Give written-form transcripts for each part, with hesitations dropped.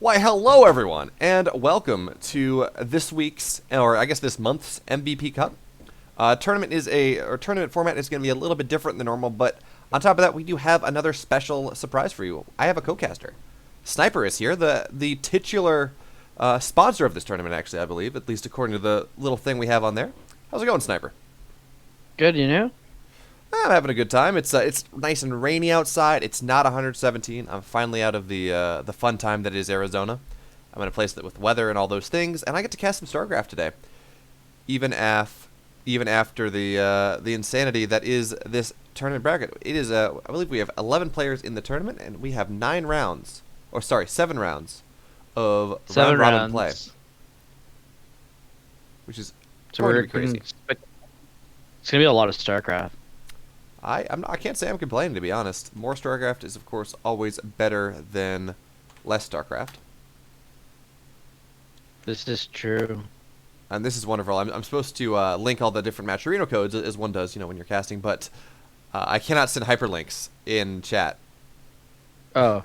Why, hello everyone, and welcome to this week's, or I guess this month's MVP Cup. Tournament format is going to be a little bit different than normal, but on top of that, we do have another special surprise for you. I have a co-caster. Sniper is here, the titular sponsor of this tournament, actually, I believe, at least according to the little thing we have on there. How's it going, Sniper? Good, you know? I'm having a good time. It's nice and rainy outside. It's not 117. I'm finally out of the fun time that is Arizona. I'm in a place that with weather and all those things, and I get to cast some StarCraft today. Even after the insanity that is this tournament bracket. It is I believe we have 11 players in the tournament, and we have 7 rounds of Seven round robin play, rounds. which is So going to we're be crazy. It's gonna be a lot of StarCraft. I can't say I'm complaining, to be honest. More StarCraft is, of course, always better than less StarCraft. This is true. And this is wonderful. I'm supposed to link all the different Matcherino codes, as one does, when you're casting, but I cannot send hyperlinks in chat. Oh,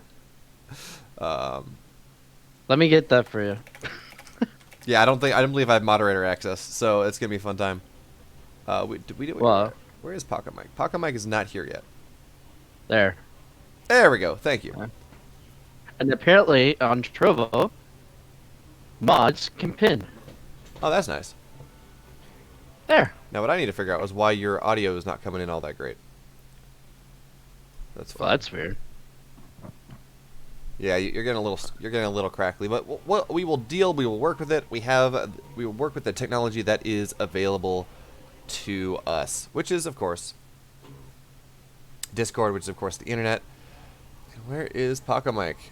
Um, let me get that for you. yeah, I don't believe I have moderator access, so it's gonna be a fun time. Well, Where is Pocket Mike? Pocket Mike is not here yet. there. There we go. Thank you. And apparently on Trovo, mods can pin. Oh, that's nice. There. Now, what I need to figure out is why your audio is not coming in all that great. That's fine. Well, that's weird. Yeah, you're getting a little crackly, but we will deal. We will work with it. We will work with the technology that is available to us, which is, of course, Discord, which is, of course, the internet. Where is Pocket Mike?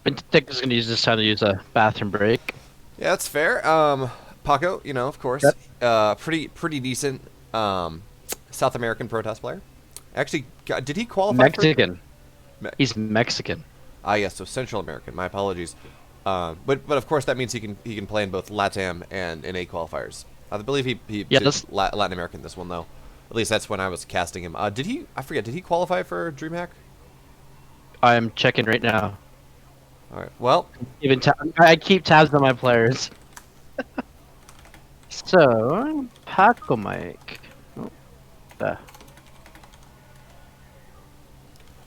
Bintic is gonna use this time to use a bathroom break. Yeah, that's fair. Paco, of course, pretty decent South American Protoss player. Actually, did he qualify Mexican. Me- He's Mexican. yes, so Central American. My apologies. But of course that means he can play in both LATAM and in A qualifiers. I believe he Yeah, did that's Latin American this one though. At least that's when I was casting him. Did he? I forget. Did he qualify for DreamHack? I'm checking right now. All right. Well, I keep tabs on my players. So, Paco Mike. Oh, all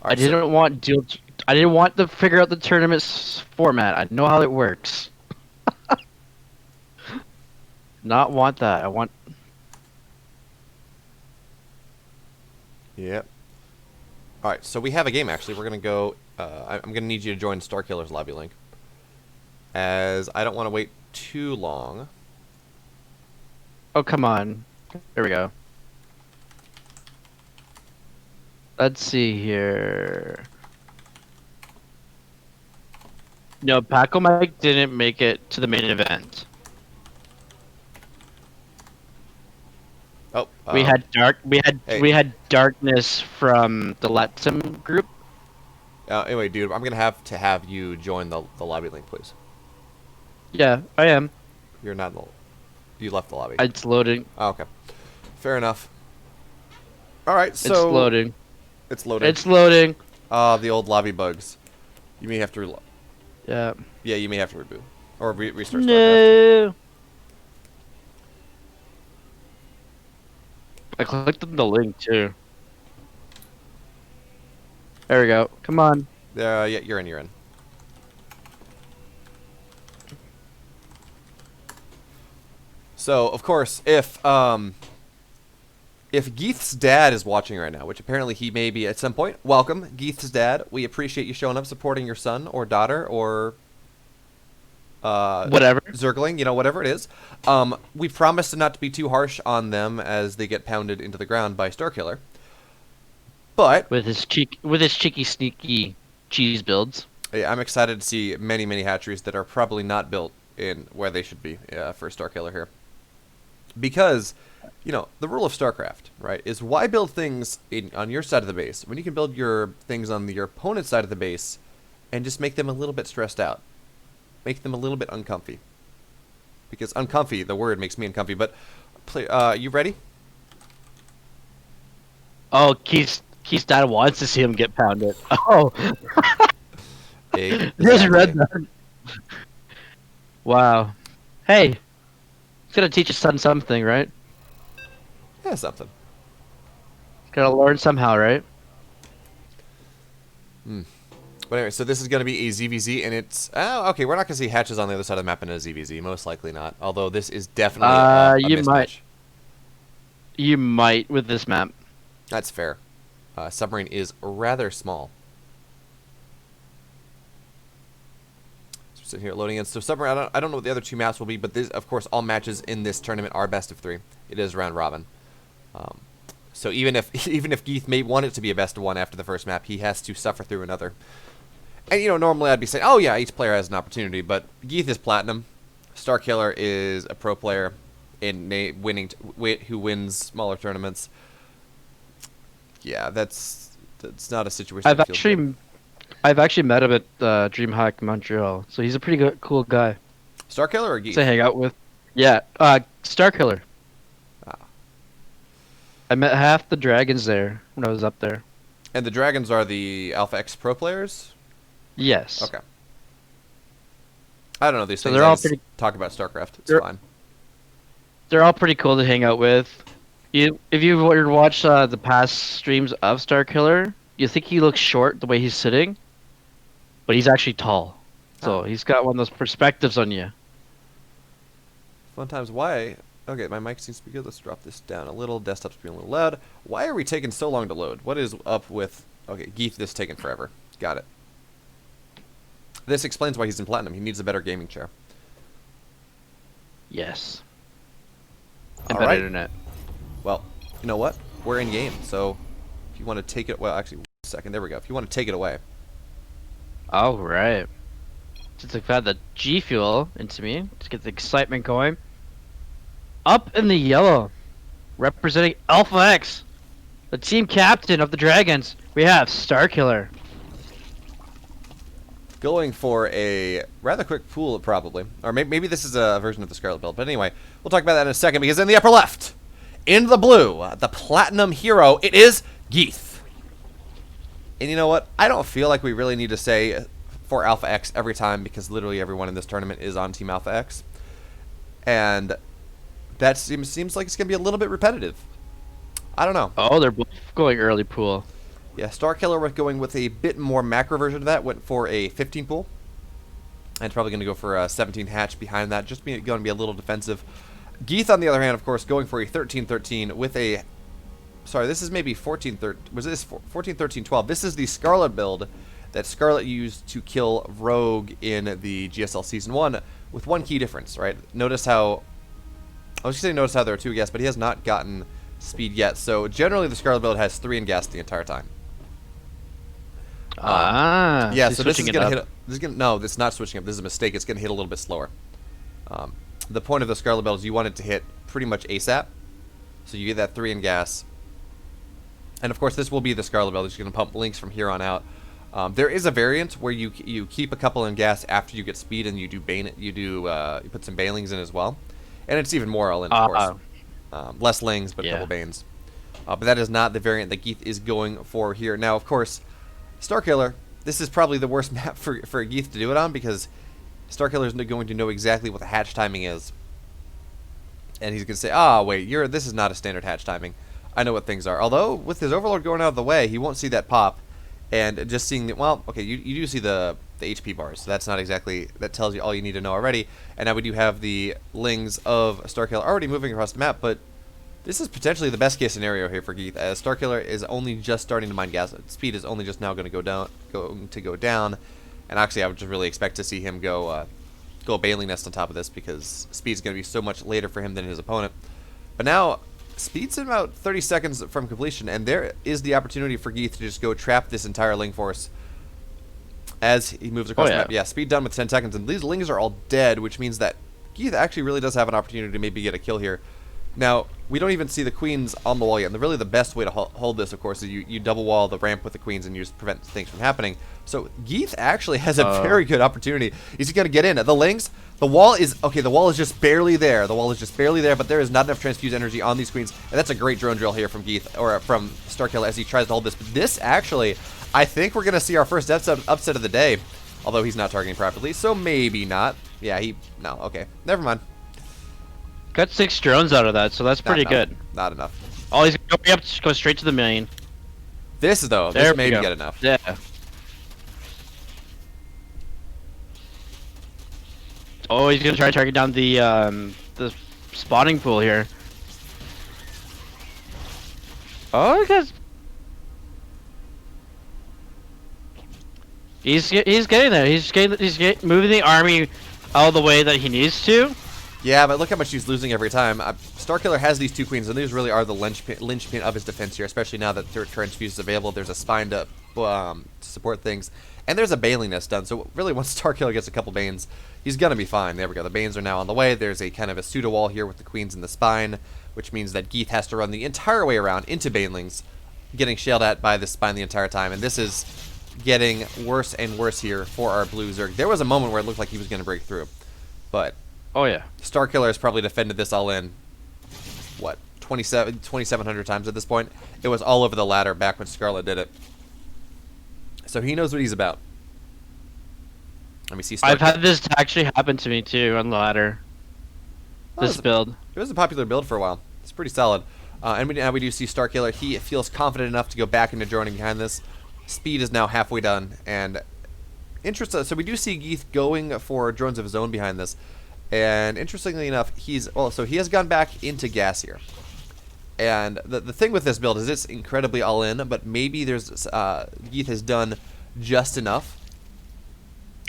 I right, didn't want deal. I didn't want to figure out the tournament's format. I know how it works. Not want that. I want. Yep. All right. So we have a game actually. We're gonna go. I'm gonna need you to join Starkiller's lobby link, as I don't want to wait too long. Oh, come on. There we go. Let's see here. No, Paco Mike didn't make it to the main event. Oh. We had dark. Hey. We had darkness from the Letsum group. Anyway, dude, I'm gonna have to have you join the lobby link, please. Yeah, I am. You're not in the. You left the lobby. It's loading. Oh, okay. Fair enough. All right, so It's loading. It's loading. It's loading. The old lobby bugs. You may have to. Yeah. Yeah, you may have to reboot or restart StarCraft. No. I clicked on the link too. There we go. Come on. Yeah, you're in. You're in. So, of course, if Geeth's dad is watching right now, which apparently he may be at some point, welcome, Geeth's dad. We appreciate you showing up, supporting your son or daughter or Whatever. Zergling, whatever it is. We promise not to be too harsh on them as they get pounded into the ground by Starkiller. But With his cheeky sneaky cheese builds. yeah, I'm excited to see many hatcheries that are probably not built in where they should be for Starkiller here. because, the rule of StarCraft, right, is why build things on your side of the base when you can build your things on your opponent's side of the base and just make them a little bit stressed out, make them a little bit uncomfy. Because uncomfy, the word makes me uncomfy. But, you ready? Oh, Keith's dad wants to see him get pounded. Oh, there's red. Wow. Hey, he's gonna teach his son something, right? Yeah, something. He's gotta learn somehow, right? But anyway, so this is going to be a ZVZ, and it's... Oh, okay, we're not going to see hatches on the other side of the map in a ZVZ. Most likely not. Although this is definitely a You mismatch. might. You might with this map. That's fair. Submarine is rather small. So we're sitting here loading in. So Submarine, I don't know what the other two maps will be, but this, of course, all matches in this tournament are best of 3. It is round robin. So even if Geeth may want it to be a best of 1 after the first map, he has to suffer through another. And, normally I'd be saying, oh, yeah, each player has an opportunity. But Geeth is Platinum. Starkiller is a pro player who wins smaller tournaments. Yeah, that's not a situation. I've actually met him at DreamHack Montreal. So he's a pretty cool guy. Starkiller or Geeth? To hang out with. Yeah, Starkiller. Ah. I met half the dragons there when I was up there. And the dragons are the Alpha X pro players? Yes. Okay. I don't know these So things. they're I all just pretty- talk about StarCraft. It's they're- fine. They're all pretty cool to hang out with. If you were to watch the past streams of Starkiller, you think he looks short the way he's sitting, but he's actually tall. So Oh. he's got one of those perspectives on you. Fun times. Why? Okay, my mic seems to be good. Let's drop this down a little. Desktop's being a little loud. Why are we taking so long to load? What is up with... Okay, Geeth, this is taking forever. Got it. This explains why he's in Platinum. He needs a better gaming chair. Yes. And All better right. internet. Well, you know what? We're in game, so if you want to take it... Well, actually, 1 second. There we go. If you want to take it away. All right. Since I've had the G Fuel into me to get the excitement going. Up in the yellow, representing Alpha X, the team captain of the Dragons, we have Starkiller. Going for a rather quick pool, probably. Or maybe this is a version of the Scarlet build. But anyway, we'll talk about that in a second, because in the upper left, in the blue, the Platinum hero, it is Geeth. And you know what? I don't feel like we really need to say for Alpha X every time, because literally everyone in this tournament is on Team Alpha X. And that seems like it's going to be a little bit repetitive. I don't know. Oh, they're both going early pool. Yeah, Starkiller was going with a bit more macro version of that. Went for a 15 pool. And it's probably going to go for a 17 hatch behind that. Just going to be a little defensive. Geeth, on the other hand, of course, going for a 13-13 with a... Sorry, this is maybe 14-13... Was this 14-13-12? This is the Scarlet build that Scarlet used to kill Rogue in the GSL Season 1 with one key difference, right? Notice how... I was going to say notice how there are 2 gas, but he has not gotten speed yet. So generally the Scarlet build has 3 in gas the entire time. Yeah, so this is going to hit... No, it's not switching up. This is a mistake. It's going to hit a little bit slower. The point of the Scarlet build is you want it to hit pretty much ASAP. So you get that 3 in gas. And of course, this will be the Scarlet build. It's going to pump links from here on out. There is a variant where you keep a couple in gas after you get speed, and you put some Banelings in as well. And it's even more all in, of course. Less Lings, but double Banes. But that is not the variant that Geeth is going for here. Now, of course, Starkiller, this is probably the worst map for Geeth to do it on, because Starkiller is going to know exactly what the hatch timing is. And he's going to say, wait, this is not a standard hatch timing. I know what things are. Although, with his Overlord going out of the way, he won't see that pop. And just seeing the... Well, okay, you do see the HP bars. So that's not exactly... That tells you all you need to know already. And now we do have the Lings of Starkiller already moving across the map, but this is potentially the best case scenario here for Geeth, as Starkiller is only just starting to mine gas. Speed is only just now going to go down. And actually, I would just really expect to see him go Baneling Nest on top of this, because speed's going to be so much later for him than his opponent. But now... Speed's in about 30 seconds from completion, and there is the opportunity for Geeth to just go trap this entire Ling force as he moves across the map. Yeah, speed done with 10 seconds, and these Lings are all dead, which means that Geeth actually really does have an opportunity to maybe get a kill here. Now, we don't even see the queens on the wall yet. And really the best way to hold this, of course, is you double wall the ramp with the queens and you just prevent things from happening. So Geeth actually has a very good opportunity. Is he going to get in? The Lings, the wall is, okay, the wall is just barely there. The wall is just barely there, but there is not enough transfuse energy on these queens. And that's a great drone drill here from Geeth, or from Starkiller as he tries to hold this. But this actually, I think we're going to see our first upset of the day. Although he's not targeting properly, so maybe not. Yeah, no, okay. Never mind. Got 6 drones out of that, so that's pretty good. Not enough. Oh, he's going up, go straight to the main. This maybe get enough. Yeah. Oh, he's gonna try to target down the spawning pool here. Oh, because he's getting there. He's moving the army all the way that he needs to. Yeah, but look how much he's losing every time. Starkiller has these 2 queens, and these really are the linchpin of his defense here, especially now that transfuse is available. There's a spine to support things, and there's a Baneling nest done. So really, once Starkiller gets a couple Banes, he's gonna be fine. There we go. The Banes are now on the way. There's a kind of a pseudo wall here with the queens and the spine, which means that Geeth has to run the entire way around into Banelings, getting shelled at by the spine the entire time. And this is getting worse and worse here for our blue Zerg. There was a moment where it looked like he was gonna break through, but oh yeah, Starkiller has probably defended this all in, what, 2,700 times at this point? It was all over the ladder back when Scarlet did it. So he knows what he's about. Let me see. I've had this actually happen to me too on the ladder. This build. It was a popular build for a while. It's pretty solid. And now we do see Starkiller. He feels confident enough to go back into droning behind this. Speed is now halfway done. And interesting. So we do see Geeth going for drones of his own behind this. And interestingly enough, he has gone back into gas here. And the thing with this build is it's incredibly all in, but maybe there's Geeth has done just enough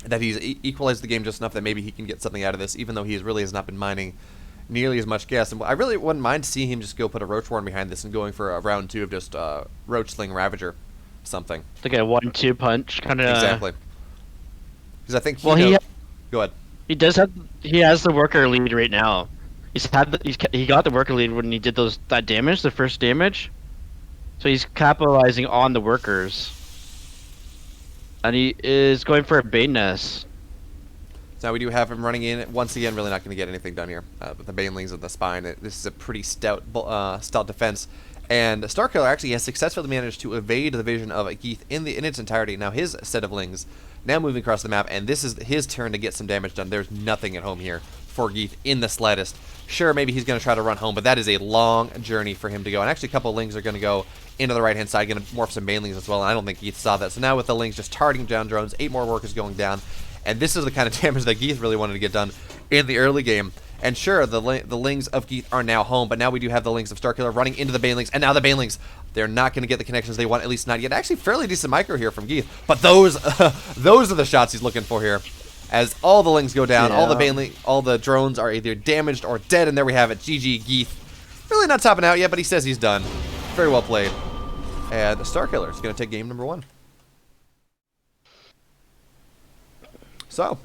that he's equalized the game just enough that maybe he can get something out of this, even though he really has not been mining nearly as much gas. And I really wouldn't mind seeing him just go put a Roach Warren behind this and going for a round 2 of just Roach Sling Ravager something. Like a 1-2 punch kind of. Exactly. Because I think go ahead. He has the worker lead right now. He got the worker lead when he did that damage, the first damage. So he's capitalizing on the workers. And he is going for a Bane Nest. So now we do have him running in. Once again, really not going to get anything done here. With the Banelings and the spine, this is a pretty stout defense. And Starkiller actually has successfully managed to evade the vision of Geeth in its entirety. Now his set of Lings now moving across the map, and this is his turn to get some damage done. There's nothing at home here for Geeth in the slightest. Sure, maybe he's going to try to run home, but that is a long journey for him to go. And actually a couple of Lings are going to go into the right-hand side, going to morph some Banelings as well, and I don't think Geeth saw that. So now with the Lings just targeting down drones, 8 more workers going down, and this is the kind of damage that Geeth really wanted to get done in the early game. And sure, the Lings of Geeth are now home, but now we do have the Lings of Starkiller running into the Banelings, and now the Banelings, they're not going to get the connections they want, at least not yet. Actually, fairly decent micro here from Geeth, but those are the shots he's looking for here. As all the Lings go down, all the drones are either damaged or dead, and there we have it. GG Geeth. Really not topping out yet, but he says he's done. Very well played. And the Starkiller is going to take game number 1. So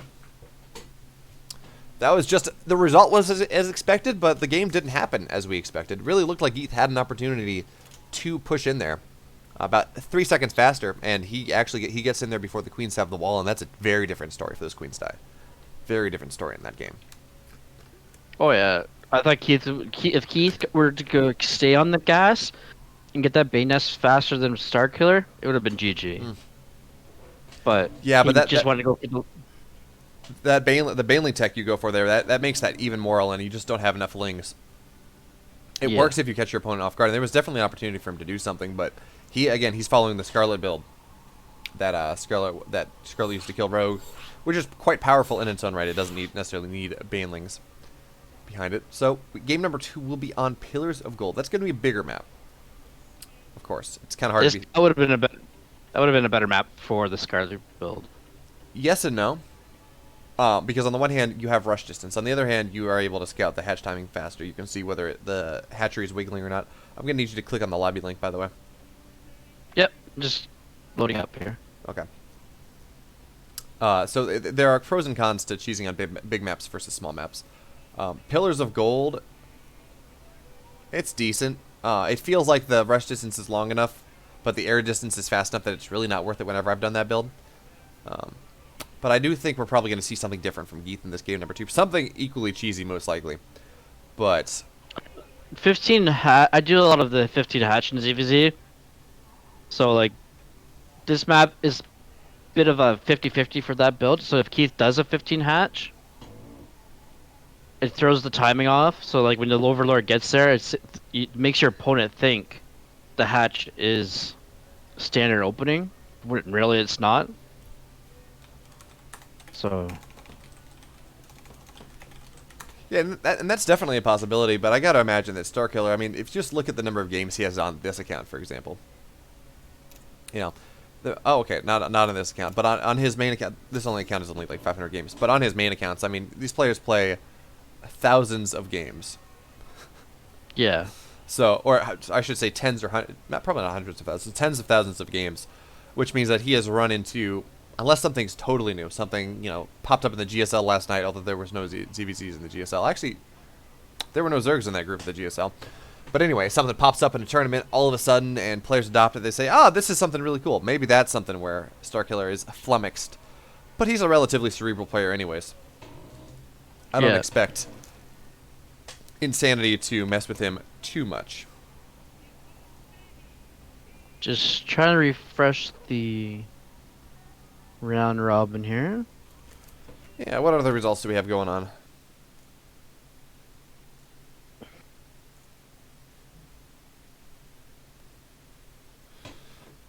that was just, the result was as expected, but the game didn't happen as we expected. It really looked like Geeth had an opportunity to push in there about 3 seconds faster, and he gets in there before the queens have the wall, and that's a very different story for those queens die. Very different story in that game. Oh yeah, I thought if Geeth were to go stay on the gas and get that Bane Nest faster than Starkiller, it would have been GG. But yeah, but that just wanted to go for the Baneling tech you go for there, that makes that even more all in. You just don't have enough Lings. It works if you catch your opponent off guard, and there was definitely an opportunity for him to do something, but he's following the Scarlet build that Scarlet used to kill Rogue, which is quite powerful in its own right. It doesn't necessarily need Banelings behind it. So game number 2 will be on Pillars of Gold. That's going to be a bigger map. Of course, it's kind of hard to be. That would have been a better map for the Scarlet build. Yes and no. Because on the one hand, you have rush distance. On the other hand, you are able to scout the hatch timing faster. You can see whether the hatchery is wiggling or not. I'm going to need you to click on the lobby link, by the way. Yep, just loading up here. Okay. So there are pros and cons to choosing on big maps versus small maps. Pillars of Gold It's decent. It feels like the rush distance is long enough, but the air distance is fast enough that it's really not worth it whenever I've done that build. But I do think we're probably going to see something different from Geeth in this game number 2. Something equally cheesy, most likely. But 15 hat. I do a lot of the 15 hatch in ZVZ. So like, this map is a bit of a 50-50 for that build. So if Keith does a 15 hatch, it throws the timing off. So like when the Overlord gets there, it makes your opponent think the hatch is standard opening. When really it's not. So yeah, and that's definitely a possibility. But I got to imagine that Starkiller. I mean, if you just look at the number of games he has on this account, for example. You know, oh, okay, not on this account, but on his main account. This account is only like 500 games, but on his main accounts, I mean, these players play thousands of games. yeah. So, or I should say tens or hundreds, probably not hundreds of thousands, tens of thousands of games, which means that he has run into, unless something's totally new, something, popped up in the GSL last night, although there was no ZVZs in the GSL. Actually, there were no Zergs in that group of the GSL. But anyway, something pops up in a tournament all of a sudden, and players adopt it. They say, this is something really cool. Maybe that's something where Starkiller is flummoxed. But he's a relatively cerebral player anyways. I don't expect Insanity to mess with him too much. Just trying to refresh the round robin here. Yeah, what other results do we have going on?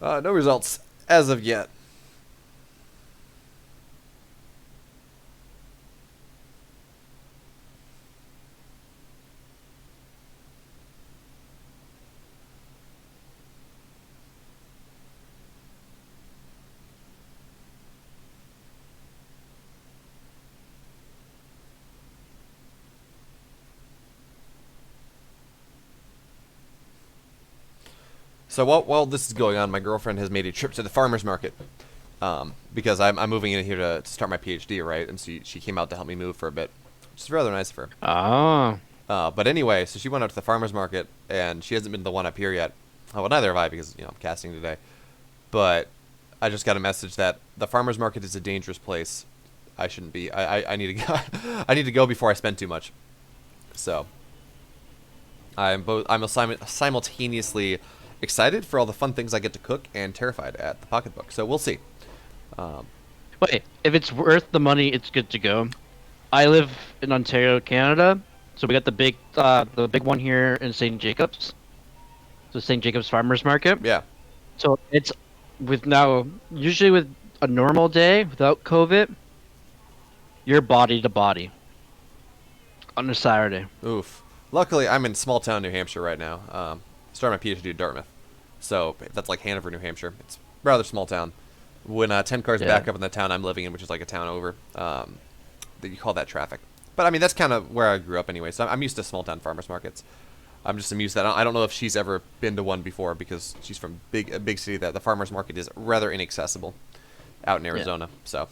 No results as of yet. So while this is going on, my girlfriend has made a trip to the farmer's market because I'm moving in here to start my PhD, right? And so she came out to help me move for a bit, which is rather nice of her. Oh. But anyway, so she went out to the farmer's market, and she hasn't been to the one up here yet. Well, neither have I because, I'm casting today. But I just got a message that the farmer's market is a dangerous place. I shouldn't be. I need to go. I need to go before I spend too much. So I'm simultaneously excited for all the fun things I get to cook and terrified at the pocketbook. So we'll see. Wait, if it's worth the money, it's good to go. I live in Ontario, Canada, so we got the big one here in St. Jacobs. So St. Jacobs Farmers Market. Yeah. So it's usually with a normal day without COVID, you're body to body on a Saturday. Oof. Luckily, I'm in small town New Hampshire right now. Starting my PhD at Dartmouth. So that's like Hanover, New Hampshire. It's a rather small town. When 10 cars back up in the town I'm living in, which is like a town over, you call that traffic. But I mean, that's kind of where I grew up anyway. So I'm used to small town farmers markets. I'm just amused that I don't know if she's ever been to one before because she's from a big city that the farmers market is rather inaccessible out in Arizona. Yeah. So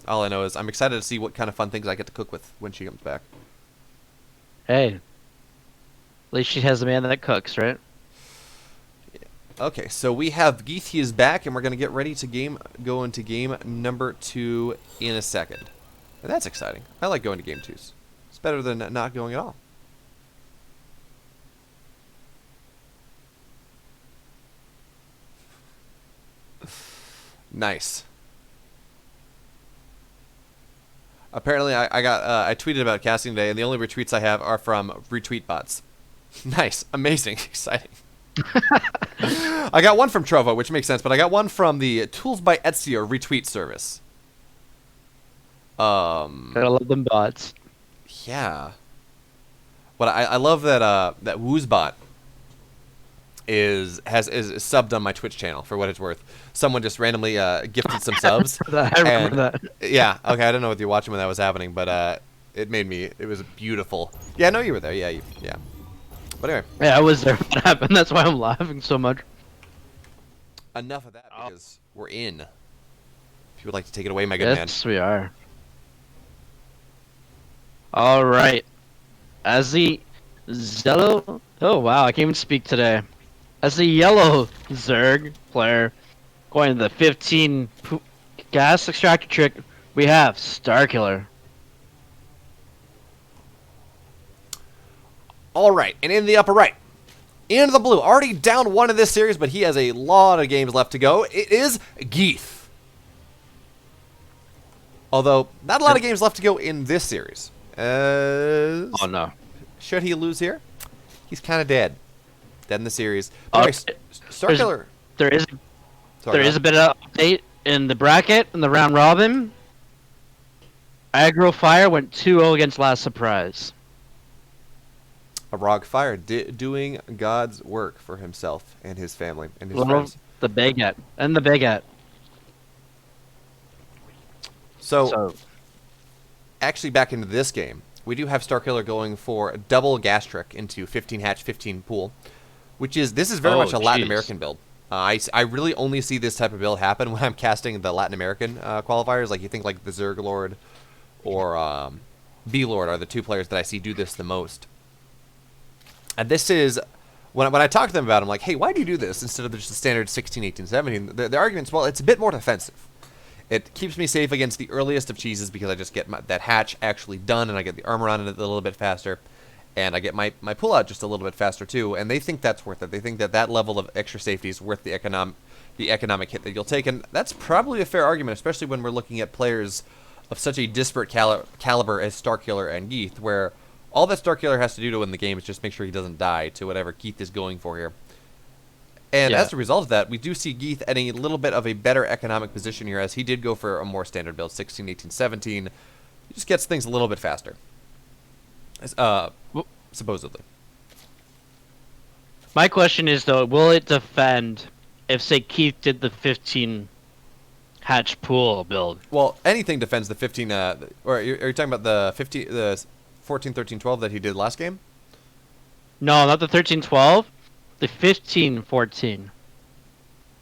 all I know is I'm excited to see what kind of fun things I get to cook with when she comes back. Hey, at least she has a man that cooks, right? Yeah. Okay, so we have Geeth. He is back, and we're going to get ready to go into game number 2 in a second. And that's exciting. I like going to game 2s. It's better than not going at all. Nice. Apparently, I tweeted about casting today, and the only retweets I have are from retweet bots. Nice, amazing, exciting. I got one from Trovo, which makes sense, but I got one from the Tools by Ezio retweet service. Gotta love them bots. Yeah. But I love that that Woozbot is subbed on my Twitch channel for what it's worth. Someone just randomly gifted some subs. I remember that. Yeah. Okay. I don't know if you're watching when that was happening, but it was beautiful. Yeah. I know you were there. Yeah. Yeah. But anyway. Yeah, I was there when that happened. That's why I'm laughing so much. Enough of that because we're in. If you would like to take it away, my good man. Yes, we are. All right. As the Zello. Oh wow, I can't even speak today. As the yellow Zerg player going to the 15 gas extractor trick, we have Starkiller. All right, and in the upper right, into the blue, already down one in this series, but he has a lot of games left to go. It is Geeth. Although, not a lot of games left to go in this series. Oh no. Should he lose here? He's kind of dead. Dead in the series. Uh, Starkiller. There is Sorry, there is a bit of update in the bracket in the round robin. Aggro Fire went 2-0 against Last Surprise. A Rog Fire doing God's work for himself and his family and his Well, friends. the Baguette and the Baguette. So, actually, back into this game, we do have Starkiller going for a double gas trick into 15 hatch, 15 pool, this is very much a Latin American build. I really only see this type of build happen when I'm casting the Latin American qualifiers. Like, you think like the Zerg Lord or B Lord are the two players that I see do this the most. And this is, when I talk to them about it, I'm like, hey, why do you do this instead of just the standard 16, 18, 17? The argument's, well, it's a bit more defensive. It keeps me safe against the earliest of cheeses because I just get that hatch actually done and I get the armor on it a little bit faster. And I get my pullout just a little bit faster too. And they think that's worth it. They think that that level of extra safety is worth the economic hit that you'll take. And that's probably a fair argument, especially when we're looking at players of such a disparate caliber as Starkiller and Geeth, where all that Starkiller has to do to win the game is just make sure he doesn't die to whatever Geeth is going for here. And as a result of that, we do see Geeth at a little bit of a better economic position here, as he did go for a more standard build, 16, 18, 17. He just gets things a little bit faster. Supposedly. My question is, though, will it defend if, say, Keith did the 15 hatch pool build? Well, anything defends the 15, or are you talking about the 14, 13, 12 that he did last game? No, not the 13-12. The 15-14.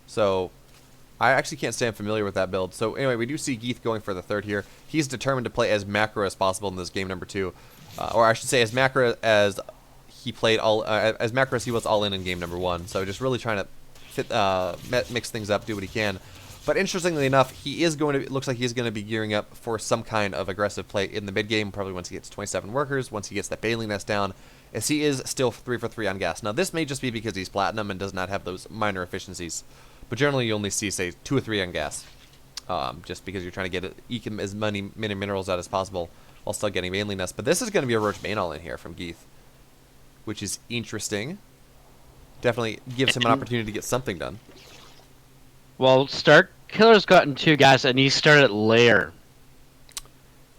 So, I actually can't say I'm familiar with that build. So, anyway, we do see Geeth going for the third here. He's determined to play as macro as possible in this game number 2. Or I should say as macro as he played as macro as he was all in game number 1. So, just really trying to mix things up, do what he can. But interestingly enough, it looks like he's going to be gearing up for some kind of aggressive play in the mid game, probably once he gets 27 workers, once he gets that Baneling Nest down, as he is still 3 for 3 on gas. Now, this may just be because he's platinum and does not have those minor efficiencies, but generally you only see, say, 2 or 3 on gas, just because you're trying to eke as many minerals out as possible while still getting Baneling Nest. But this is going to be a Roach Bane all in here from Geeth, which is interesting. Definitely gives him an opportunity to get something done. Well, Starkiller's gotten 2 gas, and he started layer.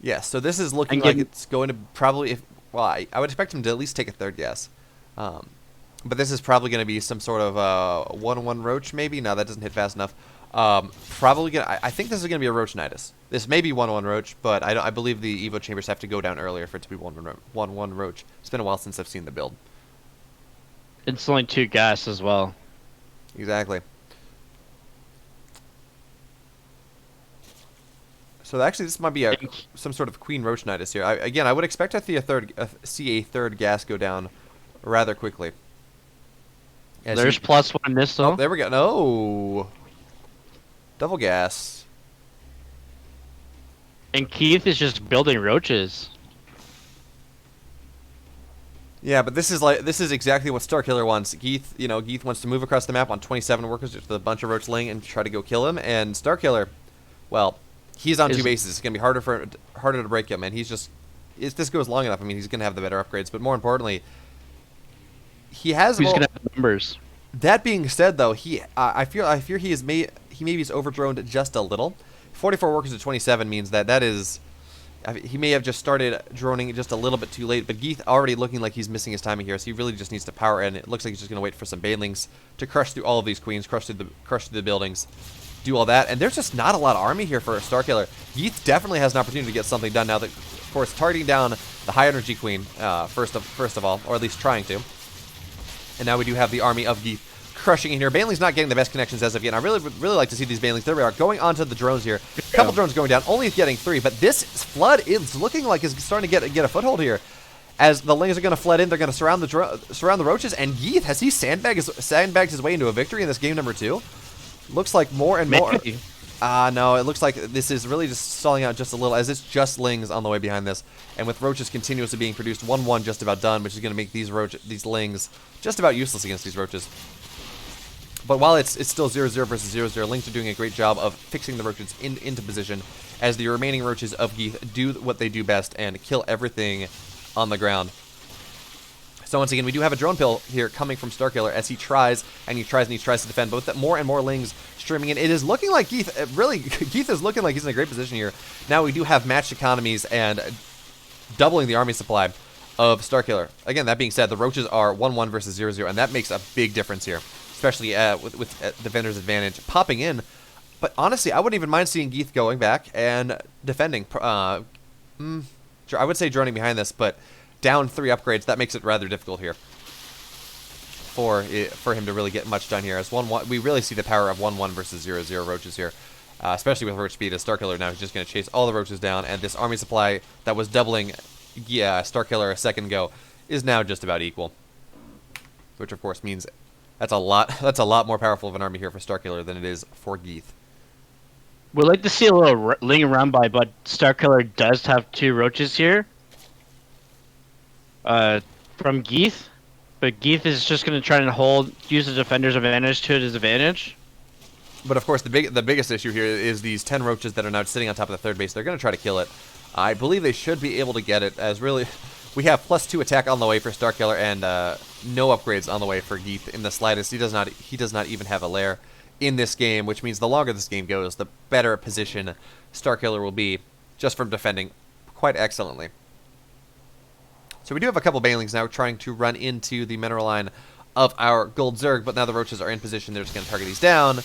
Yeah, so this is looking like it's going to probably... Well, I would expect him to at least take a third gas. But this is probably going to be some sort of 1-1 Roach, maybe? No, that doesn't hit fast enough. Probably going to... I think this is going to be a Roach Nidus. This may be 1-1 Roach, but I believe the Evo Chambers have to go down earlier for it to be 1-1 Roach. It's been a while since I've seen the build. It's only 2 gas as well. Exactly. So actually, this might be some sort of Queen Roach Nidus here. Again, I would expect to see a third gas go down rather quickly. There's +1 missile. Oh, there we go. No. Double gas. And Keith is just building roaches. Yeah, but this is exactly what Starkiller wants. Geeth wants to move across the map on 27 workers with a bunch of Roach laying and try to go kill him. And Starkiller, well, he's on 2 bases. It's gonna be harder to break him. And he's just, if this goes long enough, I mean, he's gonna have the better upgrades. But more importantly, he has. He's gonna have numbers. That being said, though, I fear he maybe is overdroned just a little. 44 workers at 27 means that is. He may have just started droning just a little bit too late, but Geeth already looking like he's missing his timing here, so he really just needs to power in. It looks like he's just going to wait for some Banelings to crush through all of these queens, crush through the buildings, do all that. And there's just not a lot of army here for Starkiller. Geeth definitely has an opportunity to get something done now that, of course, targeting down the high energy queen first of all, or at least trying to. And now we do have the army of Geeth crushing in here. Baneling's not getting the best connections as of yet. And I really like to see these Banelings. There we are, going onto the drones here. A couple drones going down, only getting 3, but this flood is looking like it's starting to get a foothold here. As the Lings are going to flood in, they're going to surround the Roaches, and Geeth, has he sandbagged his way into a victory in this game number 2? Looks like more and more. Maybe. No, it looks like this is really just stalling out just a little, as it's just Lings on the way behind this. And with Roaches continuously being produced, 1-1 just about done, which is going to make these Lings just about useless against these Roaches. But while it's still 0-0 versus 0-0, Lings are doing a great job of fixing the Roaches into position, as the remaining Roaches of Geeth do what they do best and kill everything on the ground. So once again, we do have a drone pill here coming from Starkiller as he tries to defend. But with more and more Lings streaming in, it is looking like Geeth, Geeth is looking like he's in a great position here. Now we do have matched economies and doubling the army supply of Starkiller. Again, that being said, the Roaches are 1-1 versus 0-0, and that makes a big difference here, especially with Defender's advantage popping in. But honestly, I wouldn't even mind seeing Geeth going back and defending. I would say droning behind this, but down 3 upgrades, that makes it rather difficult here for him to really get much done here. As 1-1, we really see the power of 1-1 versus 0-0 Roaches here, especially with Roach speed. As Starkiller now is just going to chase all the Roaches down, and this army supply that was doubling Starkiller a second ago is now just about equal, which of course means that's a lot more powerful of an army here for Starkiller than it is for Geeth. We'd like to see a little Ling around by, but Starkiller does have 2 Roaches here. From Geeth, but Geeth is just going to try and use the Defender's advantage to his advantage. But of course, the biggest issue here is these 10 Roaches that are now sitting on top of the third base. They're going to try to kill it. I believe they should be able to get it, as really we have +2 attack on the way for Starkiller and no upgrades on the way for Geeth in the slightest. He does not even have a lair in this game, which means the longer this game goes, the better position Starkiller will be just from defending quite excellently. So we do have a couple Banelings now trying to run into the mineral line of our Gold Zerg, but now the Roaches are in position. They're just going to target these down.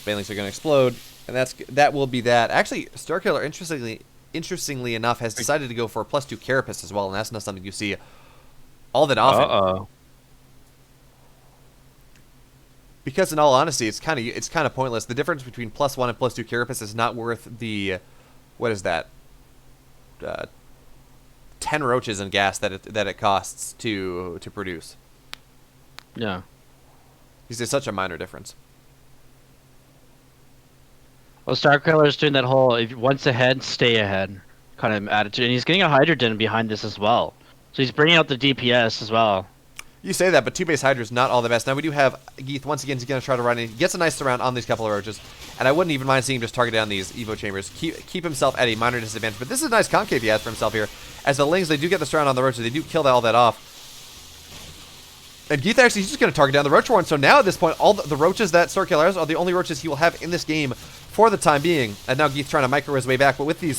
Banelings are going to explode, and that will be that. Actually, Starkiller, interestingly enough, has decided to go for a +2 Carapace as well, and that's not something you see all that often. Because in all honesty, it's kind of pointless. The difference between +1 and +2 Carapace is not worth the, what is that? 10 Roaches and gas that it costs to produce. Yeah. It's such a minor difference. Well, Starkiller is doing that whole once ahead, stay ahead kind of attitude, and he's getting a Hydra Den behind this as well. So he's bringing out the DPS as well. You say that, but 2-base Hydra is not all the best. Now we do have Geeth once again. He's going to try to run in. He gets a nice surround on these couple of Roaches, and I wouldn't even mind seeing him just target down these Evo Chambers. Keep himself at a minor disadvantage, but this is a nice concave he has for himself here. As the Lings, they do get the surround on the Roaches. They do kill all that off. And Geeth actually, he's just going to target down the Roach Warren. So now at this point, all the Roaches that Starkiller has are the only Roaches he will have in this game for the time being. And now Geeth trying to micro his way back, but with this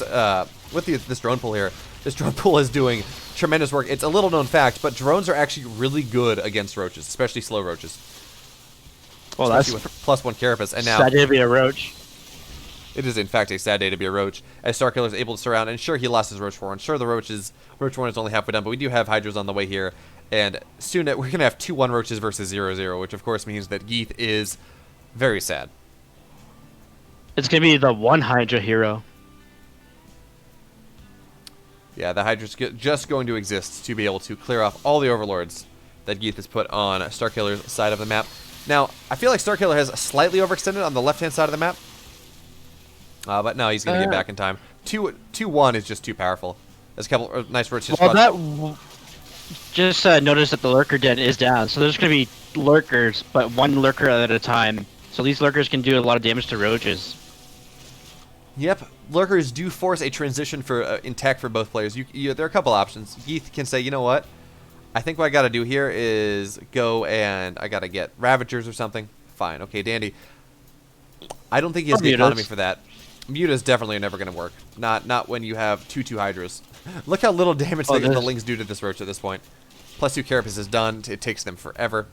drone pool here, this drone pool is doing tremendous work. It's a little known fact, but drones are actually really good against Roaches, especially slow Roaches. Well, that's with +1 Carapace, and now sad day to be a Roach. It is in fact a sad day to be a Roach, as Starkiller is able to surround. And sure, he lost his Roach Warren. Sure, the Roach Warren is only halfway done, but we do have Hydras on the way here. And soon we're going to have 2-1 Roaches versus 0-0, which of course means that Geeth is very sad. It's going to be the one Hydra hero. Yeah, the Hydra's just going to exist to be able to clear off all the Overlords that Geeth has put on Starkiller's side of the map. Now, I feel like Starkiller has slightly overextended on the left-hand side of the map. But no, he's going to get back in time. 2-1 is just too powerful. There's a couple of nice Roaches. Well, just notice that the Lurker Den is down. So there's going to be Lurkers, but one Lurker at a time. So these Lurkers can do a lot of damage to Roaches. Yep, Lurkers do force a transition for in tech for both players. There are a couple options. Geeth can say, you know what? I think what I got to do here is go and I got to get Ravagers or something. Fine, okay, dandy. I don't think he has the economy for that. Mutas definitely are never going to work. Not when you have 2-2 Hydras. Look how little damage the Lings do to this Roach at this point. +2 Carapace is done. It takes them forever.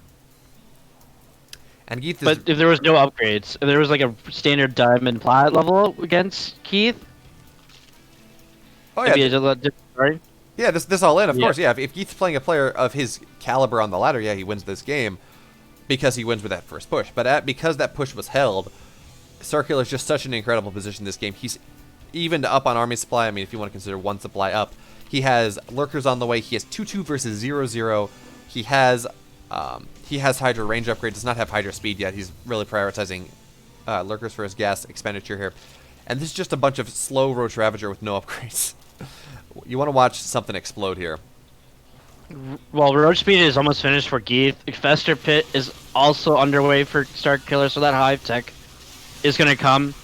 And Geeth is... But if there was no upgrades, if there was like a standard Diamond Plat level against Geeth, oh yeah, a little different story. Yeah, this all in, of course. Yeah, if Geeth's playing a player of his caliber on the ladder, yeah, he wins this game because he wins with that first push. But because that push was held, Starkiller is just such an incredible position this game. He's evened up on army supply. I mean, if you want to consider one supply up, He has Lurkers on the way. He has 2-2 versus 0-0. He has Hydra range upgrade. Does not have Hydra speed yet. He's really prioritizing Lurkers for his gas expenditure here. And this is just a bunch of slow Roach Ravager with no upgrades. You want to watch something explode here. Well, Roach Speed is almost finished for Geeth. Fester Pit is also underway for Starkiller, so that Hive Tech is going to come.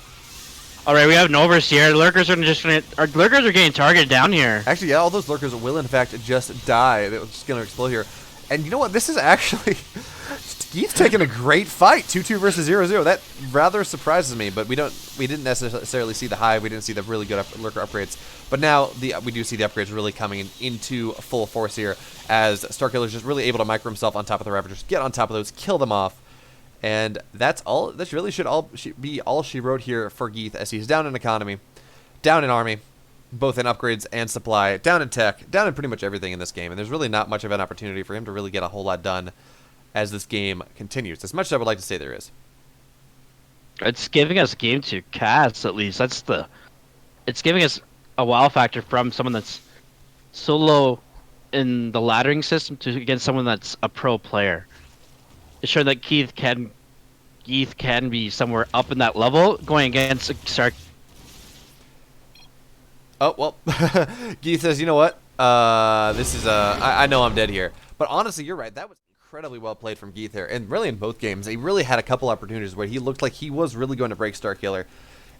Alright, we have Novus here. Lurkers are Lurkers are getting targeted down here. Actually, yeah, all those Lurkers will, in fact, just die. They're just going to explode here. And you know what? This is actually... Geeth's taking a great fight. 2-2 versus 0-0. That rather surprises me, but we didn't necessarily see the Hive. We didn't see the really good Lurker upgrades. But now we do see the upgrades really coming into full force here, as Starkiller's just really able to micro himself on top of the Ravagers, get on top of those, kill them off. And that's all. This really should be all she wrote here for Geeth, as he's down in economy, down in army, both in upgrades and supply, down in tech, down in pretty much everything in this game. And there's really not much of an opportunity for him to really get a whole lot done as this game continues. As much as I would like to say there is. It's giving us game to cast, at least. It's giving us a wow factor from someone that's so low in the laddering system to against someone that's a pro player. It's showing that Geeth can be somewhere up in that level going against Stark. Oh, well, Geeth says, you know what? This is, I know I'm dead here. But honestly, you're right. That was incredibly well played from Geeth here. And really in both games, he really had a couple opportunities where he looked like he was really going to break Starkiller.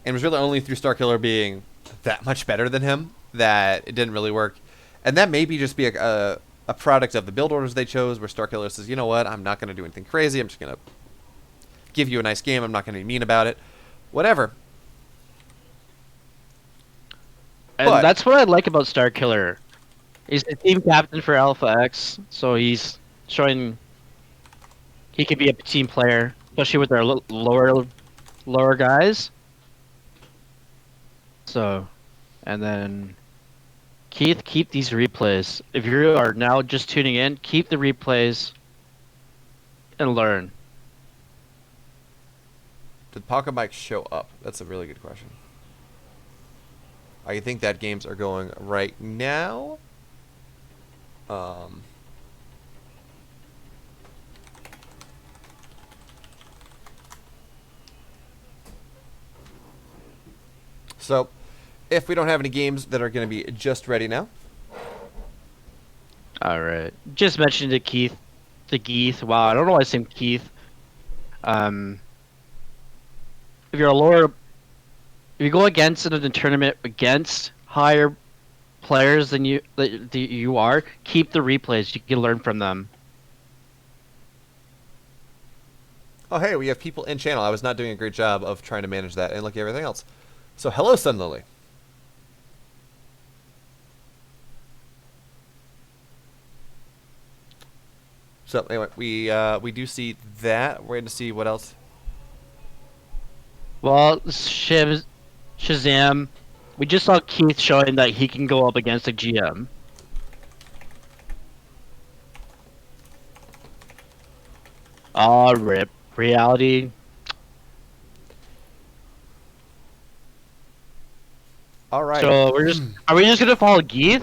And it was really only through Starkiller being that much better than him that it didn't really work. And that may be just be a product of the build orders they chose, where Starkiller says, you know what, I'm not going to do anything crazy. I'm just going to give you a nice game. I'm not going to be mean about it. Whatever. And that's what I like about Starkiller. He's the team captain for Alpha X, so he's showing he can be a team player, especially with our lower guys. So, and then Geeth, keep these replays. If you are now just tuning in, keep the replays and learn. Did Pocket Mike show up? That's a really good question. I think that games are going right now. So, if we don't have any games that are going to be just ready now. All right. Just mentioned to Geeth. Wow, I don't know why I say Geeth. If you're a lower, if you go against in a tournament against higher players than you are, keep the replays. You can learn from them. Oh, hey, we have people in channel. I was not doing a great job of trying to manage that and look at everything else. So, hello, Sun Lily. So, anyway, we do see that. We're going to see what else. Well, Shazam, we just saw Geeth showing that he can go up against a GM. Rip. Reality. All right. So are we just gonna follow Geeth?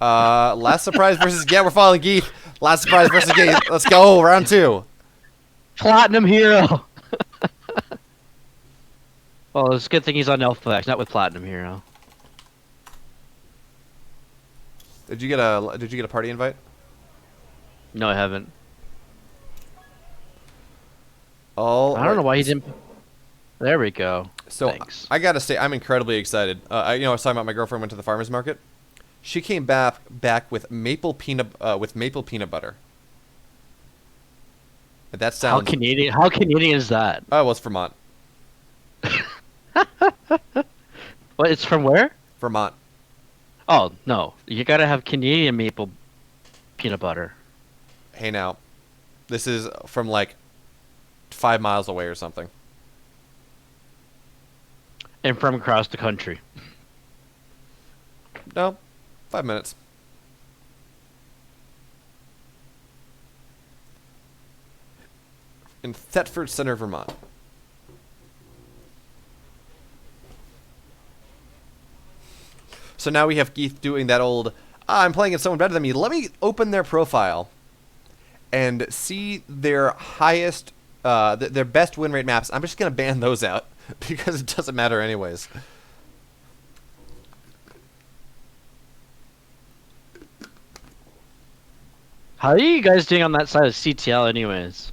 Last surprise versus we're following Geeth. Last surprise versus Geeth. Let's go, round 2. Platinum Hero. Well, it's a good thing he's on Alpha X, not with Platinum Hero. Did you get a party invite? No, I haven't. Oh, I don't know why he didn't. There we go. So thanks. I gotta say, I'm incredibly excited. I was talking about my girlfriend went to the farmer's market. She came back with maple peanut butter. That sounds. How Canadian is that? Oh, well, it's Vermont. What? It's from where? Vermont. Oh no, you gotta have Canadian maple peanut butter. Hey now, this is from like 5 miles away or something. And from across the country. No, 5 minutes. In Thetford Center, Vermont. So now we have Geeth doing that old I'm playing against someone better than me. Let me open their profile and see their highest, their best win rate maps. I'm just gonna ban those out because it doesn't matter anyways. How are you guys doing on that side of CTL, anyways?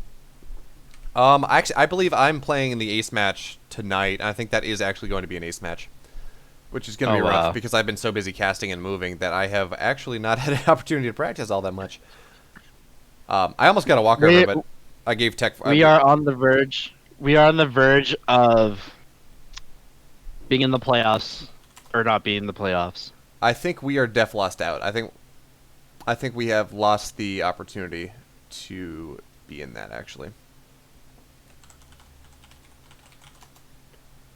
Actually, I believe I'm playing in the ace match tonight. I think that is actually going to be an ace match, which is going to be rough wow. because I've been so busy casting and moving that I have actually not had an opportunity to practice all that much. I almost got a walkover, but I gave Tech. We are on the verge. We are on the verge of being in the playoffs, or not being in the playoffs. I think we are def lost out. I think we have lost the opportunity to be in that actually.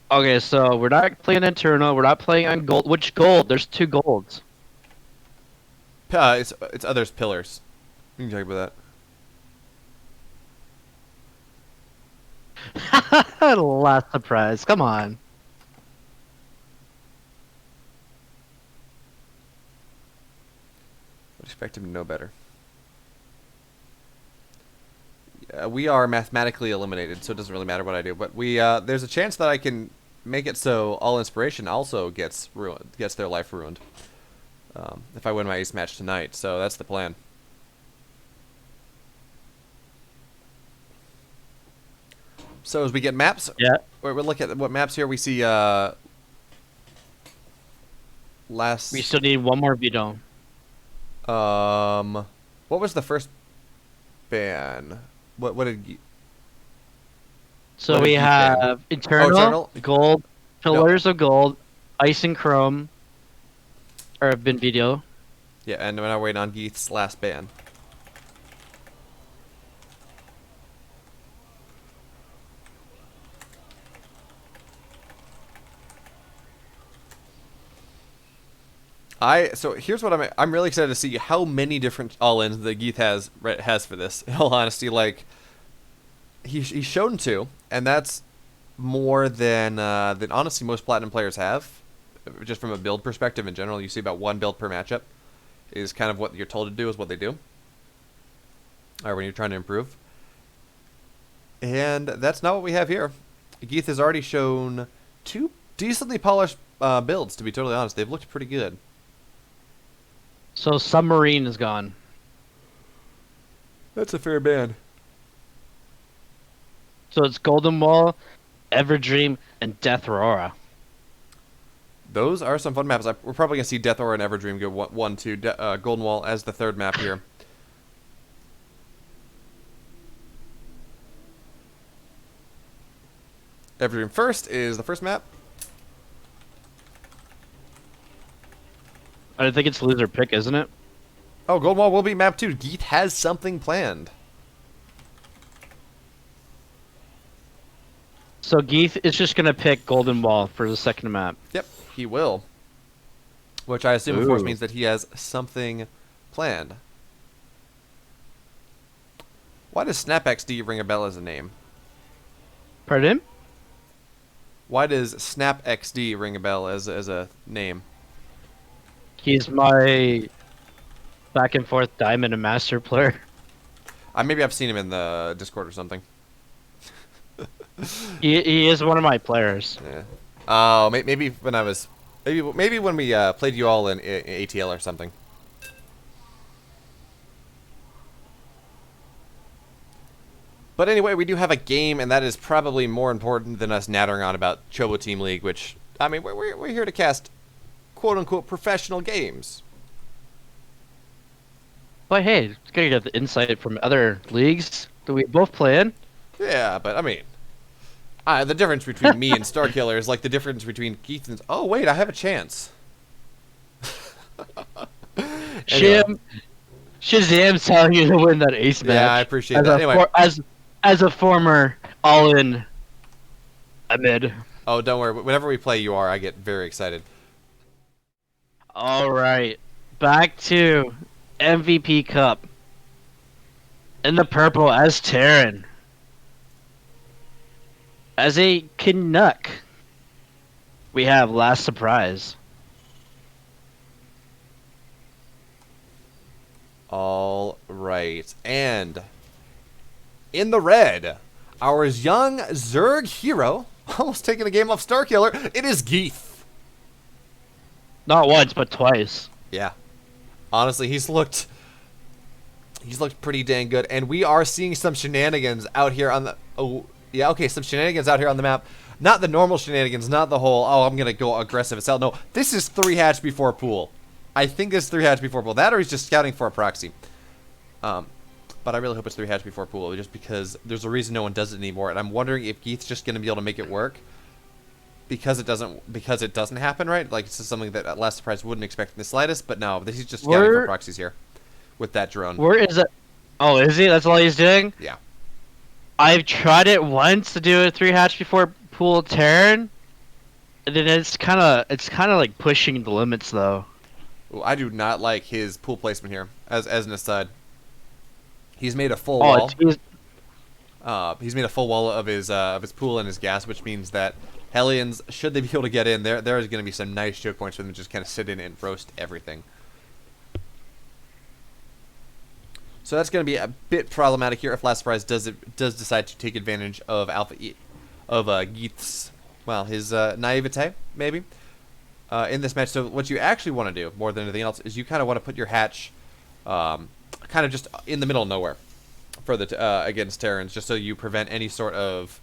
Okay, so we're not playing internal. We're not playing on gold. Which gold? There's 2 golds. It's others pillars. You can talk about that. Last surprise. Come on. Would expect him to know better. Yeah, we are mathematically eliminated, so it doesn't really matter what I do. But we there's a chance that I can make it so all inspiration also gets ruined, gets their life ruined. If I win my ace match tonight, so that's the plan. So as we get maps, Yeah. we'll look at what maps here. We see last. We still need one more veto. What was the first ban? What did? So What did we you have internal, Eternal? gold, pillars of gold, ice and chrome, or have been veto. Yeah, and we're now waiting on Geeth's last ban. So here's what I'm really excited to see how many different all-ins that Geeth has for this. In all honesty, like he's shown 2, and that's more than honestly most platinum players have. Just from a build perspective in general, you see about 1 build per matchup is kind of what you're told to do is what they do. Or when you're trying to improve. And that's not what we have here. Geeth has already shown 2 decently polished builds, to be totally honest. They've looked pretty good. So submarine is gone. That's a fair ban. So it's Golden Wall, Everdream, and Death Aurora. Those are some fun maps. We're probably going to see Death Aura and Everdream go 1-2. Golden Wall as the 3rd map here. Everdream first is the first map. I think it's loser pick, isn't it? Oh, Golden Wall will be map 2. Geeth has something planned. So Geeth is just gonna pick Golden Wall for the second map. Yep, he will. Which I assume, of course, Ooh. means that he has something planned. Why does SnapXD ring a bell as a name? Pardon? Why does SnapXD ring a bell as a name? He's my back and forth diamond and master player. Maybe I've seen him in the Discord or something. He is one of my players. Yeah. Oh, maybe when I was, maybe when we played you all in ATL or something. But anyway, we do have a game, and that is probably more important than us nattering on about Chobo Team League, which, I mean, we're here to cast quote-unquote professional games. But hey, it's gonna get the insight from other leagues that we both play in. Yeah, but I mean, the difference between me and Starkiller is like the difference between Keith and... Oh, wait, I have a chance. Anyway. Shazam's telling you to win that ace match. Yeah, I appreciate that. Anyway. As a former all-in mid. Oh, don't worry. Whenever we play UR, I get very excited. All right, back to MVP Cup. In the purple as Terran. As a Canuck, we have Last Surprise. All right. And in the red, our young Zerg hero, almost taking a game off Starkiller, it is Geeth. Not once, but twice. Yeah. Honestly, he's looked pretty dang good, and we are seeing some shenanigans out here on the some shenanigans out here on the map. Not the normal shenanigans, not the whole I'm gonna go aggressive as hell. No, this is 3 hatch before pool. I think it's 3 hatch before pool. That or he's just scouting for a proxy. But I really hope it's 3 hatch before pool, just because there's a reason no one does it anymore, and I'm wondering if Geeth's just gonna be able to make it work. Because it doesn't happen, right? Like, it's just something that at Last Surprise wouldn't expect in the slightest, but no, he's just scouting for proxies here with that drone. Where is it? Oh, is he? That's all he's doing? Yeah. I've tried it once to do a 3 hatch before pool Terran, and then it's kind of like pushing the limits though. Ooh, I do not like his pool placement here. As an aside, he's made a full wall. He's made a full wall of his pool and his gas, which means that Hellions, should they be able to get in, there is going to be some nice choke points for them to just kind of sit in and roast everything. So that's going to be a bit problematic here if Last Surprise does decide to take advantage of Geeth's, well, his naivete, maybe, in this match. So what you actually want to do, more than anything else, is you kind of want to put your hatch kind of just in the middle of nowhere for the against Terrans, just so you prevent any sort of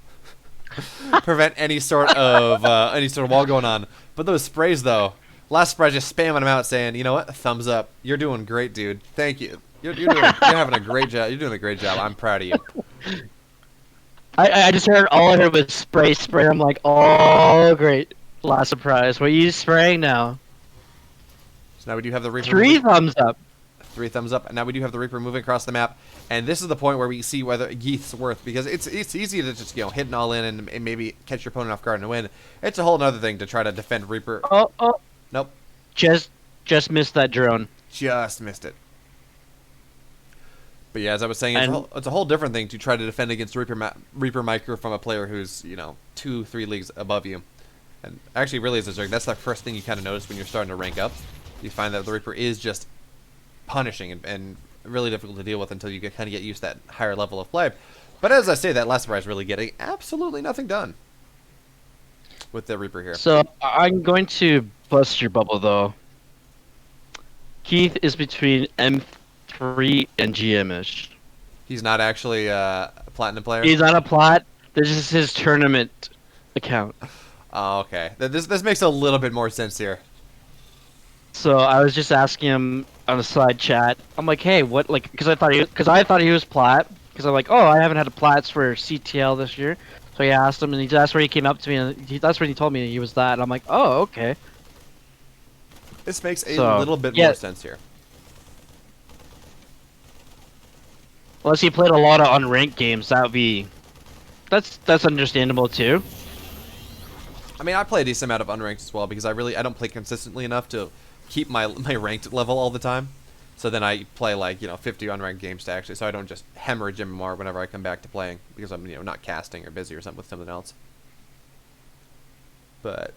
any sort of wall going on. But those sprays, though, Last Surprise just spamming them out, saying, "You know what? Thumbs up. You're doing great, dude. Thank you. You're having a great job. You're doing a great job. I'm proud of you." I just heard all I heard was spray. I'm like, oh great, Last Surprise. What are you spraying now? So now we do have the Reaper. 3 thumbs up. 3 thumbs up. And now we do have the Reaper moving across the map. And this is the point where we see whether Geeth's worth, because it's easy to just hit an all in and maybe catch your opponent off guard and win. It's a whole other thing to try to defend Reaper. Oh. Nope. Just missed that drone. Just missed it. But yeah, as I was saying, it's a whole different thing to try to defend against Reaper Micro from a player who's 2-3 leagues above you. And actually, really, as a Zerg, that's the first thing you kind of notice when you're starting to rank up. You find that the Reaper is just punishing and really difficult to deal with until you kind of get used to that higher level of play. But as I say, that Last Surprise really getting absolutely nothing done with the Reaper here. So I'm going to bust your bubble though. Geeth is between M3 and GM-ish. He's not actually a platinum player? He's not a plat. This is his tournament account. Oh, okay. This makes a little bit more sense here. So I was just asking him on a side chat. I'm like, hey, what, like, because I thought he was plat. Because I'm like, oh, I haven't had a plats for CTL this year. So he asked him, and that's where he came up to me, and that's when he told me he was that. And I'm like, oh, okay. This makes a little bit more sense here. Unless he played a lot of unranked games, that's understandable too. I mean, I play a decent amount of unranked as well because I don't play consistently enough to keep my ranked level all the time. So then I play like 50 unranked games to actually, so I don't just hemorrhage MMR whenever I come back to playing because I'm not casting or busy or something with something else. But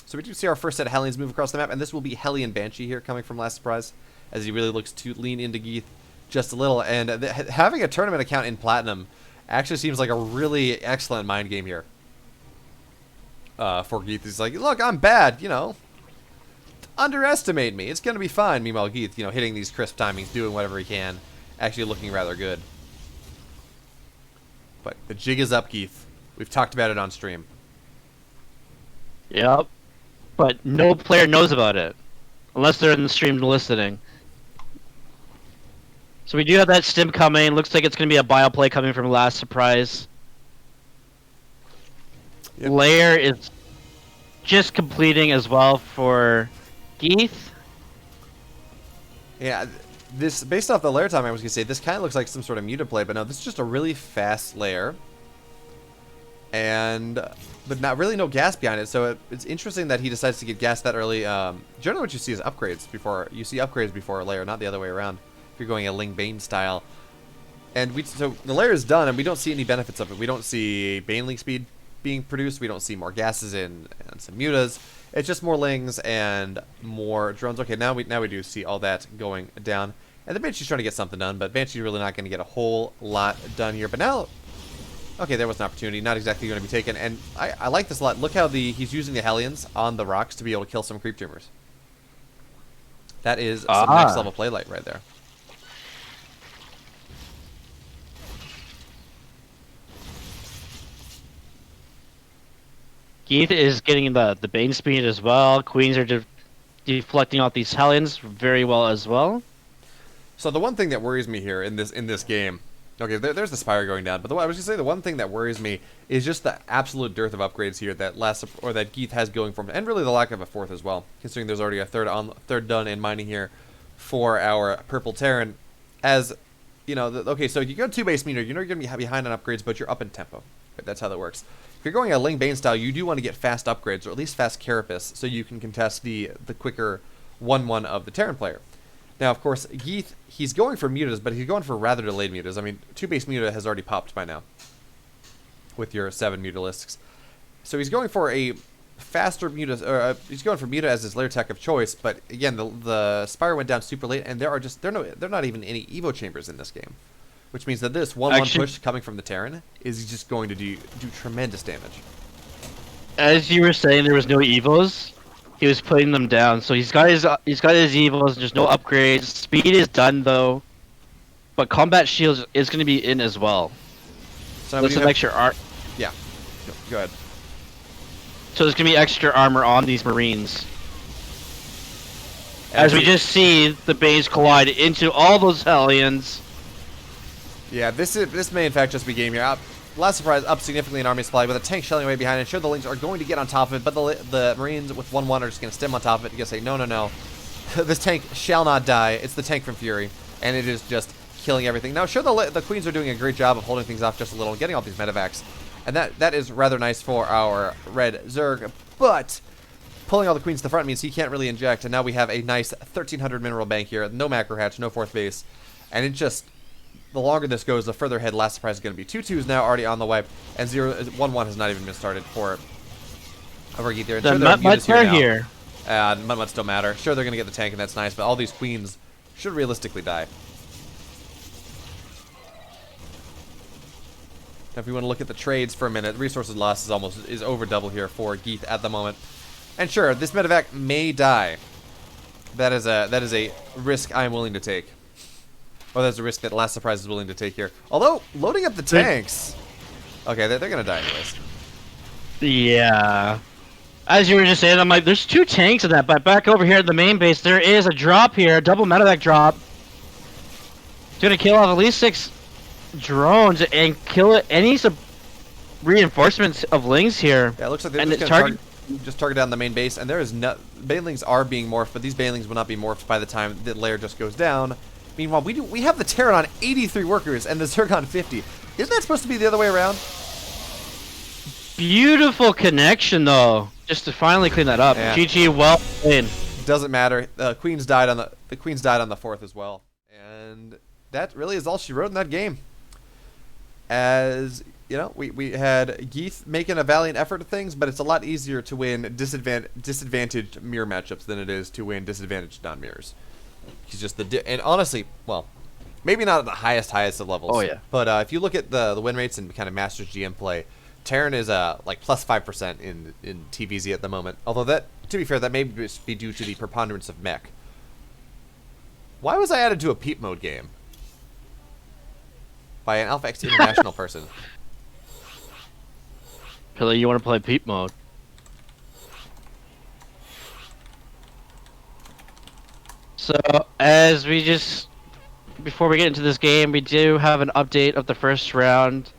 so we do see our first set of Hellions move across the map, and this will be Hellion Banshee here coming from Last Surprise as he really looks to lean into Geeth just a little. And having a tournament account in Platinum actually seems like a really excellent mind game here. For Geeth, he's like, look, I'm bad, underestimate me. It's going to be fine. Meanwhile, Geeth, hitting these crisp timings, doing whatever he can, actually looking rather good. But the jig is up, Geeth. We've talked about it on stream. Yep. But no player knows about it. Unless they're in the stream listening. So we do have that stim coming. Looks like it's going to be a bio play coming from Last Surprise. Yep. Lair is just completing as well for Geeth. Yeah, this based off the lair time, I was gonna say this kind of looks like some sort of muta play, but no, this is just a really fast lair, but not really no gas behind it. So it's interesting that he decides to get gas that early. Generally, what you see is upgrades before a lair, not the other way around. If you're going a Ling Bane style, so the lair is done, and we don't see any benefits of it. We don't see Bane Link speed being produced. We don't see more gases and some mutas. It's just more lings and more drones. Okay, now we do see all that going down. And the Banshee's trying to get something done, but Banshee's really not going to get a whole lot done here. But now, okay, there was an opportunity. Not exactly going to be taken. And I like this a lot. Look how he's using the Hellions on the rocks to be able to kill some creep tumors. That is some next level play light right there. Geeth is getting the Bane speed as well. Queens are deflecting off these Hellions very well as well. So the one thing that worries me here in this game, okay, there's the Spire going down, but I was gonna say the one thing that worries me is just the absolute dearth of upgrades here that that Geeth has going for him, and really the lack of a fourth as well, considering there's already a third done in mining here for our Purple Terran. As you know, okay, so you go 2 base meter, you know you're gonna be behind on upgrades, but you're up in tempo. Right, that's how that works. If you're going a Ling Bane style, you do want to get fast upgrades, or at least fast Carapace, so you can contest the quicker 1/1 of the Terran player. Now, of course, Geeth, he's going for mutas, but he's going for rather delayed mutas. I mean, 2 base muta has already popped by now with your 7 mutalisks. So he's going for a faster muta, or he's going for muta as his lair tech of choice. But again, the Spire went down super late, and there are not even any Evo chambers in this game, which means that this 1/1 push coming from the Terran is just going to do tremendous damage. As you were saying, there was no Evos. He was putting them down, so he's got his Evos. There's no upgrades. Speed is done though, but combat shields is going to be in as well. So there's some extra armor. Yeah, go ahead. So there's going to be extra armor on these Marines. As we just see the Banes collide into all those Hellions. Yeah, this may in fact just be game here. Last surprise, up significantly in army supply with a tank shelling away behind it. Sure, the Lings are going to get on top of it, but the Marines with 1/1 are just going to stem on top of it. You're going to say, no, no, no. This tank shall not die. It's the tank from Fury, and it is just killing everything. Now, sure, the Queens are doing a great job of holding things off just a little and getting all these medevacs, and that is rather nice for our red Zerg, but pulling all the Queens to the front means he can't really inject, and now we have a nice 1,300 mineral bank here. No macro hatch, no 4th base, and it just... The longer this goes, the further ahead Last Surprise is going to be. 2-2 is now already on the way, and 1-1 has not even been started for Geeth there. The Mutts are here. Mutts don't matter. Sure, they're going to get the tank, and that's nice, but all these Queens should realistically die. Now, if we want to look at the trades for a minute, resources loss is over double here for Geeth at the moment. And sure, this medevac may die. That is a risk I'm willing to take. Or there's a risk that Last Surprise is willing to take here. Although, loading up the tanks... Okay, they're going to die anyways. Yeah. As you were just saying, I'm like, there's 2 tanks in that, but back over here at the main base, there is a drop here, a double medevac drop. It's going to kill off at least 6 drones and kill any reinforcements of Lings here. Yeah, it looks like they're just going to target down the main base, and there is no... Banelings are being morphed, but these Banelings will not be morphed by the time the lair just goes down. Meanwhile, we have the Terran on 83 workers and the Zerg on 50. Isn't that supposed to be the other way around? Beautiful connection, though. Just to finally clean that up. Yeah. GG, well played. Doesn't matter. The Queens died on the 4th as well, and that really is all she wrote in that game. As you know, we had Geeth making a valiant effort at things, but it's a lot easier to win disadvantaged mirror matchups than it is to win disadvantaged non-mirrors. He's just and honestly, well, maybe not at the highest of levels. Oh yeah. But if you look at the win rates and kind of Masters GM play, Terran is like plus 5% in TVZ at the moment. Although that, to be fair, that may just be due to the preponderance of mech. Why was I added to a peep mode game by an Alpha X International person? Pilly, you want to play peep mode? So, as we just, before we get into this game, we do have an update of the first round.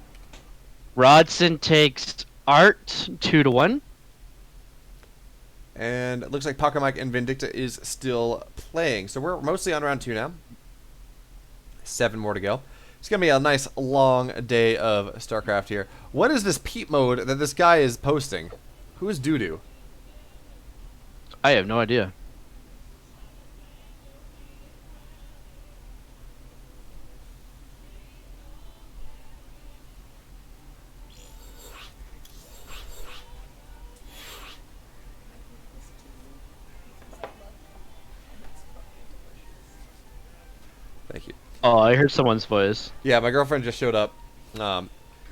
Rodson takes Art 2-1. And it looks like Pacamike and Vindicta is still playing. So we're mostly on round 2 now. 7 more to go. It's going to be a nice long day of StarCraft here. What is this peep mode that this guy is posting? Who is Doodoo? I have no idea. Oh, I heard someone's voice. Yeah, my girlfriend just showed up.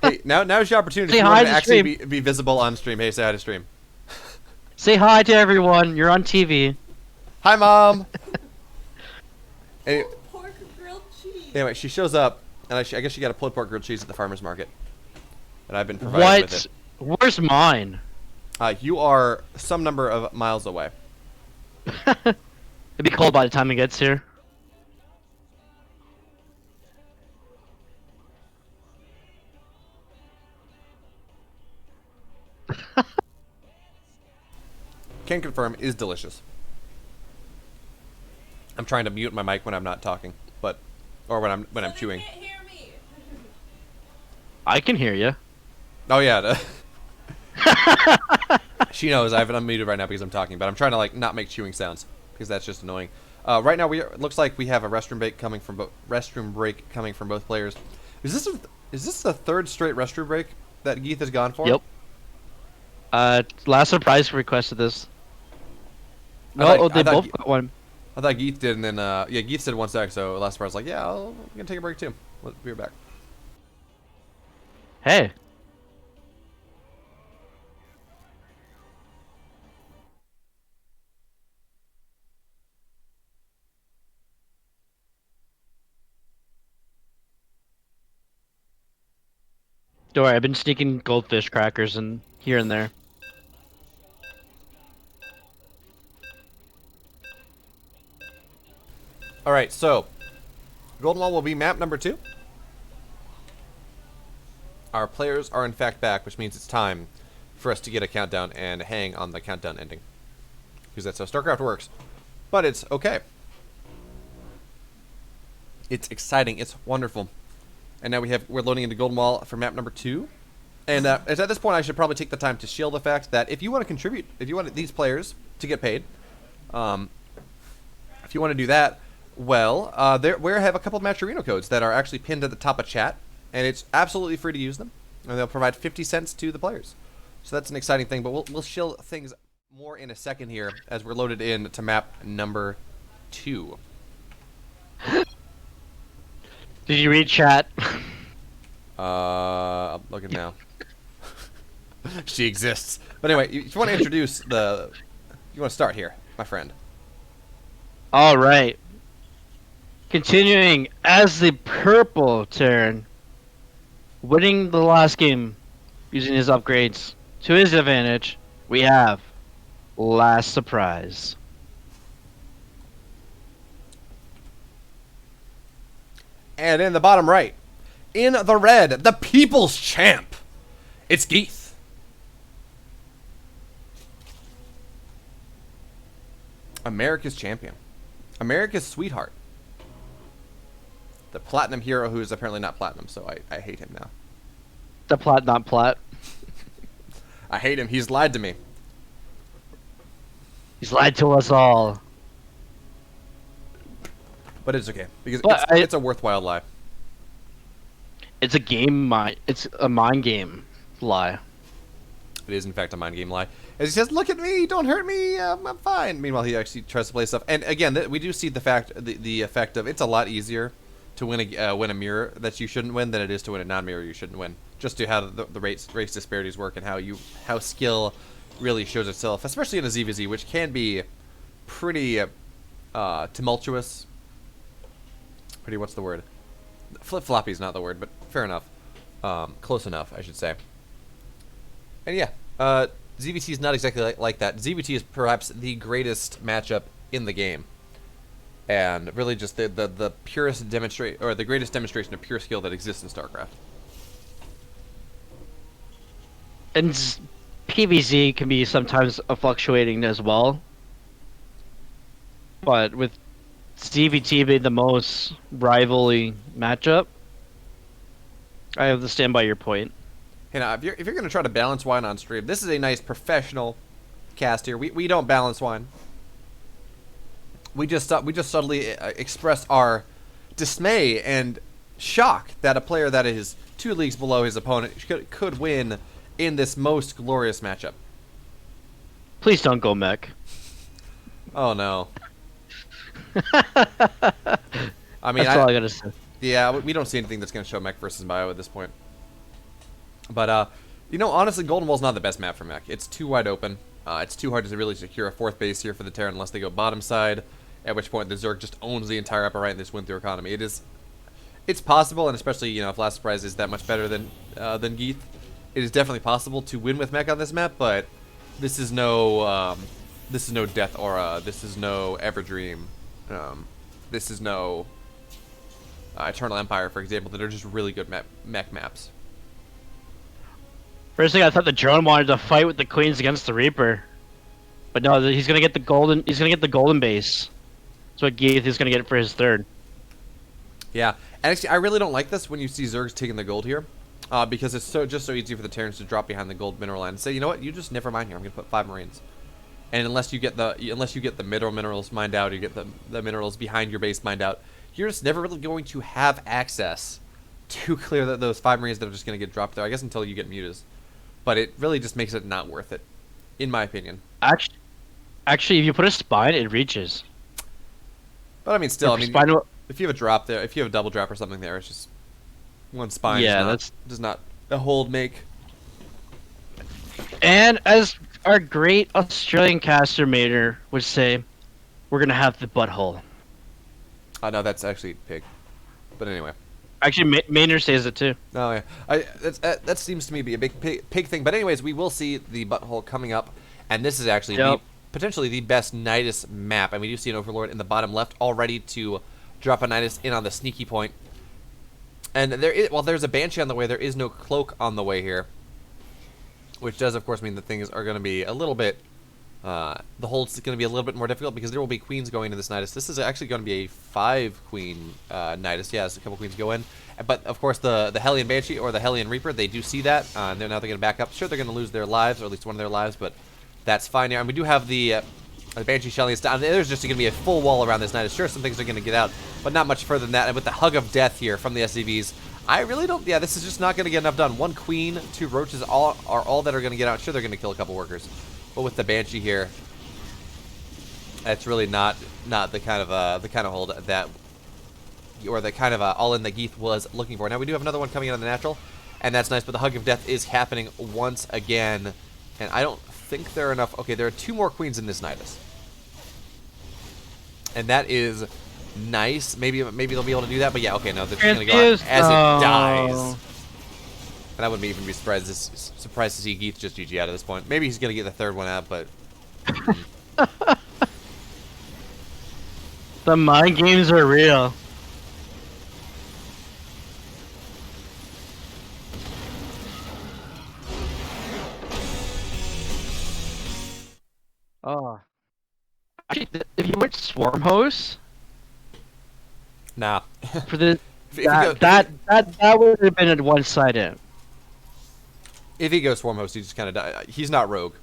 Hey, now's your opportunity Say if you hi want to to actually stream. be visible on stream. Hey, say hi to stream. Say hi to everyone. You're on TV. Hi, Mom! Any- Pork grilled cheese. Anyway, she shows up, and I guess she got a pulled pork grilled cheese at the farmer's market. And I've been provided with What? Where's mine? it. You are some number of miles away. It'd be cold by the time it gets here. Can confirm, is delicious. I'm trying to mute my mic when I'm not talking, or when I'm chewing. Can't hear me. I can hear you. Oh yeah. She knows I have it unmuted right now because I'm talking, but I'm trying to like not make chewing sounds because that's just annoying. Right now it looks like we have a restroom break coming from both players. Is this the third straight restroom break that Geeth has gone for? Yep. Last surprise requested this. I thought- Oh, I they thought both got one. I thought Geeth did, and then yeah, Geeth said 1 sec. So last part I was like, yeah, I'm gonna take a break too. We'll be right back. Hey. Don't worry, I've been sneaking goldfish crackers in here and there. All right, so Golden Wall will be map number 2. Our players are in fact back, which means it's time for us to get a countdown and hang on the countdown ending, because that's how StarCraft works. But it's okay. It's exciting. It's wonderful. And now we're loading into Golden Wall for map number 2. And at this point, I should probably take the time to shield the fact that if you want to contribute, if you want these players to get paid, if you want to do that, well, we have a couple of Matcherino codes that are actually pinned at the top of chat, and it's absolutely free to use them, and they'll provide 50 cents to the players. So that's an exciting thing, but we'll shield things more in a second here as we're loaded in to map number 2. Did you read chat? I'm looking now. She exists. But anyway, if you want to introduce you want to start here, my friend. All right. Continuing as the purple Terran, winning the last game using his upgrades to his advantage, we have last surprise. And in the bottom right, in the red, the people's champ, it's Geeth. America's champion. America's sweetheart. The platinum hero who is apparently not platinum, so I hate him now. The plat, not plat. I hate him. He's lied to me. He's lied to us all. But it's okay, because But it's a worthwhile lie. It's It's a mind game lie. It is, in fact, a mind game lie. As he says, "Look at me, don't hurt me, I'm fine." Meanwhile, he actually tries to play stuff. And again, we do see the effect of it's a lot easier to win a mirror that you shouldn't win than it is to win a non-mirror you shouldn't win. Just to how the race disparities work and how skill really shows itself, especially in a ZVZ, which can be pretty tumultuous. Pretty, what's the word? Flip-floppy is not the word, but fair enough. Close enough, I should say. And yeah, ZVT is not exactly like that. ZVT is perhaps the greatest matchup in the game, and really just the purest the greatest demonstration of pure skill that exists in StarCraft. And PvZ can be sometimes fluctuating as well. But with ZVT being the most rivalry matchup, I have to stand by your point. Hey, now, if you're going to try to balance wine on stream, this is a nice professional cast here. We don't balance wine. We just subtly express our dismay and shock that a player that is 2 leagues below his opponent could win in this most glorious matchup. Please don't go mech. Oh no. I mean, That's all I gotta say. yeah, we don't see anything that's going to show mech versus bio at this point. But, you know, honestly, Golden Wall's not the best map for mech. It's too wide open. It's too hard to really secure a fourth base here for the Terran unless they go bottom side, at which point the Zerg just owns the entire upper right and this win through economy. It's possible, and especially, you know, if Last Surprise is that much better than Geeth, it is definitely possible to win with mech on this map, but this is no Death Aura, this is no Everdream, this is no Eternal Empire, for example, that are just really good mech maps. First thing I thought the drone wanted to fight with the queens against the Reaper, but no, he's gonna get the golden. He's gonna get the golden base. That's what Geeth is gonna get for his third. Yeah, and actually, I really don't like this when you see Zergs taking the gold here, because it's just so easy for the Terrans to drop behind the gold mineral line and say, you know what, you just never mind here. I'm gonna put 5 Marines, and unless you get the minerals mined out, or you get the minerals behind your base mined out, you're just never really going to have access to clear those 5 Marines that are just gonna get dropped there. I guess until you get mutas, but it really just makes it not worth it, in my opinion. Actually, if you put a spine, it reaches. But I mean, still, If spine will- if you have a drop there, if you have a double drop or something there, it's just one spine. Yeah, does not a hold make. And as our great Australian caster Mater would say, we're gonna have the butthole. No, that's actually pig. But anyway. Actually, Maynard says it too. No, yeah. That seems to me to be a big pig thing. But anyways, we will see the butthole coming up, and this is actually potentially the best Nidus map. And we do see an Overlord in the bottom left already to drop a Nidus in on the sneaky point. And there's a Banshee on the way, there is no Cloak on the way here, which does of course mean that things are going to be a little bit. The hold's going to be a little bit more difficult because there will be queens going into this Nidus. This is actually going to be a 5-queen Nidus. Yes, a couple queens go in. But, of course, the Hellion Banshee or the Hellion Reaper, they do see that. And now they're going to back up. Sure, they're going to lose their lives, or at least one of their lives, but that's fine here. And we do have the Banshee shelling us down. There's just going to be a full wall around this Nidus. Sure, some things are going to get out, but not much further than that. And with the Hug of Death here from the SCVs, I really don't... Yeah, this is just not going to get enough done. 1 queen, 2 roaches are all that are going to get out. Sure, they're going to kill a couple workers. But with the Banshee here, it's really not the kind of hold that, or the kind of all-in that Geeth was looking for. Now we do have another one coming in on the natural, and that's nice. But the Hug of Death is happening once again, and I don't think there are enough. Okay, there are 2 more queens in this Nidus, and that is nice. Maybe they'll be able to do that. But yeah, okay, no, they're just gonna go out as it dies. And I wouldn't even be surprised to see Geeth just GG out at this point. Maybe he's gonna get the 3rd one out, but. The mind games are real. Oh. Actually, if you went Swarm Host, Nah. for the that would have been a one-sided. If he goes Swarm Host, he just kind of die. He's not Rogue.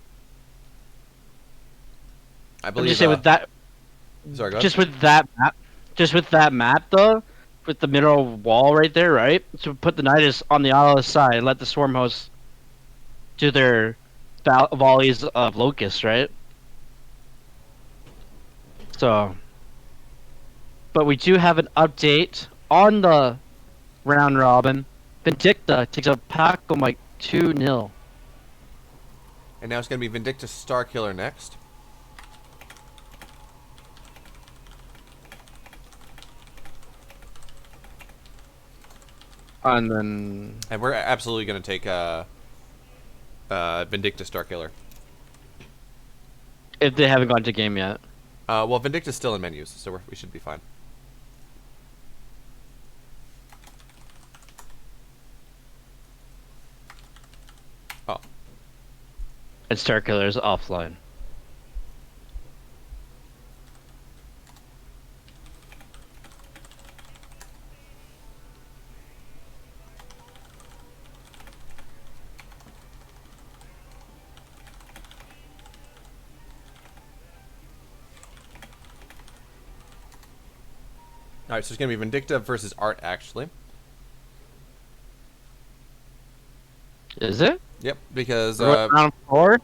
I believe. I'm just saying with that. Sorry, go ahead. Just with that map though, with the middle wall right there, right? So put the Nidus on the other side and let the Swarm Hosts do their volleys of locusts, right? So, but we do have an update on the round robin. Vindicta takes a pack of like 2-0. And now it's going to be Vindicta Starkiller next. And then... And we're absolutely going to take Vindicta Starkiller. If they haven't gone to game yet. Well, Vindicta's still in menus, so we should be fine. Oh. And Starkiller is offline. Alright, so it's going to be Vindicta versus Art, actually. Is it? Yep, because... round 4?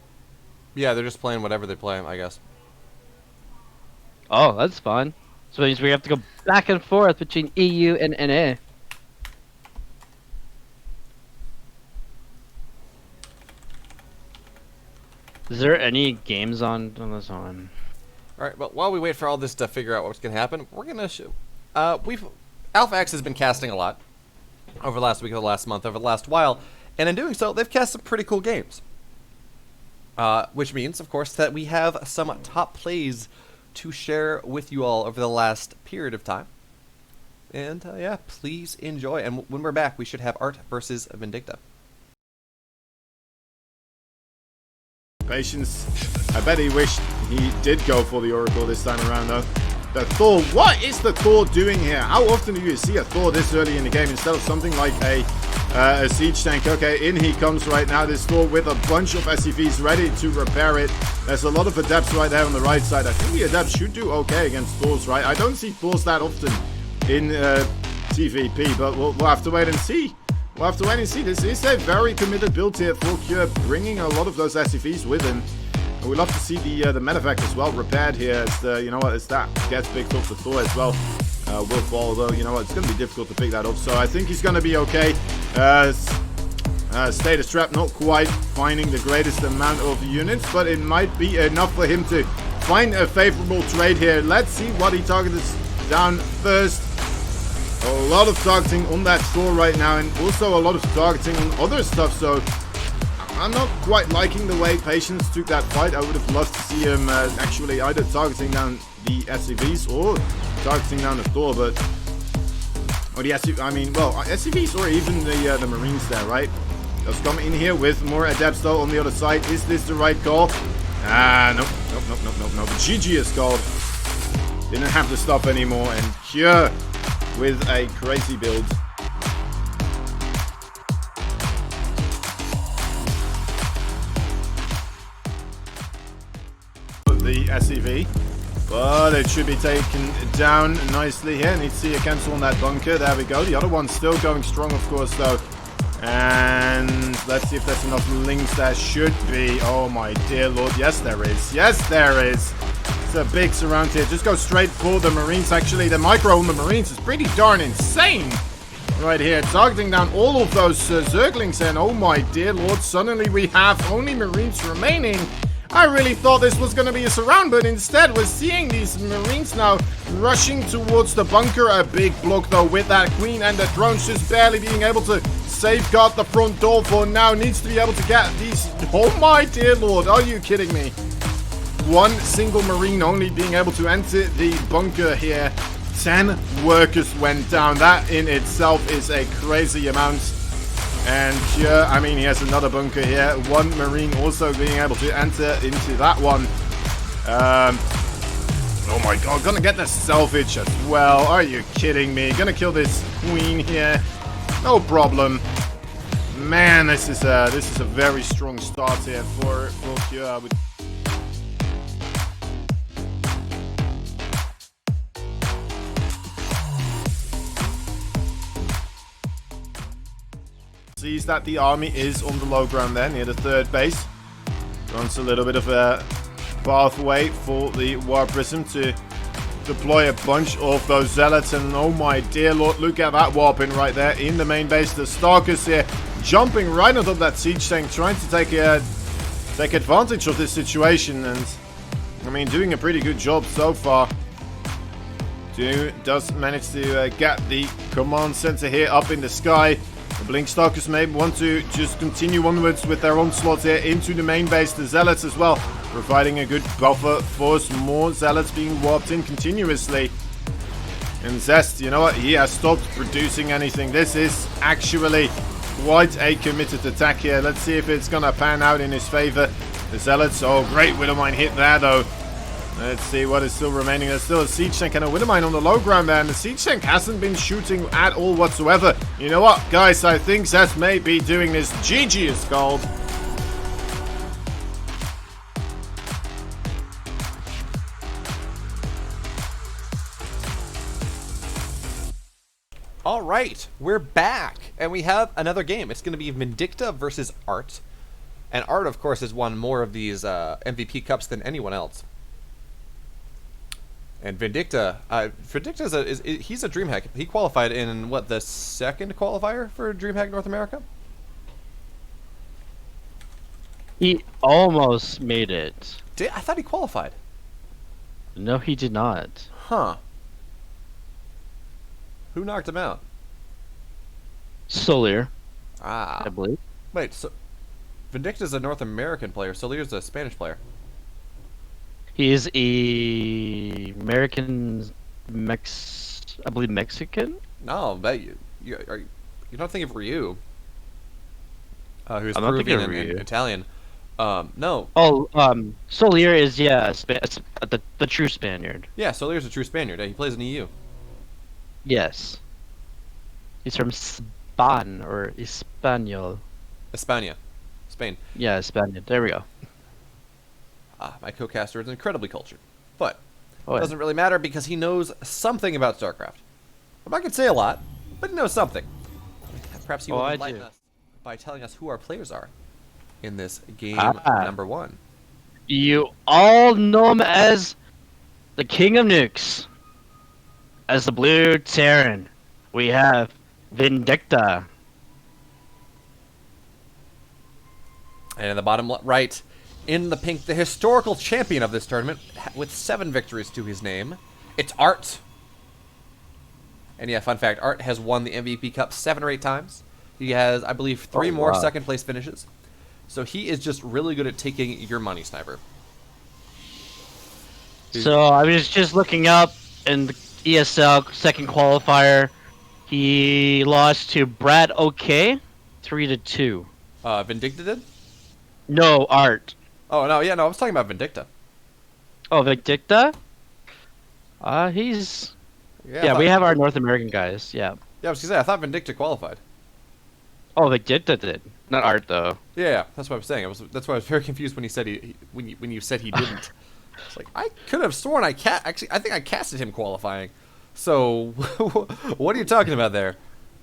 yeah, they're just playing whatever they play, I guess. Oh, that's fun. So it means we have to go back and forth between EU and NA. Is there any games on this one? All right, but while we wait for all this to figure out what's going to happen, we're going to Alpha X has been casting a lot over the last week, over the last month, over the last while, and in doing so, they've cast some pretty cool games. Which means, of course, that we have some top plays to share with you all over the last period of time. And yeah, please enjoy. And when we're back, we should have Art versus Vindicta. Patience. I bet he wished he did go for the Oracle this time around, though. The Thor. What is the Thor doing here? How often do you see a Thor this early in the game instead of something like a siege tank? Okay, in he comes right now. This Thor with a bunch of SCVs ready to repair it. There's a lot of Adepts right there on the right side. I think the Adepts should do okay against Thors, right? I don't see Thors that often in TVP, but we'll have to wait and see. We'll have to wait and see. This is a very committed build here for Cure, bringing a lot of those SCVs with him. And we'd love to see the medevac as well repaired here. As the, you know what, as that gets picked up for Thor as well. Will fall, though, you know what, it's going to be difficult to pick that up. So I think he's going to be okay. Status Trap not quite finding the greatest amount of units, but it might be enough for him to find a favorable trade here. Let's see what he targets down first. A lot of targeting on that Thor right now, and also a lot of targeting on other stuff, so I'm not quite liking the way Patience took that fight. I would have loved to see him actually either targeting down the SCVs or targeting down the Thor, but... Or the SCVs, I mean, well, SCVs or even the Marines there, right? Let's come in here with more Adepts, though, on the other side. Is this the right call? Nope. GG is called. Didn't have the stuff anymore, and here... with a crazy build. The SCV, but it should be taken down nicely here. Need to see a cancel on that bunker. There we go. The other one's still going strong, of course, though. And let's see if there's enough links. There should be. Oh my dear lord. Yes, there is. Yes, there is. A big surround here. Just go straight for the Marines. Actually, the micro on the Marines is pretty darn insane right here, targeting down all of those Zerglings, and oh my dear lord, suddenly we have only Marines remaining. I really thought this was going to be a surround, but instead we're seeing these Marines now rushing towards the bunker. A big block though with that Queen, and the drones just barely being able to safeguard the front door for now. Needs to be able to get these. Oh my dear lord, are you kidding me? One single Marine only being able to enter the bunker here. 10 workers went down. That in itself is a crazy amount. And here, I mean, he has another bunker here. One Marine also being able to enter into that one. Oh my god, gonna get the salvage as well. Are you kidding me? Gonna kill this Queen here. No problem. Man, this is a very strong start here for Cure. Sees that the army is on the low ground there near the third base. Runs a little bit of a pathway for the War Prism to deploy a bunch of those Zealots, and oh my dear lord, look at that warp in right there in the main base. The Stalkers here jumping right on top of that siege tank, trying to take advantage of this situation, and I mean doing a pretty good job so far. Does manage to get the command center here up in the sky. The Blink Stalkers may want to just continue onwards with their onslaught here into the main base. The Zealots as well, providing a good buffer for some more Zealots being warped in continuously. And Zest, you know what? He has stopped producing anything. This is actually quite a committed attack here. Let's see if it's going to pan out in his favor. The Zealots, oh great Widowmine hit there though. Let's see what is still remaining. There's still a siege tank and a Widowmine on the low ground there, and the siege tank hasn't been shooting at all whatsoever. You know what, guys? I think Zest may be doing this. GG is called. All right, we're back, and we have another game. It's going to be Vindicta versus Art, and Art, of course, has won more of these MVP cups than anyone else. And Vindicta, he's a DreamHack. He qualified in what, the second qualifier for DreamHack North America? He almost made it. I thought he qualified. No, he did not. Huh. Who knocked him out? Solier, Ah. I believe. Wait, so Vindicta's a North American player. Solier's a Spanish player. He is I believe Mexican. No, but you don't think of Ryu, who's I'm not thinking Peruvian of and Ryu. Italian. No. Oh, Solier is the true Spaniard. Yeah, Solier's a true Spaniard. He plays in EU. Yes. He's from Spain or Espanol. España. Spain. Yeah, Spaniard. There we go. My co-caster is incredibly cultured. But Oh, it yeah. doesn't really matter because he knows something about StarCraft. I'm not going to say a lot, but he knows something. Perhaps he will I enlighten do. us by telling us who our players are in this game Ah. number 1. You all know him as the King of Nukes. As the Blue Terran, we have Vindicta. And in the bottom right, in the pink, the historical champion of this tournament, with 7 victories to his name, it's Art. And yeah, fun fact, Art has won the MVP Cup 7 or 8 times. He has, I believe, 3 more wow. second place finishes. So he is just really good at taking your money, Sniper. So I was just looking up in the ESL second qualifier. He lost to Brad OK, 3-2. Vindicta did? No, Art. Oh, no, yeah, no, I was talking about Vindicta. Oh, Vindicta? He's... Yeah, we have our North American guys, yeah. Yeah, I was going to say, I thought Vindicta qualified. Oh, Vindicta did. Not Art, though. Yeah, that's what I was saying. That's why I was very confused when he said when you said he didn't. It's like, I could have sworn I think I casted him qualifying. So, what are you talking about there?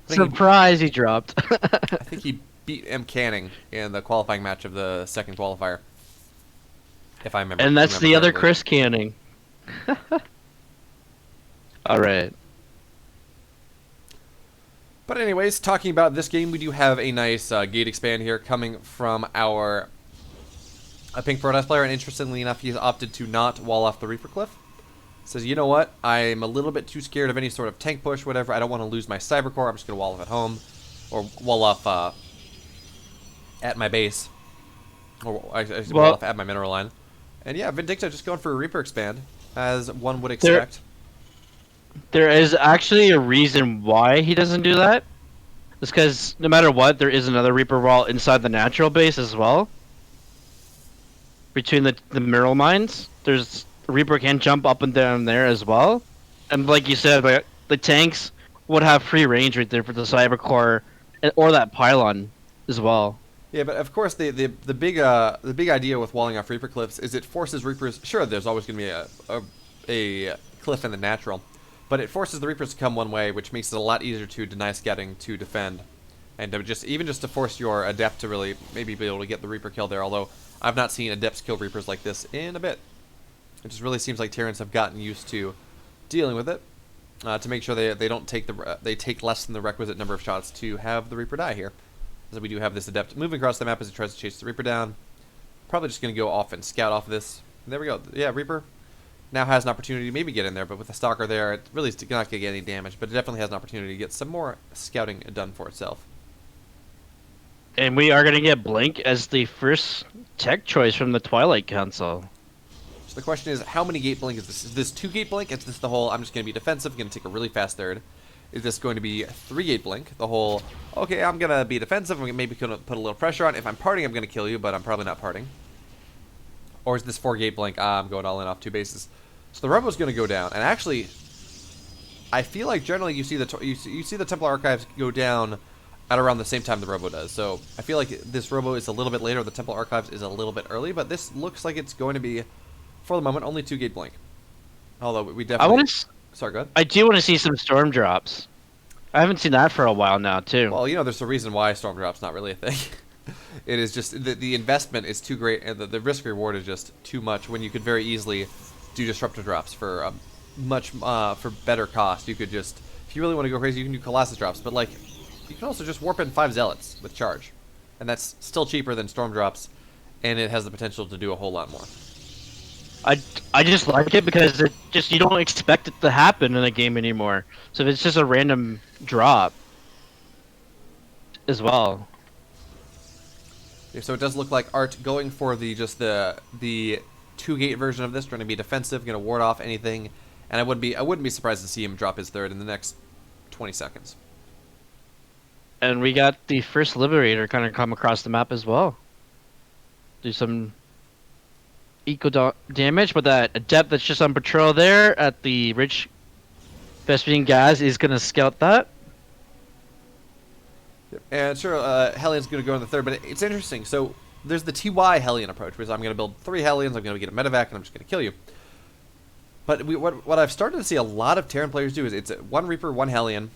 Surprise, he dropped. I think he beat M. Canning in the qualifying match of the second qualifier. If I remember. And that's the other correctly. Chris Canning. Alright. But anyways, talking about this game, we do have a nice gate expand here coming from our Pink Protoss player, and interestingly enough, he's opted to not wall off the Reaper Cliff. Says, you know what, I'm a little bit too scared of any sort of tank push, whatever, I don't want to lose my Cyber Core, I'm just going to wall off at home, or wall off at my base, or I should wall off at my mineral line. And yeah, Vindicta just going for a Reaper expand, as one would expect. There is actually a reason why he doesn't do that. It's because no matter what, there is another Reaper wall inside the natural base as well. Between the mineral mines, there's Reaper can jump up and down there as well. And like you said, the tanks would have free range right there for the Cyber Core or that pylon as well. Yeah, but of course the big idea with walling off Reaper cliffs is it forces Reapers. Sure, there's always going to be a cliff in the natural, but it forces the Reapers to come one way, which makes it a lot easier to deny scouting to defend, and to even just to force your Adept to really maybe be able to get the Reaper kill there. Although I've not seen Adepts kill Reapers like this in a bit. It just really seems like Terrans have gotten used to dealing with it to make sure they don't take they take less than the requisite number of shots to have the Reaper die here. So we do have this Adept moving across the map as it tries to chase the Reaper down. Probably just going to go off and scout off this. And there we go. Yeah, Reaper now has an opportunity to maybe get in there, but with the Stalker there, it really is not going to get any damage, but it definitely has an opportunity to get some more scouting done for itself. And we are going to get Blink as the first tech choice from the Twilight Council. So the question is, how many gate blink is this? Is this 2 gate blink? Is this the whole, I'm just going to be defensive, going to take a really fast third? Is this going to be 3 gate blink? The whole, okay, I'm going to be defensive, I'm maybe going to put a little pressure on. If I'm parting, I'm going to kill you, but I'm probably not parting. Or is this 4 gate blink? I'm going all in off 2 bases. So the Robo's going to go down. And actually, I feel like generally you see the Templar Archives go down at around the same time the Robo does. So I feel like this Robo is a little bit later, the Templar Archives is a little bit early, but this looks like it's going to be, for the moment, only 2 gate blink. Although we definitely... Sorry, go ahead. I do want to see some storm drops. I haven't seen that for a while now, too. Well, you know, there's a reason why storm drop's not really a thing. It is just the investment is too great, and the risk reward is just too much when you could very easily do disruptor drops for much for better cost. You could just, if you really want to go crazy, you can do Colossus drops, but like, you can also just warp in 5 Zealots with charge, and that's still cheaper than Storm drops, and it has the potential to do a whole lot more. I just like it because it just, you don't expect it to happen in a game anymore. So if it's just a random drop as well. Yeah, so it does look like Art going for the 2-gate version of this, trying to be defensive, going to ward off anything, and I wouldn't be surprised to see him drop his third in the next 20 seconds. And we got the first Liberator kind of come across the map as well. Do some eco damage, but that Adept that's just on patrol there at the Rich Vespian Gas is going to scout that. And sure, Hellion's going to go in the third, but it's interesting. So there's the TY Hellion approach, which I'm going to build 3 Hellions, I'm going to get a medevac, and I'm just going to kill you. But what I've started to see a lot of Terran players do is it's 1 Reaper, 1 Hellion,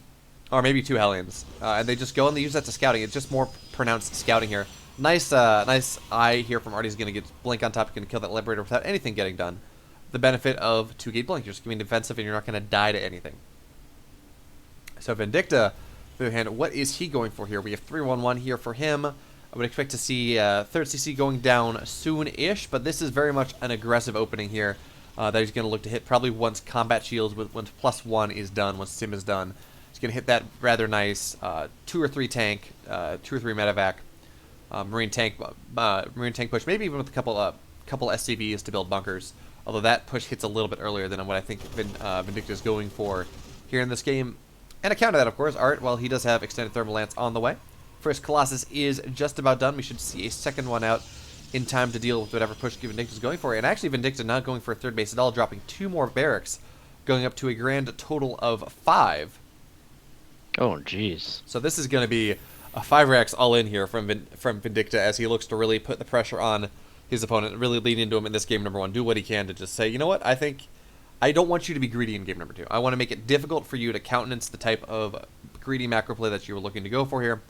or maybe 2 Hellions, and they just go and they use that to scouting. It's just more pronounced scouting here. Nice eye here from Artie's going to get Blink on top, going to kill that Liberator without anything getting done. The benefit of 2-gate Blink, you're just being defensive and you're not going to die to anything. So Vindicta, on the other hand, what is he going for here? We have 3-1-1 here for him. I would expect to see 3rd CC going down soon-ish, but this is very much an aggressive opening here that he's going to look to hit probably once Combat Shields, once +1 is done, once Sim is done. He's going to hit that rather nice 2 or 3 tank, 2 or 3 medevac, marine tank push, maybe even with a couple SCVs to build bunkers, although that push hits a little bit earlier than what I think Vindicta is going for here in this game. And a counter that, of course, Art, well, he does have Extended Thermal Lance on the way. First Colossus is just about done. We should see a second one out in time to deal with whatever push Vindicta is going for. And actually, Vindicta not going for a third base at all, dropping 2 more barracks, going up to a grand total of 5. Oh, jeez. So this is going to be a 5 racks all in here from Vindicta as he looks to really put the pressure on his opponent, really lean into him in this game number 1. Do what he can to just say, you know what, I don't want you to be greedy in game number 2. I want to make it difficult for you to countenance the type of greedy macro play that you were looking to go for here.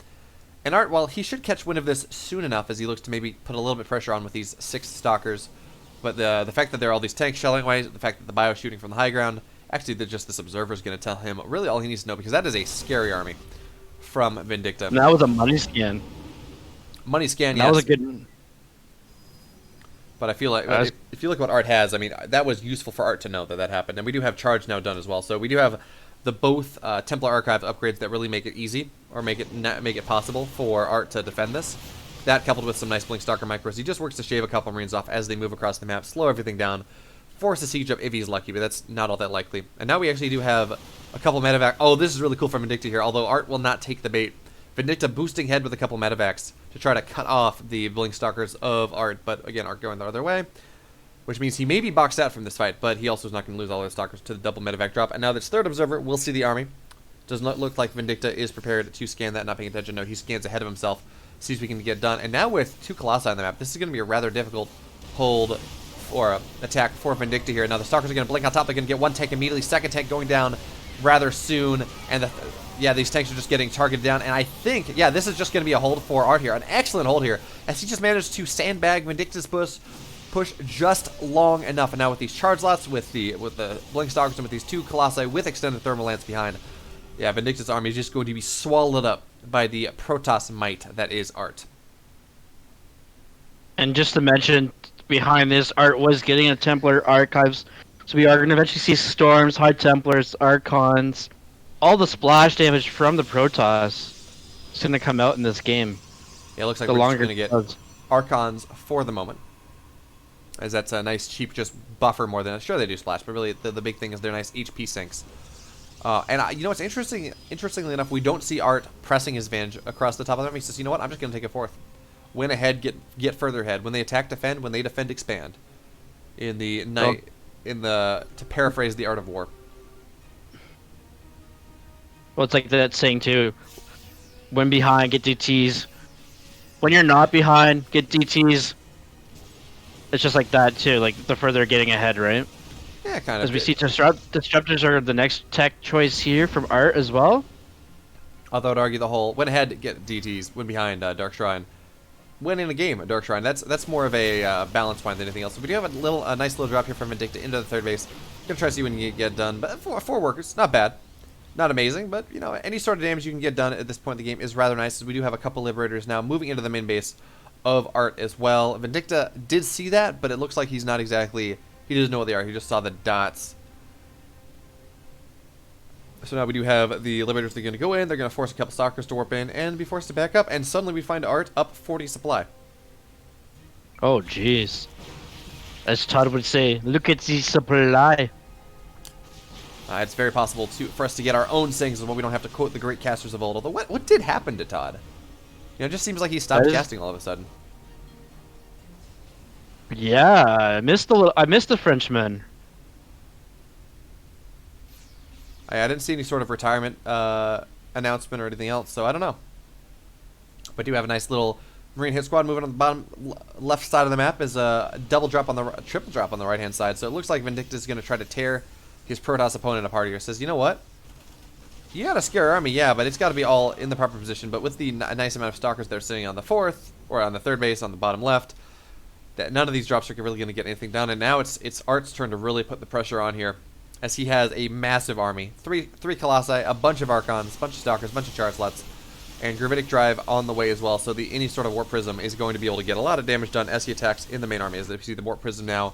And Art, while he should catch wind of this soon enough as he looks to maybe put a little bit of pressure on with these 6 Stalkers, but the fact that there are all these tanks shelling away, the fact that the bio shooting from the high ground, actually just this Observer is going to tell him really all he needs to know, because that is a scary army from Vindicta. And that was a money scan. Money scan, That yes. was a good... But I feel like if you look what Art has, I mean, that was useful for Art to know that happened. And we do have Charge now done as well. So we do have the both Templar Archive upgrades that really make it easy, or make it possible for Art to defend this. That coupled with some nice Blink Stalker micros, he just works to shave a couple Marines off as they move across the map, slow everything down, force a siege up if he's lucky, but that's not all that likely. And now we actually do have a couple medevac. Oh, this is really cool from Vindicta here, although Art will not take the bait. Vindicta boosting head with a couple medevacs to try to cut off the Blink Stalkers of Art, but again, Art going the other way, which means he may be boxed out from this fight, but he also is not going to lose all his Stalkers to the double medevac drop. And now this 3rd Observer will see the army. Does not look like Vindicta is prepared to scan that, not paying attention. No, he scans ahead of himself, sees what he can get done. And now with 2 Colossi on the map, this is going to be a rather difficult hold or attack for Vindicta here. Now the Stalkers are going to blink on top. They're going to get 1 tank immediately, 2nd tank going down rather soon, and these tanks are just getting targeted down, and I think, this is just going to be a hold for Art here. An excellent hold here, as he just managed to sandbag Vindicta's push just long enough. And now with these charge lots, with the Blink Stalkers, and with these 2 Colossi with Extended Thermal Lance behind, Vindicta's army is just going to be swallowed up by the Protoss might that is Art. And just to mention, behind this, Art was getting a Templar Archives, so we are going to eventually see Storms, High Templars, Archons. All the splash damage from the Protoss is going to come out in this game. Yeah, it looks like The we're just longer going to get it goes. Archons for the moment, as that's a nice cheap just buffer more than, sure they do splash, but really the big thing is their nice HP sinks. And you know what's interesting? Interestingly enough, we don't see Art pressing his advantage across the top of the map. He says, you know what, I'm just going to take a 4th. Win ahead, get further ahead. When they attack, defend. When they defend, expand. In the night, to paraphrase the Art of War. Well, it's like that saying too, when behind, get DTs. When you're not behind, get DTs. It's just like that too, like the further getting ahead, right? Yeah, kind of. As we see, Disruptors are the next tech choice here from Art as well. Although I'd argue the whole, went ahead, get DTs, went behind Dark Shrine. winning a game at Dark Shrine. That's more of a balance point than anything else. So we do have a nice little drop here from Vindicta into the third base. Gonna try to see when you get done, but four workers, not bad. Not amazing, but you know, any sort of damage you can get done at this point in the game is rather nice, as we do have a couple Liberators now moving into the main base of Art as well. Vindicta did see that, but it looks like he's not exactly, he doesn't know what they are, he just saw the dots. So now we do have the Liberators that are going to go in, they're going to force a couple Stalkers to warp in, and be forced to back up, and suddenly we find Art up 40 supply. Oh, jeez. As Todd would say, look at the supply. It's very possible for us to get our own things as well. We don't have to quote the great casters of old. Although, what did happen to Todd? You know, it just seems like he stopped casting all of a sudden. Yeah, I missed the Frenchman. I didn't see any sort of retirement announcement or anything else, so I don't know. But do have a nice little Marine hit squad moving on the bottom left side of the map. Is a double drop on the triple drop on the right hand side. So it looks like Vindicta is going to try to tear his Protoss opponent apart here. Says, you know what? You got a scare army, yeah, but it's got to be all in the proper position. But with the nice amount of Stalkers that are sitting on the fourth or on the third base on the bottom left, that none of these drops are really going to get anything done. And now it's Art's turn to really put the pressure on here, as he has a massive army, three Colossi, a bunch of Archons, a bunch of Stalkers, a bunch of Char Slots, and Gravitic Drive on the way as well. So any sort of Warp Prism is going to be able to get a lot of damage done as he attacks in the main army. As you see the Warp Prism now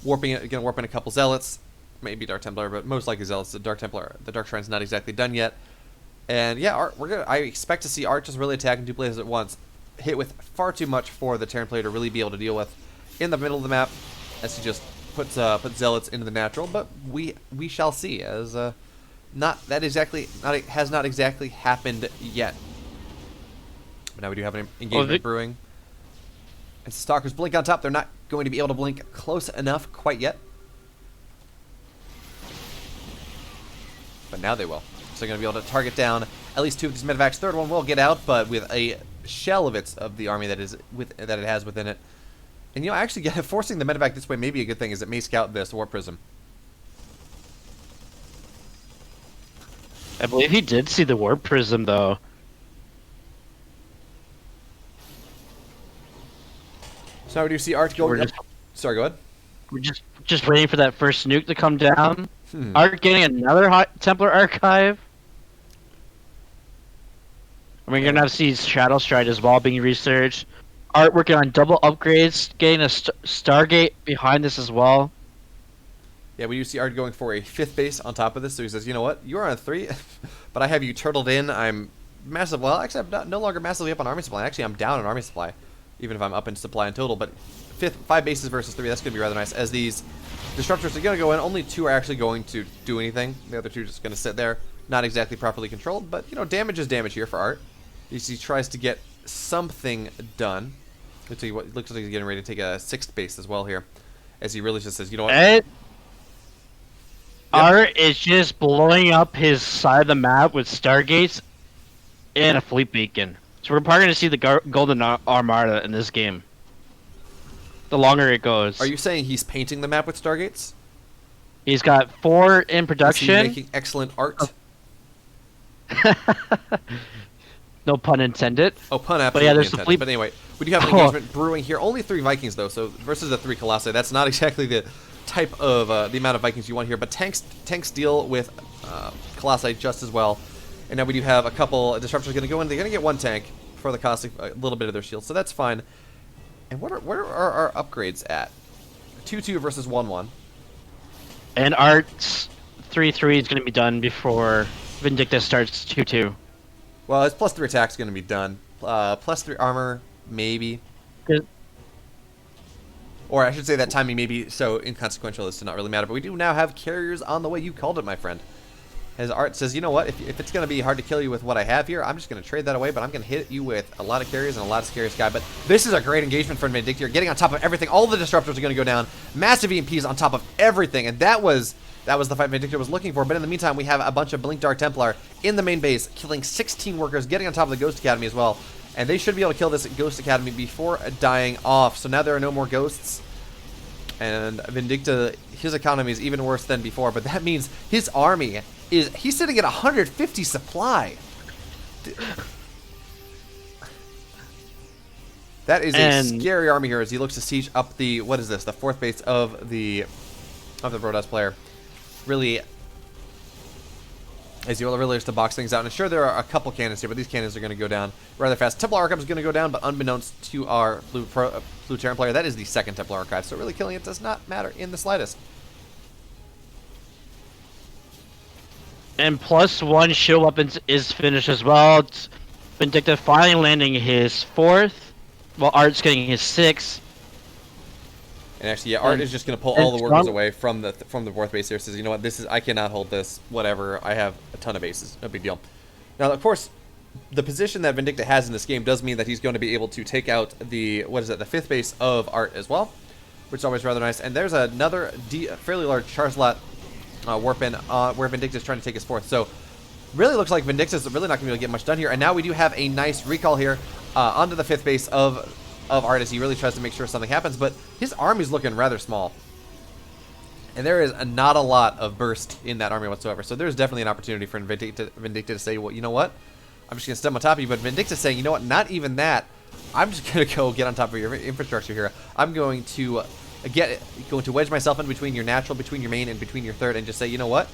warping it, going to warp in a couple Zealots. Maybe Dark Templar, but most likely Zealots. The Dark Templar, the Dark Shrine's not exactly done yet. And yeah, Art, I expect to see Art just really attack in two places at once, hit with far too much for the Terran player to really be able to deal with in the middle of the map, as he just puts Zealots into the natural. But we shall see, as has not exactly happened yet. But now we do have an engagement brewing. And Stalkers blink on top. They're not going to be able to blink close enough quite yet. But now they will. So they're going to be able to target down at least two of these medevacs. Third one will get out, but with a shell of the army that it has within it. And you know, actually forcing the medevac this way may be a good thing, as it may scout this Warp Prism. I believe he did see the Warp Prism, though. So now we do see Art go. Sorry, go ahead. We're just waiting for that first nuke to come down. Art getting another Templar Archive. And we're gonna have to see Shadow Stride as well being researched. Art working on double upgrades, getting a Stargate behind this as well. Yeah, we do see Art going for a fifth base on top of this. So he says, you know what, you're on 3, but I have you turtled in. I'm massive. Well, actually, I'm no longer massively up on army supply. Actually, I'm down on army supply, even if I'm up in supply in total. But 5 bases versus 3, that's going to be rather nice. As these Disruptors are going to go in, only 2 are actually going to do anything. The other 2 are just going to sit there, not exactly properly controlled. But, you know, damage is damage here for Art. He tries to get something done. Looks like he's getting ready to take a 6th base as well here, as he really just says, you know what? Art is just blowing up his side of the map with Stargates and a fleet beacon. So we're probably going to see the Golden Armada in this game. The longer it goes. Are you saying he's painting the map with Stargates? He's got 4 in production. Is he making excellent art? No pun intended. Oh, pun absolutely but yeah, there's intended. The fleet. But anyway, we do have an engagement brewing here. Only 3 Vikings, though, so versus the 3 Colossi. That's not exactly the type of, the amount of Vikings you want here. But tanks deal with Colossi just as well. And now we do have a couple Disruptors going to go in. They're going to get 1 tank for the cost of a little bit of their shield, so that's fine. And what are our upgrades at? 2-2 versus 1-1. And Art's 3-3 is going to be done before Vindicta starts 2-2. Well, his +3 attack is going to be done. +3 armor, maybe. Good. Or I should say that timing may be so inconsequential as to not really matter. But we do now have carriers on the way. You called it, my friend. As Art says, you know what? If it's going to be hard to kill you with what I have here, I'm just going to trade that away. But I'm going to hit you with a lot of carriers and a lot of scary sky. But this is a great engagement for Vindicta. You're getting on top of everything. All the Disruptors are going to go down. Massive EMPs on top of everything. And that was the fight Vindicta was looking for. But in the meantime, we have a bunch of Blink Dark Templar in the main base, killing 16 workers, getting on top of the Ghost Academy as well. And they should be able to kill this Ghost Academy before dying off. So now there are no more ghosts. And Vindicta, his economy is even worse than before. But that means his army he's sitting at 150 supply. That is a And- scary army here as he looks to siege up the, what is this, the fourth base of the Brodas player. Really, as he really looks to box things out. And sure, there are a couple cannons here, but these cannons are going to go down rather fast. Templar Archive is going to go down, but unbeknownst to our Blue Terran player, that is the second Templar Archive. So really killing it does not matter in the slightest. And +1 shield weapons is finished as well. It's Vindicta finally landing his 4th, while Art's getting his 6th. And actually, yeah, Art And- is just going to pull all the and workers Trump- away from the fourth base here. Says, you know what, I cannot hold this. Whatever, I have a ton of bases. No big deal. Now, of course, the position that Vindicta has in this game does mean that he's going to be able to take out the fifth base of Art as well, which is always rather nice. And there's another fairly large Charizard warp in where Vindicta's trying to take his 4th. So really looks like Vindicta's really not going to be able to get much done here. And now we do have a nice recall here onto the 5th base of Art as he really tries to make sure something happens. But his army's looking rather small. And there is not a lot of burst in that army whatsoever. So there's definitely an opportunity for Vindicta to say, well, you know what? I'm just going to step on top of you. But Vindicta's saying, you know what? Not even that. I'm just going to go get on top of your infrastructure here. I'm going to wedge myself in between your natural, between your main, and between your third, and just say, you know what?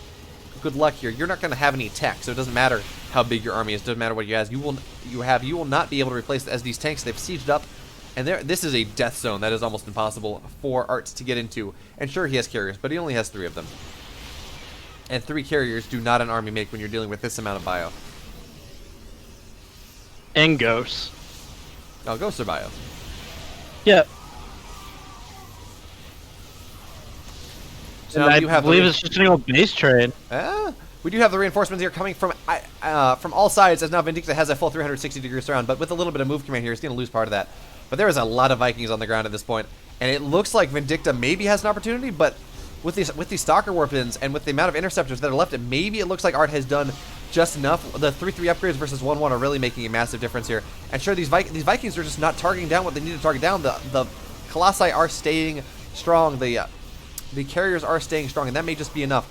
Good luck here. You're not going to have any tech, so it doesn't matter how big your army is. It doesn't matter what you have. You will not be able to replace it as these tanks. They've sieged up, and this is a death zone that is almost impossible for Art to get into. And sure, he has carriers, but he only has 3 of them. And 3 carriers do not an army make when you're dealing with this amount of bio. And Ghosts. Oh, Ghosts are bio. Yep. So And now I you have believe it's just an old base trade. We do have the reinforcements here coming from all sides, as now Vindicta has a full 360-degree surround, but with a little bit of move command here, he's going to lose part of that. But there is a lot of Vikings on the ground at this point, and it looks like Vindicta maybe has an opportunity, but with these Stalker Warpins and with the amount of interceptors that are left, maybe it looks like Art has done just enough. The 3-3 upgrades versus 1-1 are really making a massive difference here. And sure, these Vikings are just not targeting down what they need to target down. The Colossi are staying strong. The carriers are staying strong, and that may just be enough.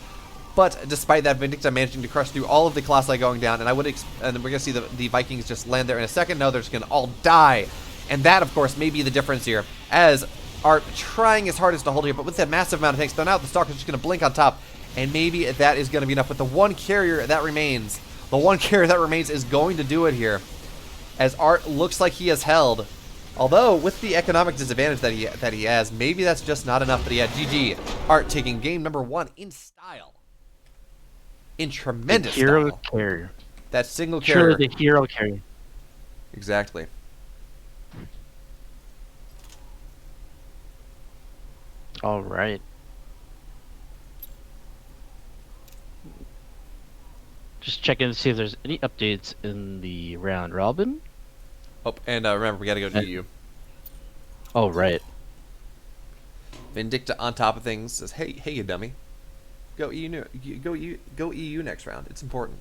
But despite that, Vindicta managing to crush through all of the Colossi going down, and and we're going to see the Vikings just land there in a second. No, they're just going to all die. And that, of course, may be the difference here, as Art trying his hardest to hold here, but with that massive amount of tanks thrown out, the Stalker's just going to blink on top, and maybe that is going to be enough. But the one carrier that remains is going to do it here, as Art looks like he has held. Although, with the economic disadvantage that he has, maybe that's just not enough. But yeah, GG. Art taking game number 1 in style. In tremendous Hero style. carrier. That single carrier. Sure, the hero carrier. Exactly. All right. Just checking to see if there's any updates in the round robin. Oh, and remember, we got to go to And- EU. Oh, right. Vindicta on top of things says, "Hey, you dummy, go EU, go EU next round. It's important."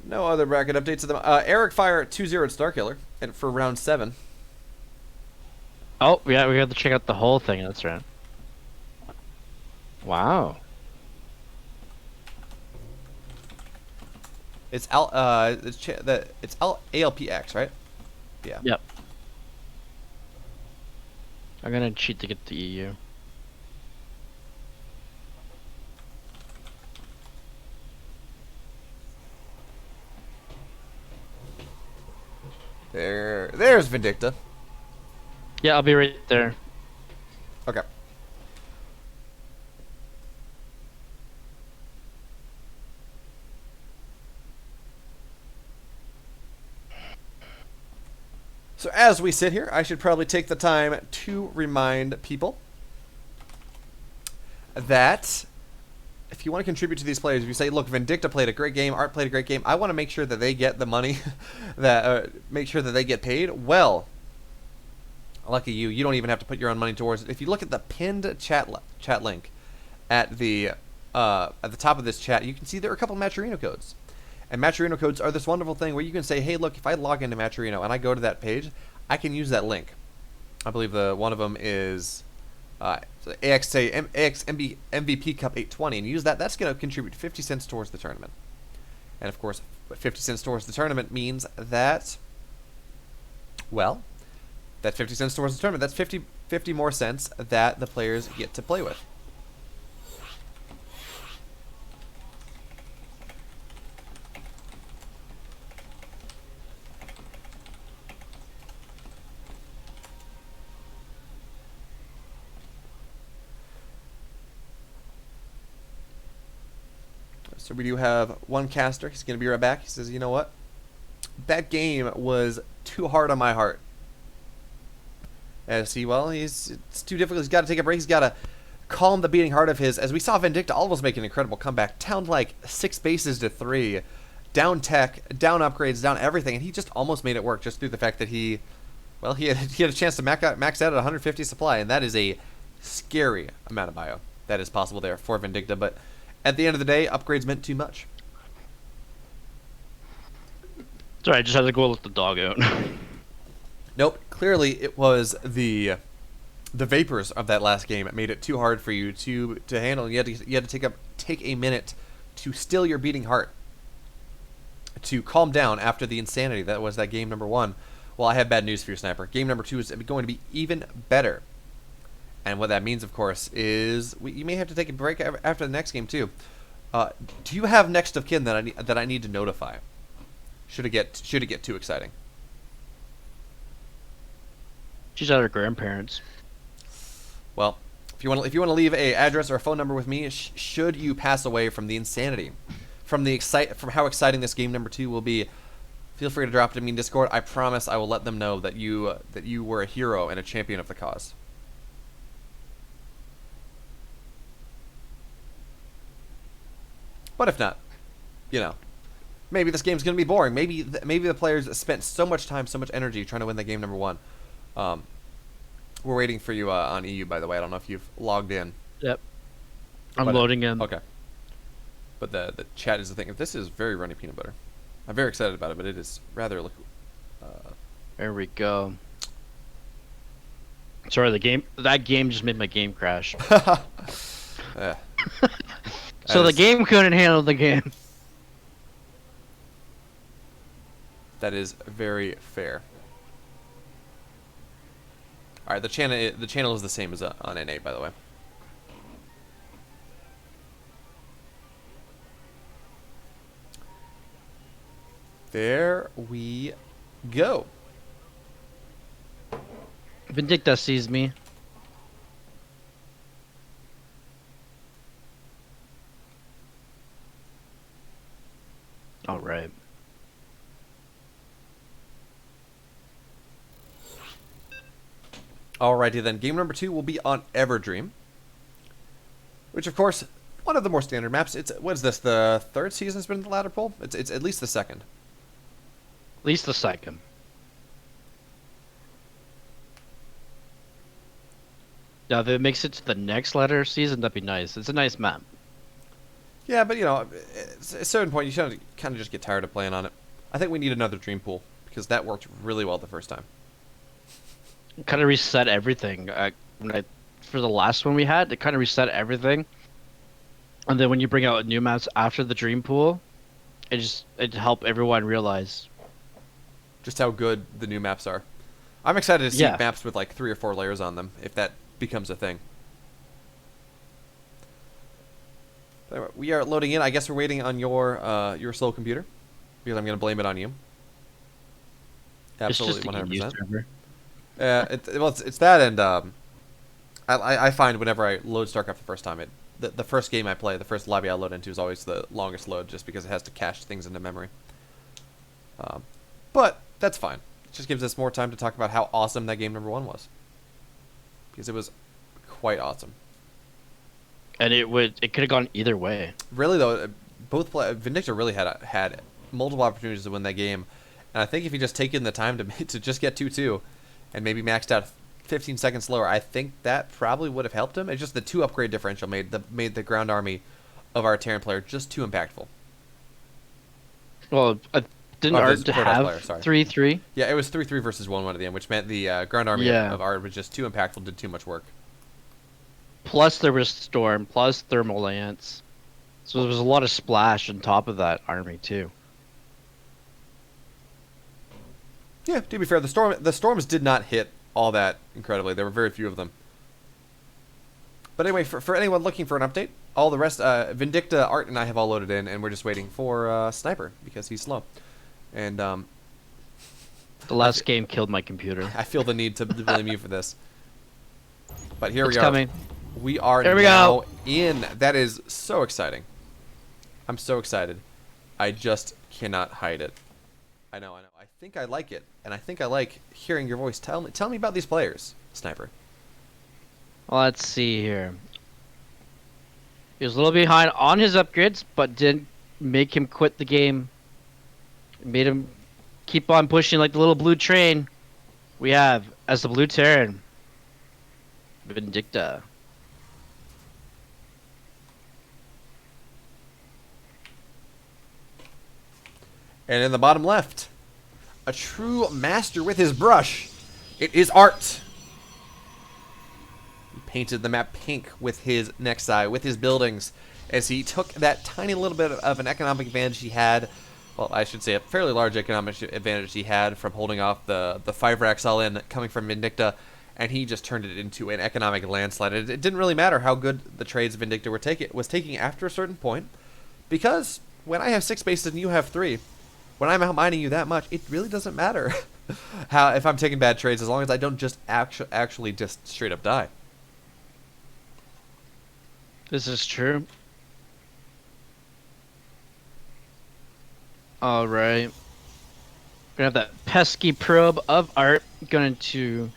No other bracket updates of them. Eric Fire 2-0 Starkiller and for round 7. Oh, yeah, we have to check out the whole thing. That's right. Wow. It's ALPX, right? Yeah. Yep. I'm gonna cheat to get the EU. There's Vindicta. Yeah, I'll be right there. Okay. So as we sit here, I should probably take the time to remind people that if you want to contribute to these players, if you say, look, Vindicta played a great game, Art played a great game, I want to make sure that they get the money, make sure that they get paid. Well, lucky you, you don't even have to put your own money towards it. If you look at the pinned chat link at the top of this chat, you can see there are a couple of Matcherino codes. And Matcherino codes are this wonderful thing where you can say, hey, look, if I log into Matcherino and I go to that page, I can use that link. I believe one of them is MVP Cup 820, and use that. That's going to contribute 50 cents towards the tournament. And of course, 50 cents towards the tournament means that, well, that 50 cents towards the tournament, that's 50 more cents that the players get to play with. So we do have one caster. He's going to be right back. He says, you know what? That game was too hard on my heart. As it's too difficult. He's got to take a break. He's got to calm the beating heart of his. As we saw Vindicta almost make an incredible comeback. Down like 6 bases to 3. Down tech, down upgrades, down everything. And he just almost made it work just through the fact that he had a chance to max out at 150 supply. And that is a scary amount of bio that is possible there for Vindicta. But at the end of the day, upgrades meant too much. Sorry, I just had to go let the dog out. Nope. Clearly, it was the vapors of that last game. It made it too hard for you to handle. You had to take a minute to still your beating heart, to calm down after the insanity that was that game number 1. Well, I have bad news for you, Sniper. Game number 2 is going to be even better. And what that means, of course, is you may have to take a break after the next game too. Do you have next of kin that I need to notify? Should it get too exciting? She's at her grandparents. Well, if you want to leave a address or a phone number with me, should you pass away from the insanity, from how exciting this game number 2 will be, feel free to drop it to me in Discord. I promise I will let them know that you were a hero and a champion of the cause. But if not, maybe this game's going to be boring. Maybe the players spent so much time, so much energy trying to win that game number 1. We're waiting for you on EU, by the way. I don't know if you've logged in. Yep. I'm loading in. Okay. But the chat is the thing. This is very runny peanut butter. I'm very excited about it, but it is rather liquid. There we go. Sorry, that game just made my game crash. Yeah. So the game couldn't handle the game. That is very fair. All right, the channel is the same as on NA, by the way. There we go. Vindicta sees me. All right. Alrighty then, game number 2 will be on Everdream, which of course, one of the more standard maps. What is this, the 3rd season has been in the ladder pool? It's at least the 2nd. At least the 2nd. Now, if it makes it to the next ladder season, that'd be nice. It's a nice map. Yeah, but at a certain point, you should kind of just get tired of playing on it. I think we need another dream pool, because that worked really well the first time. Kind of reset everything. For the last one we had, it kind of reset everything. And then when you bring out new maps after the dream pool, it helped everyone realize just how good the new maps are. I'm excited to see Yeah. maps with like 3 or 4 layers on them, if that becomes a thing. Anyway, we are loading in. I guess we're waiting on your slow computer, because I'm going to blame it on you. Absolutely, it's just a EU 100%. server. It's that, and I find whenever I load StarCraft the first time, the first game I play, the first lobby I load into is always the longest load, just because it has to cache things into memory. But that's fine. It just gives us more time to talk about how awesome that game number 1 was, because it was quite awesome. And it could have gone either way. Really though, Vindicta really had multiple opportunities to win that game, and I think if you just taken the time to just get 2-2, and maybe maxed out 15 seconds slower, I think that probably would have helped him. It's just the 2 upgrade differential made the ground army of our Terran player just too impactful. Well, didn't Oh, Art this Protoss player, sorry. 3-3? Yeah, it was 3-3 versus 1-1 at the end, which meant the ground army Yeah. of Art was just too impactful, did too much work. Plus there was Storm, plus Thermal Lance. So there was a lot of splash on top of that army too. Yeah, to be fair, the storms did not hit all that incredibly. There were very few of them. But anyway, for anyone looking for an update, all the rest, Vindicta, Art, and I have all loaded in, and we're just waiting for Sniper because he's slow. And The last game killed my computer. I feel the need to blame you for this. But here It's we are. coming. We are Here we now go. in. That is so exciting. I'm so excited. I just cannot hide it. I know. I think I like it, and I think I like hearing your voice. Tell me about these players, Sniper. Let's see here. He was a little behind on his upgrades, but didn't make him quit the game. It made him keep on pushing like the little blue train. We have, as the blue Terran, Vindicta. And in the bottom left, a true master with his brush. It is Art. He painted the map pink with his Nexi, with his buildings, as he took that tiny little bit of an economic advantage he had. Well, I should say a fairly large economic advantage he had from holding off the 5 racks all in coming from Vindicta, and he just turned it into an economic landslide. It didn't really matter how good the trades Vindicta was taking after a certain point, because when I have 6 bases and you have 3, when I'm outmining you that much, it really doesn't matter how if I'm taking bad trades, as long as I don't just actually just straight up die. This is true. Alright. Gonna have that pesky probe of Art going to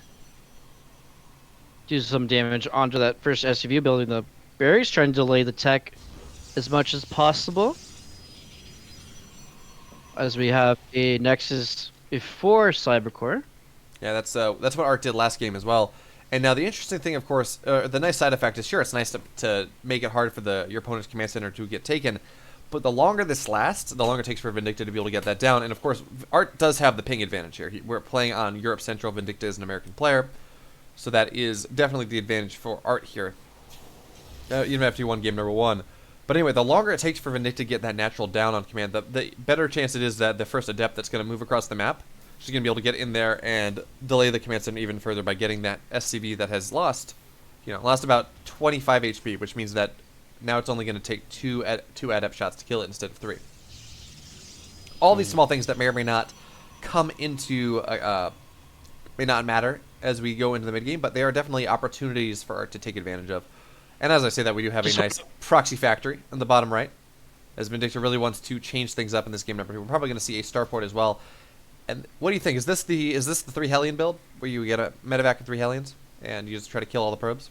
do some damage onto that first SUV building. The barracks trying to delay the tech as much as possible. As we have a Nexus before Cybercore. Yeah, that's what Art did last game as well. And now the interesting thing, of course, the nice side effect is sure it's nice to make it hard for your opponent's command center to get taken, but the longer this lasts, the longer it takes for Vindicta to be able to get that down. And of course, Art does have the ping advantage here. We're playing on Europe Central. Vindicta is an American player, so that is definitely the advantage for Art here. Even after you won game number 1. But anyway, the longer it takes for Vindicta to get that natural down on command, the better chance it is that the first Adept that's going to move across the map, she's going to be able to get in there and delay the command center even further by getting that SCV that has lost about 25 HP, which means that now it's only going to take two Adept shots to kill it instead of 3. All these small things that may or may not come into, may not matter as we go into the mid game, but they are definitely opportunities for Art to take advantage of. And as I say that, we do have a nice proxy factory on the bottom right, as Vindicta really wants to change things up in this game number 2. We're probably going to see a starport as well. And what do you think? Is this the 3 Hellion build where you get a medevac and 3 Hellions and you just try to kill all the probes?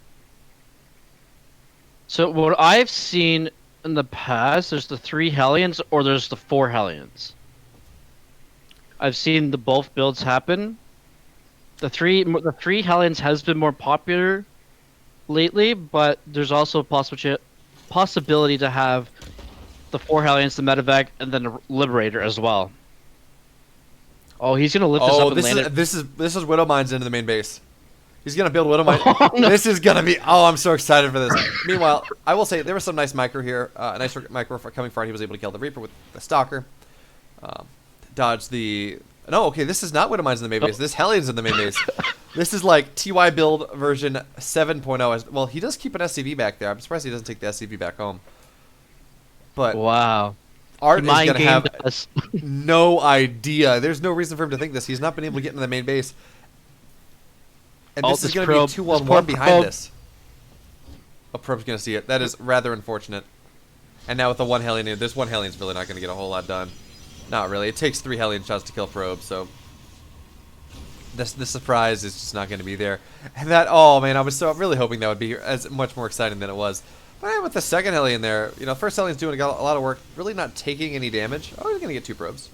So what I've seen in the past, there's the 3 Hellions or there's the 4 Hellions. I've seen the both builds happen. The three Hellions has been more popular lately, but there's also a possibility to have the 4 Hellions, the medevac, and then the Liberator as well. Oh, he's gonna lift this up and land it. This is Widowmines into the main base. He's gonna build Widowmines. Oh, no. This is gonna be. Oh, I'm so excited for this. Meanwhile, I will say there was some nice micro here. A nice micro coming forward. He was able to kill the Reaper with the Stalker. Dodge the. No, okay, this is not Widowmines in the main base. This Hellion's in the main base. This is like TY build version 7.0. Well, he does keep an SCV back there. I'm surprised he doesn't take the SCV back home. But Wow. Art is Mind gonna gamed have us. no idea. There's no reason for him to think this. He's not been able to get into the main base. And Oh, this is this going to be a probe. 2-1-1 This poor behind probe. this. A probe's going to see it. That is rather unfortunate. And now with the 1 Hellion, this 1 Hellion's really not going to get a whole lot done. Not really. It takes 3 Hellion shots to kill probe, so the surprise is just not going to be there. And that, oh man, I was really hoping that would be as much more exciting than it was. But with the second Hellion there, first Hellion's doing a lot of work, really not taking any damage. Oh, he's going to get 2 probes.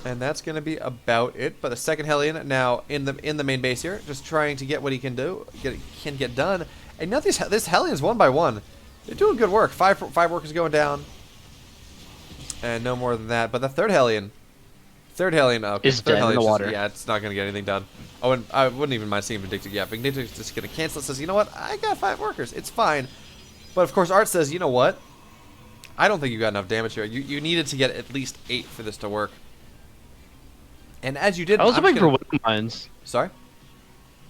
And that's going to be about it. But the second Hellion now in the main base here, just trying to get what he can do, get done. And now this Hellion's 1 by 1. They're doing good work. 5 workers going down, and no more than that. But the third Hellion, okay, is third dead in the Hellion's water. yeah, it's not going to get anything done. Oh, and I wouldn't even mind seeing Vindicta. Yeah, Vindicta's just going to cancel it. Says, you know what? I got 5 workers. It's fine. But of course, Art says, you know what? I don't think you got enough damage here. You needed to get at least 8 for this to work. And as you did, I was I'm hoping just for gonna- Widow Mines. Sorry?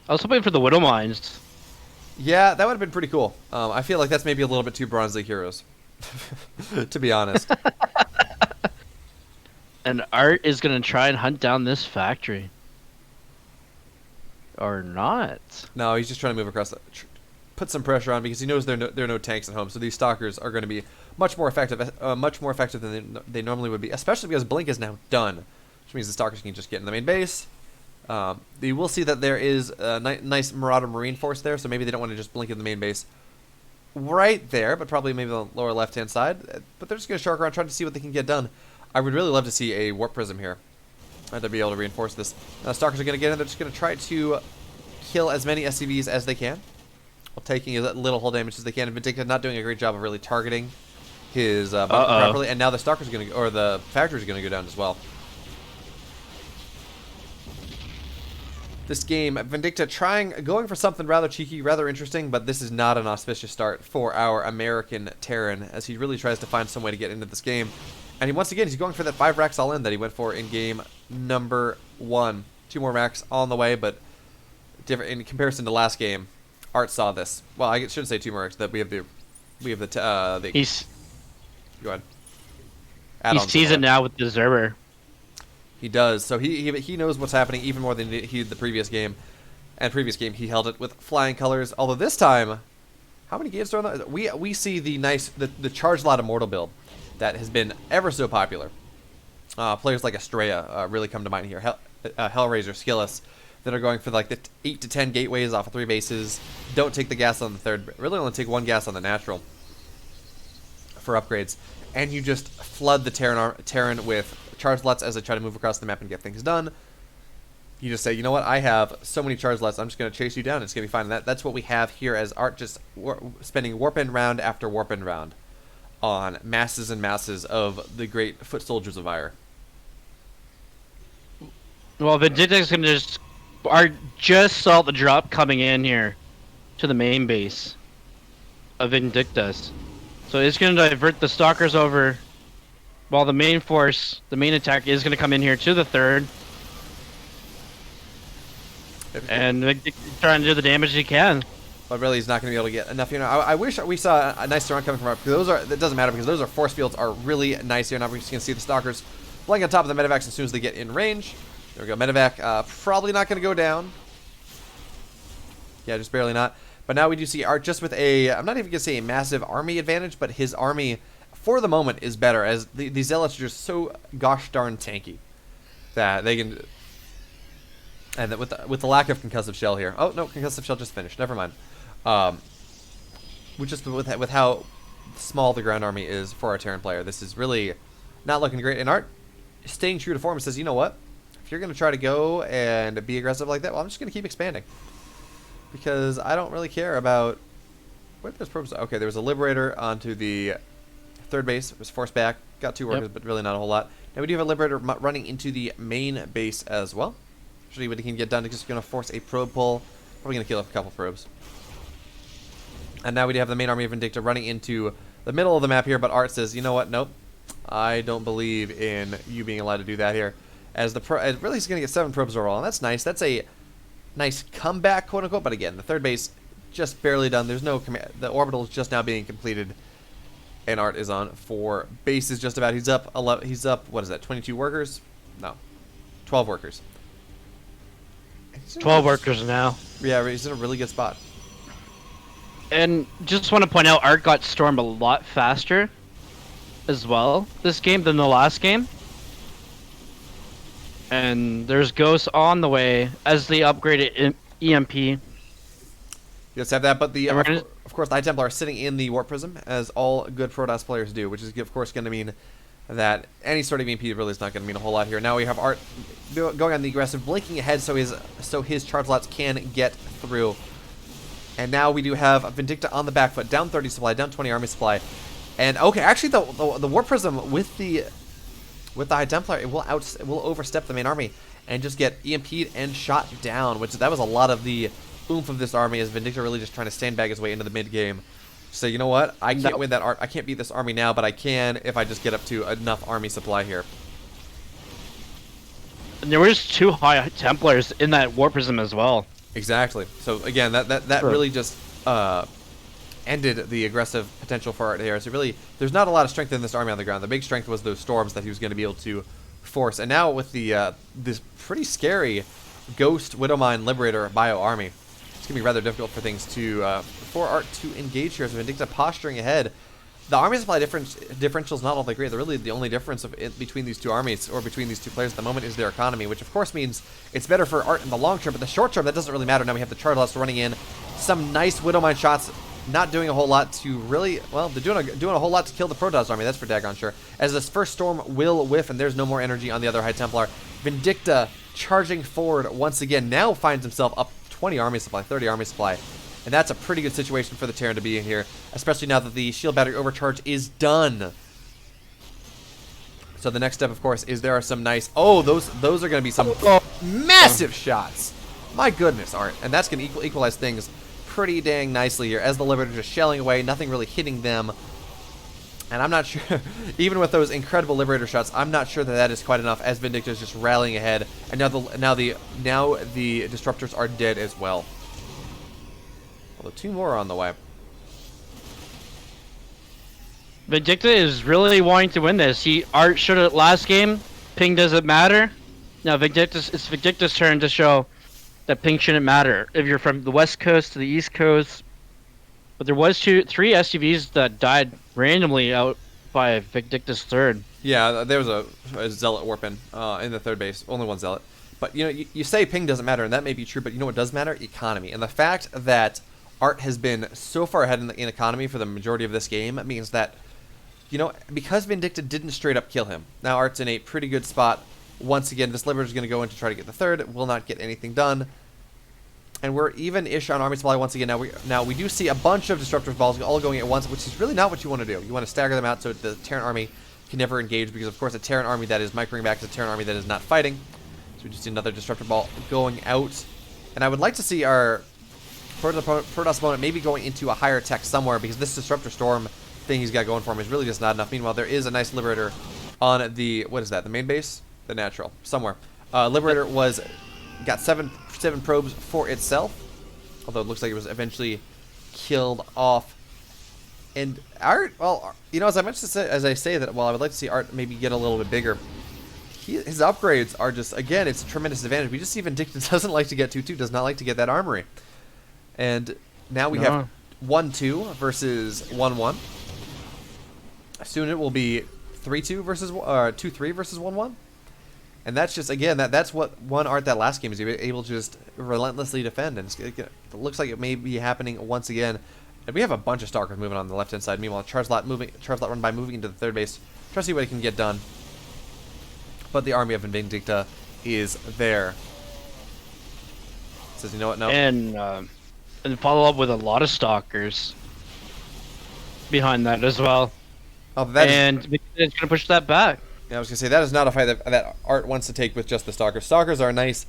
I was hoping for the Widow Mines. Yeah, that would have been pretty cool. I feel like that's maybe a little bit too Bronze League heroes, to be honest. And Art is gonna try and hunt down this factory. Or not. No, he's just trying to move across put some pressure on because he knows there are no tanks at home. So these stalkers are going to be much more effective than they normally would be, especially because Blink is now done, which means the stalkers can just get in the main base. You will see that there is a nice Marauder Marine force there, so maybe they don't want to just blink in the main base right there, but probably maybe the lower left-hand side. But they're just going to shark around, trying to see what they can get done. I would really love to see a Warp Prism here. To be able to reinforce this. Stalkers are going to get in. They're just going to try to kill as many SCVs as they can, while taking as little hull damage as they can. And Vindicta not doing a great job of really targeting his bunker properly. And now the Stalker's going to, or the Factory's going to go down as well. This game, Vindicta going for something rather cheeky, rather interesting, but this is not an auspicious start for our American Terran, as he really tries to find some way to get into this game. And once again, he's going for that 5 racks all in that he went for in game number 1. 2 more racks on the way, but different in comparison to last game. Art saw this. Well, I shouldn't say 2 more racks. That we have the He's go ahead. he's Add-ons teasing on. now with the Zerber. He does. So he knows what's happening even more than he did the previous game. And previous game he held it with flying colors. Although this time, how many games are on that? We see the Charge Lot Immortal build that has been ever so popular. Players like Estrella really come to mind here. Hellraiser, Skillus, that are going for like the 8 to 10 gateways off of 3 bases. Don't take the gas on the third. Really only take 1 gas on the natural for upgrades. And you just flood the Terran with charge lots as they try to move across the map and get things done. You just say, you know what, I have so many charge lots, I'm just going to chase you down. It's going to be fine. And that's what we have here as Art just spending warp end round after warp end round on masses and masses of the great foot soldiers of Ire. Well, Vindicta's gonna just saw the drop coming in here to the main base of Vindictus. So it's gonna divert the stalkers over while the main force, the main attack is gonna come in here to the third. And Vindictus trying to do the damage he can. But really, he's not going to be able to get enough. I wish we saw a nice run coming from Art. That doesn't matter because those force fields are really nice here. Now we're just going to see the stalkers flying on top of the medevacs as soon as they get in range. There we go. Medevac probably not going to go down. Yeah, just barely not. But now we do see Art just with I'm not even going to say a massive army advantage, but his army, for the moment, is better as the Zealots are just so gosh darn tanky that they can. And that with the lack of concussive shell here. Oh no, concussive shell just finished. Never mind. With how small the ground army is for our Terran player, this is really not looking great. And Art, staying true to form, says, you know what? If you're going to try to go and be aggressive like that, well, I'm just going to keep expanding. Because I don't really care about... Where those probes... Okay, there was a Liberator onto the third base. It was forced back. Got 2 workers, but really not a whole lot. Now we do have a Liberator running into the main base as well. Actually, what he can get done is just going to force a probe pull. Probably going to kill a couple probes. And now we do have the main army of Vindicta running into the middle of the map here, but Art says, you know what, nope. I don't believe in you being allowed to do that here. As really he's going to get 7 probes overall, and that's nice. That's a nice comeback, quote-unquote, but again, the third base just barely done. There's no command. The orbital is just now being completed, and Art is on 4 bases just about. He's up 11, he's up, what is that, 22 workers? No, 12 workers. 12 workers now. Yeah, he's in a really good spot. And just want to point out, Art got stormed a lot faster as well this game than the last game. And there's ghosts on the way as they upgraded EMP. Let's have that, but And we're gonna- of course the High Templar are sitting in the Warp Prism, as all good Protoss players do, which is of course going to mean that any sort of EMP really is not going to mean a whole lot here. Now we have Art going on the aggressive, blinking ahead so his charge lots can get through. And now we do have Vindicta on the back foot, down 30 supply, down 20 army supply. And okay, actually the Warp Prism with the High Templar, it will overstep the main army and just get EMP'd and shot down, which that was a lot of the oomph of this army, as Vindicta really just trying to sandbag his way into the mid game. So you know what? I can't No. win that. I can't beat this army now, but I can if I just get up to enough army supply here. And there was 2 High Templars in that War Prism as well. Exactly. So again, that Sure. really just ended the aggressive potential for Art here. So really, there's not a lot of strength in this army on the ground. The big strength was those storms that he was going to be able to force. And now with the this pretty scary Ghost Widowmine Liberator Bio army, it's going to be rather difficult for things to for Art to engage here. So Vindicta posturing ahead. The army supply differential is not all that great. Really, the only difference between these two armies, or between these two players at the moment, is their economy, which of course means it's better for Art in the long term, but the short term, that doesn't really matter. Now we have the Charlottes running in. Some nice Widowmine shots, not doing a whole lot to really, well, they're doing a whole lot to kill the Protoss army, that's for daggone sure. As this first storm will whiff, and there's no more energy on the other High Templar. Vindicta charging forward once again, now finds himself up 20 army supply, 30 army supply. And that's a pretty good situation for the Terran to be in here, especially now that the shield battery overcharge is done. So the next step, of course, is there are some nice... Oh, those are going to be some massive shots. My goodness, Art. And that's going to equalize things pretty dang nicely here, as the Liberator just shelling away, nothing really hitting them. And I'm not sure, even with those incredible Liberator shots, I'm not sure that that is quite enough, as Vindicta is just rallying ahead. And now the Disruptors are dead as well. Although 2 more are on the way. Vindicta is really wanting to win this. Art showed it last game. Ping doesn't matter. Now it's Vindicta's turn to show that ping shouldn't matter. If you're from the west coast to the east coast. But there was 3 SUVs that died randomly out by Vindicta's third. Yeah, there was a Zealot warp in the third base. Only one Zealot. But you know, you say ping doesn't matter, and that may be true, but you know what does matter? Economy. And the fact that Art has been so far ahead in economy for the majority of this game means that, you know, because Vindicta didn't straight up kill him, now Art's in a pretty good spot. Once again, this Liberator is going to go in to try to get the third. It will not get anything done. And we're even-ish on army supply once again. Now we do see a bunch of Disruptors balls all going at once, which is really not what you want to do. You want to stagger them out so the Terran army can never engage, because of course a Terran army that is microing back is a Terran army that is not fighting. So we just see another Disruptor ball going out. And I would like to see our Protoss opponent maybe going into a higher tech somewhere, because this Disruptor Storm thing he's got going for him is really just not enough. Meanwhile, there is a nice Liberator on the, what is that, the main base? The natural, somewhere. Liberator got seven probes for itself, although it looks like it was eventually killed off. And Art, well, you know, as I say that, well, I would like to see Art maybe get a little bit bigger. His upgrades are just, again, it's a tremendous advantage. We just see Vindicta doesn't like to get 2-2, does not like to get that armory. And now we have 1-2 versus 1-1. Soon it will be 3-2 versus 2-3 versus 1-1. And that's just, again, that's what won Art that last game, is he was able to just relentlessly defend. And it looks like it may be happening once again. And we have a bunch of Stalkers moving on the left-hand side. Meanwhile, Charslot run by moving into the third base. Try to see what he can get done. But the army of Vindicta is there. Says, you know what, no. And follow up with a lot of Stalkers behind that as well. Oh, that and it's going to push that back. Yeah, I was going to say, that is not a fight that Art wants to take with just the Stalkers. Stalkers are a nice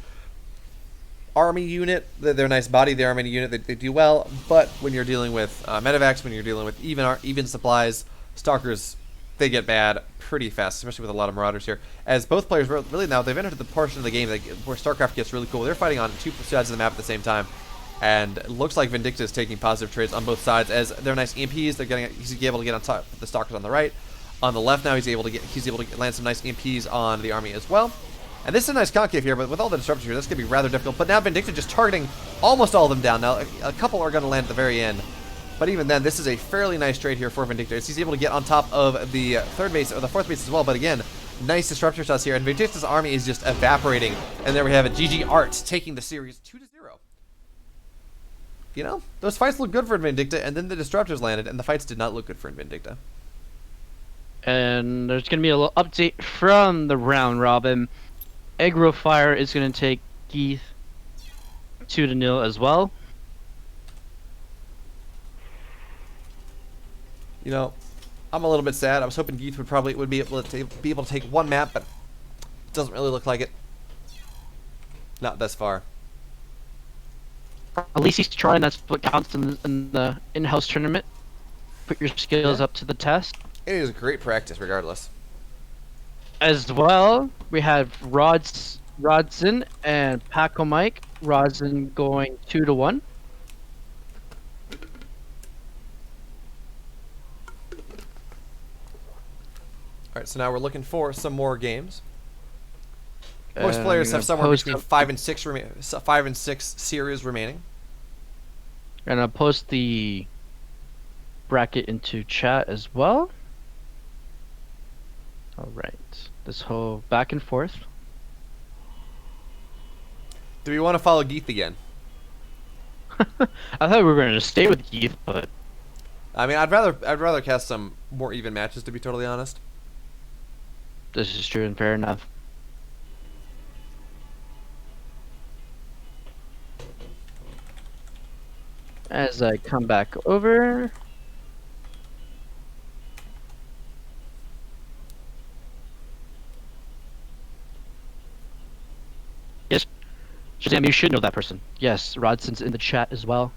army unit. They're a nice body. They're army unit. They do well. But when you're dealing with medevacs, when you're dealing with even supplies, Stalkers, they get bad pretty fast, especially with a lot of Marauders here. As both players really now, they've entered the portion of the game where StarCraft gets really cool. They're fighting on 2 sides of the map at the same time. And it looks like Vindicta is taking positive trades on both sides, as they're nice EMPs. He's able to get on top of the Stalkers on the right. On the left now, he's able to land some nice EMPs on the army as well. And this is a nice concave here, but with all the disruptors here, this could be rather difficult. But now Vindicta just targeting almost all of them down. Now, a couple are going to land at the very end. But even then, this is a fairly nice trade here for Vindicta. He's able to get on top of the third base, or the fourth base as well. But again, nice disruptor shots here. And Vindicta's army is just evaporating. And there we have it. GG Art taking the series 2-0. You know, those fights look good for Vindicta, and then the disruptors landed, and the fights did not look good for Vindicta. And there's going to be a little update from the round robin. Aggro Fire is going to take Geath 2-0 as well. You know, I'm a little bit sad. I was hoping Geath would be able to take one map, but it doesn't really look like it. Not thus far. At least he's trying. That's what counts in the in-house tournament. put your skills Yeah. up to the test. It is great practice, regardless. As well, we have Rodson and Paco Mike. Rodson going 2-1. All right, so now we're looking for some more games. Most And players I'm have gonna somewhere post between up- 5 and 6 series remaining. And I'll post the bracket into chat as well. All right, this whole back and forth. Do we want to follow Geeth again? I thought we were going to stay with Keith, but I mean, I'd rather cast some more even matches, to be totally honest. this is true and fair enough. As I come back over. Yes, Shazam, you should know that person. Yes, Rodson's in the chat as well.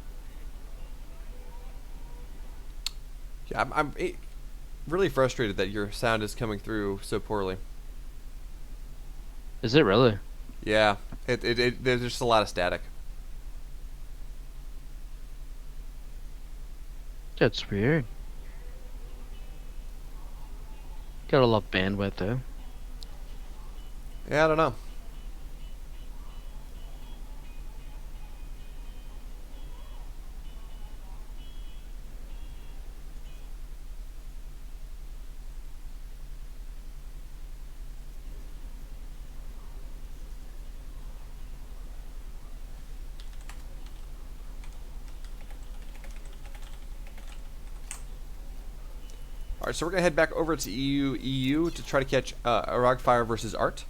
Yeah, I'm really frustrated that your sound is coming through so poorly. Is it really? Yeah, there's just a lot of static. That's weird. Gotta love bandwidth though. Yeah, I don't know. All right, so we're gonna head back over to EU to try to catch Aragfire versus Art.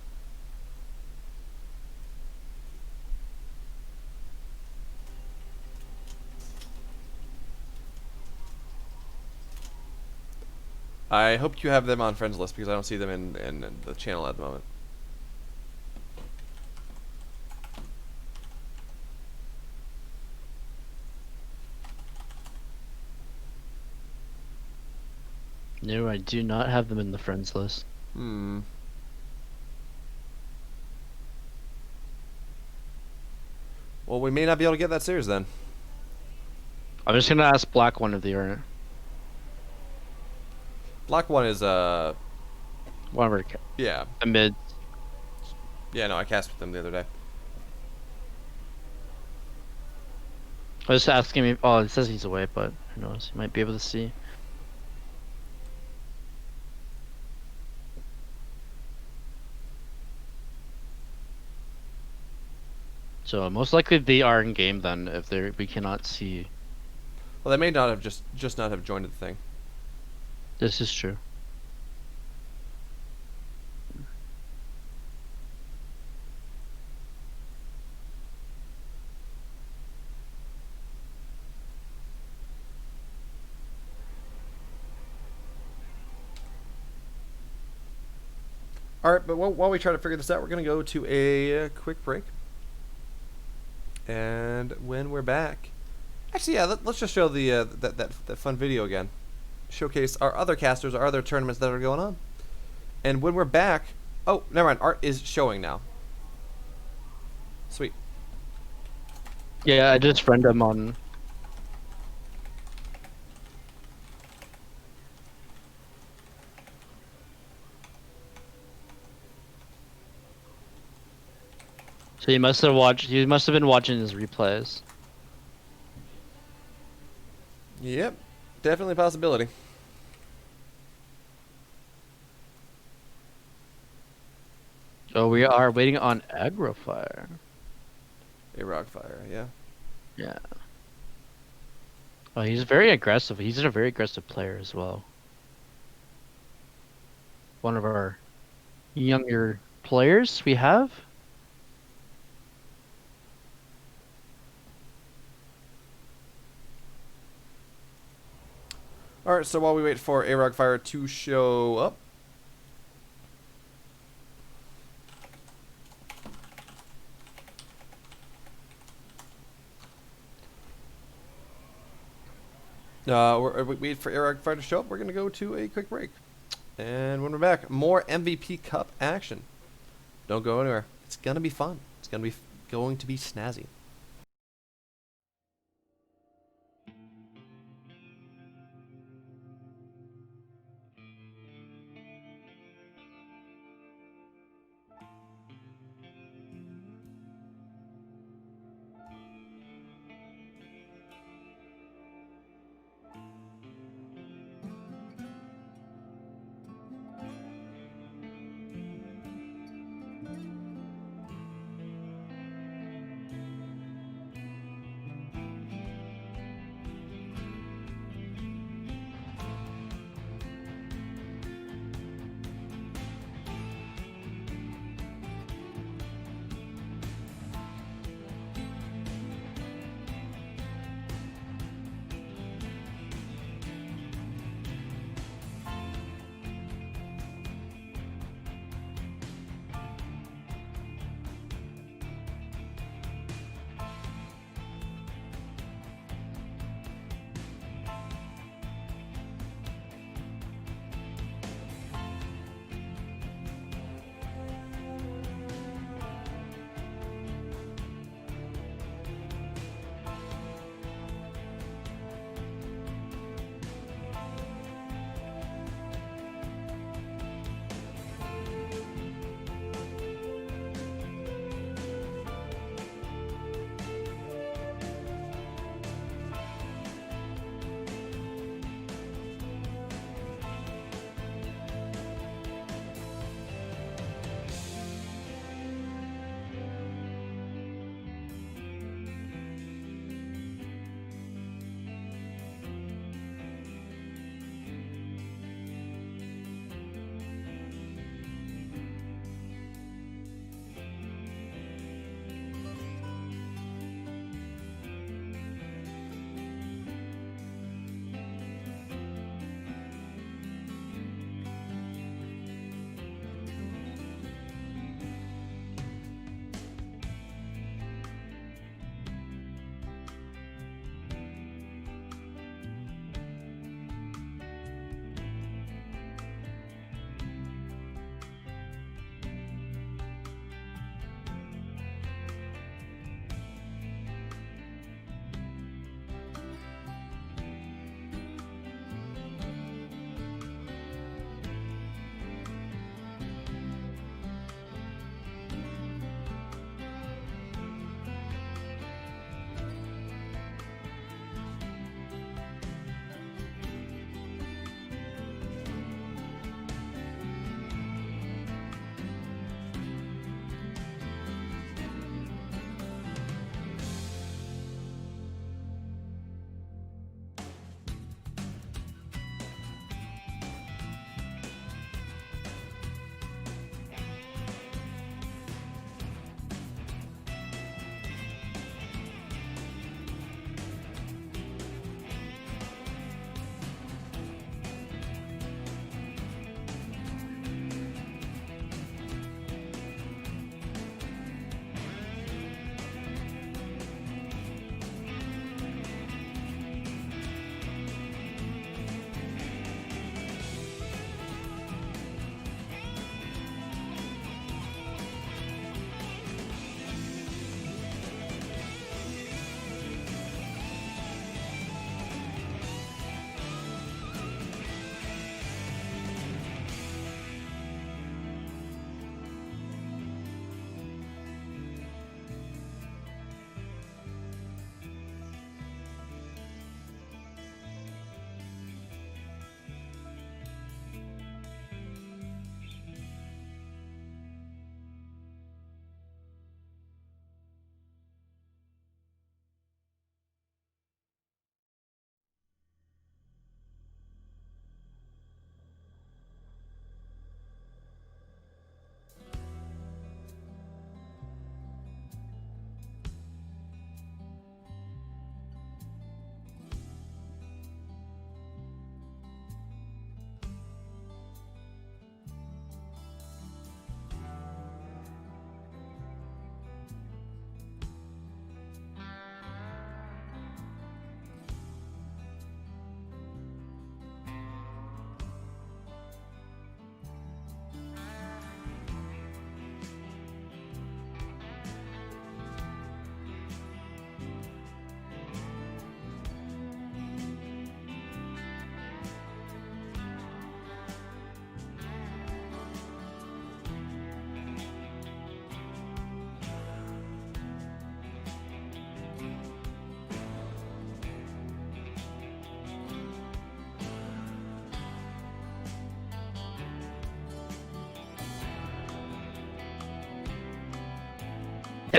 I hope you have them on friends list because I don't see them in the channel at the moment. No, I do not have them in the friends list. Hmm. Well, we may not be able to get that series then. I'm just gonna ask Black one if they are Black one is one of our yeah. mid. Yeah, no, I cast with them the other day. I was just asking him. Oh, it says he's away, but who knows? He might be able to see. So most likely they are in game then. If they we cannot see. Well, they may not have just not have joined the thing. This is true. All right, but while we try to figure this out, we're gonna go to a quick break. And when we're back, actually, yeah, let's just show the that fun video again. Showcase our other casters, our other tournaments that are going on. And when we're back, oh, never mind. Art is showing now. Sweet. Yeah, I just friend him on. So he must have watched. He must have been watching his replays. Yep, definitely a possibility. So we are waiting on Agrofire. A Rockfire, yeah. Yeah. Oh, he's very aggressive. He's a very aggressive player as well. One of our younger players we have. All right, so while we wait for a Rockfire to show up, We wait for Eric Fire to show up. We're going to go to a quick break. And when we're back, more MVP Cup action. Don't go anywhere. It's going to be fun. It's going to be snazzy.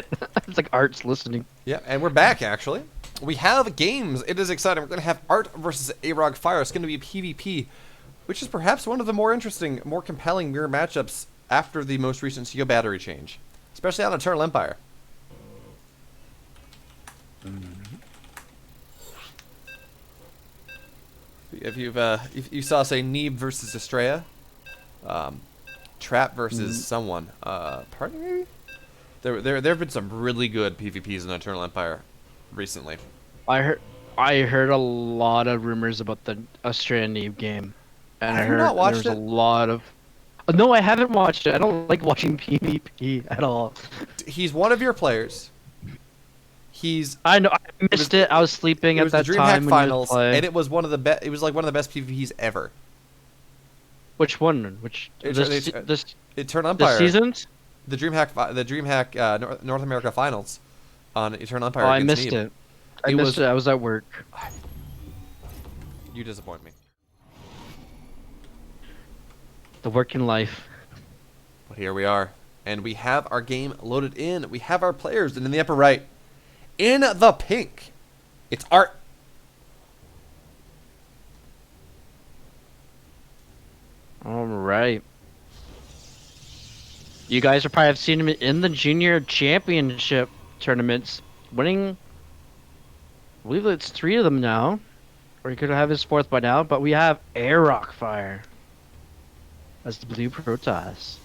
quiet. It's like Art's listening. Yeah, and we're back, actually. We have games. It is exciting. We're going to have Art versus Arog Fire. It's going to be a PvP, which is perhaps one of the more interesting, more compelling mirror matchups after the most recent CO battery change, especially on Eternal Empire. If you saw, say, Neeb versus Estrella, Trap versus someone, pardon me? There have been some really good PvPs in Eternal Empire recently. I heard a lot of rumors about the Australian Eve game, and Have I you heard not watched there's it? a lot of. No, I haven't watched it. I don't like watching PvP at all. He's one of your players. He's I know I missed it. I was sleeping it at was the that DreamHack time when you finals, playing. and it was one of the best. It was like one of the best PvPs ever. Which one? Which this Eternal Empire. seasons? The DreamHack North America finals on Eternal Empire. Oh, I against missed Neeb. it. I missed it. I was at work. You disappoint me. The working life. But here we are, and we have our game loaded in. We have our players, and in the upper right, in the pink, it's Art. All right. You guys are probably have seen him in the junior championship tournaments, winning. I believe it's 3 of them now, or he could have his 4th by now. But we have Airrock Fire as the blue Protoss.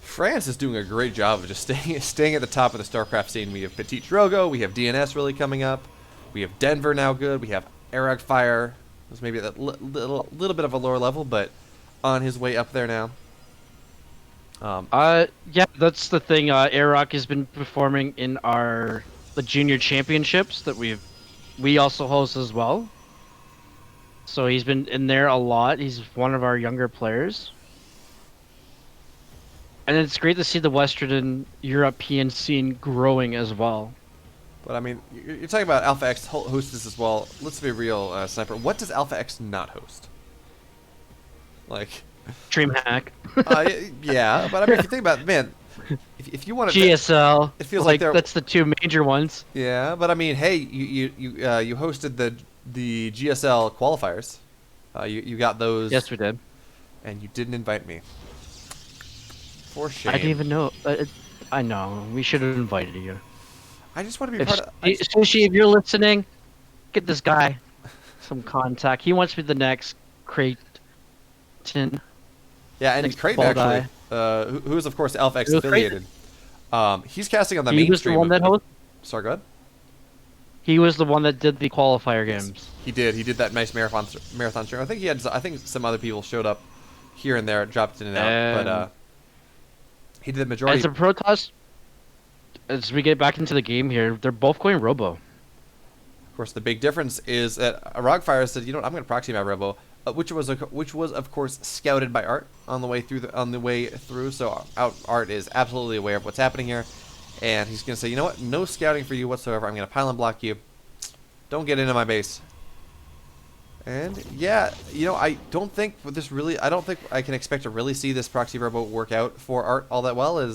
France is doing a great job of just staying at the top of the StarCraft scene. We have Petit Drogo, we have DNS really coming up, we have Denver now good, we have Arog Fire, who's maybe at that little bit of a lower level, but on his way up there now. Yeah, that's the thing. Airrock has been performing in the junior championships that we also host as well. So he's been in there a lot. He's one of our younger players. And it's great to see the Western and European scene growing as well. But I mean, you're talking about Alpha X hosts this as well. Let's be real, Sniper. What does Alpha X not host? Like, DreamHack. yeah, but I mean, if you think about it, man, if you want to, GSL. it feels like they're- that's the 2 major ones. yeah, but I mean, hey, you hosted the GSL qualifiers. You got those. Yes, we did. And you didn't invite me. For shame. I didn't even know. I know. We should have invited you. I just want to be If, part of. Sushi, if you're listening, get this guy some contact. He wants to be the next Creighton. Yeah, and next Creighton bald actually, who is of course Alpha X It was affiliated. He's casting on the He was the mainstream. one that host. Sorry, go ahead. He was the one that did the qualifier games. He did. He did that nice marathon stream. I think some other people showed up here and there, dropped in and out, but he did the majority. As a Protoss, as we get back into the game here, they're both going Robo. Of course, the big difference is that Arogfire said, "You know what? I'm going to proxy my Robo," which was of course scouted by Art on the way through. So Art is absolutely aware of what's happening here, and he's going to say, "You know what? No scouting for you whatsoever. I'm going to pylon block you. Don't get into my base." And yeah, I don't think I can expect to really see this proxy Robo work out for Art all that well.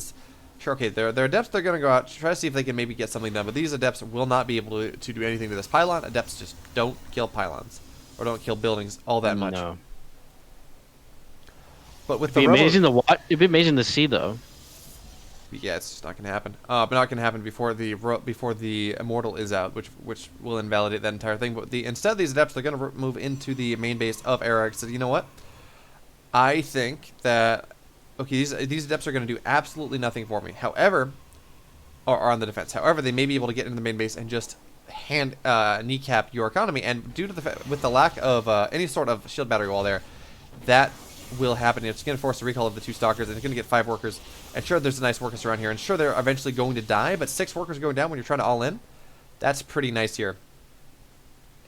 Sure, okay, they're Adepts, they're going to go out, try to see if they can maybe get something done, but these Adepts will not be able to do anything to this pylon. Adepts just don't kill pylons, or don't kill buildings all that much. No. But with It'd be amazing to watch. It'd be amazing to see, though. Yeah, it's just not going to happen. But not going to happen before the Immortal is out, which will invalidate that entire thing. But instead, these Adepts, they're going to move into the main base of Arog. So you know what? I think that okay, these Adepts are going to do absolutely nothing for me. However, or on the defense. However, they may be able to get into the main base and just kneecap your economy. And due to with the lack of any sort of shield battery wall there, that will happen. It's going to force a recall of the 2 Stalkers, and it's going to get 5 workers. And sure, there's a nice workers around here, and sure, they're eventually going to die, but 6 workers going down when you're trying to all in, that's pretty nice here.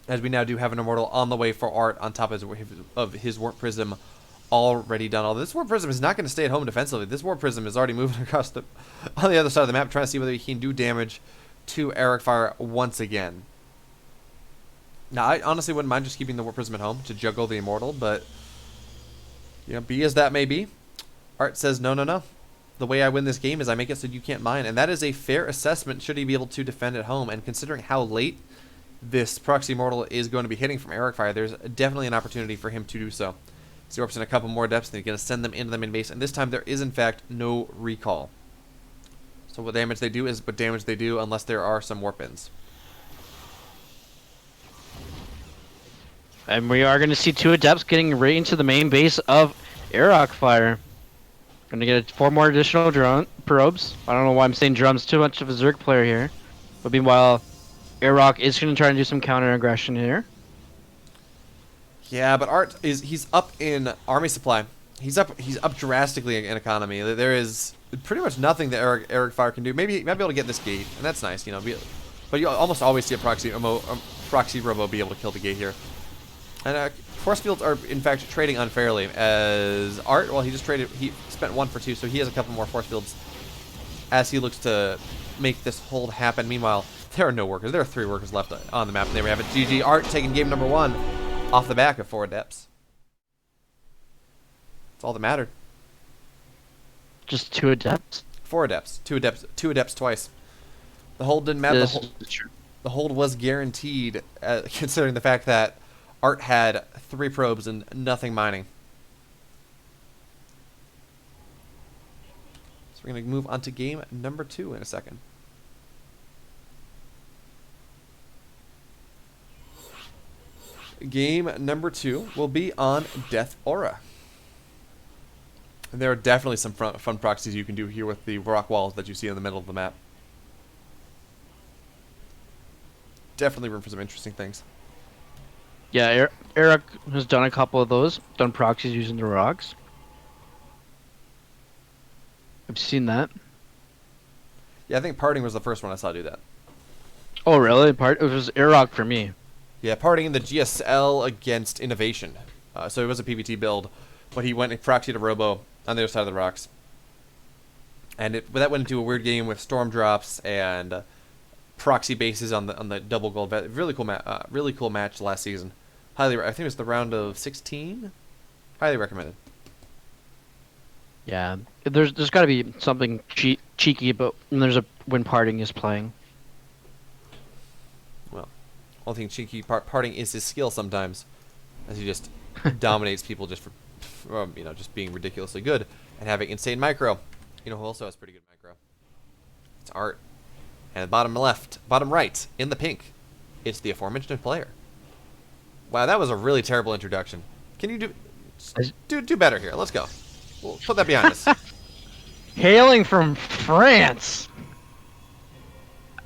As we now do have an Immortal on the way for Art on top of his Warp Prism already done. Although this Warp Prism is not going to stay at home defensively. This Warp Prism is already moving across on the other side of the map, trying to see whether he can do damage to Arog Fire once again. Now, I honestly wouldn't mind just keeping the Warp Prism at home to juggle the Immortal, but be as that may be, Art says no. the way I win this game is I make it so you can't mine, and that is a fair assessment should he be able to defend at home. And considering how late this Proxy Mortal is going to be hitting from Eric Fire, there's definitely an opportunity for him to do so. 0% a couple more depths, and he's going to send them into the main base, and this time there is in fact no recall. So what damage they do is what damage they do unless there are some warp-ins. And we are going to see 2 Adepts getting right into the main base of Airlock Fire. Going to get 4 more additional drone probes. I don't know why I'm saying drums, too much of a Zerg player here. But meanwhile, Airlock is going to try and do some counter aggression here. Yeah, but Art he's up in army supply. He's up drastically in economy. There is pretty much nothing that Eric Fire can do. Maybe he might be able to get this gate, and that's nice, you know. But you almost always see a proxy robo be able to kill the gate here. And force fields are in fact trading unfairly, as Art, well, he spent 1 for 2, so he has a couple more force fields as he looks to make this hold happen. Meanwhile, there are no workers. There are 3 workers left on the map, and there we have it. GG. Art taking game number 1 off the back of 4 Adepts. That's all that mattered. Just 2 Adepts? 4 Adepts. 2 Adepts twice. The hold didn't matter. The hold was guaranteed, considering the fact that Art had 3 probes and nothing mining. So we're going to move on to game number 2 in a second. Game number 2 will be on Death Aura. And there are definitely some fun proxies you can do here with the rock walls that you see in the middle of the map. Definitely room for some interesting things. Yeah, Eric has done a couple of those. Done proxies using the rocks. I've seen that. Yeah, I think Parting was the first one I saw do that. Oh, really? It was Airlock for me. Yeah, Parting in the GSL against Innovation. So it was a PvT build, but he went and proxied a Robo on the other side of the rocks. And that went into a weird game with storm drops and proxy bases on the double gold. Really cool match last season. I think it was the round of 16. Highly recommended. Yeah, there's got to be something cheeky about when Parting is playing. Well, only thing cheeky Parting is his skill sometimes, as he just dominates people just for just being ridiculously good and having insane micro. You know who also has pretty good micro? It's Art. And bottom right, in the pink, it's the aforementioned player. Wow, that was a really terrible introduction. Can you do better here? Let's go. We'll put that behind us. Hailing from France,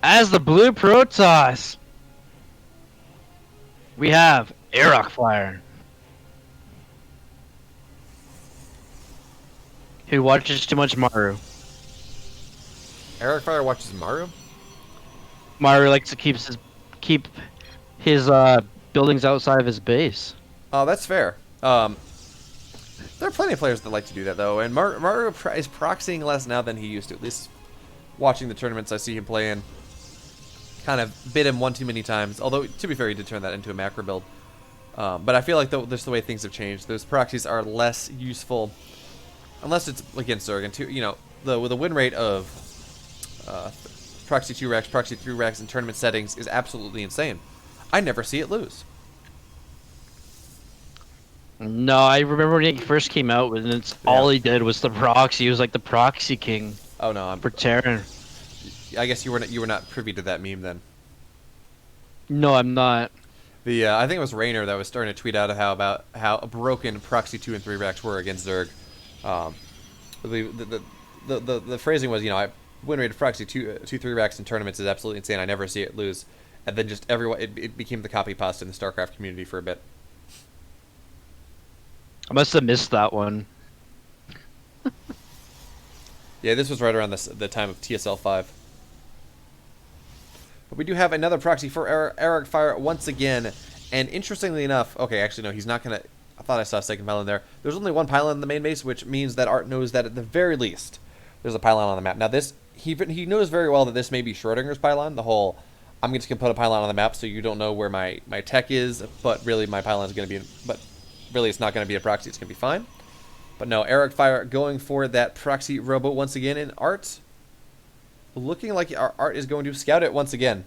as the Blue Protoss, we have Airlock Fire, who watches too much Maru. Eric Fire watches Maru? Maru likes to keep his buildings outside of his base. Oh, that's fair. There are plenty of players that like to do that, though, and Maru is proxying less now than he used to. At least watching the tournaments I see him play in, kind of bit him one too many times. Although, to be fair, he did turn that into a macro build. But I feel like just the way things have changed, those proxies are less useful, unless it's against Zerg. And the win rate of proxy 2 racks, proxy 3 racks in tournament settings is absolutely insane. I never see it lose. No, I remember when he first came out, and all he did was the proxy. He was like the proxy king. Oh no, for Terran. I guess you were not privy to that meme then. No, I'm not. I think it was Rainer that was starting to tweet out about how broken proxy 2 and 3 racks were against Zerg. The phrasing was, win rate of proxy 2-3 racks in tournaments is absolutely insane. I never see it lose. And then just everyone, it became the copy pasta in the StarCraft community for a bit. I must have missed that one. Yeah, this was right around the time of TSL 5. But we do have another proxy for Eric Fire once again. And interestingly enough, okay, actually no, he's not going to... I thought I saw a second pylon there. There's only one pylon in the main base, which means that Art knows that at the very least there's a pylon on the map. Now this, he knows very well that this may be Schrodinger's pylon, the whole... I'm just going to put a pylon on the map so you don't know where my tech is, but really my pylon is going to be... But really it's not going to be a proxy, it's going to be fine. But no, Eric Fire going for that proxy robo once again, and Art looking like our Art is going to scout it once again.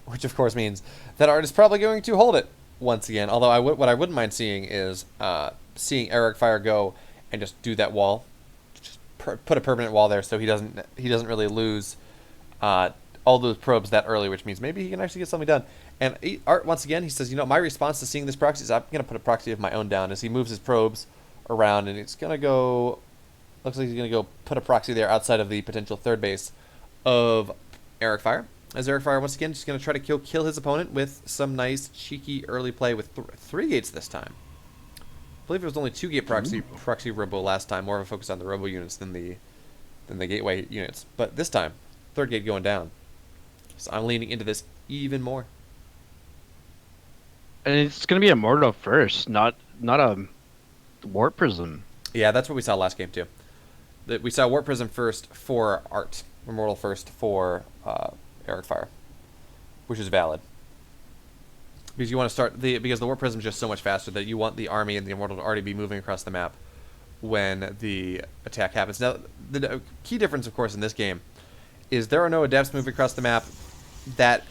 Which of course means that Art is probably going to hold it once again. Although what I wouldn't mind seeing is seeing Eric Fire go and just do that wall. Just put a permanent wall there so he doesn't really lose all those probes that early, which means maybe he can actually get something done. And Art, once again, he says, you know, my response to seeing this proxy is I'm going to put a proxy of my own down as he moves his probes around, and it's going to go, looks like he's going to go put a proxy there outside of the potential third base of Eric Fire. As Eric Fire, once again, just going to try to kill his opponent with some nice, cheeky early play with 3 gates this time. I believe it was only 2-gate proxy robo last time, more of a focus on the robo units than the gateway units. But this time, 3rd gate going down. So I'm leaning into this even more. And it's gonna be a Mortal first, not a Warp Prism. Yeah, that's what we saw last game too. We saw Warp Prism first for Art, Immortal first for Eric Fire, which is valid. Because you want to start because the Warp Prism is just so much faster that you want the army and the Immortal to already be moving across the map when the attack happens. Now, the key difference, of course, in this game is there are no Adepts moving across the map. That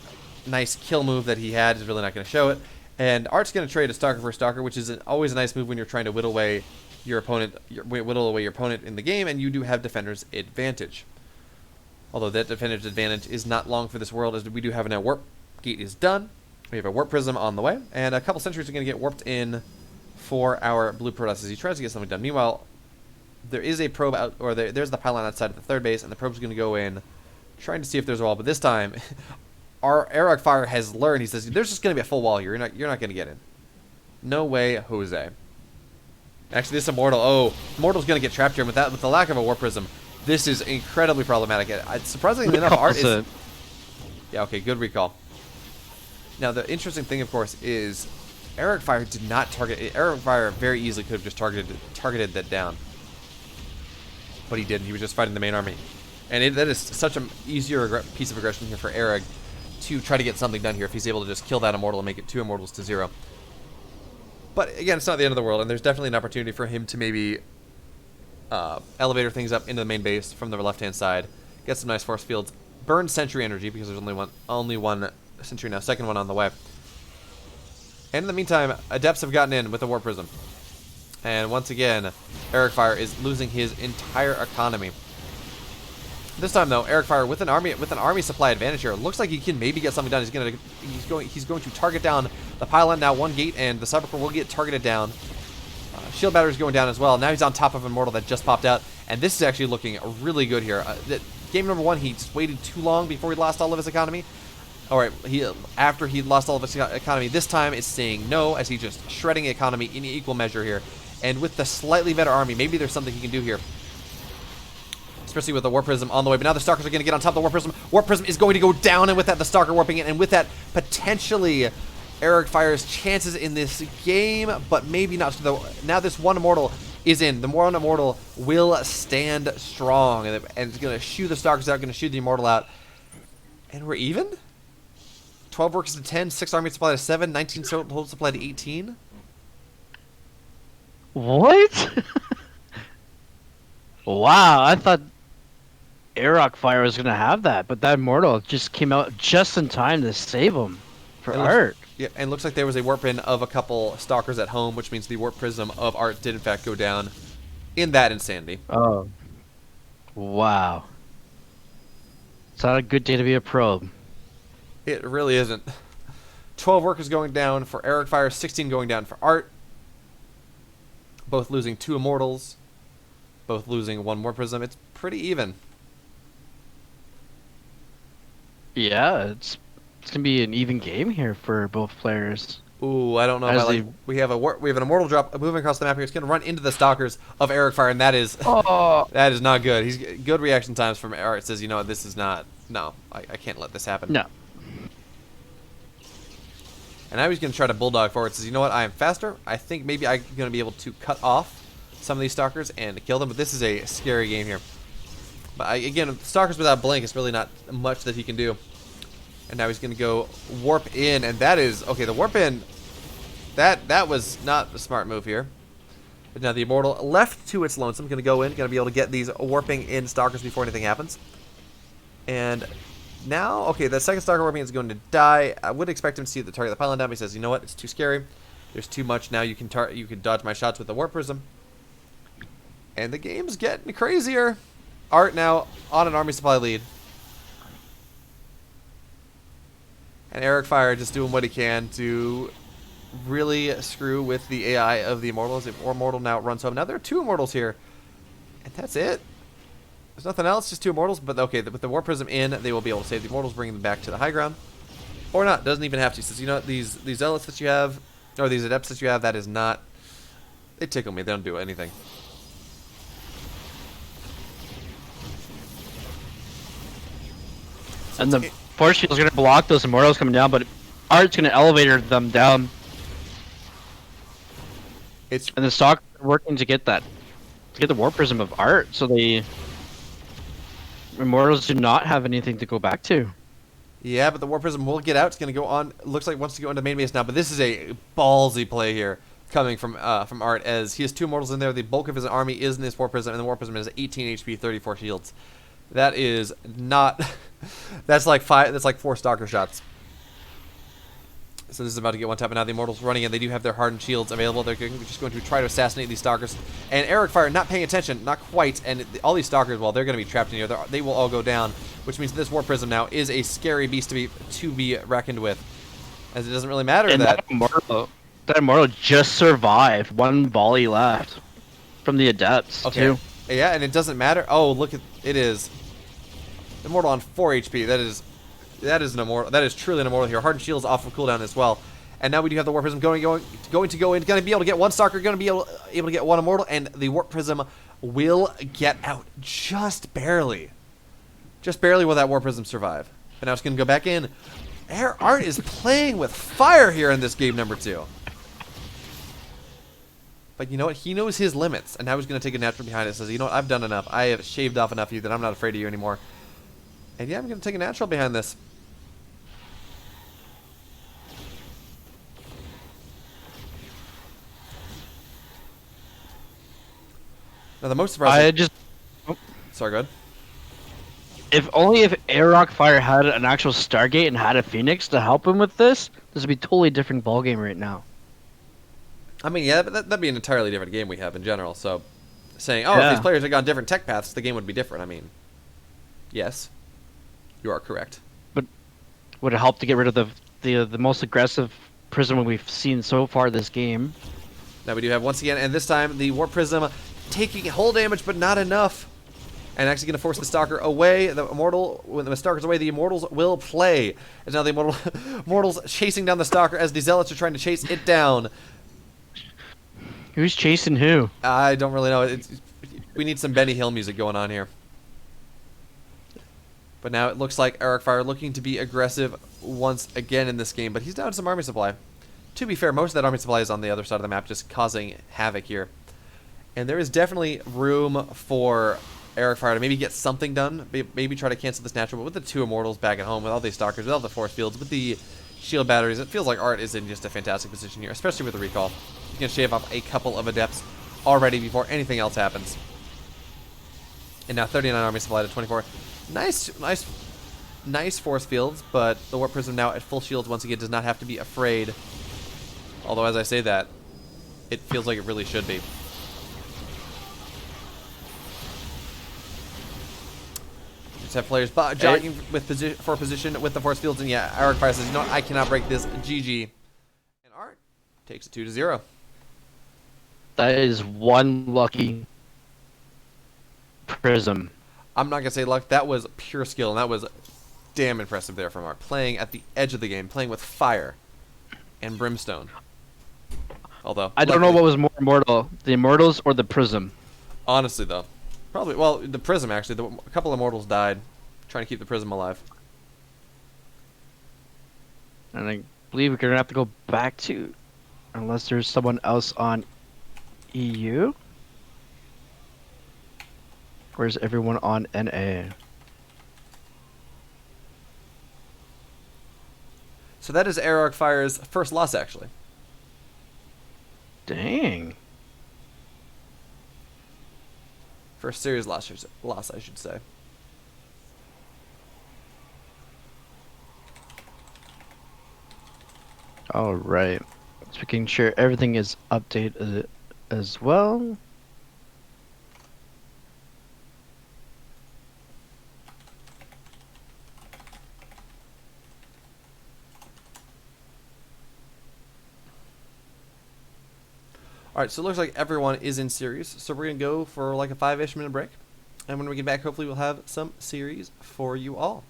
nice kill move that he had is really not going to show it. And Art's going to trade a Stalker for Stalker, which is always a nice move when you're trying to whittle away your opponent in the game, and you do have Defender's advantage. Although that Defender's advantage is not long for this world, as we do have a Warp Gate is done. We have a Warp Prism on the way, and a couple sentries are going to get warped in for our Blue Protoss as he tries to get something done. Meanwhile, there is a probe out, or there's the pylon outside of the 3rd base, and the probe's going to go in, trying to see if there's a wall. But this time, our Eric Fire has learned. He says, "There's just going to be a full wall here. You're not going to get in. No way, Jose." Actually, this Immortal's going to get trapped here. With the lack of a Warp Prism, this is incredibly problematic. Surprisingly enough, Art is. Yeah. Okay. Good recall. Now, the interesting thing, of course, is Eric Fire did not target. Eric Fire very easily could have just targeted that down, but he didn't. He was just fighting the main army, and that is such an easier piece of aggression here for Eric to try to get something done here if he's able to just kill that Immortal and make it 2 Immortals to 0. But again, it's not the end of the world, and there's definitely an opportunity for him to maybe elevator things up into the main base from the left-hand side, get some nice force fields, burn Sentry energy because there's only one Sentry now, 2nd one on the way. And in the meantime, Adepts have gotten in with the Warp Prism, and once again, Eric Fire is losing his entire economy. This time though, Eric Fire with an army supply advantage here. Looks like he can maybe get something done. He's going to target down the pylon now, 1 gate, and the Cybercore will get targeted down. Shield battery is going down as well. Now he's on top of Immortal that just popped out, and this is actually looking really good here. Game number 1, he just waited too long before he lost all of his economy. All right, after he lost all of his economy, this time it's saying no as he's just shredding the economy in equal measure here. And with the slightly better army, maybe there's something he can do here. Especially with the Warp Prism on the way. But now the Stalkers are going to get on top of the Warp Prism. Warp Prism is going to go down, and with that, the Stalker warping it. And with that, potentially, Eric Fire's chances in this game, but maybe not. Now this 1 Immortal is in. The 1 Immortal will stand strong. And it's going to shoo the Stalkers out, going to shoot the Immortal out. And we're even? 12 workers to 10, 6 army supply to 7, 19 total supply to 18. What? Wow, I thought Eric Fire was gonna have that, but that Immortal just came out just in time to save him for Art. Yeah, and looks like there was a warp in of a couple Stalkers at home, which means the Warp Prism of Art did in fact go down in that insanity. Oh. Wow. It's not a good day to be a probe. It really isn't. 12 workers going down for Eric Fire, 16 going down for Art. Both losing 2 Immortals. Both losing 1 Warp Prism. It's pretty even. Yeah, it's gonna be an even game here for both players. Ooh, I don't know. If I like, we have an Immortal drop moving across the map here. It's gonna run into the Stalkers of Eric Fire, and that is that is not good. He's good reaction times from Art. Says, you know, this is not. No, I can't let this happen. No. And now he's gonna try to bulldog forward. Says, you know what? I am faster. I think maybe I'm gonna be able to cut off some of these Stalkers and kill them. But this is a scary game here. But again, Stalkers without blink is really not much that he can do. And now he's going to go warp in, and that is okay. The warp in, that was not a smart move here. But now the Immortal, left to its lonesome, going to go in, going to be able to get these warping in Stalkers before anything happens. And now, okay, the second Stalker warping is going to die. I would expect him to see the target of the pylon down, but he says, you know what, it's too scary. There's too much now. You can dodge my shots with the Warp Prism. And the game's getting crazier. Art now on an army supply lead. And Eric Fire just doing what he can to really screw with the AI of the Immortals. The Immortal now runs home. Now there are 2 Immortals here. And that's it. There's nothing else, just 2 Immortals. But okay, with the Warp Prism in, they will be able to save the Immortals, bringing them back to the high ground. Or not. Doesn't even have to. He says, you know what, these Zealots that you have, or these Adepts that you have, that is not... They tickle me. They don't do anything. And the force shield is going to block those Immortals coming down, but Art's going to elevator them down. And the Stalkers are working to get that, to get the Warp Prism of Art, so the Immortals do not have anything to go back to. Yeah, but the Warp Prism will get out. It's going to go on. Looks like it wants to go into main base now, but this is a ballsy play here coming from Art, as he has 2 Immortals in there. The bulk of his army is in this Warp Prism, and the Warp Prism has 18 HP, 34 shields. That is not... that's like 4 Stalker shots. So this is about to get one tap, and now the Immortals running in. They do have their hardened shields available. They're just going to try to assassinate these Stalkers. And Eric Fire not paying attention, not quite. And all these Stalkers, well, they're going to be trapped in here. They will all go down, which means this Warp Prism now is a scary beast to be reckoned with, as it doesn't really matter And that Immortal just survived. 1 volley left from the Adepts, too. Yeah, and it doesn't matter. Oh, look at it is Immortal on 4 HP. That is an Immortal. That is truly an Immortal here. Hardened Shield's off of cooldown as well. And now we do have the Warp Prism going to go in. Going to be able to get 1 Stalker. Going to be able to get 1 Immortal, and the Warp Prism will get out just barely. Just barely will that Warp Prism survive. And now it's going to go back in. Art is playing with fire here in this game number 2. But you know what? He knows his limits, and now he's going to take a natural behind it. Says, you know what? I've done enough. I have shaved off enough of you that I'm not afraid of you anymore. And yeah, I'm going to take a natural behind this. Now the most surprising... Sorry, go ahead. If Airrock Fire had an actual Stargate and had a Phoenix to help him with this would be a totally different ballgame right now. I mean, yeah, but that'd be an entirely different game we have in general. So, saying, oh, if these players had gone different tech paths, the game would be different. I mean, yes, you are correct. But would it help to get rid of the most aggressive Prism we've seen so far this game? Now we do have, once again, and this time, the Warp Prism taking hull damage, but not enough. And actually going to force the Stalker away. The Immortal, when the Stalker's away, the Immortals will play. And now the Immortals chasing down the Stalker as the Zealots are trying to chase it down. Who's chasing who? I don't really know. We need some Benny Hill music going on here. But now it looks like Eric Fire looking to be aggressive once again in this game. But he's down some army supply. To be fair, most of that army supply is on the other side of the map, just causing havoc here. And there is definitely room for Eric Fire to maybe get something done. Maybe try to cancel this natural. But with the 2 Immortals back at home, with all these Stalkers, with all the force fields, with the shield batteries, it feels like Art is in just a fantastic position here, especially with the recall. You can shave off a couple of Adepts already before anything else happens. And now 39 army supply to 24. Nice force fields, but the Warp Prism now at full shields once again does not have to be afraid. Although as I say that, it feels like it really should be. Just have players jogging for position with the force fields, and yeah, Eric Fire says, you know what, I cannot break this. GG. And Art takes it 2-0. That is one lucky Prism. I'm not going to say luck. That was pure skill, and that was damn impressive there from Art. Playing at the edge of the game, playing with fire and brimstone. Although I don't know what was more immortal, the Immortals or the Prism. Honestly, though, probably, well, the Prism, actually. A couple of Immortals died trying to keep the Prism alive. And I believe we're going to have to go back to, unless there's someone else on EU? Or is everyone on NA? So that is Eric Fire's first loss, actually. Dang. First series loss, I should say. All right. Just making sure everything is updated as well. All right, so it looks like everyone is in series. So we're going to go for like a 5-ish minute break. And when we get back, hopefully we'll have some series for you all.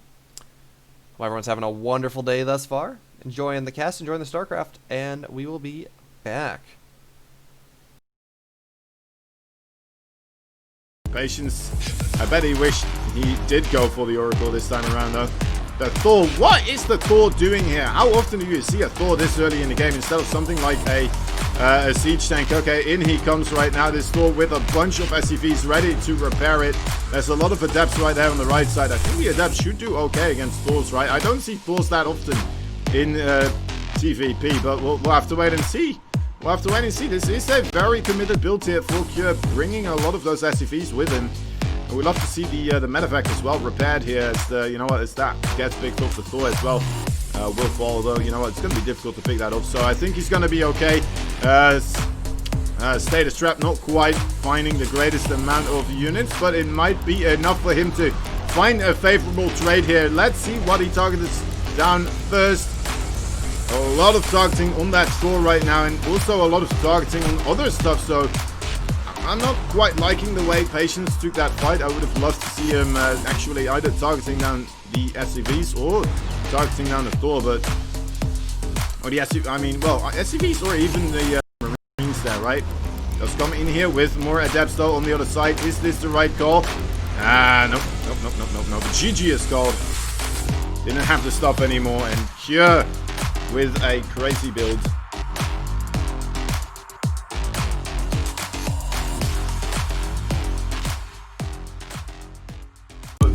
Well, everyone's having a wonderful day thus far. Enjoying the cast, enjoying the StarCraft, and we will be back. Patience. I bet he wished he did go for the Oracle this time around, though. The Thor. What is the Thor doing here? How often do you see a Thor this early in the game instead of something like a siege tank? Okay, in he comes right now. This Thor with a bunch of SCVs ready to repair it. There's a lot of Adepts right there on the right side. I think the Adepts should do okay against Thors, right? I don't see Thors that often in TVP, but we'll have to wait and see. We'll have to wait and see. This is a very committed build here for Cure, bringing a lot of those SCVs with him. And we'd love to see the medevac as well repaired here as the, as that gets picked up for Thor as well. Will fall, though, it's going to be difficult to pick that up. So I think he's going to be okay. Status Trap not quite finding the greatest amount of units, but it might be enough for him to find a favorable trade here. Let's see what he targets down first. A lot of targeting on that Thor right now, and also a lot of targeting on other stuff, so I'm not quite liking the way Patience took that fight. I would have loved to see him actually either targeting down the SCVs or targeting down the Thor, but SCVs or even the Marines there, right? Let's come in here with more Adepts though on the other side. Is this the right call? Nope. The GG is called. Didn't have to stop anymore, and Cure with a crazy build.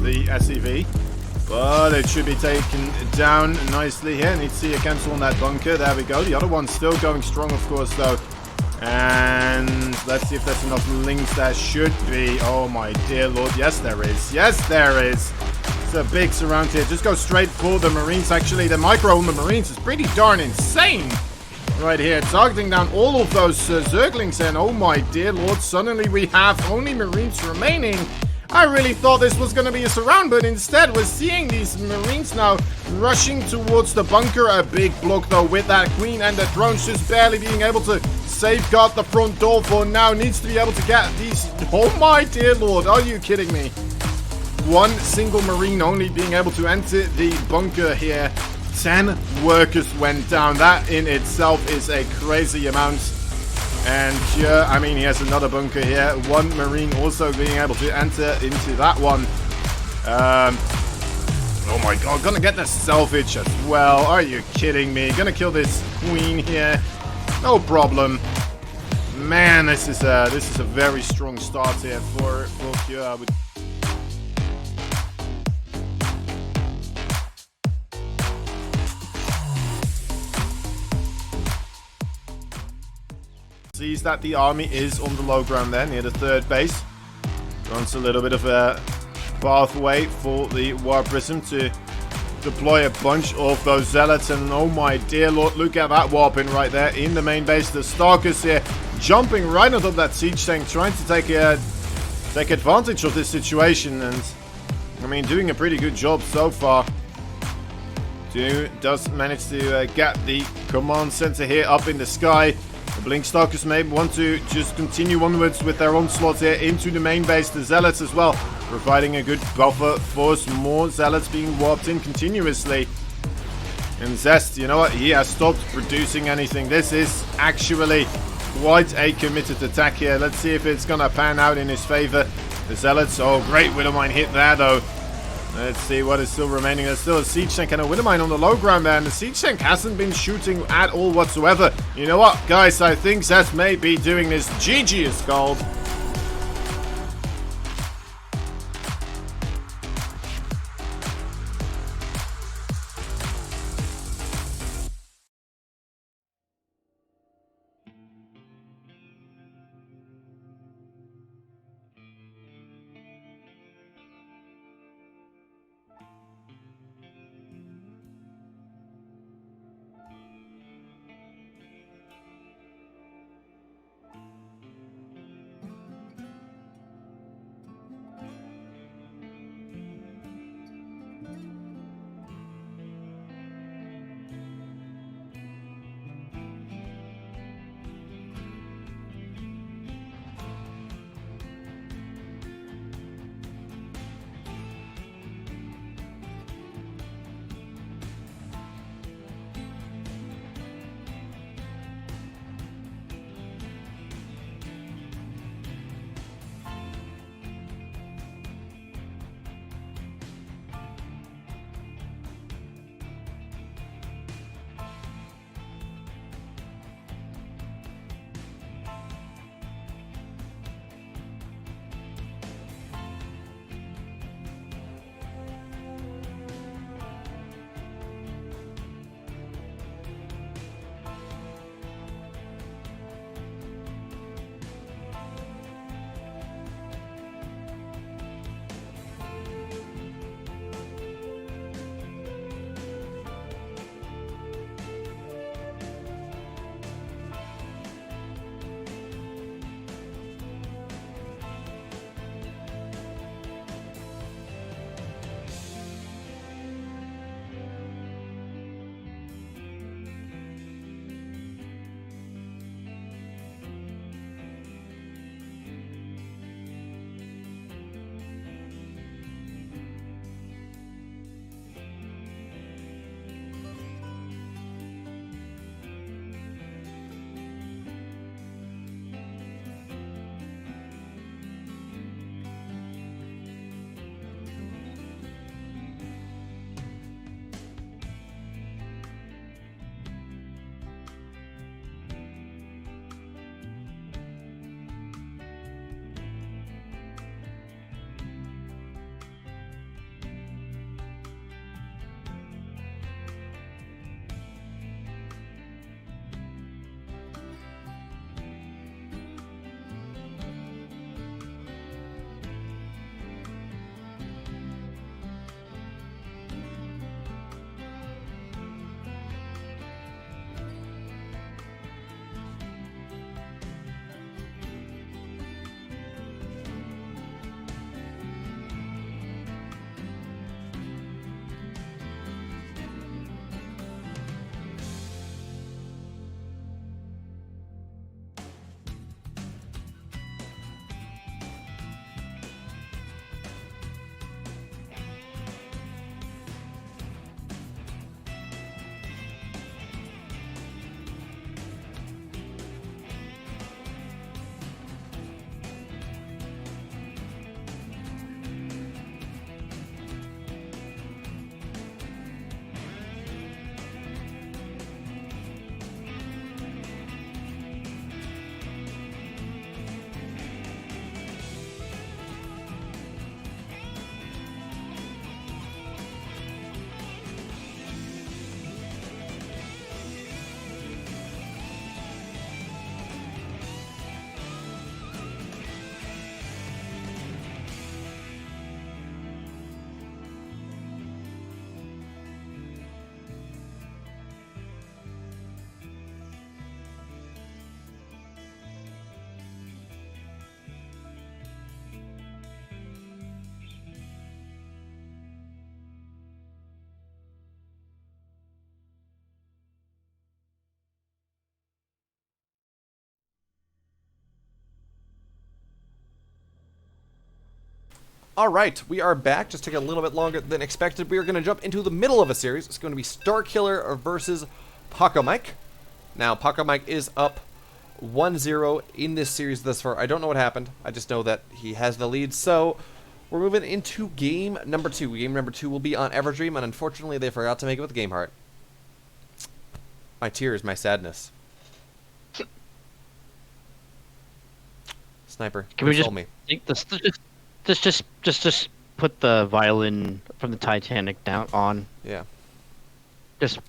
The SCV, but it should be taken down nicely here. Need to see a cancel on that bunker. There we go. The other one's still going strong, of course, though. And let's see if there's enough links. There should be. Oh my dear lord. Yes, there is. Yes, there is. It's a big surround here. Just go straight for the Marines. Actually, the micro on the Marines is pretty darn insane. Right here, targeting down all of those Zerglings, and oh my dear lord, suddenly we have only Marines remaining. I really thought this was going to be a surround, but instead we're seeing these Marines now rushing towards the bunker. A big block though with that Queen, and the drones just barely being able to safeguard the front door for now. Needs to be able to get these. Oh my dear lord, are you kidding me? One single Marine only being able to enter the bunker here. 10 workers went down. That in itself is a crazy amount. And Cure, he has another bunker here. One Marine also being able to enter into that one. Oh my god, gonna get the salvage as well. Are you kidding me? Gonna kill this Queen here. No problem. Man, this is a very strong start here for Cure. I would sees that the army is on the low ground there near the third base. Runs a little bit of a pathway for the War Prism to deploy a bunch of those Zealots, and oh my dear lord, look at that warping right there in the main base. The Stalkers here jumping right on top of that siege tank, trying to take advantage of this situation, and doing a pretty good job so far. Does manage to get the command center here up in the sky. The Blink Stalkers may want to just continue onwards with their onslaught here into the main base. The Zealots as well, providing a good buffer for some more Zealots being warped in continuously. And Zest, you know what? He has stopped producing anything. This is actually quite a committed attack here. Let's see if it's going to pan out in his favor. The Zealots, oh great Widowmine hit there though. Let's see what is still remaining. There's still a siege tank and a Widowmine on the low ground there, and the siege tank hasn't been shooting at all whatsoever. You know what, guys? I think Zest may be doing this. GG is called. All right, we are back. Just taking a little bit longer than expected. We are going to jump into the middle of a series. It's going to be Starkiller versus Paco Mike. Now, Paco Mike is up 1-0 in this series thus far. I don't know what happened. I just know that he has the lead. So we're moving into game number 2. Game number 2 will be on Everdream, and unfortunately, they forgot to make it with Gameheart. My tears, my sadness. Sniper, Can we just console me. think this? Just put the violin from the Titanic down on. Yeah. Just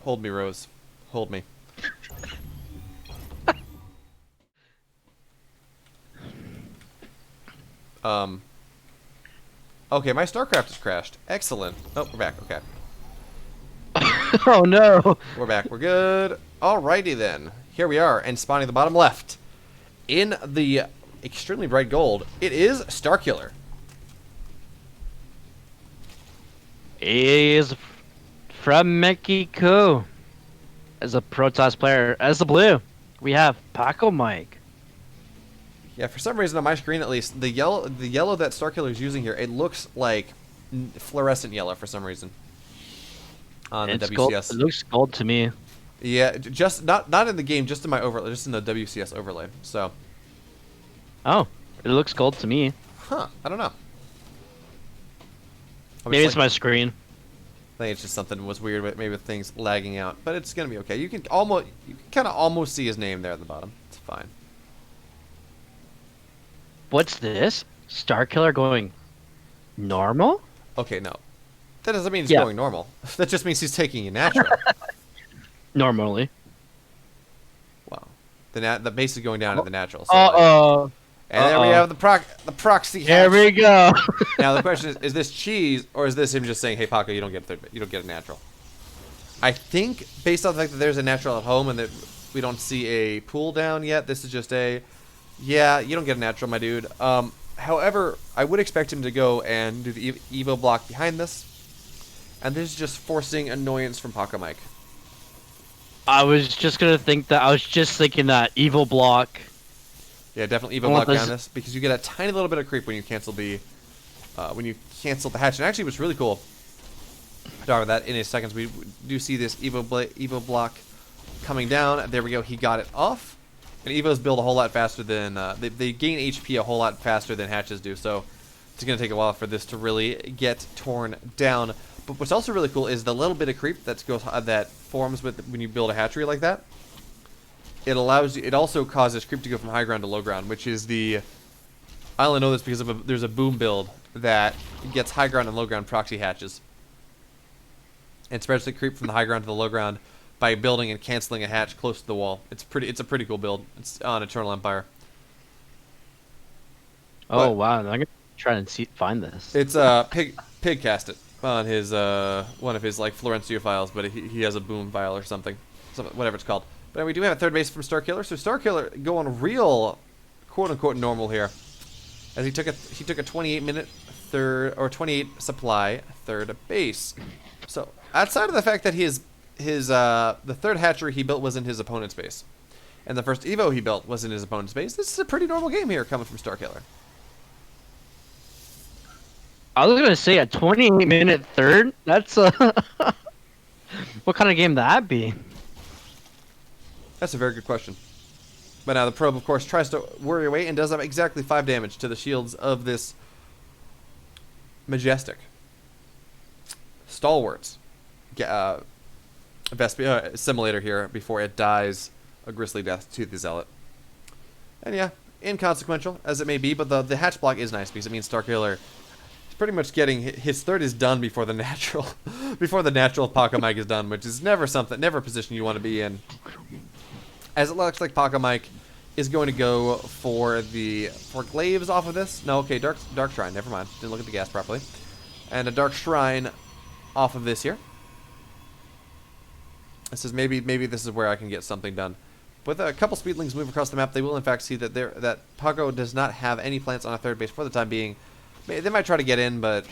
Hold me, Rose. Hold me. Okay, my StarCraft has crashed. Excellent. Oh, we're back. Okay. oh no! We're back. We're good. Alrighty then. Here we are, and spawning the bottom left. In the extremely bright gold, it is Starkiller. He is from Mexico. As a Protoss player, as the blue, we have Paco Mike. Yeah, for some reason on my screen at least, the yellow that Starkiller is using here, it looks like fluorescent yellow for some reason. On the It's WCS. gold. It looks gold to me. Yeah, just not in the game, just in my overlay, just in the WCS overlay. So, Oh, it looks gold to me. huh? I don't know. Maybe it's my screen. I think it's just something was weird with maybe with things lagging out, but it's gonna be okay. You can kind of almost see his name there at the bottom. It's fine. What's this? Starkiller going normal? Okay, no, that doesn't mean he's Yeah. going normal. That just means he's taking a natural. Normally. Wow, the base is going down to the natural. So Uh-oh. and there we Uh-oh. have the proxy. Here hatch. we go. Now the question is this cheese or is this him just saying, "Hey Paco, you don't get a natural"? I think based on the fact that there's a natural at home and that we don't see a pool down yet, this is just a, yeah, you don't get a natural, my dude. However, I would expect him to go and do the Evo block behind this, and this is just forcing annoyance from Paco Mike. I was just thinking that evil block. Yeah, definitely I Evo want block this- down this because you get a tiny little bit of creep when you cancel the hatch. And actually, what's really cool. I'll talk about that in a second. We do see this Evo block coming down. There we go. He got it off. And Evos build a whole lot faster than they gain HP a whole lot faster than hatches do. So it's gonna take a while for this to really get torn down. But what's also really cool is the little bit of creep that forms when you build a hatchery like that. It allows you. It also causes creep to go from high ground to low ground, which is the. I only know this because there's a boom build that gets high ground and low ground proxy hatches. And spreads the creep from the high ground to the low ground by building and canceling a hatch close to the wall. It's a pretty cool build. It's on Eternal Empire. Oh But- wow! I'm gonna try and find this. It's Pig cast it on his one of his like Florencio files, but he has a boom file or something, whatever it's called. But we do have a third base from Starkiller, so Starkiller going real quote unquote normal here, as he took a 28-minute third or 28 supply third base. So outside of the fact that the third hatchery he built was in his opponent's base, and the first Evo he built was in his opponent's base, this is a pretty normal game here coming from Starkiller. I was gonna say a 28-minute third. That's what kind of game that be? That's a very good question. But now the probe, of course, tries to worry away and does exactly 5 damage to the shields of this majestic stalwarts simulator here before it dies a grisly death to the zealot. And yeah, inconsequential as it may be, but the hatch block is nice because it means Starkiller is pretty much getting his third is done before the natural Paco Mike is done, which is never a position you want to be in. As it looks like Paco Mike is going to go for glaives off of this. No, okay, dark shrine. Never mind. Didn't look at the gas properly. And a dark shrine off of this here. This is maybe this is where I can get something done. With a couple speedlings move across the map, they will in fact see that Paco does not have any plants on a third base for the time being. They might try to get in, but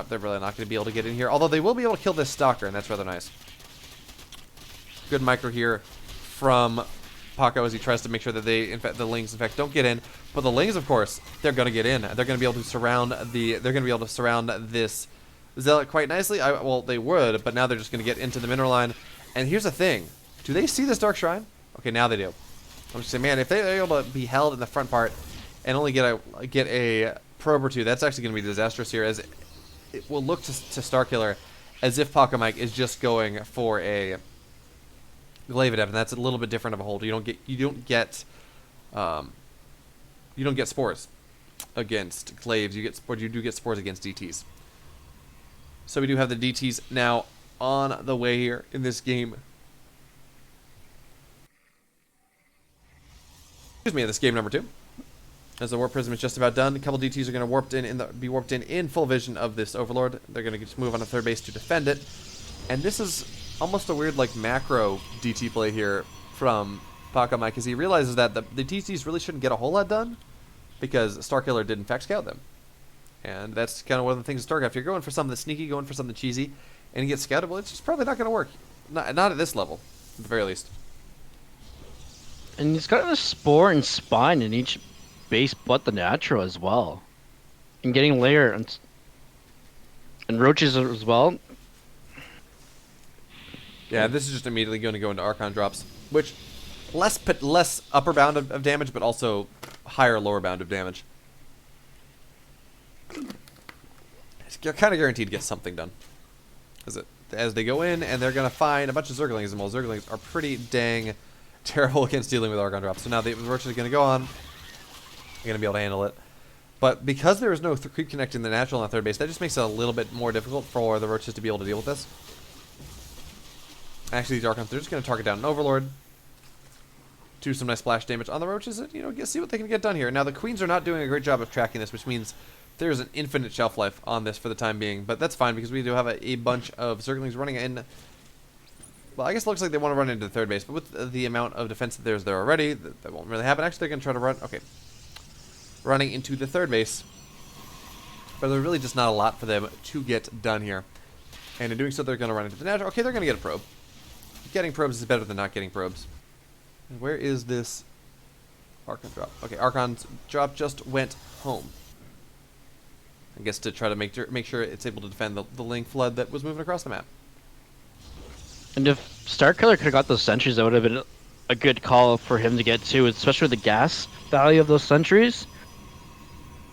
they're really not going to be able to get in here. Although they will be able to kill this stalker, and that's rather nice. Good micro here from Paco as he tries to make sure that the Lings in fact don't get in. But the Lings, of course, they're gonna get in. They're gonna be able to surround this Zealot quite nicely. Well, they would, but now they're just gonna get into the mineral line. And here's the thing: do they see this Dark Shrine? Okay, now they do. I'm just saying, man, if they're able to be held in the front part and only get a probe or two, that's actually gonna be disastrous here, as it will look to Starkiller as if Paco Mike is just going for a Glaive Adept, and that's a little bit different of a hold. You don't get spores against Glaives. You do get spores against DTs. So we do have the DTs now on the way here in this game. Excuse me, this game number 2. As the Warp Prism is just about done, a couple DTs are going to be warped in full vision of this Overlord. They're going to just move on to third base to defend it. And this is almost a weird like macro DT play here from Paco Mike, because he realizes that the DTs really shouldn't get a whole lot done because Starkiller did in fact scout them. And that's kind of one of the things in StarCraft. You're going for something scneaky, going for something cheesy, and you get scouted. Well, it's just probably not going to work. Not at this level, at the very least. And he's got a Spore and Spine in each base but the natural as well. And getting layer and roaches as well. Yeah, this is just immediately going to go into Archon drops, which less upper bound of damage, but also higher lower bound of damage. You're kind of guaranteed to get something done. As they go in, and they're going to find a bunch of Zerglings, and well, Zerglings are pretty dang terrible against dealing with Archon drops. So now the roaches are going to go on. They're going to be able to handle it. But because there is no creep connecting the natural on the third base, that just makes it a little bit more difficult for the roaches to be able to deal with this. Actually, these Archons, they're just going to target down an Overlord. Do some nice splash damage on the roaches, and, see what they can get done here. Now, the Queens are not doing a great job of tracking this, which means there's an infinite shelf life on this for the time being. But that's fine, because we do have a bunch of Zerglings running in. Well, I guess it looks like they want to run into the third base, but with the amount of defense that there's there already, that won't really happen. Actually, they're going to try to run. Okay. Running into the third base. But there's really just not a lot for them to get done here. And in doing so, they're going to run into the natural. Okay, they're going to get a probe. Getting probes is better than not getting probes. And where is this Archon drop? Okay, Archon's drop just went home. I guess to try to make sure it's able to defend the Ling flood that was moving across the map. And if Starkiller could have got those sentries, that would have been a good call for him to get to, especially with the gas value of those sentries.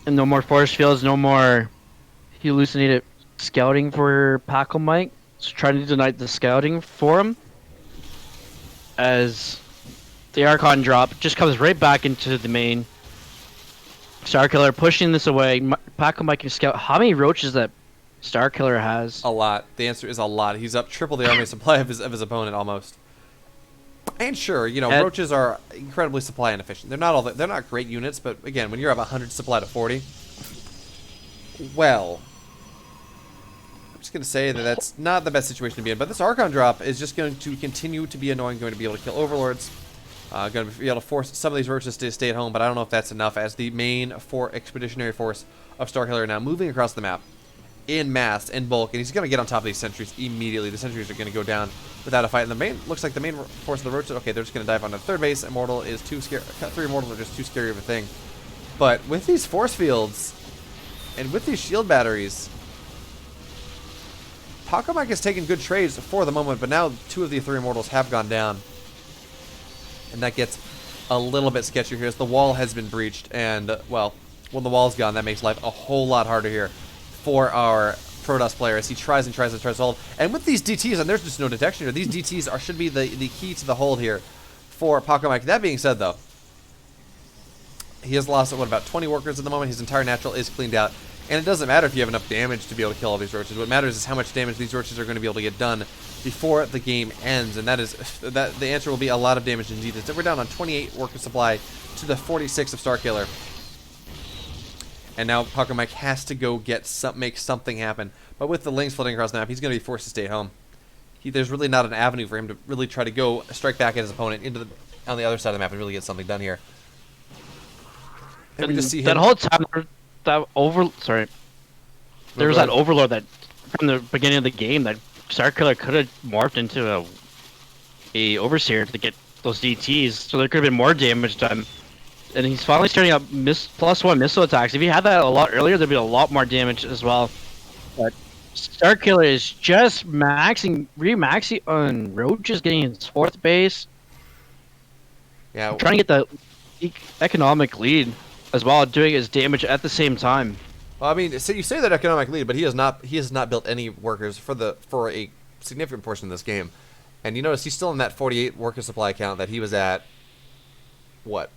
And no more force fields, no more hallucinated scouting for Paco Mike. So trying to deny the scouting for him. As the Archon drop just comes right back into the main. Starkiller pushing this away. Paco Mike can scout. How many roaches that Starkiller has? A lot. The answer is a lot. He's up triple the army supply of his opponent almost. And sure, roaches are incredibly supply inefficient. They're not great units, but again, when you're up 100 supply to 40, well, I'm just gonna say that that's not the best situation to be in. But this Archon drop is just going to continue to be annoying. Going to be able to kill Overlords. Going to be able to force some of these roaches to stay at home, but I don't know if that's enough, as the main expeditionary force of Starkiller now moving across the map in mass, in bulk, and he's going to get on top of these sentries immediately. The sentries are going to go down without a fight, and looks like the main force of the roaches, okay, they're just going to dive onto the third base. Immortal is too scary. 3 Immortals are just too scary of a thing. But with these force fields, and with these shield batteries, Paco Mike has taken good trades for the moment, but now 2 of the 3 Immortals have gone down. And that gets a little bit sketchier here as the wall has been breached. And, well, when the wall's gone, that makes life a whole lot harder here for our Protoss player as he tries and tries and tries to hold. And with these DTs, and there's just no detection here, these DTs should be the key to the hold here for Paco Mike. That being said, though, he has lost, about 20 workers at the moment. His entire natural is cleaned out. And it doesn't matter if you have enough damage to be able to kill all these roaches. What matters is how much damage these roaches are going to be able to get done before the game ends. And the answer will be a lot of damage indeed. We're down on 28 worker supply to the 46 of Starkiller. And now Paco Mike has to go make something happen. But with the Lings floating across the map, he's going to be forced to stay at home. There's really not an avenue for him to really try to go strike back at his opponent on the other side of the map and really get something done here. And we just see him. That whole time, there was that Overlord that from the beginning of the game that Starkiller could have morphed into a Overseer to get those DTs, so there could have been more damage done. And he's finally starting up +1 missile attacks. If he had that a lot earlier, there'd be a lot more damage as well. But Starkiller is just remaxing on Roach is getting his 4th base. Yeah, Trying to get the economic lead as well, doing his damage at the same time. well, I mean, so you say that economic lead, but he has not built any workers for a significant portion of this game. And you notice he's still in that 48 worker supply count that he was at, what,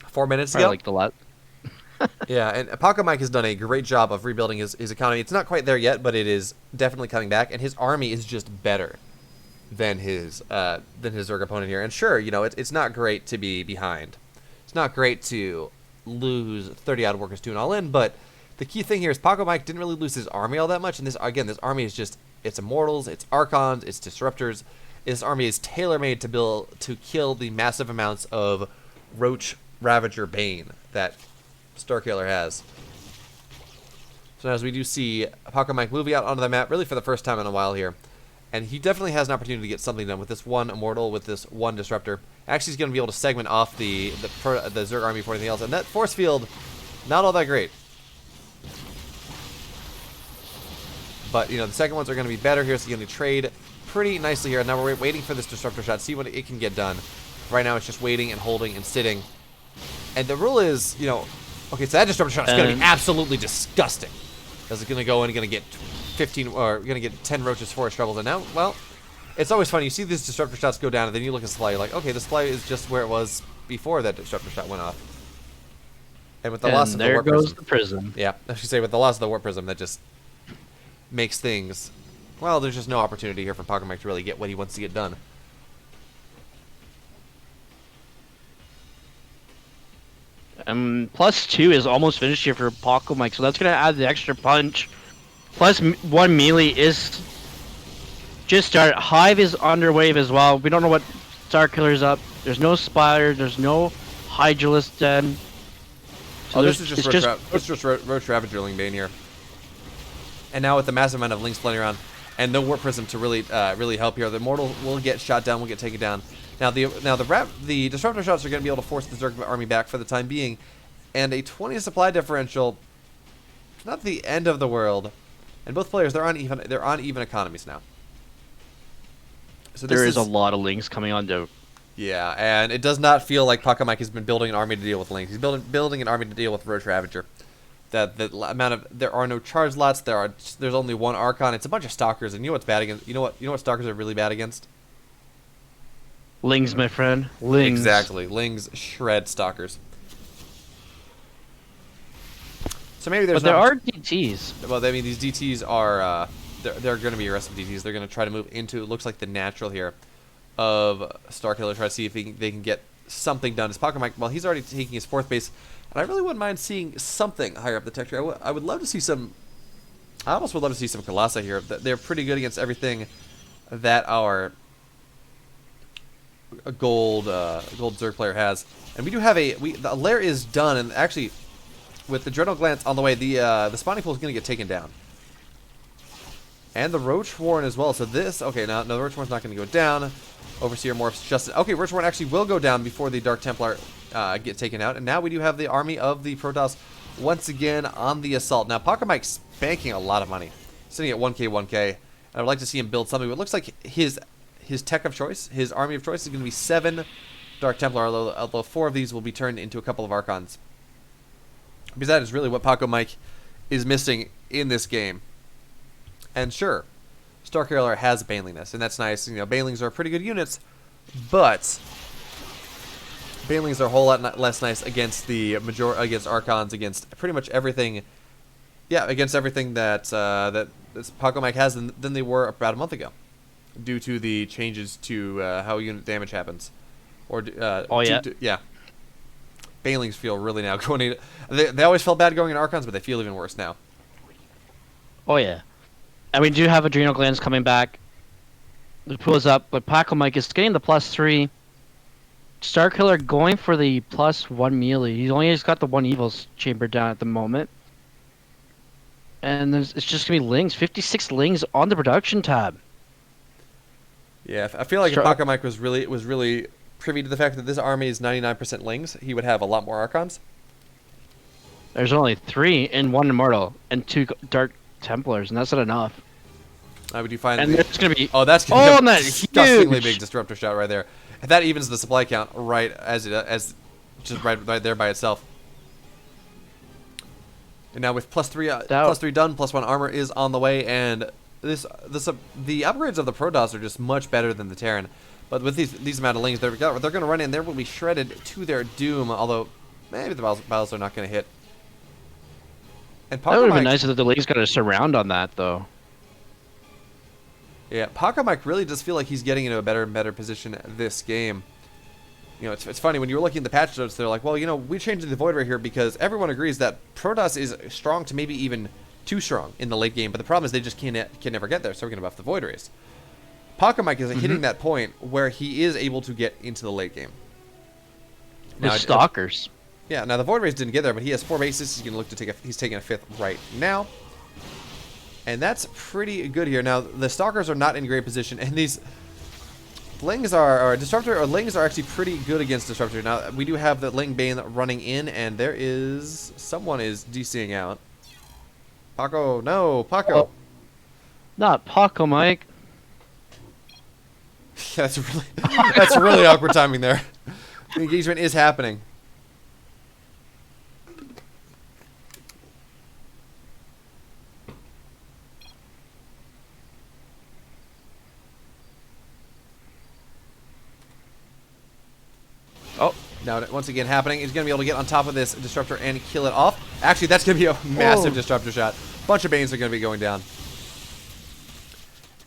4 minutes Probably ago? like the lot. Yeah, and Paco Mike has done a great job of rebuilding his economy. It's not quite there yet, but it is definitely coming back, and his army is just better than his Zerg opponent here. And sure, you know, it's not great to be behind. It's not great to lose 30 odd workers to an all-in, but the key thing here is Paco Mike didn't really lose his army all that much, and this army is just, it's Immortals, it's Archons, it's Disruptors. This army is tailor-made to kill the massive amounts of Roach, Ravager, Bane that Starkiller has. So as we do see Paco Mike moving out onto the map, really for the first time in a while here. And he definitely has an opportunity to get something done with this one Immortal, with this one Disruptor. Actually, he's going to be able to segment off the Zerg army before anything else. And that force field, not all that great. But, you know, the second ones are going to be better here, so you're going to trade pretty nicely here. Now we're waiting for this Disruptor shot, see what it can get done. Right now it's just waiting and holding and sitting. And the rule is, you know, okay, so that Disruptor shot is going to be absolutely disgusting. Because it's going to go in and going to get 15, or going to get 10 Roaches, Forest Rebels. And now, well, it's always funny. You see these Disruptor shots go down, and then you look at the supply, you're like, okay, the supply is just where it was before that Disruptor shot went off. And with the loss of the Warp there goes Prism. the prism. Yeah, I should say with the loss of the Warp Prism, that just makes things, well, there's just no opportunity here for Paco Mike to really get what he wants to get done. +2 is almost finished here for Paco Mike, so that's going to add the extra punch. +1 melee is just started. Hive is under wave as well. We don't know what Starkiller's up. There's no Spider. There's no Hydralisk Den. So This is just Roach Ravager Bane here. And now with the massive amount of Links floating around, and no Warp Prism to really help here, the Immortal will get shot down, will get taken down. Now the Disruptor shots are going to be able to force the Zerg army back for the time being, and a 20 supply differential, not the end of the world. And both players, they're on even economies now. So there is a lot of links coming on to. Yeah, and it does not feel like Paco Mike has been building an army to deal with Links. He's building an army to deal with Roach Ravager. There are no charge lots. There's only one Archon. It's a bunch of Stalkers, and you know what's bad against? You know what Stalkers are really bad against? Lings, my friend. Lings. Exactly. Lings shred Stalkers. So maybe there's. But there are DTs. Well, I mean, these DTs are they're going to be aggressive DTs. They're going to try to move into, it looks like, the natural here of Starkiller. Try to see if they can get something done. As Paco Mike, well, he's already taking his 4th base, and I really wouldn't mind seeing something higher up the tech tree. I would love to see some. I almost would love to see some Colossi here. They're pretty good against everything that our gold Zerg player has, and we do have the lair is done, and actually with the Dreadnought Glance on the way, the spawning pool is going to get taken down, and the Roach Warren as well. So this, okay, now the Roach Warren's not going to go down. Overseer morphs just, okay, Roach Warren actually will go down before the Dark Templar get taken out, and now we do have the army of the Protoss once again on the assault. Now Paco Mike's banking a lot of money, sitting at 1k, and I would like to see him build something. But it looks like his tech of choice, his army of choice, is going to be 7 Dark Templar, although 4 of these will be turned into a couple of Archons. Because that is really what Paco Mike is missing in this game. And sure, Starkiller has Baneliness, and that's nice. You know, Banelings are pretty good units, but Banelings are a whole lot less nice against against Archons, against pretty much everything. Yeah, against everything that that Paco Mike has than they were about a month ago, due to the changes to how unit damage happens. Or yeah. Banelings feel really now going in. They always felt bad going in Archons, but they feel even worse now. Oh yeah, and we do have Adrenal Glands coming back. The pool is up, but Paco Mike is getting the +3. Starkiller going for the +1 melee. He's only got the 1 Evils chamber down at the moment. And it's just going to be Lings. 56 Lings on the production tab. Yeah, I feel like if Sure. Paco Mike was really privy to the fact that this army is 99% Lings, he would have a lot more Archons. There's only 3 and 1 Immortal and 2 Dark Templars, and that's not enough. Would you find? And there's gonna be Oh, that's gonna be oh, a and that disgustingly huge. big disruptor shot right there. And that evens the supply count right as just right there by itself. And now with +3 +3 done, +1 armor is on the way, and the upgrades of the Protoss are just much better than the Terran. But with these amount of Lings, they're going to run in. They will be shredded to their doom. Although maybe the battles are not going to hit. And That would have been Mike, nice if the League's got a surround on that, though. yeah, Paco Mike really does feel like he's getting into a better and better position this game. You know, it's funny, when you were looking at the patch notes, they're like, well, you know, we changed the Void right here because everyone agrees that Protoss is strong to maybe even too strong in the late game, but the problem is they just can never get there, so we're going to buff the Void Rays. Paco Mike is hitting that point where he is able to get into the late game. The Now, Stalkers. yeah, now the Void Rays didn't get there, but he has 4 bases. He's going to look to take he's taking a 5th right now. And that's pretty good here. Now, the Stalkers are not in great position, and these Lings Lings are actually pretty good against Disruptor. Now, we do have the Ling Bane running in, and someone is DCing out. Paco, no, Paco. Oh. Not Paco Mike. Yeah, that's really awkward timing there. The engagement is happening. Oh, now once again happening. He's going to be able to get on top of this Disruptor and kill it off. Actually, that's going to be a massive Disruptor shot. Bunch of Banes are going to be going down.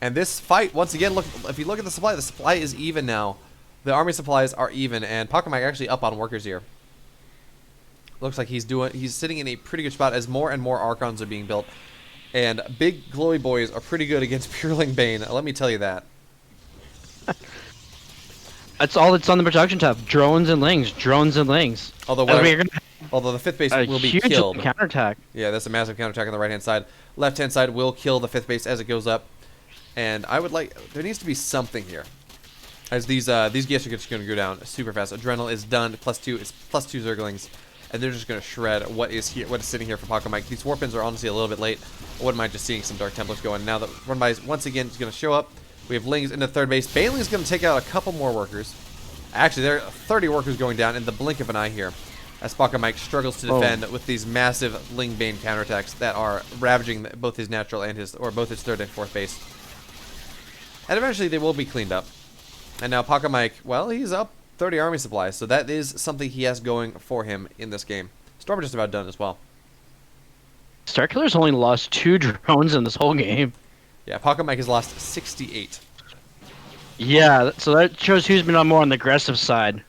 And this fight, once again, look, if you look at the supply is even now. The army supplies are even, and Paco Mike actually up on workers here. Looks like he's sitting in a pretty good spot as more and more Archons are being built. And big glowy boys are pretty good against Pureling Bane, let me tell you that. That's all that's on the production tab. Drones and Lings. Drones and Lings. Although the 5th base will be huge killed. counterattack. Yeah, that's a massive counterattack on the right-hand side. Left-hand side will kill the 5th base as it goes up. And there needs to be something here. As these gifts are just going to go down super fast. Adrenal is done. +2. It's +2 Zerglings. And they're just going to shred what is sitting here for Paco Mike. These Warpins are honestly a little bit late. I wouldn't mind just seeing some Dark Templars going. Now that Run By once again is going to show up. We have Lings in the 3rd base. Baneling is going to take out a couple more workers. Actually, there are 30 workers going down in the blink of an eye here. As Paco Mike struggles to defend with these massive Ling Bane counterattacks that are ravaging both his natural and both his 3rd and 4th base. And eventually they will be cleaned up. And now Paco Mike, well, he's up 30 army supplies, so that is something he has going for him in this game. Storm just about done as well. Starkiller's only lost 2 drones in this whole game. Yeah, Paco Mike has lost 68. Yeah, so that shows who's been on more on the aggressive side.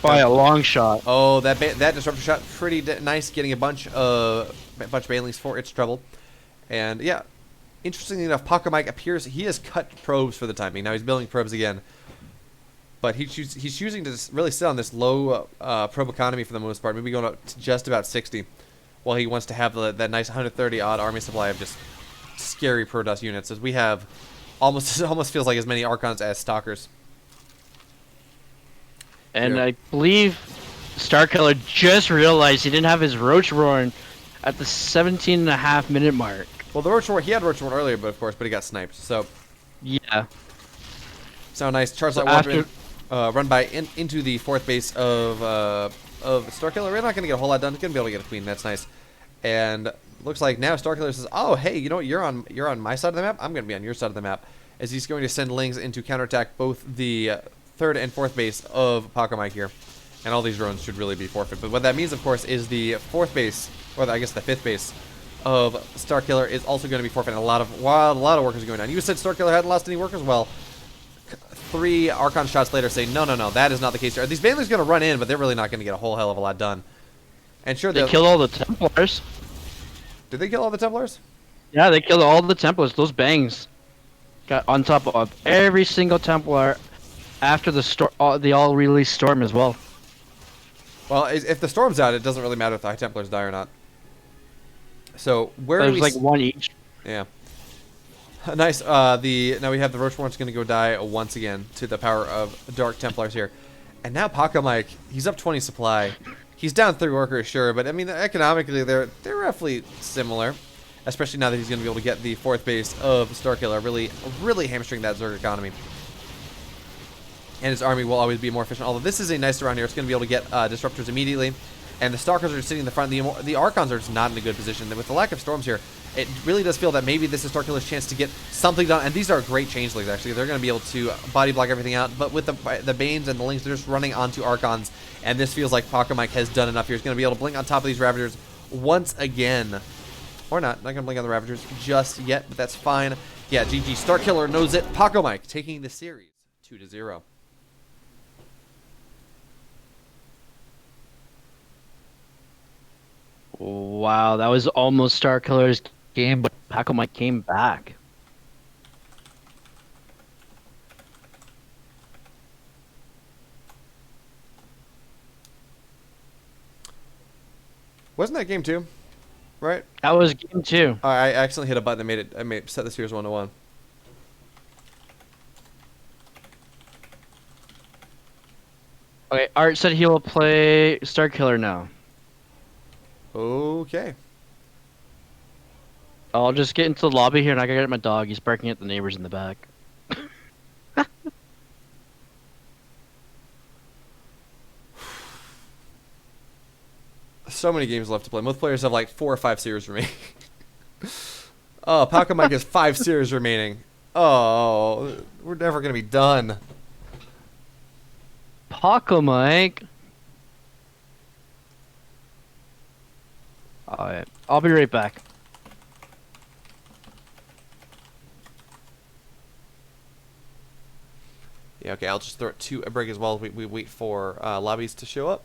By a long shot. Oh, that disruptor shot, pretty nice, getting a bunch of Banelings for its trouble. And yeah, interestingly enough, Paco Mike appears he has cut probes for the time being. Now he's building probes again, but he's choosing to really sit on this low probe economy for the most part, maybe going up to just about 60, while he wants to have that nice 130 odd army supply of just scary Protoss units, as we have almost feels like as many Archons as Stalkers. And Yeah. I believe Starkiller just realized he didn't have his Roach Roaring at the 17.5-minute mark. Well, the Roach Roar, he had Roach Roar earlier, but he got sniped. So Yeah. nice. Charge So Light after- Warpin, Run By into the 4th base of Starkiller. We're not going to get a whole lot done. Going to be able to get a queen. That's nice. And looks like now Starkiller says, "Oh, hey, you know what? You're on my side of the map. I'm going to be on your side of the map." As he's going to send Lings into counterattack both the 3rd and 4th base of Paco Mike here. And all these drones should really be forfeit. But what that means, of course, is the 4th base, or I guess the 5th base of Starkiller is also going to be forfeit. And a lot of workers are going down. You said Starkiller hadn't lost any workers? Well, 3 Archon shots later say, no, that is not the case. These Banelings going to run in, but they're really not going to get a whole hell of a lot done. And sure, They killed all the Templars. Did they kill all the Templars? Yeah, they killed all the Templars. Those bangs got on top of every single Templar after the all-release Storm as well. Well, if the Storm's out, it doesn't really matter if the High Templars die or not. So, where do There's we... like one each. Yeah. Nice. Now we have the Rocheborn's going to go die once again to the power of Dark Templars here. And now Paco Mike, he's up 20 supply. He's down 3 workers, sure, but I mean economically they're roughly similar. Especially now that he's going to be able to get the 4th base of Starkiller, really hamstring that Zerg economy. And his army will always be more efficient. Although this is a nice round here, it's going to be able to get disruptors immediately. And the Stalkers are sitting in the front. The Archons are just not in a good position. And with the lack of storms here, it really does feel that maybe this is Starkiller's chance to get something done. And these are great changelings, actually. They're going to be able to body block everything out. But with the Banes and the Lings, they're just running onto Archons. And this feels like Paco Mike has done enough here. He's going to be able to blink on top of these Ravagers once again. Or not. Not going to blink on the Ravagers just yet, but that's fine. Yeah, GG. Starkiller knows it. Paco Mike taking the series 2-0. Wow, that was almost Starkiller's game, but Paco Mike came back. Wasn't that game 2? Right? That was game 2. I accidentally hit a button that set the series 1-1. Okay, Art said he will play Starkiller now. Okay. I'll just get into the lobby here and I gotta get my dog. He's barking at the neighbors in the back. So many games left to play. Most players have like 4 or 5 series remaining. Oh, Paco Mike has 5 series remaining. Oh, we're never gonna be done. Paco Mike. Alright, I'll be right back. Yeah, okay, I'll just throw it to a break as well. We wait for lobbies to show up.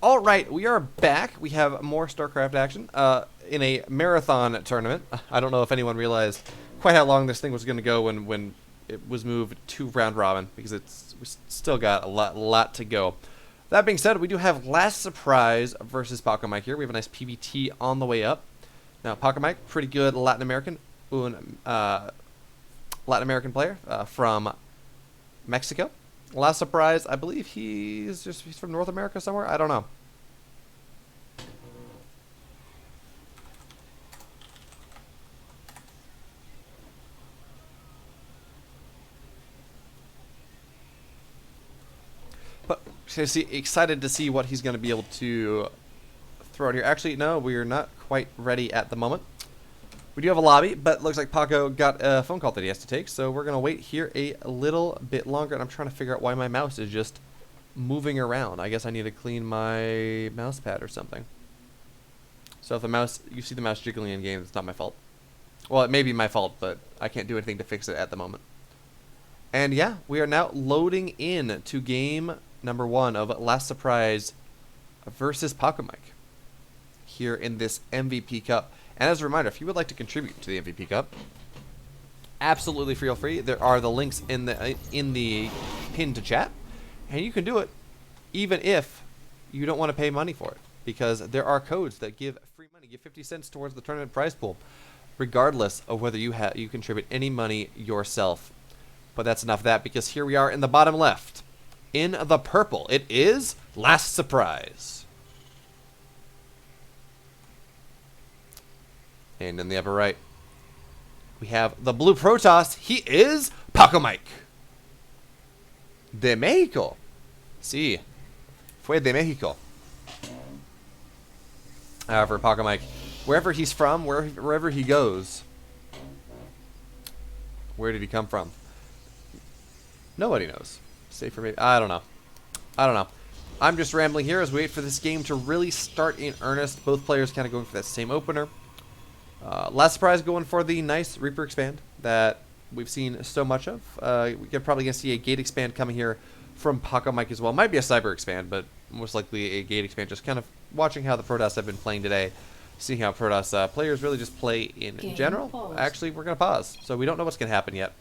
All right, we are back. We have more StarCraft action in a marathon tournament. I don't know if anyone realized quite how long this thing was going to go when it was moved to round robin, because we still got a lot to go. That being said, we do have Last Surprise versus Paco Mike here. We have a nice PBT on the way up. Now, Paco Mike, pretty good Latin American player from Mexico. Last Surprise, I believe he's from North America somewhere. I don't know. But excited to see what he's going to be able to throw out here. Actually, no, we are not quite ready at the moment. We do have a lobby, but it looks like Paco got a phone call that he has to take, so we're going to wait here a little bit longer, and I'm trying to figure out why my mouse is just moving around. I guess I need to clean my mouse pad or something. So if you see the mouse jiggling in game, it's not my fault. Well, it may be my fault, but I can't do anything to fix it at the moment. And yeah, we are now loading in to game number 1 of Last Surprise versus Paco Mike here in this MVP Cup. And as a reminder, if you would like to contribute to the MVP Cup, absolutely feel free. There are the links in the pin to chat, and you can do it even if you don't want to pay money for it, because there are codes that give free money, give 50 cents towards the tournament prize pool, regardless of whether you contribute any money yourself. But that's enough of that, because here we are in the bottom left. In the purple, it is Last Surprise. And in the upper right, we have the blue Protoss. He is Paco Mike. De Mexico. Sí. Fue de Mexico. For Paco Mike, wherever he's from, wherever he goes. Where did he come from? Nobody knows. Save for maybe. I don't know. I'm just rambling here as we wait for this game to really start in earnest. Both players kind of going for that same opener. Last Surprise going for the nice Reaper expand that we've seen so much of. We're probably going to see a gate expand coming here from Paco Mike as well. Might be a cyber expand, but most likely a gate expand. Just kind of watching how the Protoss have been playing today, seeing how Protoss players really just play in general. Paused. Actually, we're going to pause, so we don't know what's going to happen yet.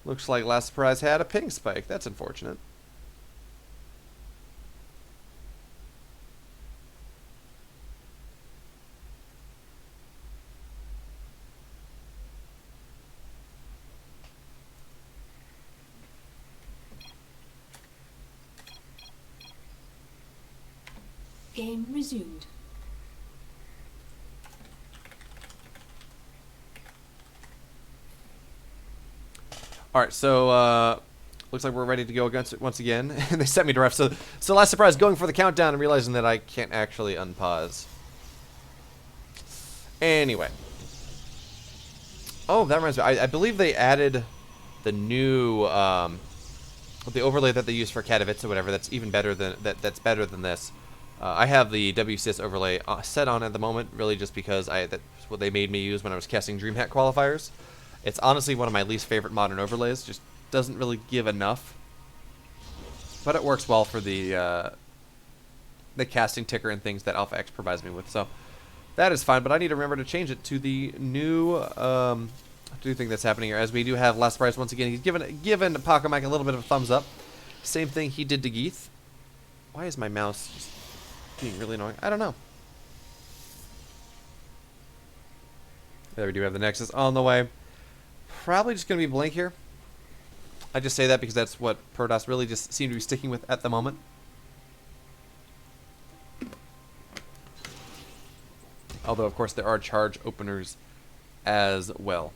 Looks like Last Surprise had a ping spike. That's unfortunate. Game resumed. Alright, so looks like we're ready to go against it once again. And they set me to ref. So Last Surprise going for the countdown and realizing that I can't actually unpause. Anyway. Oh, that reminds me. I believe they added the new the overlay that they use for Katowice or whatever. That's even better than that's better than this. I have the WCS overlay set on at the moment, really just because that's what they made me use when I was casting DreamHack qualifiers. It's honestly one of my least favorite modern overlays. Just doesn't really give enough, but it works well for the casting ticker and things that Alpha X provides me with. So that is fine. But I need to remember to change it to the new thing that's happening here. As we do have Last Surprise once again. He's given Paco Mike a little bit of a thumbs up. Same thing he did to Geeth. Why is my mouse just being really annoying? I don't know. There we do have the Nexus on the way. Probably just going to be blank here. I just say that because that's what Protoss really just seem to be sticking with at the moment. Although, of course, there are charge openers as well.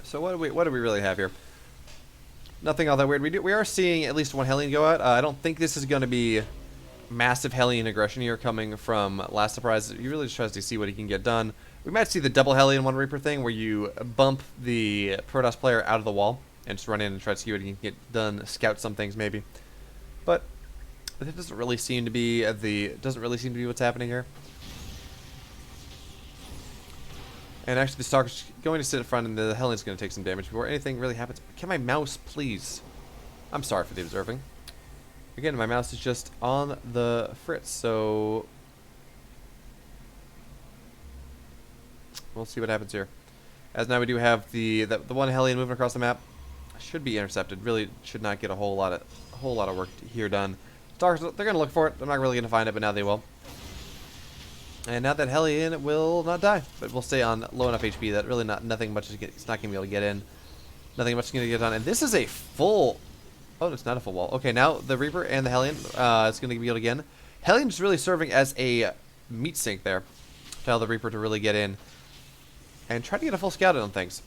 So what do we really have here? Nothing all that weird. We are seeing at least one Hellion go out. I don't think this is going to be massive Hellion aggression here coming from Last Surprise. He really just tries to see what he can get done. We might see the double Hellion one Reaper thing where you bump the Protoss player out of the wall and just run in and try to see what he can get done, scout some things maybe. But it doesn't really seem to be what's happening here. And actually the Stalker's going to sit in front and the Hellion's going to take some damage before anything really happens. Can my mouse please? I'm sorry for the observing. Again, my mouse is just on the fritz, so we'll see what happens here. As now we do have the one Hellion moving across the map. Should be intercepted. Really should not get a whole lot of work here done. Stalkers, they're going to look for it. I'm not really going to find it, but now they will. And now that Hellion will not die, but will stay on low enough HP that really nothing much is it's not going to be able to get in. Nothing much is going to get done. And this is a full. Oh, it's not a full wall. Okay, now the Reaper and the Hellion is going to be able to get in. Hellion is really serving as a meat sink there. Tell the Reaper to really get in and try to get a full scout on things.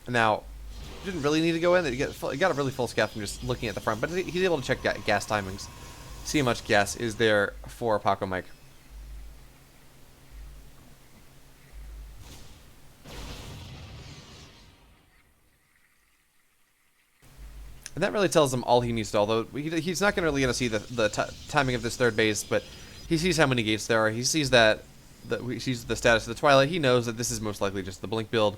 Now, didn't really need to go in. He got a really full scout from just looking at the front, but he's able to check gas timings. See how much gas is there for Paco Mike. And that really tells him all he needs to, although he's not going to really see the timing of this third base, but he sees how many gates there are. He sees he sees the status of the Twilight. He knows that this is most likely just the Blink build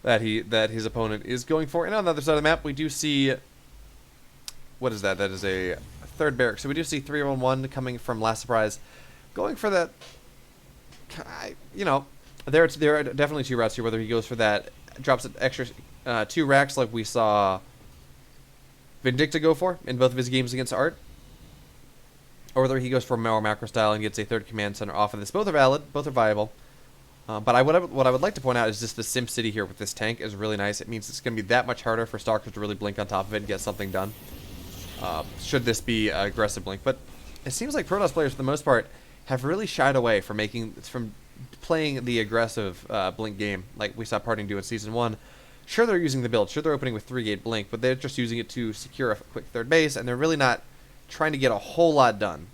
that his opponent is going for. And on the other side of the map, we do see, what is that? That is a third barrack. So we do see 311 coming from Last Surprise, going for that. You know, there are definitely two routes here. Whether he goes for that, drops an extra 2 racks like we saw Vindicta go for in both of his games against Art, or whether he goes for more macro style and gets a third command center off of this. Both are valid, both are viable. But what I would like to point out is just the Sim City here with this tank is really nice. It means it's going to be that much harder for Stalkers to really blink on top of it and get something done. Should this be aggressive blink, but it seems like Protoss players for the most part have really shied away from playing the aggressive blink game like we saw Parting do in Season 1. Sure, they're using the build. Sure, they're opening with 3-gate blink, but they're just using it to secure a quick third base, and they're really not trying to get a whole lot done.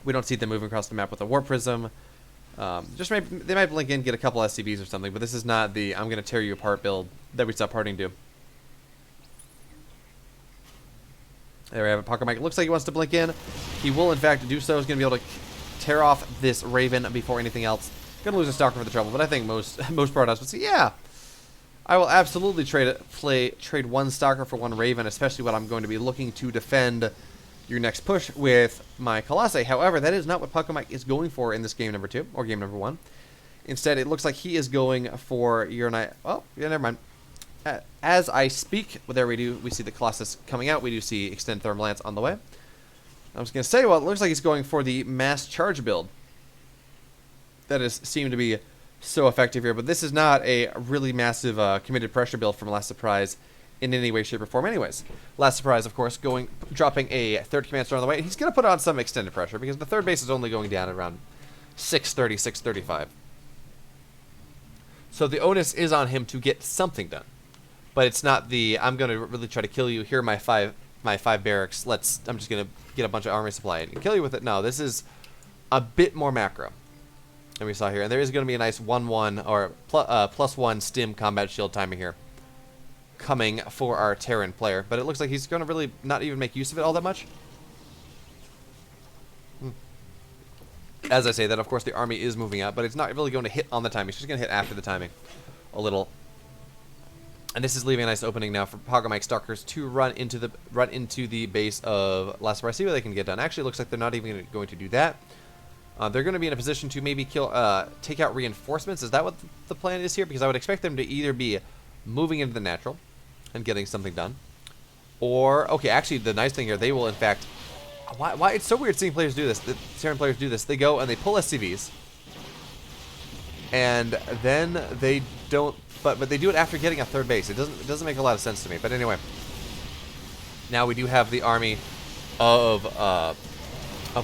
We don't see them moving across the map with a Warp Prism. They might blink in, get a couple SCBs or something, but this is not the I'm going to tear you apart build that we saw Parting do. There we have it. Paco Mike looks like he wants to blink in. He will, in fact, do so. He's going to be able to tear off this Raven before anything else. Going to lose a Stalker for the trouble, but I think most Protoss would say, yeah, I will absolutely trade one Stalker for one Raven, especially when I'm going to be looking to defend your next push with my Colossi. However, that is not what Paco Mike is going for in this game number 2, or game number 1. Instead, it looks like he is going for Uranite. Oh, yeah, never mind. As I speak, well, there we see the Colossus coming out. We do see Extended Thermal Lance on the way. I was going to say, well, it looks like he's going for the mass charge build. That has seemed to be so effective here, but this is not a really massive committed pressure build from Last Surprise in any way, shape, or form anyways. Last Surprise, of course, dropping a third command star on the way, and he's going to put on some extended pressure because the third base is only going down at around 630, 635. So the onus is on him to get something done. But it's not the I'm going to really try to kill you. Here are my five barracks. I'm just going to get a bunch of army supply and kill you with it. No, this is a bit more macro than we saw here. And there is going to be a nice 1-1 or +1 stim combat shield timing here coming for our Terran player. But it looks like he's going to really not even make use of it all that much. As I say that, of course, the army is moving out, but it's not really going to hit on the timing. It's just going to hit after the timing a little. And this is leaving a nice opening now for Paco Mike Stalkers to run into the base of Last Surprise. See what they can get done. Actually, it looks like they're not even going to do that. They're going to be in a position to maybe take out reinforcements. Is that what the plan is here? Because I would expect them to either be moving into the natural and getting something done, or okay, actually, the nice thing here, they will in fact. Why it's so weird seeing players do this. The Terran players do this. They go and they pull SCVs, and then they don't. But they do it after getting a third base. It doesn't make a lot of sense to me. But anyway, now we do have the army of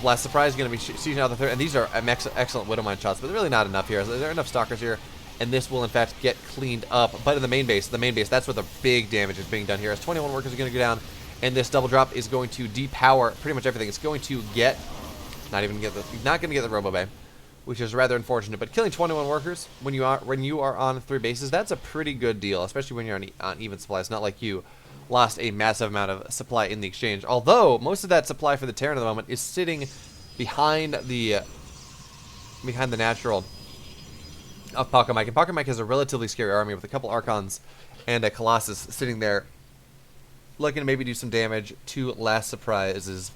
Last Surprise going to be seizing out the third. And these are excellent Widowmine shots, but they're really not enough here. There are enough Stalkers here. and this will in fact get cleaned up. But in the main base, that's where the big damage is being done here. As 21 workers are going to go down, and this double drop is going to depower pretty much everything. It's going to get, not going to get the Robo Bay, which is rather unfortunate. But killing 21 workers when you are on 3 bases, that's a pretty good deal, especially when you're on even supply. It's not like you lost a massive amount of supply in the exchange. Although most of that supply for the Terran at the moment is sitting behind the natural of Paco Mike. And Paco Mike has a relatively scary army with a couple Archons and a Colossus sitting there looking to maybe do some damage to Last Surprise's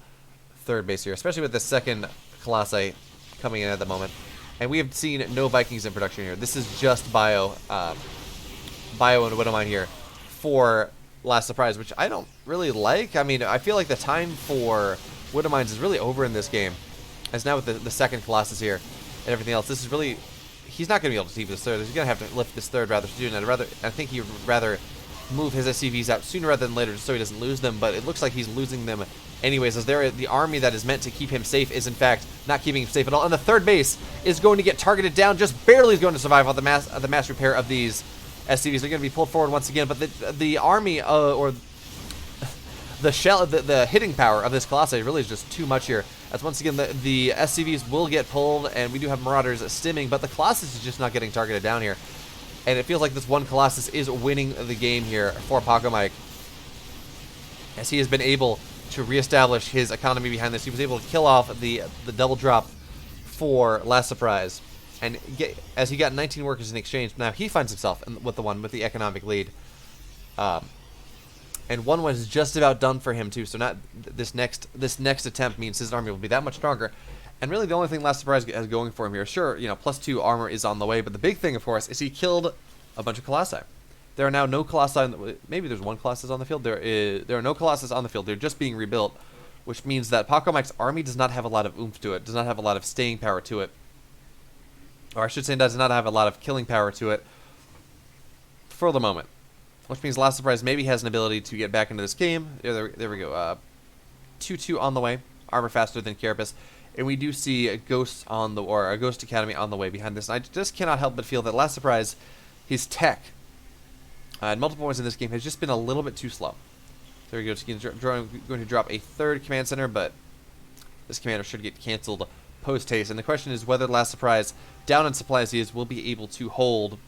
3rd base here, especially with the 2nd Colossi coming in at the moment. And we have seen no Vikings in production here. This is just Bio and Widowmine here for Last Surprise, which I don't really like. I mean, I feel like the time for Widowmines is really over in this game. As now with the 2nd Colossus here and everything else, this is really... He's not going to be able to keep this 3rd. He's going to have to lift this 3rd rather soon. I think he would rather move his SCVs out sooner rather than later just so he doesn't lose them, but it looks like he's losing them anyways, as the army that is meant to keep him safe is in fact not keeping him safe at all. And the 3rd base is going to get targeted down, just barely is going to survive on the mass repair of these SCVs. They're going to be pulled forward once again, but the army or the hitting power of this Colossi really is just too much here. As once again the SCVs will get pulled, and we do have Marauders stimming, but the Colossus is just not getting targeted down here. And it feels like this one Colossus is winning the game here for Paco Mike, as he has been able to reestablish his economy behind this. He was able to kill off the double drop for Last Surprise, and as he got 19 workers in exchange, now he finds himself with the economic lead. And one was just about done for him too. So not this next attempt means his army will be that much stronger. And really, the only thing Last Surprise has going for him here, sure, +2 armor is on the way, but the big thing, of course, is he killed a bunch of Colossi. There are now no Colossi. Maybe there's one Colossus on the field. There are no Colossus on the field. They're just being rebuilt, which means that Paco Mike's army does not have a lot of oomph to it. Does not have a lot of staying power to it, or I should say, does not have a lot of killing power to it for the moment. Which means Last Surprise maybe has an ability to get back into this game. There we go. 2-2 on the way. Armor faster than Carapace. And we do see a Ghost a Ghost Academy on the way behind this. And I just cannot help but feel that Last Surprise, his tech, at multiple points in this game, has just been a little bit too slow. There we go. He's going to drop a 3rd command center, but this commander should get canceled post-haste. And the question is whether Last Surprise, down in supply as he is, will be able to hold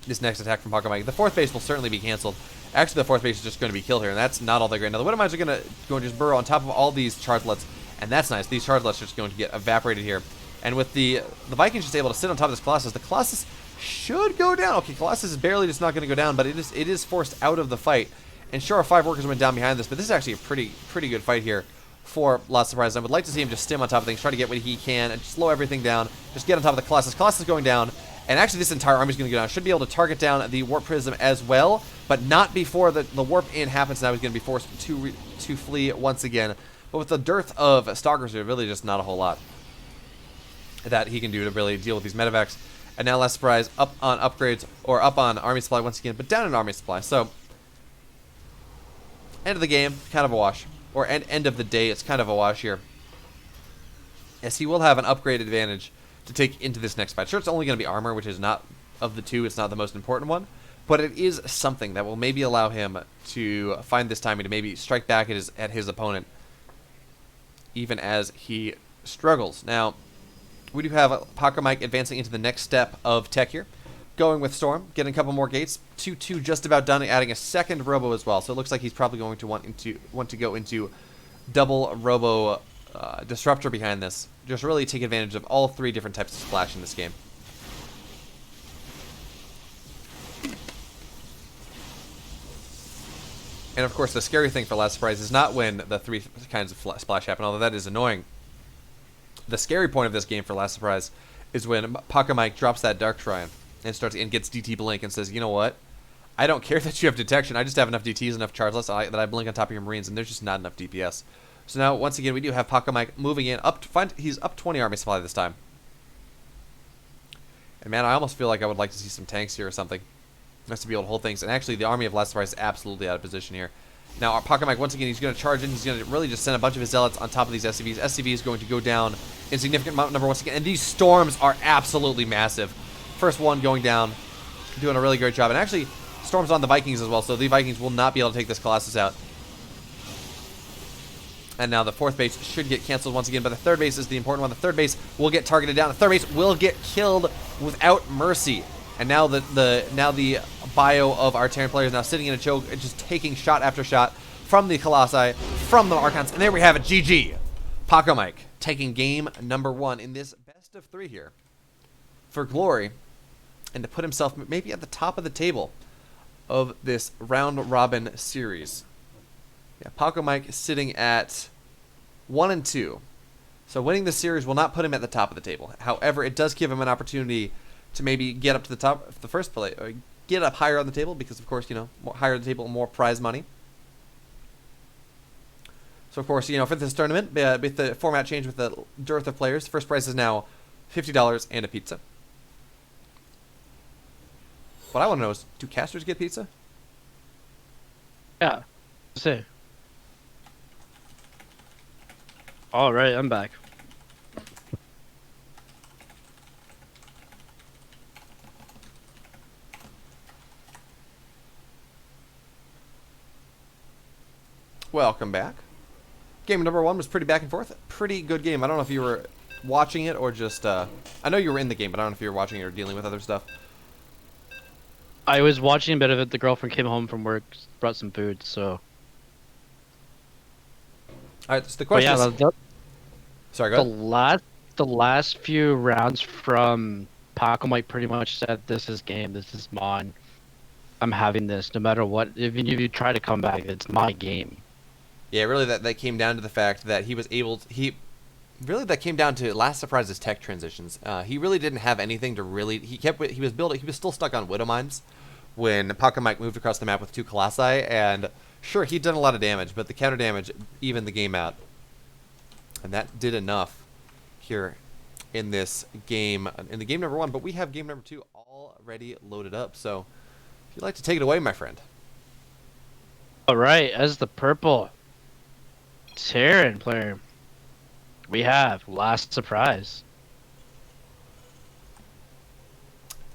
this next attack from Paco Mike. The 4th base will certainly be canceled. Actually, the 4th base is just going to be killed here, and that's not all that great. Now, the Widowmines are going to just burrow on top of all these chargelets, and that's nice. These chargelets are just going to get evaporated here. And with the Vikings just able to sit on top of this Colossus, the Colossus should go down. Okay, Colossus is barely just not going to go down, but it is forced out of the fight. And sure, 5 workers went down behind this, but this is actually a pretty good fight here for Last Surprise. I would like to see him just stim on top of things, try to get what he can, and slow everything down. Just get on top of the Colossus. Colossus going down. And actually, this entire army is going to go down. Should be able to target down the Warp Prism as well, but not before the Warp In happens. Now he's going to be forced to flee once again. But with the dearth of Stalkers, there's really just not a whole lot that he can do to really deal with these medevacs. And now Last Surprise up on upgrades, or up on army supply once again, but down in army supply. So, end of the game, kind of a wash. Or end of the day, it's kind of a wash here. As he will have an upgrade advantage to take into this next fight. Sure, it's only going to be armor, which is not, of the two, it's not the most important one, but it is something that will maybe allow him to find this timing to maybe strike back at his opponent, even as he struggles. Now, we do have Paco Mike advancing into the next step of tech here, going with Storm, getting a couple more gates, 2-2 just about done, adding a 2nd Robo as well, so it looks like he's probably going to want to go into double Robo Disruptor behind this. Just really take advantage of all 3 different types of splash in this game. And of course, the scary thing for Last Surprise is not when the 3 kinds of splash happen, although that is annoying. The scary point of this game for Last Surprise is when Paco Mike drops that Dark Shrine and gets DT Blink and says, you know what? I don't care that you have detection. I just have enough DTs, enough chargeless that I blink on top of your Marines, and there's just not enough DPS. So now, once again, we do have Paco Mike moving in. He's up 20 army supply this time. And man, I almost feel like I would like to see some tanks here or something. Just to be able to hold things. And actually, the army of Last Surprise is absolutely out of position here. Now, our Paco Mike, once again, he's going to charge in. He's going to really just send a bunch of his zealots on top of these SCVs. SCV is going to go down in significant number once again. And these storms are absolutely massive. First one going down, doing a really great job. And actually, Storm's on the Vikings as well, so the Vikings will not be able to take this Colossus out. And now the fourth base should get canceled once again, but the third base is the important one. The third base will get targeted down. The third base will get killed without mercy. And now the bio of our Terran player is now sitting in a choke and just taking shot after shot from the Colossi, from the Archons. And there we have it, GG. Paco Mike taking game number 1 in this best of 3 here for glory, and to put himself maybe at the top of the table of this round robin series. Yeah, Paco Mike sitting at 1-2. So winning the series will not put him at the top of the table. However, it does give him an opportunity to maybe get up to the top of the first play, or get up higher on the table, because of course, you know, more higher on the table, more prize money. So of course, you know, for this tournament, with the format change with the dearth of players, first prize is now $50 and a pizza. What I want to know is, do casters get pizza? Yeah. See. All right, I'm back. Welcome back. Game number 1 was pretty back and forth. Pretty good game. I don't know if you were watching it or just... I know you were in the game, but I don't know if you were watching it or dealing with other stuff. I was watching a bit of it. The girlfriend came home from work, brought some food, so... Alright, so the But question yeah, is... Sorry, go ahead. the last few rounds from Paco Mike pretty much said, this is game, this is mine. I'm having this, no matter what. Even if you try to come back, it's my game. Yeah, really that came down to the fact that he was able to... Really, that came down to Last Surprise's tech transitions. He really didn't have anything to really... He was still stuck on Widow Mines when Paco Mike moved across the map with 2 Colossi, and sure, he'd done a lot of damage, but the counter damage evened the game out. And that did enough here in this game, in the game number 1, but we have game number 2 already loaded up, so if you'd like to take it away, my friend. Alright, as the purple Terran player, we have Last Surprise.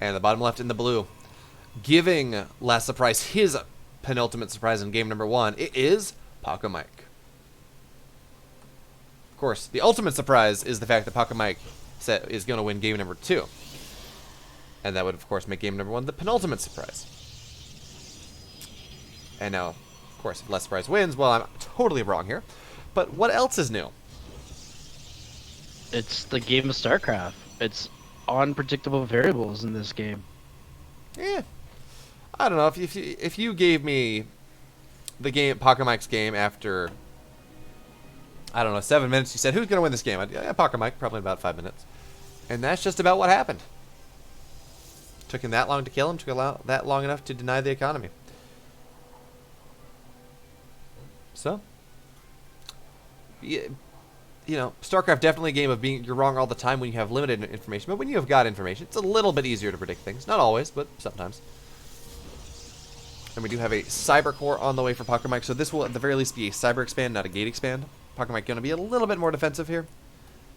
And the bottom left in the blue, giving Last Surprise his penultimate surprise in game number 1, it is Paco Mike. Of course, the ultimate surprise is the fact that Paco Mike is going to win game number 2. And that would, of course, make game number 1 the penultimate surprise. And now, of course, if Last Surprise wins, well, I'm totally wrong here. But what else is new? It's the game of StarCraft. It's unpredictable variables in this game. Yeah, I don't know, if you gave me the game, Paco Mike's game, after, I don't know, 7 minutes, you said, who's going to win this game? Yeah, Paco Mike, probably about 5 minutes. And that's just about what happened. Took him that long to kill him, took him that long enough to deny the economy. So, you know, StarCraft definitely a game of you're wrong all the time when you have limited information, but when you have got information, it's a little bit easier to predict things. Not always, but sometimes. And we do have a Cyber Core on the way for Paco Mike, so this will at the very least be a Cyber Expand, not a Gate Expand. Paco Mike going to be a little bit more defensive here.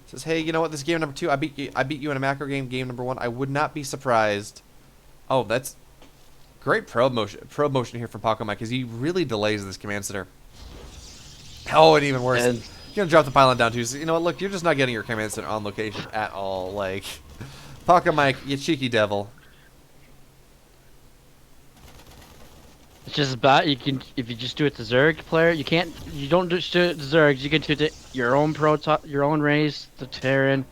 Says, hey, you know what, this is game number 2, I beat you in a macro game, game number 1. I would not be surprised. Oh, that's great probe motion here from Paco Mike, because he really delays this command center. Oh, and even worse. And You're going to drop the pylon down too. So, you know what, look, you're just not getting your command center on location at all. Like, Paco Mike, you cheeky devil. it's just bad. You can, if you just do it to Zerg player, you don't just do it to Zergs. You can do it to your own your own race, the Terran.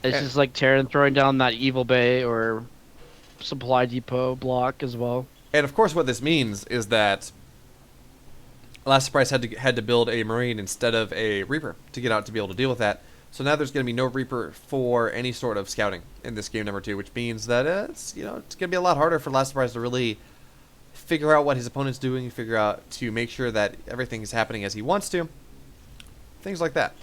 It's just like Terran throwing down that Evil Bay or Supply Depot block as well. And of course, what this means is that Last Surprise had to build a Marine instead of a Reaper to get out to be able to deal with that. So now there's going to be no Reaper for any sort of scouting in this game number 2, which means that it's going to be a lot harder for Last Surprise to really figure out what his opponent's doing, figure out to make sure that everything is happening as he wants to, things like that.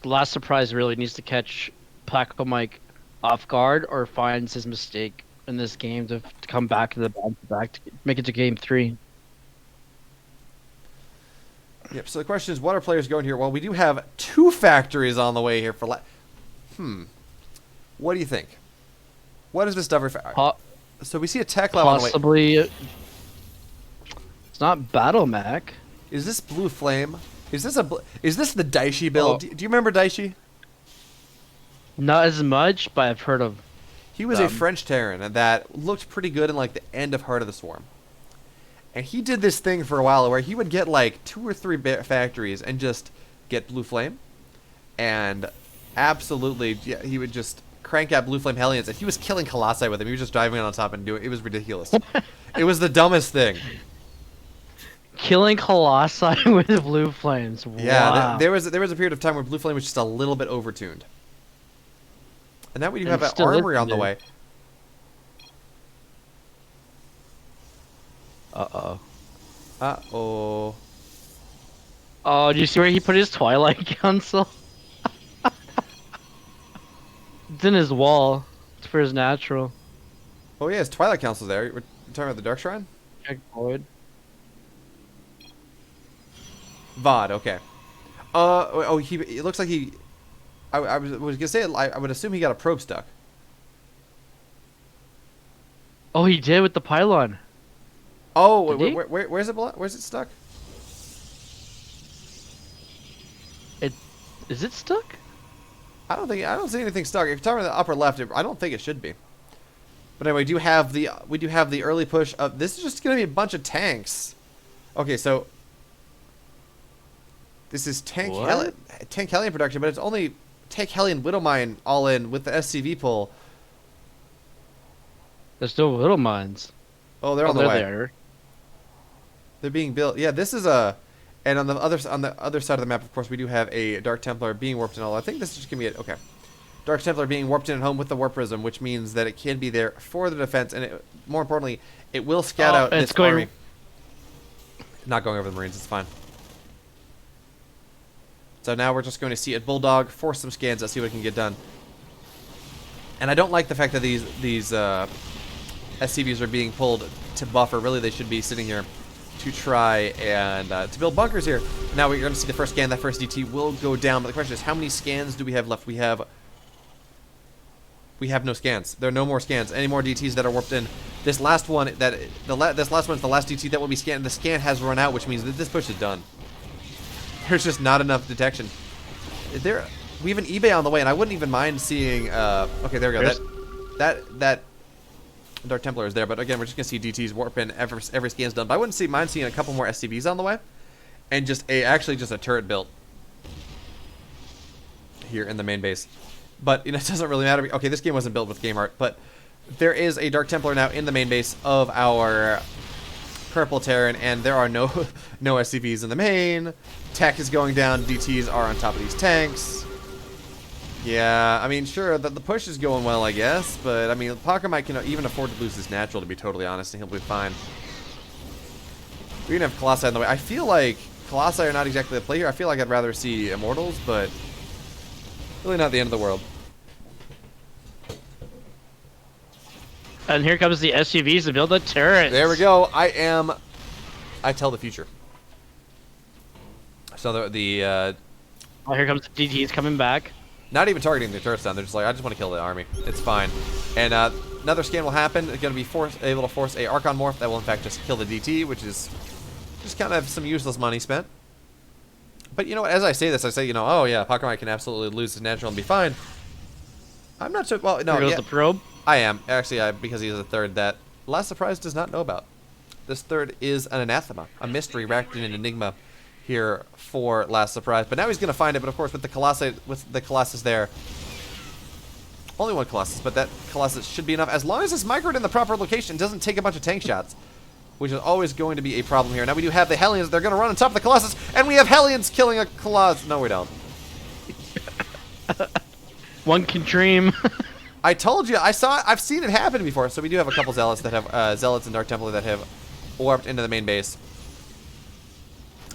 The Last Surprise really needs to catch Paco Mike off guard or finds his mistake in this game to come back to the back to make it to game 3. Yep, so the question is, what are players going here? Well, we do have 2 factories on the way here for What do you think? What is this Dover? Po- So we see a tech lab on the way. Possibly. It's not Battle Mech. Is this Blue Flame? Is this is this the Daishi build? Oh. Do you remember Daishi? Not as much, but I've heard of. He was a French Terran that looked pretty good in like the end of Heart of the Swarm. And he did this thing for a while where he would get like 2 or 3 factories and just get Blue Flame. And absolutely, yeah, he would just crank out Blue Flame Hellions. And he was killing Colossi with them. He was just driving on top and doing it. It was ridiculous. It was the dumbest thing. Killing Colossi with blue flames. Yeah, Wow. there was a period of time where Blue Flame was just a little bit overtuned. And now we do And have an still is armory on the tuned. way. Uh-oh. Uh-oh. Oh, do you see where he put his Twilight Council? It's in his wall. It's for his natural. Oh yeah, his Twilight Council's there. We're talking about the Dark Shrine? Check void. VOD, okay. Oh, it looks like he... I was gonna say, I would assume he got a probe stuck. Oh, he did with the pylon. Oh, Did he? where's it? Where's it stuck? Is it stuck? I don't see anything stuck. If you're talking about the upper left, I don't think it should be. But anyway, we do have the early push of this is just gonna be a bunch of tanks. Okay, so this is tank What? Hellion production, but it's only tank Hellion Widowmine all in with the SCV pull. There's still little mines. Oh, they're on the there way. they are. They're being built. Yeah, this is a, and on the other side of the map, of course, we do have a Dark Templar being warped in all. I think this is just gonna be it. Okay, Dark Templar being warped in at home with the Warp Prism, which means that it can be there for the defense, and more importantly, it will scout out and this it's going- army. Not going over the Marines. It's fine. So now we're just going to see it Bulldog force some scans. Let's see what it can get done. And I don't like the fact that these SCVs are being pulled to buffer. Really, they should be sitting here to try and to build bunkers here. Now we're going to see the first scan. That first DT will go down. But the question is, how many scans do we have left? We have no scans. There are no more scans. Any more DTs that are warped in? This last one this last one is the last DT that will be scanned. The scan has run out, which means that this push is done. There's just not enough detection. We have an eBay on the way, and I wouldn't even mind seeing. Okay, there we go. That Dark Templar is there, but again, we're just gonna see DTs warp in every scan's done. But I wouldn't mind seeing a couple more SCVs on the way, and actually just a turret built here in the main base. But it doesn't really matter. Okay, this game wasn't built with game art, but there is a Dark Templar now in the main base of our Purple Terran, and there are no SCVs in the main. Tech is going down. DTs are on top of these tanks. Yeah, I mean, sure, the push is going well, I guess, but I mean, Pachamite can even afford to lose this natural, to be totally honest, and he'll be fine. We're gonna have Colossi on the way. I feel like Colossi are not exactly the play here. I feel like I'd rather see Immortals, but really not the end of the world. And here comes the SUVs to build the turrets. There we go. I tell the future. So Oh, here comes the DTs coming back. not even targeting the turrets down. They're just like, I just want to kill the army. It's fine. And another scan will happen. It's going to be able to force a Archon Morph that will in fact just kill the DT, which is just kind of some useless money spent. But you know what? As I say this, I say, oh yeah, Pachamite can absolutely lose his natural and be fine. I'm not sure. Well, no, Here goes yeah, the probe. I am actually because he is a third that Last Surprise does not know about. This third is an anathema, a mystery wrapped in an enigma here for Last Surprise. But now he's going to find it. But of course, with the Colossus there, only one Colossus, but that Colossus should be enough as long as it's microed in the proper location, doesn't take a bunch of tank shots, which is always going to be a problem here. Now we do have the Hellions. They're going to run on top of the Colossus, and we have Hellions killing a Colossus. No, we don't. One can dream. I told you. I've seen it happen before. So we do have a couple Zealots that have Zealots and Dark Templar that have warped into the main base,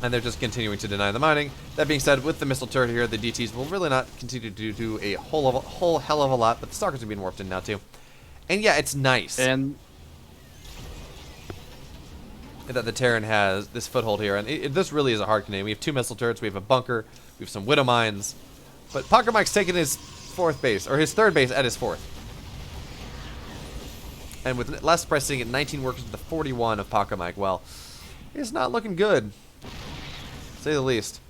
and they're just continuing to deny the mining. That being said, with the missile turret here, the DTs will really not continue to do a whole hell of a lot. But the Stalkers are being warped in now too, and yeah, it's nice And that the Terran has this foothold here, and this really is a hard containing. We have 2 missile turrets, we have a bunker, we have some Widow mines, but Pachamite's taking his fourth base, or his third base at his fourth. And with last surprise sitting at 19 workers to the 41 of Paco Mike, well, it's not looking good, to say the least.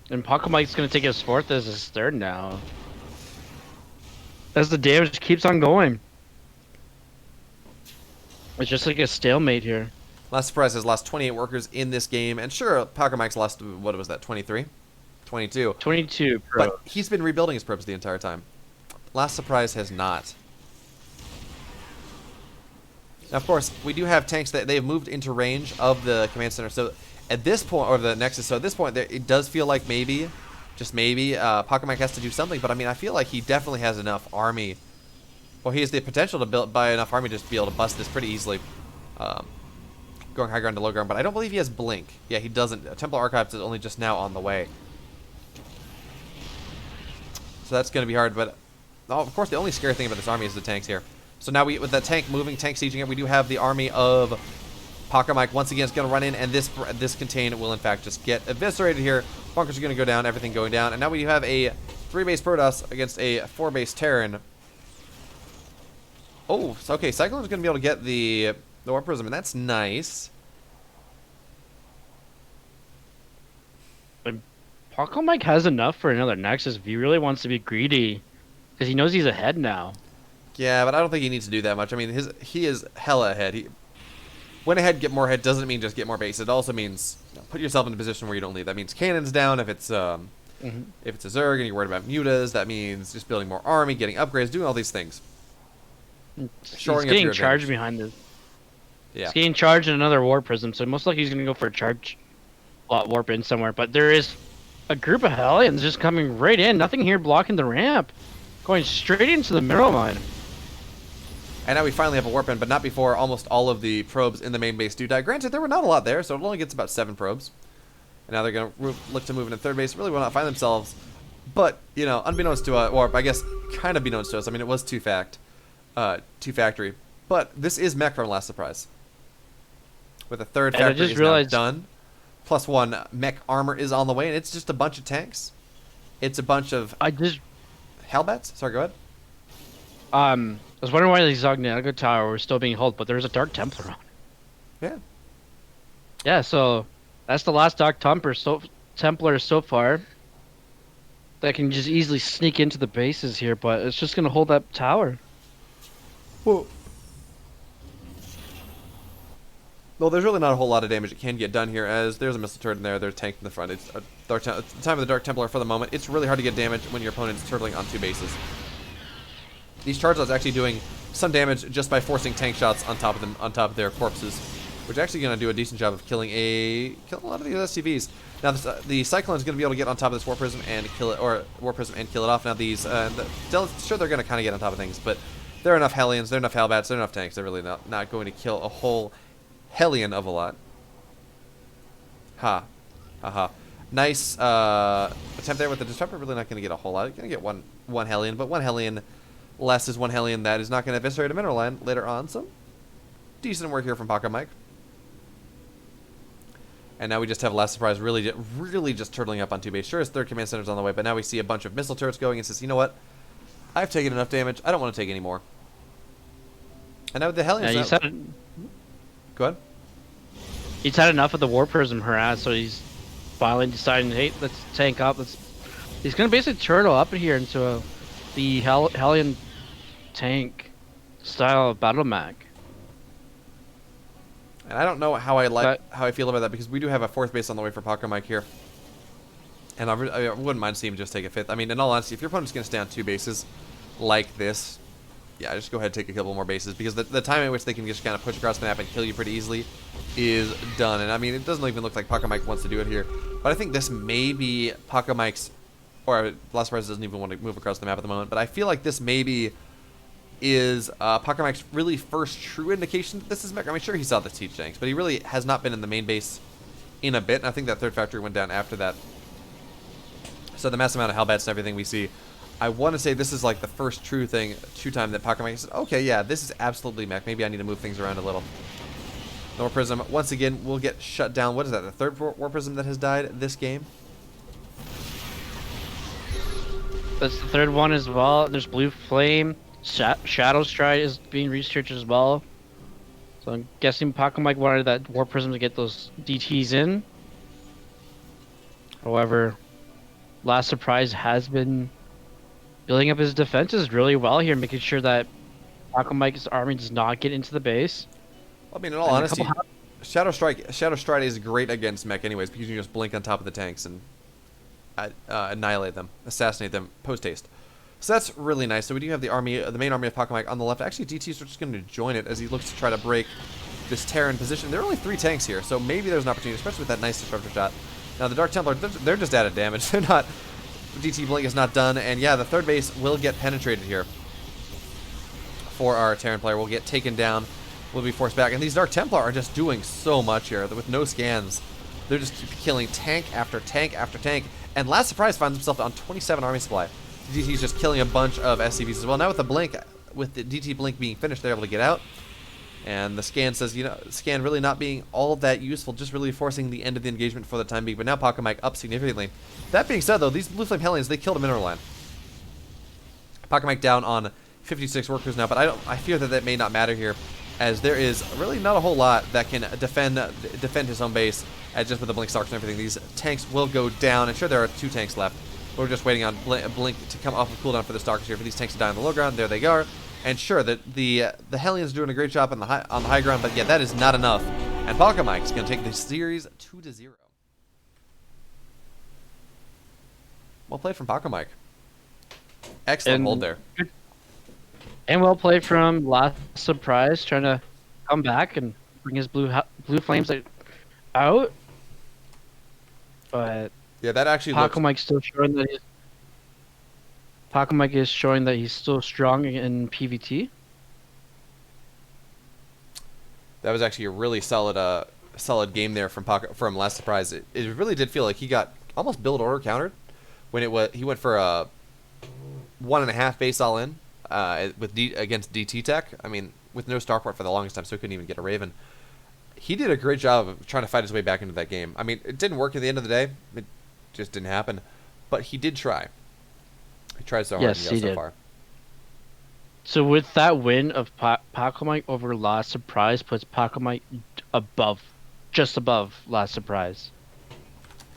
And Paco Mike's gonna take his fourth as his third now. As the damage keeps on going. It's just like a stalemate here. Last surprise has lost 28 workers in this game, and sure, Paco Mike's lost, what was that, 23? 22. 22 pro. But he's been rebuilding his probes the entire time. Last surprise has not. Now, of course, we do have tanks that they've moved into range of the command center. So at this point, or the Nexus, so at this point, it does feel like maybe, just maybe, Paco Mike has to do something. But I mean, I feel like he definitely has enough army. Well, he has the potential to buy enough army just to be able to bust this pretty easily. Going high ground to low ground, but I don't believe he has Blink. Yeah, he doesn't. Templar Archives is only just now on the way. So that's going to be hard, but of course the only scary thing about this army is the tanks here. So now with that tank moving, tank sieging it, we do have the army of Paco Mike once again is going to run in, and this contain will in fact just get eviscerated here. Bunkers are going to go down, everything going down, and now we have a 3-base Protoss against a 4-base Terran. Oh, so okay, Cyclone's going to be able to get the Warp Prism, and that's nice. Paco Mike has enough for another Nexus if he really wants to be greedy. Because he knows he's ahead now. Yeah, but I don't think he needs to do that much. I mean, he is hella ahead. Went ahead, get more ahead doesn't mean just get more base. It also means put yourself in a position where you don't lead. That means cannons down if it's a Zerg and you're worried about mutas. That means just building more army, getting upgrades, doing all these things. He's getting charged behind this. Yeah. He's getting charged in another Warp Prism, so most likely he's going to go for a charge warp in somewhere. But there is a group of Hellions just coming right in. Nothing here blocking the ramp. Going straight into the mineral mine. And now we finally have a warp in, but not before almost all of the probes in the main base do die. Granted, there were not a lot there, so it only gets about 7 probes. And now they're going to look to move into third base. Really will not find themselves. But, you know, unbeknownst to us, or I guess kind of beknownst to us, I mean, it was 2 factory. But this is mech from last surprise. With a third And I factory just is realized- now done. Plus 1 mech armor is on the way, and it's just a bunch of tanks. It's a bunch of Hellbats? Sorry, go ahead. I was wondering why the Zognaga Tower was still being held, but there's a Dark Templar on it. Yeah. Yeah, so that's the last Dark Templar so far. That can just easily sneak into the bases here, but it's just going to hold that tower. Well, there's really not a whole lot of damage that can get done here, as there's a missile turret in there, there's a tank in the front. It's the time of the Dark Templar for the moment. It's really hard to get damage when your opponent's turtling on 2 bases. These charges are actually doing some damage just by forcing tank shots on top of them, on top of their corpses, which are actually going to do a decent job of killing a lot of these SCVs. Now the Cyclone is going to be able to get on top of this Warp Prism and kill it, or Warp Prism and kill it off. Now these, sure they're going to kind of get on top of things, but there are enough Hellions, there are enough Hellbats, there are enough tanks. They're really not going to kill a whole Hellion of a lot. Ha. Haha. Nice attempt there with the Disruptor. Really not going to get a whole lot. You're going to get one Hellion, but 1 Hellion less is 1 Hellion that is not going to eviscerate a mineral line later on. So decent work here from Paco Mike. And now we just have Last Surprise really just turtling up on 2 base. Sure, his 3rd command center's on the way, but now we see a bunch of missile turrets going and says, you know what? I've taken enough damage. I don't want to take any more. And now with the Hellions... Yeah, Go ahead. He's had enough of the Warp Prism harass, so he's finally deciding, hey, let's tank up. He's going to basically turtle up here into the Hellion tank style battle mech. And I don't know how I feel about that, because we do have a 4th base on the way for Paco Mike here. And I wouldn't mind seeing him just take a 5th. I mean, in all honesty, if your opponent's going to stay on 2 bases like this, yeah, just go ahead and take a couple more bases, because the time in which they can just kind of push across the map and kill you pretty easily is done. And I mean, it doesn't even look like Paco Mike wants to do it here. But I think this may be Paco Mike's, or Last Surprise doesn't even want to move across the map at the moment, but I feel like this maybe is Paco Mike's really first true indication that this is mech. I mean, sure, he saw the siege tanks, but he really has not been in the main base in a bit, and I think that 3rd factory went down after that. So the mass amount of Hellbats and everything we see, I want to say this is like the first true time that Paco Mike said, okay, yeah, this is absolutely mech. Maybe I need to move things around a little. The War Prism, once again, will get shut down. What is that, the third War Prism that has died this game? That's the third one as well. There's Blue Flame. Shadow Stride is being researched as well. So I'm guessing Pacomike wanted that War Prism to get those DTs in. However, Last Surprise has been building up his defenses really well here, making sure that Pacomike's army does not get into the base. I mean, in all And a honesty, couple Shadow Stride is great against mech anyways, because you can just blink on top of the tanks and annihilate them, assassinate them post haste. So that's really nice. So we do have the army, the main army of Pacomike on the left. Actually, DTs are just going to join it as he looks to try to break this Terran position. There are only 3 tanks here, so maybe there's an opportunity, especially with that nice disruptor shot. Now the Dark Templar, they're just added damage. They're not. DT blink is not done, and yeah, the third base will get penetrated here. For our Terran player, will get taken down, will be forced back, and these Dark Templar are just doing so much here with no scans. They're just killing tank after tank after tank, and Last Surprise finds himself on 27 army supply. DT's just killing a bunch of SCVs as well. Now with the blink, with the DT blink being finished, they're able to get out. And the scan says, you know, scan really not being all that useful, just really forcing the end of the engagement for the time being. But now Pacomike up significantly. That being said, though, these Blue Flame Hellions, they killed a mineral line. Pacomike down on 56 workers now, but I fear that may not matter here, as there is really not a whole lot that can defend his home base. As just with the blink stocks and everything, these tanks will go down. And sure, there are 2 tanks left. We're just waiting on blink to come off of cooldown for the stalkers here, for these tanks to die on the low ground. There they go. And sure, the Hellions are doing a great job on the high ground, but yeah, that is not enough. And Pacomike is going to take the series 2-0. Well played from Pacomike. Excellent hold there. And well played from Last Surprise, trying to come back and bring his blue flames out. But yeah, that actually Pacomike's still showing that Pacomike is showing that he's still strong in PvT. That was actually a really solid game there from Last Surprise. It really did feel like he got almost build order countered when he went for a 1.5 base all in against DT Tech. I mean, with no Starport for the longest time, so he couldn't even get a Raven. He did a great job of trying to fight his way back into that game. I mean, it didn't work at the end of the day. It just didn't happen. But he did try. He tried so hard and got so far. So with that win of Pacomike over Last Surprise puts Pacomike just above Last Surprise.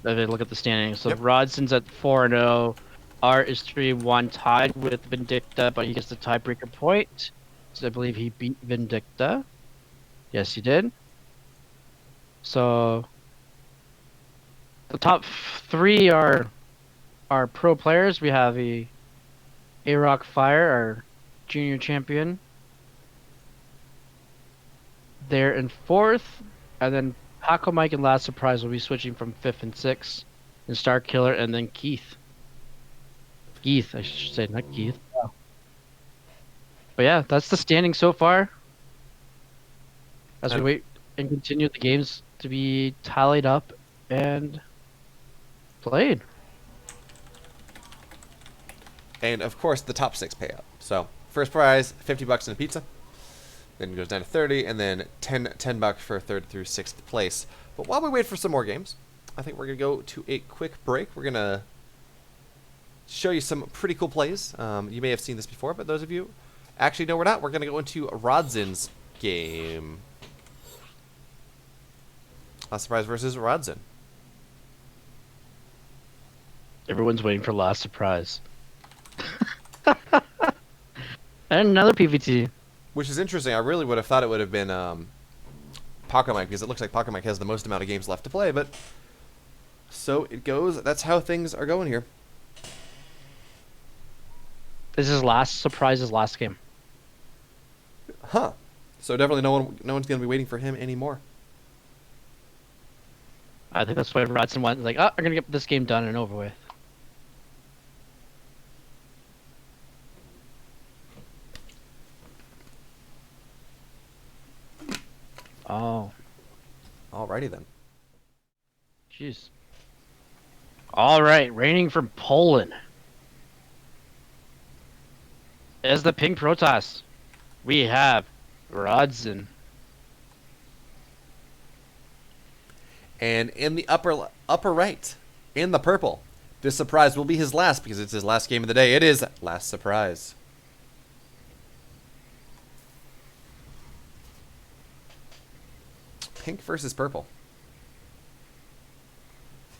If you look at the standings, so yep. Rodson's at 4-0, Art is 3-1, tied with Vindicta, but he gets the tiebreaker point. So I believe he beat Vindicta. Yes, he did. So the top 3 are pro players. We have A-Rock Fire, our junior champion. They're in 4th, and then Pacomike and Last Surprise will be switching from 5th and 6th, and Star Killer, and then Keith, I should say, not Keith. Oh. But yeah, that's the standing so far. As we wait and continue the games to be tallied up and played. And of course, the top 6 payout. So first prize, $50 and a pizza. Then it goes down to 30, and then $10 for 3rd through 6th place. But while we wait for some more games, I think we're gonna go to a quick break. We're gonna show you some pretty cool plays. You may have seen this before, but those of you actually no, we're not. We're gonna go into Rodzin's game. Last Surprise versus Rodzin. Everyone's waiting for Last Surprise. And another PvT. Which is interesting. I really would have thought it would have been Pacomike, because it looks like Pacomike has the most amount of games left to play, but so it goes. That's how things are going here. This is Last Surprise's last game. Huh. So definitely no one's going to be waiting for him anymore. I think that's why Rodson went like, oh, I'm going to get this game done and over with. Oh. Alrighty then. Jeez. All right, reigning from Poland. As the Pink Protoss, we have Rodzin. And in the upper right, in the purple, this surprise will be his last because it's his last game of the day. It is Last Surprise. Pink versus purple.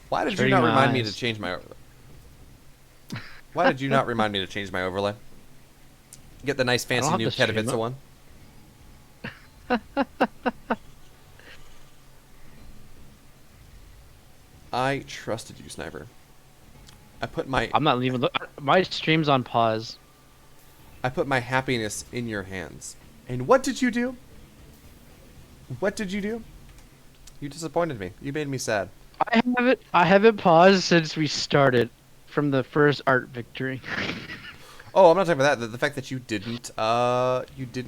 Why did you Trading not my remind me eyes. to change my... Why did you not remind me to change my overlay? Get the nice fancy have new the stream Katowice up. one. I trusted you, Sniper. I put my I'm not even my stream's on pause. happiness in your hands. And what did you do? What did you do? You disappointed me. You made me sad. I haven't paused since we started from the first art victory. Oh, I'm not talking about that. The fact that you didn't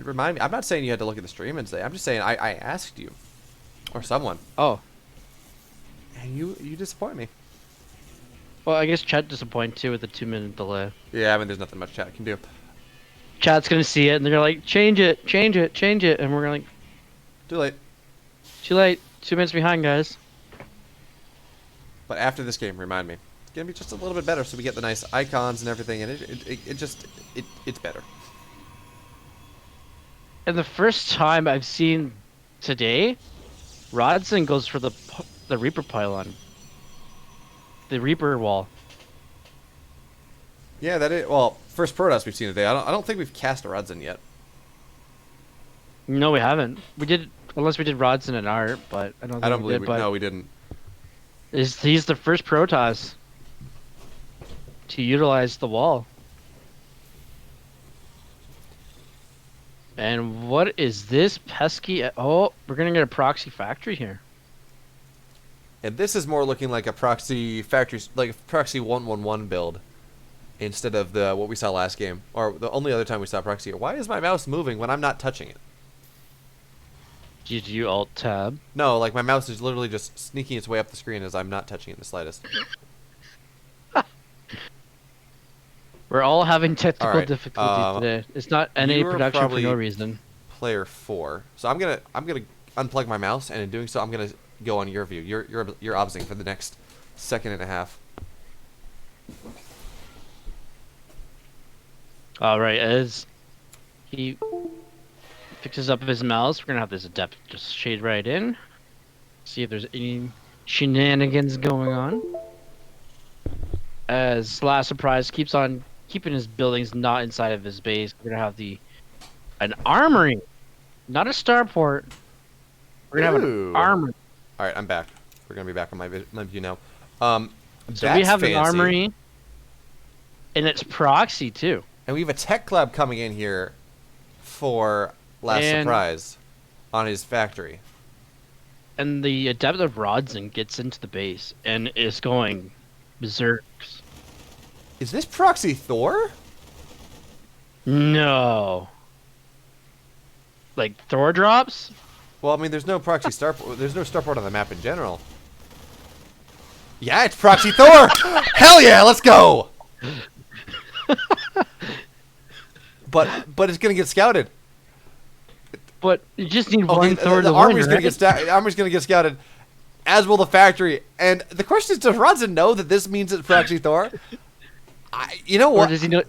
remind me. I'm not saying you had to look at the stream and say. I'm just saying I asked you, or someone, Oh, and you disappoint me. well, I guess chat disappointed too with the 2-minute delay. Yeah, I mean, there's nothing much chat can do. Chat's gonna see it and they're like, change it, change it, change it, and we're like, Too late. too late, 2 minutes behind, guys. But after this game, remind me. It's gonna be just a little bit better, so we get the nice icons and everything, and it's better. And the first time I've seen today, Rodson goes for the Reaper pylon, the Reaper wall. Yeah, that is. Well, first Protoss we've seen today. I don't think we've cast a Rudson yet. No, we haven't. We did, unless we did Rodson and art, but I don't. Think I don't we believe did, we. but No, we didn't. he's the first Protoss to utilize the wall. And what is this pesky? Oh, we're gonna get a proxy factory here. And this is more looking like a proxy factory, like a proxy 111 build, instead of the what we saw last game, or the only other time we saw proxy. Why is my mouse moving when I'm not touching it? Did you alt tab? No, like my mouse is literally just sneaking its way up the screen as I'm not touching it in the slightest. We're all having technical Alright, difficulties today. It's not NA you were production for probably- no reason. Player 4. So I'm gonna unplug my mouse, and in doing so, I'm gonna go on your view. You're obsing for the next second and a half. All right, as he fixes up his mouse, we're gonna have this adept just shade right in. See if there's any shenanigans going on. As Last Surprise keeps on keeping his buildings not inside of his base, we're gonna have an armory, not a starport. We're gonna have Ooh. an armory. All right, I'm back. We're gonna be back on my view now. So we that's have fancy. an armory, and it's proxy too. And we have a tech lab coming in here for Last And- Surprise on his factory. And the Adept of Rodson gets into the base and is going berserk. Is this proxy Thor? No. Like Thor drops? Well, I mean, there's no proxy starport. There's no starport on the map in general. Yeah, it's proxy Thor. Hell yeah, let's go. But it's gonna get scouted. But you just need Okay, one Thor the to army's win, gonna right? army's gonna get scouted, as will the factory. And the question is, does Rodson know that this means it's proxy Thor? You know Or what? does he know?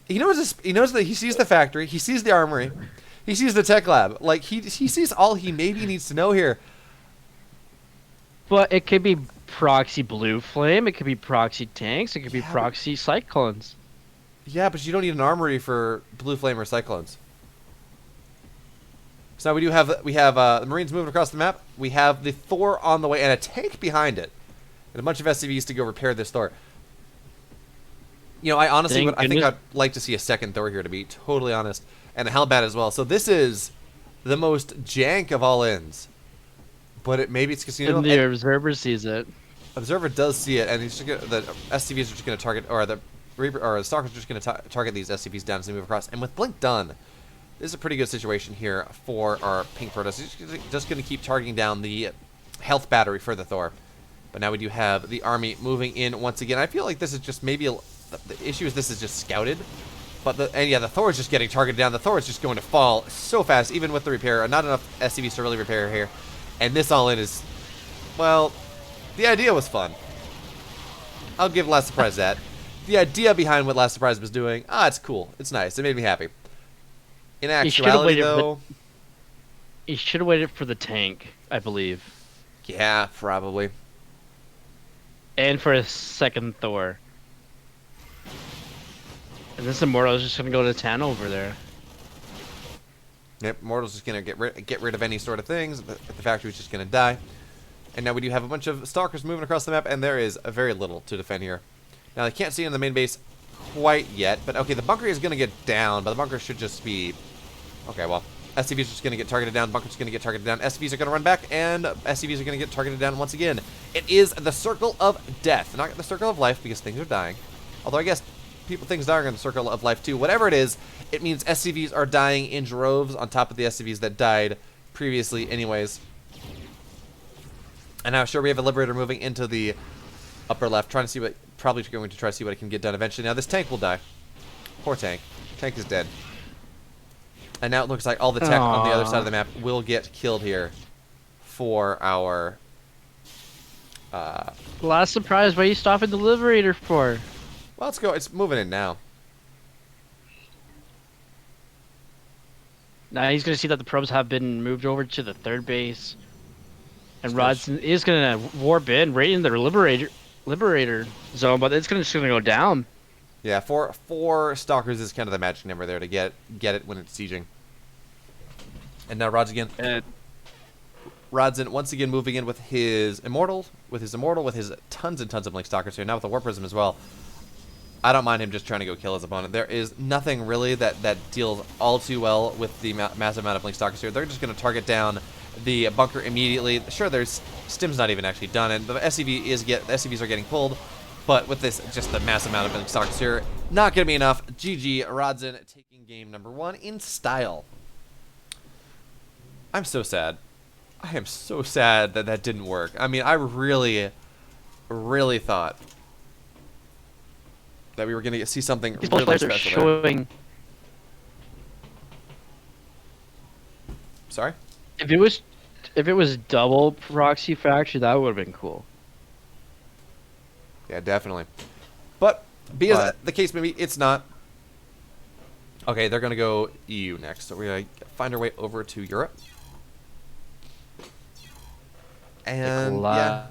He knows this. He knows that he sees the factory. He sees the armory. He sees the tech lab. Like he sees all he maybe needs to know here. But it could be proxy Blue Flame, it could be proxy tanks, it could be Yeah, but- proxy cyclones. Yeah, but you don't need an armory for Blue Flame or Cyclones. So now we have the Marines moving across the map. We have the Thor on the way and a tank behind it, and a bunch of SCVs to go repair this Thor. You know, I honestly, Thank I think goodness. I'd like to see a second Thor here, to be totally honest, and a Hellbat as well. So this is the most jank of all ins. But maybe it's because And the observer sees it. Observer does see it, and he's just the SCVs are just going to target, or the Reaper, or the Stalkers are just going to target these SCVs down as they move across. And with Blink done, this is a pretty good situation here for our Pink Protoss. He's just going to keep targeting down the health battery for the Thor. But now we do have the army moving in once again. I feel like this is just maybe the issue is this is just scouted. But the Thor is just getting targeted down. The Thor is just going to fall so fast, even with the repair. Not enough SCVs to really repair here. And this all in is Well, the idea was fun. I'll give Last Surprise that. The idea behind what Last Surprise was doing, it's cool. It's nice. It made me happy. In actuality, though... He should have waited for the tank, I believe. Yeah, probably. And for a second Thor. And this Immortal is just going to go to town over there. Yep, Mortal's just going to get rid of any sort of things. The factory's just going to die. And now we do have a bunch of Stalkers moving across the map, and there is very little to defend here. Now, they can't see in the main base quite yet, but okay, the bunker is going to get down, but the bunker should just be... Okay, well, SCVs are just going to get targeted down, bunker's going to get targeted down, SCVs are going to run back, and SCVs are going to get targeted down once again. It is the Circle of Death, not the Circle of Life, because things are dying. Although I guess things dying are in the Circle of Life too. Whatever it is, it means SCVs are dying in droves on top of the SCVs that died previously anyways. And now, sure, we have a Liberator moving into the upper left, trying to see what, probably going to try to see what it can get done eventually. Now, this tank will die. Poor tank. Tank is dead. And now it looks like all the tech on the other side of the map will get killed here for our... Last Surprise, what are you stopping the Liberator for? Well, let's go. It's moving in now. Now he's going to see that the probes have been moved over to the third base. And Rodson is going to warp in right in the Liberator zone, but it's just going to go down. Yeah, four Stalkers is kind of the magic number there to get it when it's sieging. And now Rod's again. Rodson once again moving in with his Immortal, with his tons and tons of Blink Stalkers here, now with the Warp Prism as well. I don't mind him just trying to go kill his opponent. There is nothing really that deals all too well with the massive amount of Blink Stalkers here. They're just going to target down the bunker immediately. Sure, there's Stim's not even actually done, and the SCVs are getting pulled, but with this, just the massive amount of Blink Stalkers here, not going to be enough. GG, Rodson taking game number 1 in style. I'm so sad. I am so sad that didn't work. I mean, I really, really thought that we were going to see something really special there. Sorry? If it was double proxy factory, that would have been cool. Yeah, definitely. But because the case may be, it's not. Okay, they're gonna go EU next, so we're gonna find our way over to Europe. And yeah,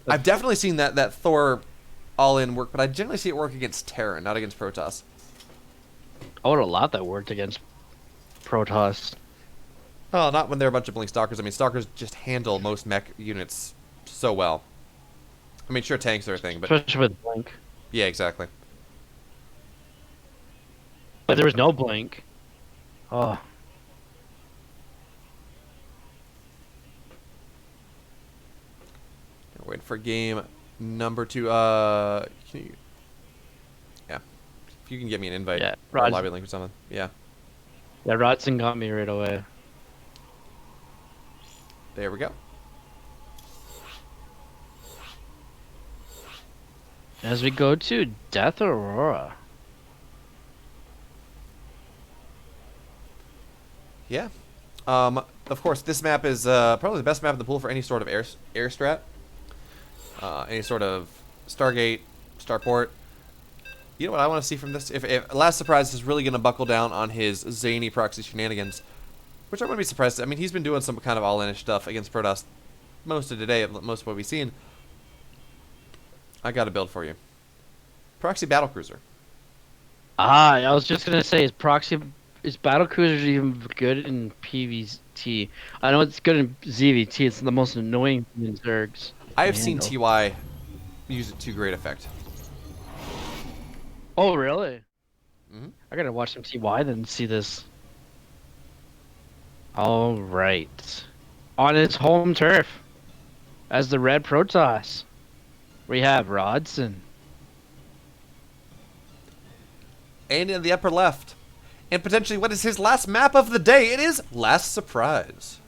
I've definitely seen that Thor all-in work, but I generally see it work against Terran, not against Protoss. I would have lot that worked against Protoss. Oh, not when they're a bunch of Blink Stalkers. I mean, Stalkers just handle most mech units so well. I mean, sure, tanks are a thing, but... Especially with Blink. Yeah, exactly. But there was no Blink. Oh. Waiting for game number 2. Can you... Yeah. If you can get me an invite. Yeah, or a lobby link or something. Yeah. Yeah, Rodson got me right away. There we go. As we go to Death Aurora. Yeah. Of course, this map is probably the best map in the pool for any sort of air strat. Any sort of Stargate, Starport. You know what I want to see from this? If Last Surprise is really going to buckle down on his zany proxy shenanigans, which I wouldn't be surprised. I mean, he's been doing some kind of all-in-ish stuff against Protoss most of today, most of what we've seen. I got a build for you. Proxy Battlecruiser. I was just gonna say, is Battlecruiser even good in PvT? I know it's good in ZVT. It's the most annoying in Zergs. I have seen TY use it to great effect. Oh, really? Mm-hmm. I gotta watch some TY then see this. All right, on its home turf, as the Red Protoss, we have Rodson. And in the upper left, and potentially what is his last map of the day, it is Last Surprise.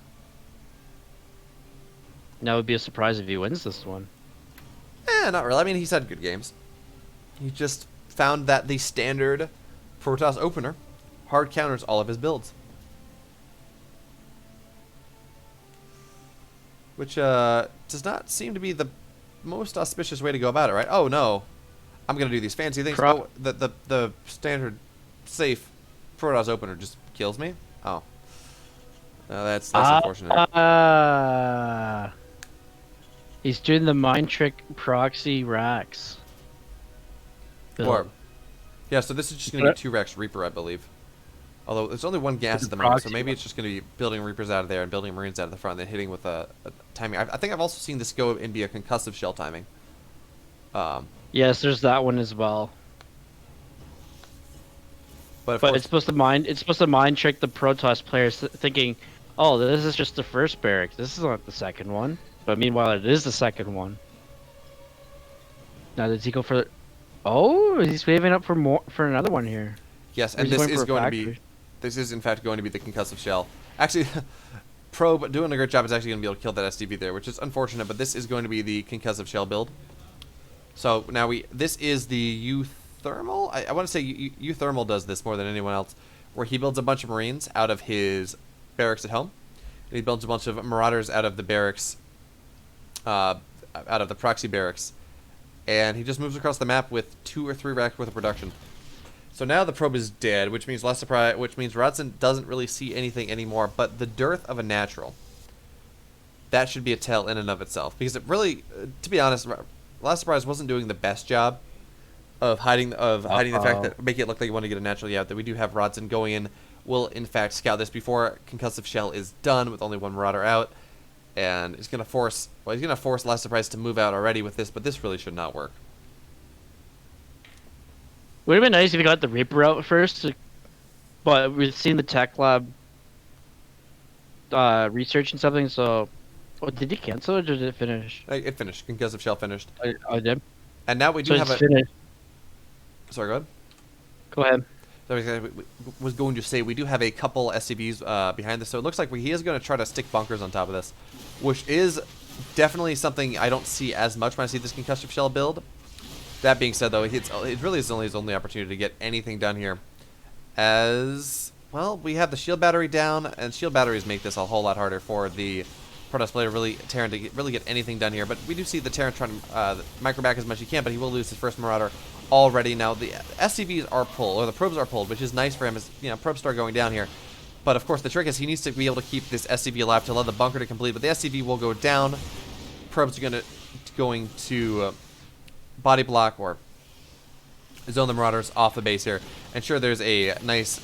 Now it would be a surprise if he wins this one. Not really. I mean, he's had good games. He just found that the standard Protoss opener hard counters all of his builds. which does not seem to be the most auspicious way to go about it, right? Oh no, I'm gonna do these fancy things. Oh, the standard safe Protoss opener just kills me. Oh, that's unfortunate. He's doing the mind trick proxy racks. Or, yeah, so this is just going to be 2 Rex Reaper, I believe. Although there's only 1 gas at the moment, so maybe it's just going to be building Reapers out of there and building Marines out of the front, and then hitting with a timing. I think I've also seen this go and be a concussive shell timing. Yes, there's that one as well. But it's supposed to mind trick the Protoss players thinking, oh, this is just the first barracks. This is not the second one. But meanwhile, it is the second one. Now does he go for? Oh, he's waving up for another one here. Yes, and this is going to be. This is in fact going to be the concussive shell. Actually, Probe doing a great job is actually going to be able to kill that SDV there, which is unfortunate. But this is going to be the concussive shell build. So now this is the Euthermal. I want to say Euthermal does this more than anyone else, where he builds a bunch of Marines out of his barracks at home, and he builds a bunch of Marauders out of the barracks. Out of the proxy barracks, and he just moves across the map with 2 or 3 racks worth of production. So now the probe is dead, which means less surprise, which means Rodson doesn't really see anything anymore. But the dearth of a natural, that should be a tell in and of itself, because it really, to be honest, Last Surprise wasn't doing the best job of hiding the fact that make it look like you want to get a natural. Yeah, that we do have Rodson going in. Will in fact scout this before concussive shell is done with only 1 Marauder out. And he's gonna force Last Surprise to move out already with this, but this really should not work. Would have been nice if you got the Reaper out first, but we've seen the Tech Lab researching something. So, did he cancel or did it finish? It finished. Concussive shell finished. I did. And now we do have a. Finished. Sorry, go ahead. Go ahead. So I was going to say we do have a couple SCVs behind this, so it looks like he is going to try to stick bunkers on top of this, which is definitely something I don't see as much when I see this concussive shell build. That being said, though, it really is only his only opportunity to get anything done here, as well. We have the shield battery down, and shield batteries make this a whole lot harder for the Protoss player Terran to really get anything done here. But we do see the Terran trying to micro back as much as he can, but he will lose his first Marauder already. Now the SCVs are pulled, or the probes are pulled, which is nice for him as probes start going down here. But of course the trick is he needs to be able to keep this SCV alive to allow the bunker to complete. But the SCV will go down. Probes are going to body block or zone the Marauders off the base here. And sure, there's a nice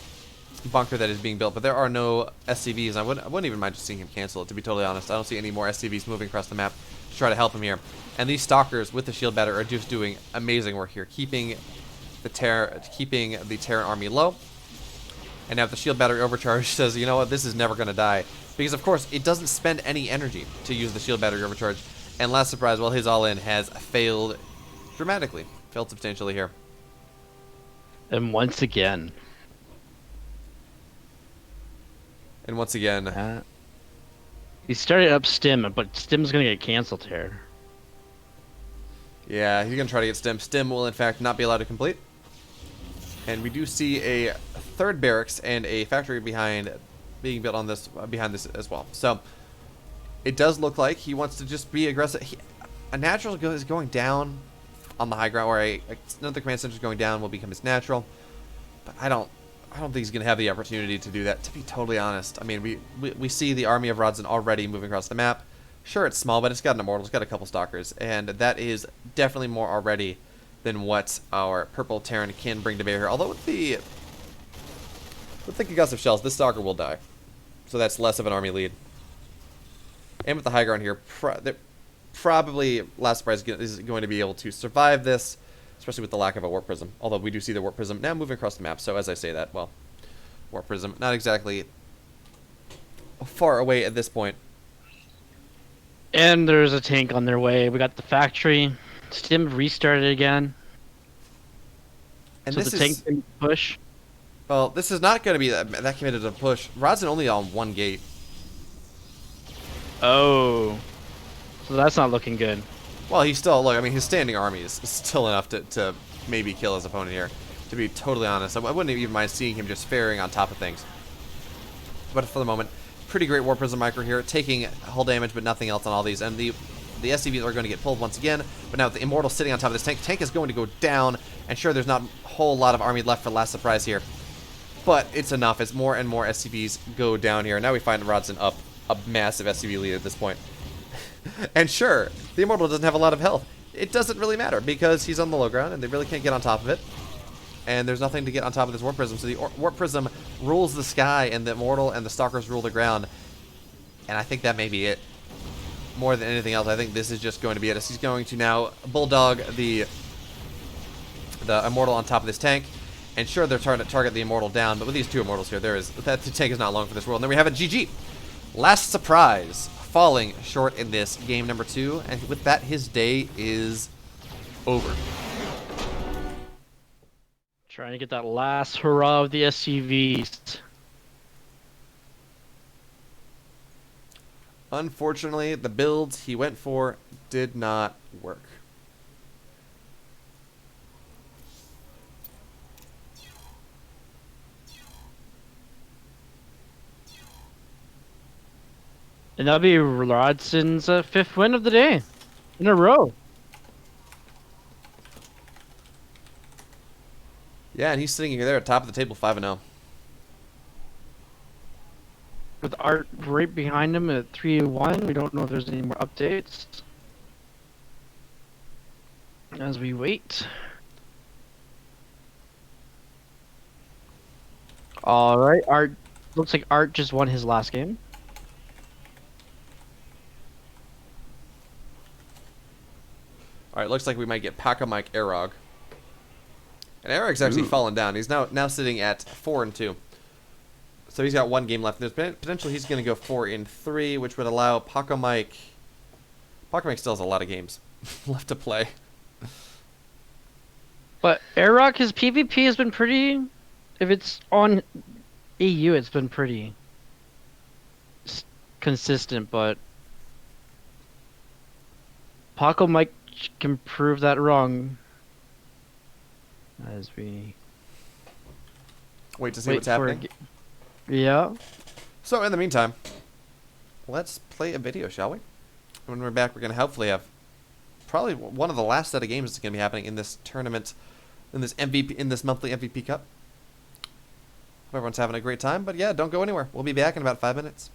bunker that is being built, but there are no SCVs. I wouldn't even mind just seeing him cancel it, to be totally honest. I don't see any more SCVs moving across the map to try to help him here. And these Stalkers with the shield batter are just doing amazing work here, keeping the Terran army low. And now if the shield battery overcharge says, you know what, this is never going to die. Because of course, it doesn't spend any energy to use the shield battery overcharge. And Last Surprise, well, his all-in has failed dramatically. Failed substantially here. And once again. He started up Stim, but Stim's going to get canceled here. Yeah, he's going to try to get Stim. Stim will, in fact, not be allowed to complete. And we do see a 3rd barracks and a factory being built on this behind this as well. So it does look like he wants to just be aggressive. A natural is going down on the high ground, or another command center is going down will become his natural. But I don't think he's going to have the opportunity to do that, to be totally honest. I mean, we see the army of Rodson already moving across the map. Sure, it's small, but it's got an Immortal, it's got a couple Stalkers, and that is definitely more already than what our purple Terran can bring to bear here. Although with the concussive shells, this Stalker will die. So that's less of an army lead. And with the high ground here, probably Last Surprise is going to be able to survive this, especially with the lack of a Warp Prism. Although we do see the Warp Prism now moving across the map, so as I say that, well, Warp Prism, not exactly far away at this point. And there's a tank on their way. We got the factory. Stim restarted again. And so this the tank can push. Well, this is not going to be that committed to push. Rodson only on 1 gate. Oh. So that's not looking good. Well, he's still, look, I mean, his standing army is still enough to maybe kill his opponent here. To be totally honest, I wouldn't even mind seeing him just faring on top of things. But for the moment, Pretty great War Prism micro here, taking hull damage but nothing else on all these. And the SCVs are going to get pulled once again, but now with the Immortal sitting on top of this tank is going to go down, and sure, there's not a whole lot of army left for last surprise here, but it's enough as more and more SCVs go down here. Now we find Rodson up a massive SCV lead at this point. And sure, the Immortal doesn't have a lot of health. It doesn't really matter because he's on the low ground and they really can't get on top of it. And there's nothing to get on top of this Warp Prism, so the Warp Prism rules the sky and the Immortal and the Stalkers rule the ground. And I think that may be it. More than anything else, I think this is just going to be it. As he's going to now Bulldog the Immortal on top of this tank. And sure, they're trying to target the Immortal down, but with these two Immortals here, that tank is not long for this world. And then we have a GG. Last surprise, falling short in this game number 2. And with that, his day is over. Trying to get that last hurrah of the SCVs. Unfortunately, the builds he went for did not work. And that'll be Rodson's 5th win of the day in a row. Yeah, and he's sitting here there at top of the table 5-0. With Art right behind him at 3-1. We don't know if there's any more updates. As we wait. Alright, Art looks like Art just won his last game. Alright, looks like we might get Paco Mike Arog. And Arog's actually fallen down. He's now sitting at 4-2. So he's got one game left. There's potentially he's going to go 4-3, which would allow Paco Mike. Paco Mike still has a lot of games left to play. But Arog, his PvP has been pretty. If it's on EU, it's been pretty consistent. But Paco Mike can prove that wrong. As we wait to see what's happening. Yeah. So in the meantime, let's play a video, shall we? When we're back, we're going to hopefully have probably one of the last set of games that's going to be happening in this tournament, in this monthly MVP Cup. Hope everyone's having a great time, but yeah, don't go anywhere. We'll be back in about 5 minutes.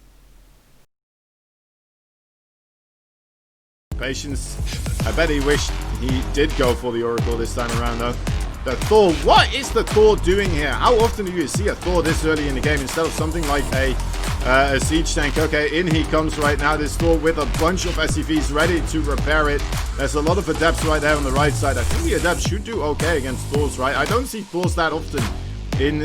Patience. I bet he wished he did go for the Oracle this time around, though. The Thor. What is the Thor doing here? How often do you see a Thor this early in the game instead of something like a siege tank? Okay, in he comes right now. This Thor with a bunch of SCVs ready to repair it. There's a lot of Adepts right there on the right side. I think the Adepts should do okay against Thors, right? I don't see Thors that often in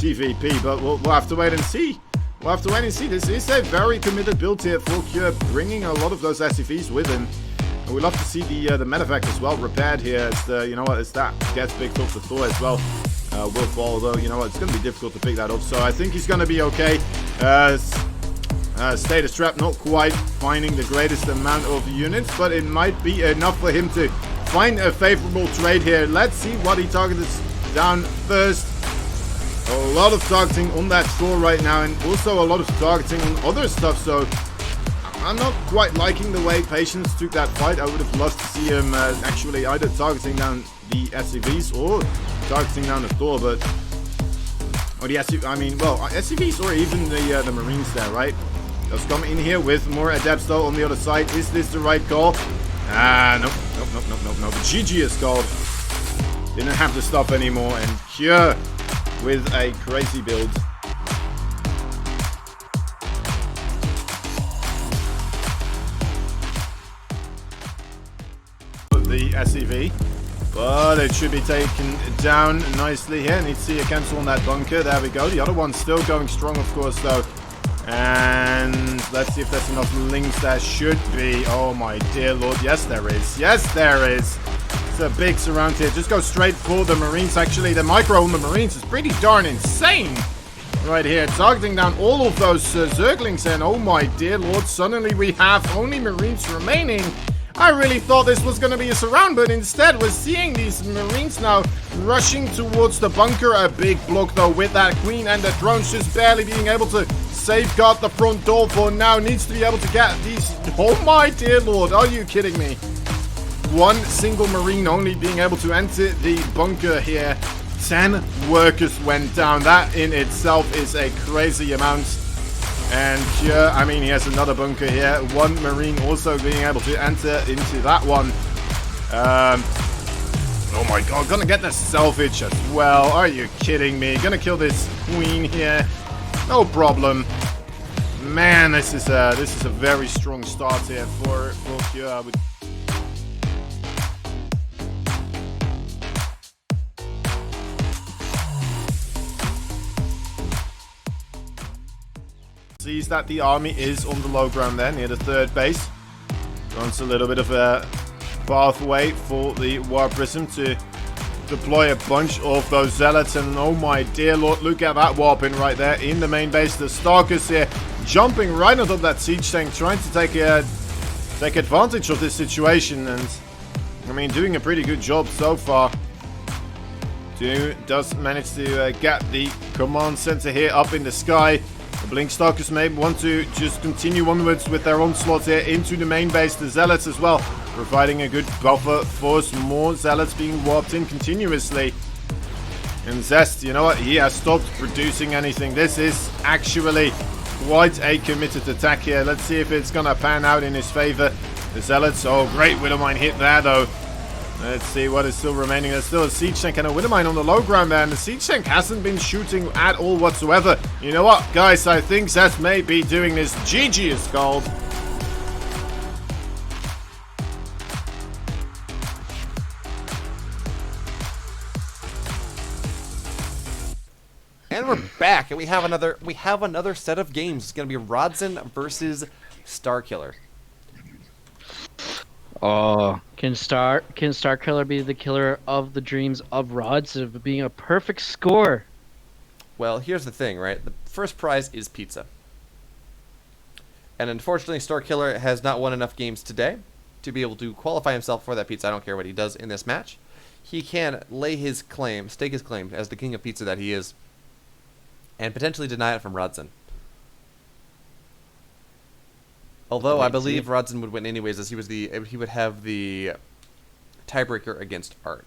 TVP, but we'll have to wait and see. We'll have to wait and see. This is a very committed build here for Cure, bringing a lot of those SCVs with him. And we'd love to see the medevac as well repaired here. It's the, you know what, it's that gets picked up for Thor as well. Will fall, though, you know what, it's going to be difficult to pick that up. So I think he's going to be okay. Status Trap not quite finding the greatest amount of units, but it might be enough for him to find a favorable trade here. Let's see what he targets down first. A lot of targeting on that Thor right now, and also a lot of targeting on other stuff, so I'm not quite liking the way Patience took that fight. I would have loved to see him actually either targeting down the SCVs or targeting down the Thor, but or the SCV, I mean, well, SCVs or even the Marines there, right? Let's come in here with more Adepts though on the other side. Is this the right call? Nope. The GG is called. Didn't have the stuff anymore, and Cure with a crazy build. The SCV, but it should be taken down nicely here. Need to see a cancel on that bunker. There we go. The other one's still going strong, of course, though. And let's see if there's enough links. There should be. Oh my dear lord. Yes, there is. Yes, there is. It's a big surround here. Just go straight for the Marines. Actually, the micro on the Marines is pretty darn insane. Right here, targeting down all of those Zerglings, and oh my dear lord, suddenly we have only Marines remaining. I really thought this was going to be a surround, but instead we're seeing these Marines now rushing towards the bunker. A big block though with that Queen, and the drones just barely being able to safeguard the front door for now. Needs to be able to get these... Oh my dear lord, are you kidding me? One single Marine only being able to enter the bunker here. 10 workers went down. That in itself is a crazy amount. And here, I mean, he has another bunker here. One Marine also being able to enter into that one. Oh my god, gonna get the salvage as well. Are you kidding me? Gonna kill this Queen here. No problem. Man, this is a very strong start here for Kyo. Sees that the army is on the low ground there near the third base. Runs a little bit of a pathway for the War Prism to deploy a bunch of those zealots. And oh my dear lord, look at that warping right there in the main base. The Stalkers here jumping right on top of that siege tank, trying to take advantage of this situation. And I mean, doing a pretty good job so far. Does manage to get the command center here up in the sky. The Blink Stalkers may want to just continue onwards with their onslaught here into the main base. The Zealots as well, providing a good buffer for some more Zealots being warped in continuously. And Zest, you know what? He has stopped producing anything. This is actually quite a committed attack here. Let's see if it's going to pan out in his favor. The Zealots, oh great Widowmine hit there though. Let's see what is still remaining. There's still a siege tank and a Widowmine on the low ground there, and the siege tank hasn't been shooting at all whatsoever. You know what, guys? I think Zest may be doing this. GG is called. And we're back, and we have another set of games. It's gonna be Rodzin versus Starkiller. Oh, can Starkiller be the killer of the dreams of Rods of being a perfect score? Well, here's the thing, right? The first prize is pizza. And unfortunately, Starkiller has not won enough games today to be able to qualify himself for that pizza. I don't care what he does in this match. He can stake his claim as the king of pizza that he is, and potentially deny it from Rodzin. Although I believe Rodzin would win anyways, as he would have the tiebreaker against Art.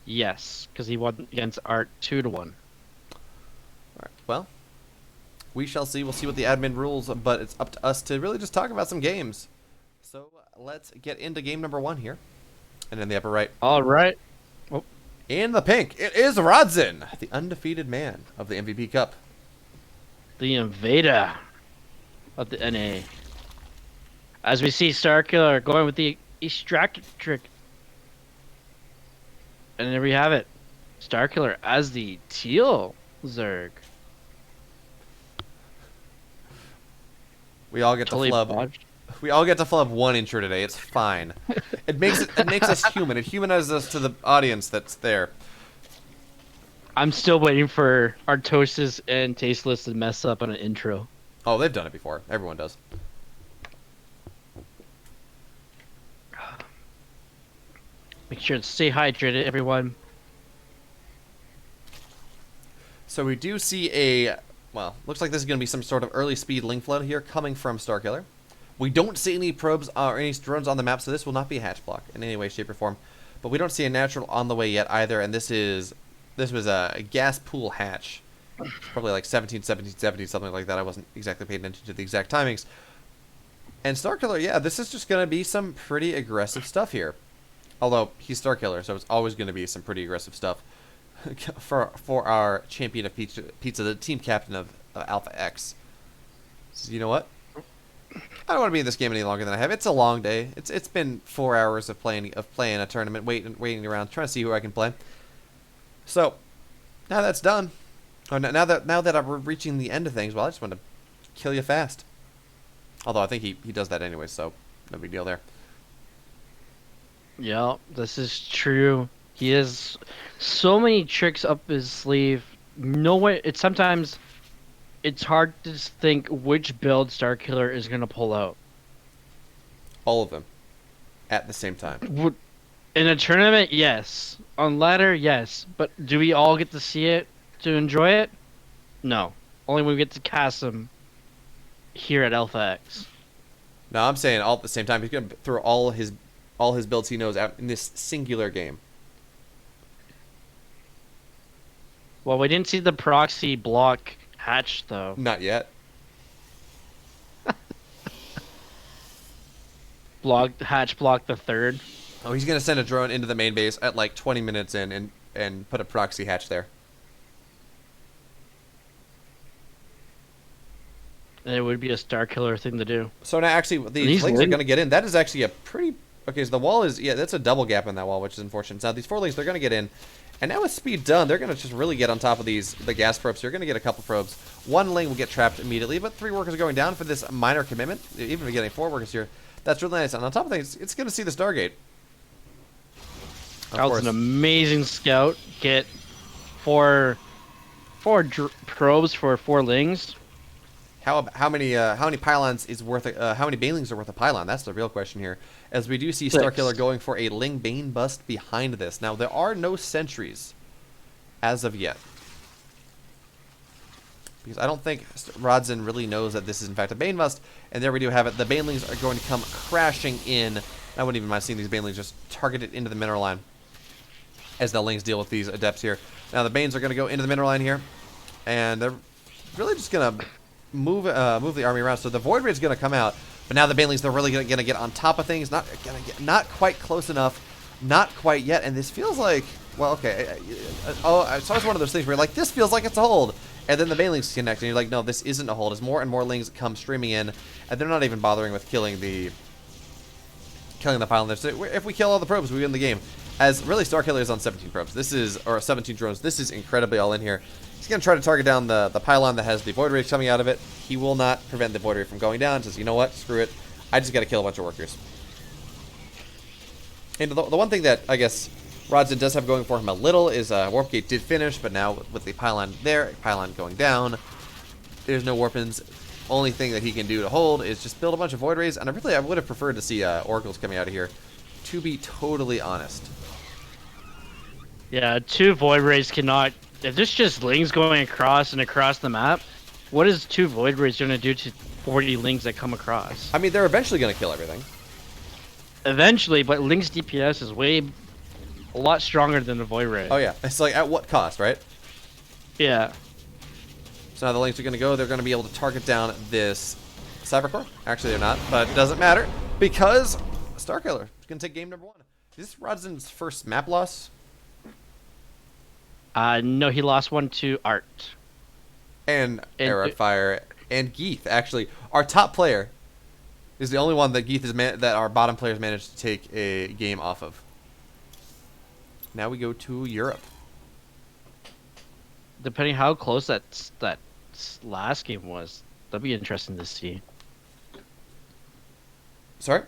Yes, because he won against Art 2-1. All right. Well, we shall see. We'll see what the admin rules, but it's up to us to really just talk about some games. So let's get into game number 1 here, and in the upper right. All right. Oh. In the pink, it is Rodzin, the undefeated man of the MVP Cup. The invader of the NA. As we see Starkiller going with the extract trick. And there we have it. Starkiller as the teal Zerg. We all get Totally to flub. botched. We all get to flub one intro today. It's fine. It makes us human. It humanizes us to the audience that's there. I'm still waiting for Artosis and Tasteless to mess up on an intro. Oh, they've done it before. Everyone does. Make sure to stay hydrated, everyone. So we do see well, looks like this is going to be some sort of early speed link flood here coming from Starkiller. We don't see any probes or any drones on the map, so this will not be a hatch block in any way, shape, or form. But we don't see a natural on the way yet either, and this was a gas pool hatch. Probably like 1770, something like that. I wasn't exactly paying attention to the exact timings. And Starkiller, yeah, this is just going to be some pretty aggressive stuff here. Although, he's Starkiller, so it's always going to be some pretty aggressive stuff for our champion of pizza, the team captain of Alpha X. So, you know what? I don't want to be in this game any longer than I have. It's a long day. It's been 4 hours of playing a tournament, waiting around, trying to see who I can play. So, now that's done. Oh, now that I'm reaching the end of things, well, I just want to kill you fast. Although I think he does that anyway, so no big deal there. Yeah, this is true. He has so many tricks up his sleeve. No way. Sometimes it's hard to think which build Starkiller is gonna pull out. All of them. at the same time. In a tournament, yes. On ladder, yes. But do we all get to see it to enjoy it? No. Only when we get to cast them here at Alpha X. No, I'm saying all at the same time. He's gonna throw all his builds he knows out in this singular game. Well, we didn't see the proxy block hatch though. Not yet. Hatch block the third. Oh, he's gonna send a drone into the main base at like 20 minutes in and put a proxy hatch there. And it would be a star killer thing to do. So now actually the These lings are ling- gonna get in. That is actually a pretty okay. So the wall is that's a double gap in that wall, which is unfortunate. Now these 4 lings they're gonna get in, and now with speed done, they're gonna just really get on top of the gas probes. You're gonna get a couple probes. 1 ling will get trapped immediately, but 3 workers are going down for this minor commitment. Even if you're getting 4 workers here, that's really nice. And on top of things, it's gonna see the Stargate. Of That was course. an amazing scout. Get four probes for 4 lings. How many pylons is worth how many banelings are worth a pylon? That's the real question here. As we do see 6. Starkiller going for a Ling Bane bust behind this. Now there are no sentries as of yet. Because I don't think Rodzen really knows that this is in fact a Bane bust, and there we do have it. The banelings are going to come crashing in. I wouldn't even mind seeing these banelings just targeted into the mineral line as the Lings deal with these adepts here. Now the Banes are going to go into the mineral line here, and they're really just going to move the army around. So the Void Raid's going to come out, but now the Banelings, they're really going to get on top of things. Not quite close enough, not quite yet. And this feels like, well, okay. It's always one of those things where you're like, this feels like it's a hold, and then the Banelings connect, and you're like, no, this isn't a hold. As more and more Lings come streaming in, and they're not even bothering with killing the pylon there. So if we kill all the probes, we win the game. As really, Starkiller is on 17 probes. Or 17 drones. This is incredibly all in here. He's going to try to target down the pylon that has the Void Ray coming out of it. He will not prevent the Void Ray from going down. Says, you know what? Screw it. I just got to kill a bunch of workers. And the one thing that I guess Rodzen does have going for him a little is Warp Gate did finish, but now with the pylon there, pylon going down, there's no Warpins. Only thing that he can do to hold is just build a bunch of Void Rays. And I would have preferred to see Oracles coming out of here, to be totally honest. Yeah, 2 Void Rays cannot... If there's just Lings going across and across the map, what is 2 Void Rays going to do to 40 Lings that come across? I mean, they're eventually going to kill everything. Eventually, but Lings DPS is a lot stronger than the Void Ray. Oh, yeah. It's like, at what cost, right? Yeah. So now the Lings are going to go. They're going to be able to target down this Cybercore. Actually, they're not, but it doesn't matter because Starkiller is going to take game number 1. Is this Rodzen's first map loss? No, he lost 1 to Art. And Eric Fire and Geeth. Actually, our top player is the only one that that our bottom players managed to take a game off of. Now we go to Europe. Depending how close that last game was, that'd be interesting to see. Sorry?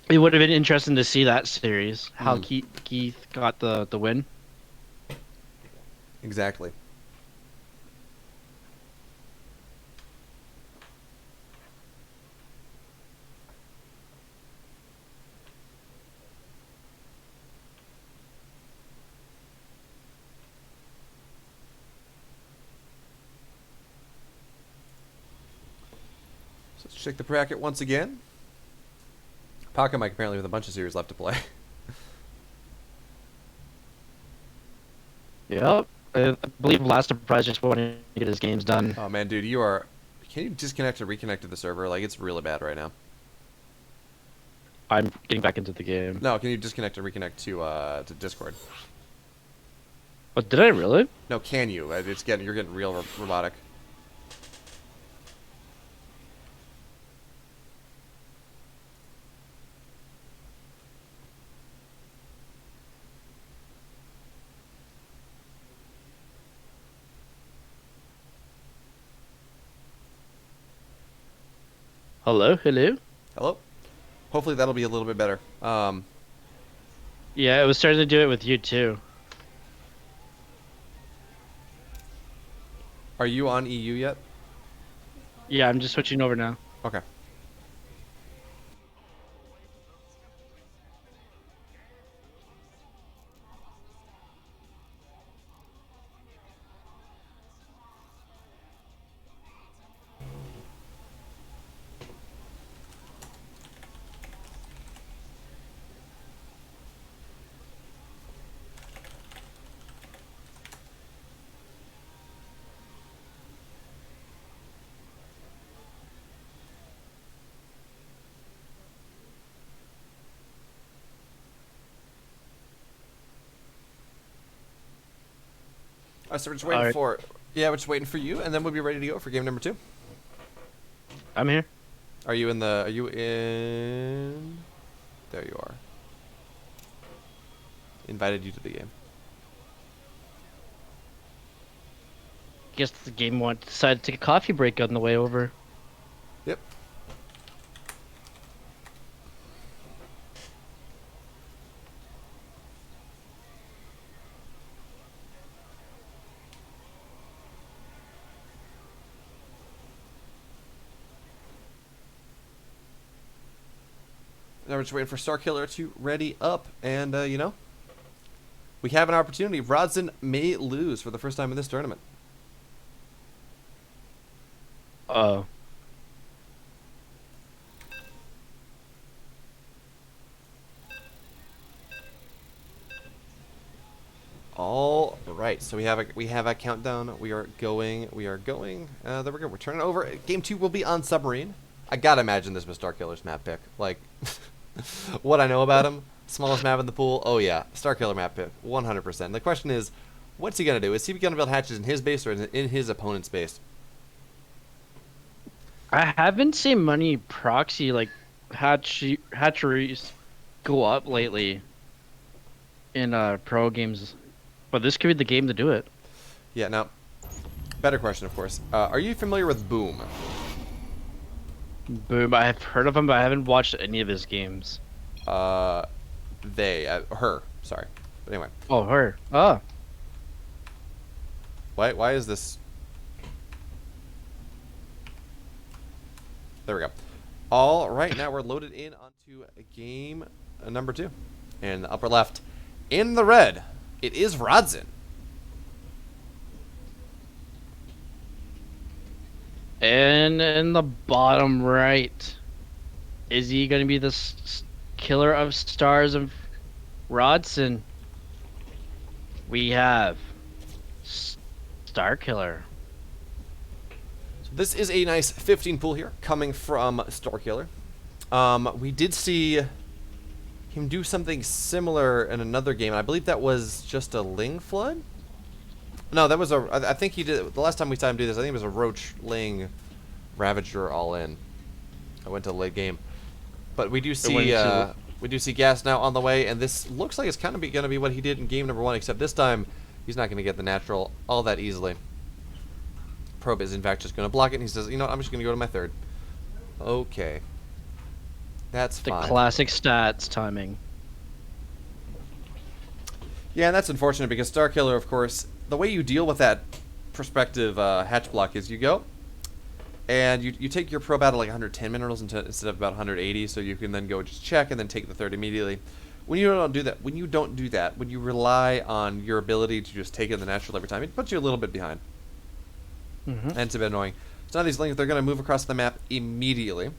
It would have been interesting to see that series, how Keith got the win. Exactly. So let's check the bracket once again. Pocket Mike apparently with a bunch of series left to play. Yep. I believe Last Surprise just wanted to get his games done. Oh man, dude, can you disconnect and reconnect to the server? Like, it's really bad right now. I'm getting back into the game. No, can you disconnect and reconnect to Discord? Oh, did I really? No, can you? You're getting real robotic. Hello? Hello? Hopefully that'll be a little bit better. Yeah, it was starting to do it with you too. Are you on EU yet? Yeah, I'm just switching over now. Okay. So we're just waiting Alright. for. Yeah, we're just waiting for you, and then we'll be ready to go for game number 2. I'm here. Are you in the? Are you in? There you are. Invited you to the game. Guess the game decided to take a coffee break on the way over. Yep. Now we're just waiting for Starkiller to ready up, and you know, we have an opportunity. Rodson may lose for the first time in this tournament. Oh. All right, so we have a countdown. We are going. There we go. We're turning over. Game 2 will be on Submarine. I gotta imagine this was Starkiller's map pick. Like, what I know about him, smallest map in the pool. Oh yeah, Starkiller map pick, 100%. The question is, what's he gonna do? Is he gonna build hatches in his base or in his opponent's base? I haven't seen many proxy like hatcheries go up lately in pro games, but this could be the game to do it. Yeah. Now, better question, of course. Are you familiar with Boom? Boom! I've heard of him, but I haven't watched any of his games. Her. Sorry, but anyway. Oh, her. Oh, Why is this? There we go. All right, now we're loaded in onto game number 2. In the upper left, in the red, it is Rodson. and in the bottom right, is he gonna be the killer of stars of Rodson? We have Starkiller. So this is a nice 15 pool here coming from Starkiller. We did see him do something similar in another game. I believe that was just a Ling Flood. No, that was I think he did. The last time we saw him do this, I think it was a Roach Ling Ravager all in. I went to late game, but we do see Gas now on the way, and this looks like it's kind of going to be what he did in game number 1, except this time he's not going to get the natural all that easily. Probe is in fact just going to block it, and he says, "You know what? I'm just going to go to my 3rd." Okay, that's The fine. classic stats timing. Yeah, and that's unfortunate because Starkiller, of course, the way you deal with that perspective hatch block is you go and you take your probe out of like 110 minerals instead of about 180, so you can then go just check and then take the 3rd immediately. When you don't do that, when you rely on your ability to just take it in the natural every time, it puts you a little bit behind. And it's a bit annoying. So now these Lings, they're going to move across the map immediately.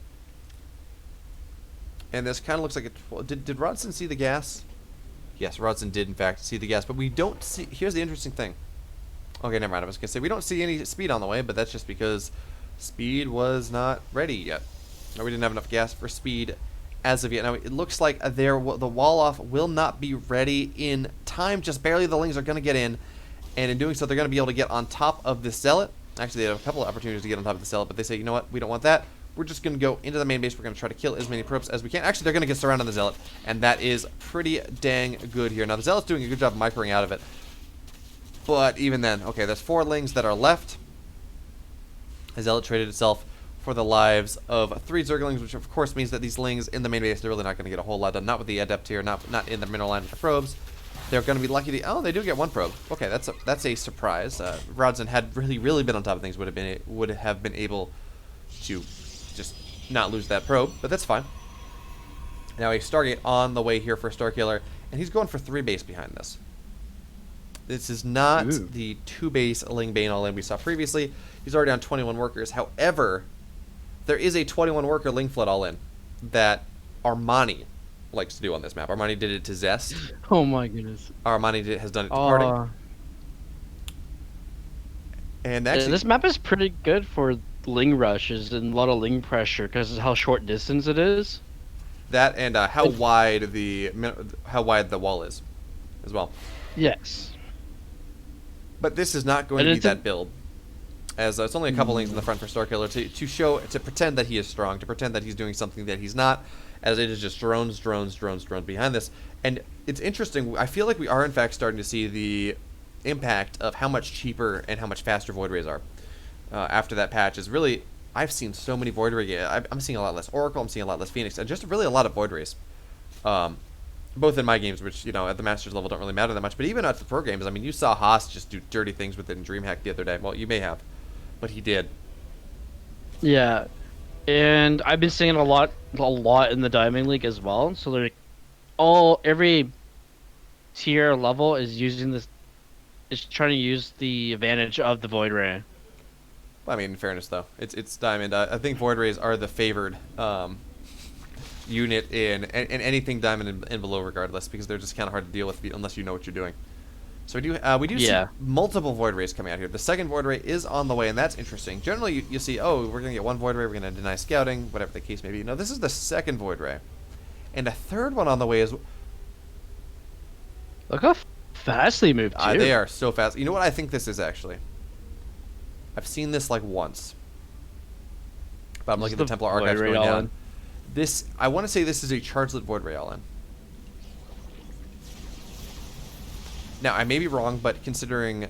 And this kind of looks like it. Did Rodson see the gas? Yes, Rodson did in fact see the gas, but we don't see. Here's the interesting thing. Okay, never mind. I was gonna say we don't see any speed on the way, but that's just because speed was not ready yet. Or we didn't have enough gas for speed as of yet. Now it looks like the wall off will not be ready in time. Just barely. The Lings are gonna get in, and in doing so, they're gonna be able to get on top of this Zealot. Actually, they have a couple of opportunities to get on top of the Zealot, but they say, you know what? We don't want that. We're just going to go into the main base. We're going to try to kill as many probes as we can. Actually, they're going to get surrounded on the Zealot, and that is pretty dang good here. Now, the Zealot's doing a good job microing out of it, but even then, okay, there's 4 Lings that are left. The Zealot traded itself for the lives of 3 Zerglings, which of course means that these Lings in the main base, they're really not going to get a whole lot done. Not with the Adept here, not in the mineral line with the probes. They're going to be lucky to. Oh, they do get 1 probe. Okay, that's a surprise. Rodson had really been on top of things. Would have been able to just not lose that probe, but that's fine. Now a Stargate on the way here for Starkiller, and he's going for 3 base behind this. This is not the 2 base Ling Bane all in we saw previously. He's already on 21 workers. However, there is a 21 worker Ling Flood all in that Armani likes to do on this map. Armani did it to Zest. Oh my goodness. Armani has done it to Party. And actually, this map is pretty good for Ling rushes and a lot of Ling pressure because of how short distance it is. That and how wide the wall is, as well. Yes. But this is not going And to be it's a- that build. As it's only a couple lanes in the front for Starkiller to pretend that he is strong, to pretend that he's doing something that he's not, as it is just drones behind this. And it's interesting. I feel like we are in fact starting to see the impact of how much cheaper and how much faster Void Rays are. After that patch is really, I've seen so many Void Ray. I'm seeing a lot less Oracle. I'm seeing a lot less Phoenix, and just really a lot of Void Rays. Both in my games, which, you know, at the Masters level don't really matter that much, but even at the pro games, I mean, you saw Haas just do dirty things with it in DreamHack the other day. Well, you may have, but he did. Yeah, and I've been seeing a lot in the Diamond League as well. So they're every tier level is using this, is trying to use the advantage of the Void Ray. Well, I mean, in fairness, though, it's Diamond. I think Void Rays are the favored unit in anything Diamond and below, regardless, because they're just kind of hard to deal with unless you know what you're doing. So we do see multiple Void Rays coming out here. The second Void Ray is on the way, and that's interesting. Generally, you see, oh, we're going to get one Void Ray, we're going to deny scouting, whatever the case may be. No, this is the second Void Ray. And a third one on the way is... Look how fast they move, too. They are so fast. You know what I think this is, actually? I've seen this, like, once. But I'm looking at the Templar Archives going down. This, I want to say this is a Chargelet Void Ray all-in. Now, I may be wrong, but considering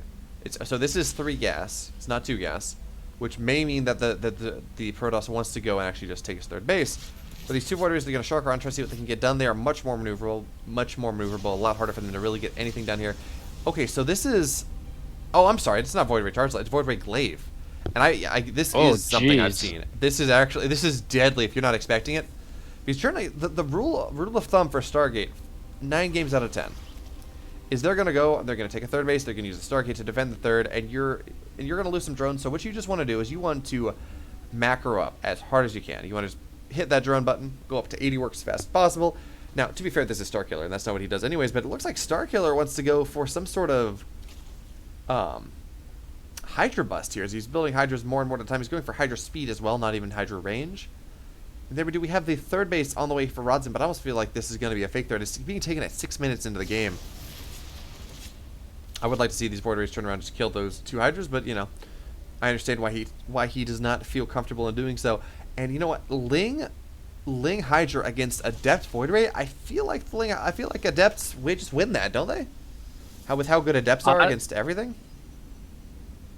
so this is 3 gas, it's not 2 gas, which may mean that the Protoss wants to go and actually just take his third base. But these 2 Void Rays, they're going to shark around, try to see what they can get done. They are much more maneuverable, a lot harder for them to really get anything done here. Okay, so this is, oh, I'm sorry, it's not Void Ray Chargelet, it's Void Ray Glaive. And this is something I've seen. This is deadly if you're not expecting it. Because generally, the rule of thumb for Stargate, 9 games out of 10, is they're going to take a third base, they're going to use the Stargate to defend the third, and you're going to lose some drones. So what you just want to do is you want to macro up as hard as you can. You want to just hit that drone button, go up to 80 works as fast as possible. Now, to be fair, this is Starkiller, and that's not what he does anyways, but it looks like Starkiller wants to go for some sort of Hydra bust here, as he's building Hydras more and more at a time. He's going for Hydra speed as well, not even Hydra range. And there we do. We have the third base on the way for Rodson, but I almost feel like this is going to be a fake third. It's being taken at 6 minutes into the game. I would like to see these Void Rays turn around and just kill those 2 Hydras, but, you know, I understand why he does not feel comfortable in doing so. And you know what? Ling Hydra against Adept Void Ray, I feel like Adepts just win that, don't they? With how good Adepts are against everything?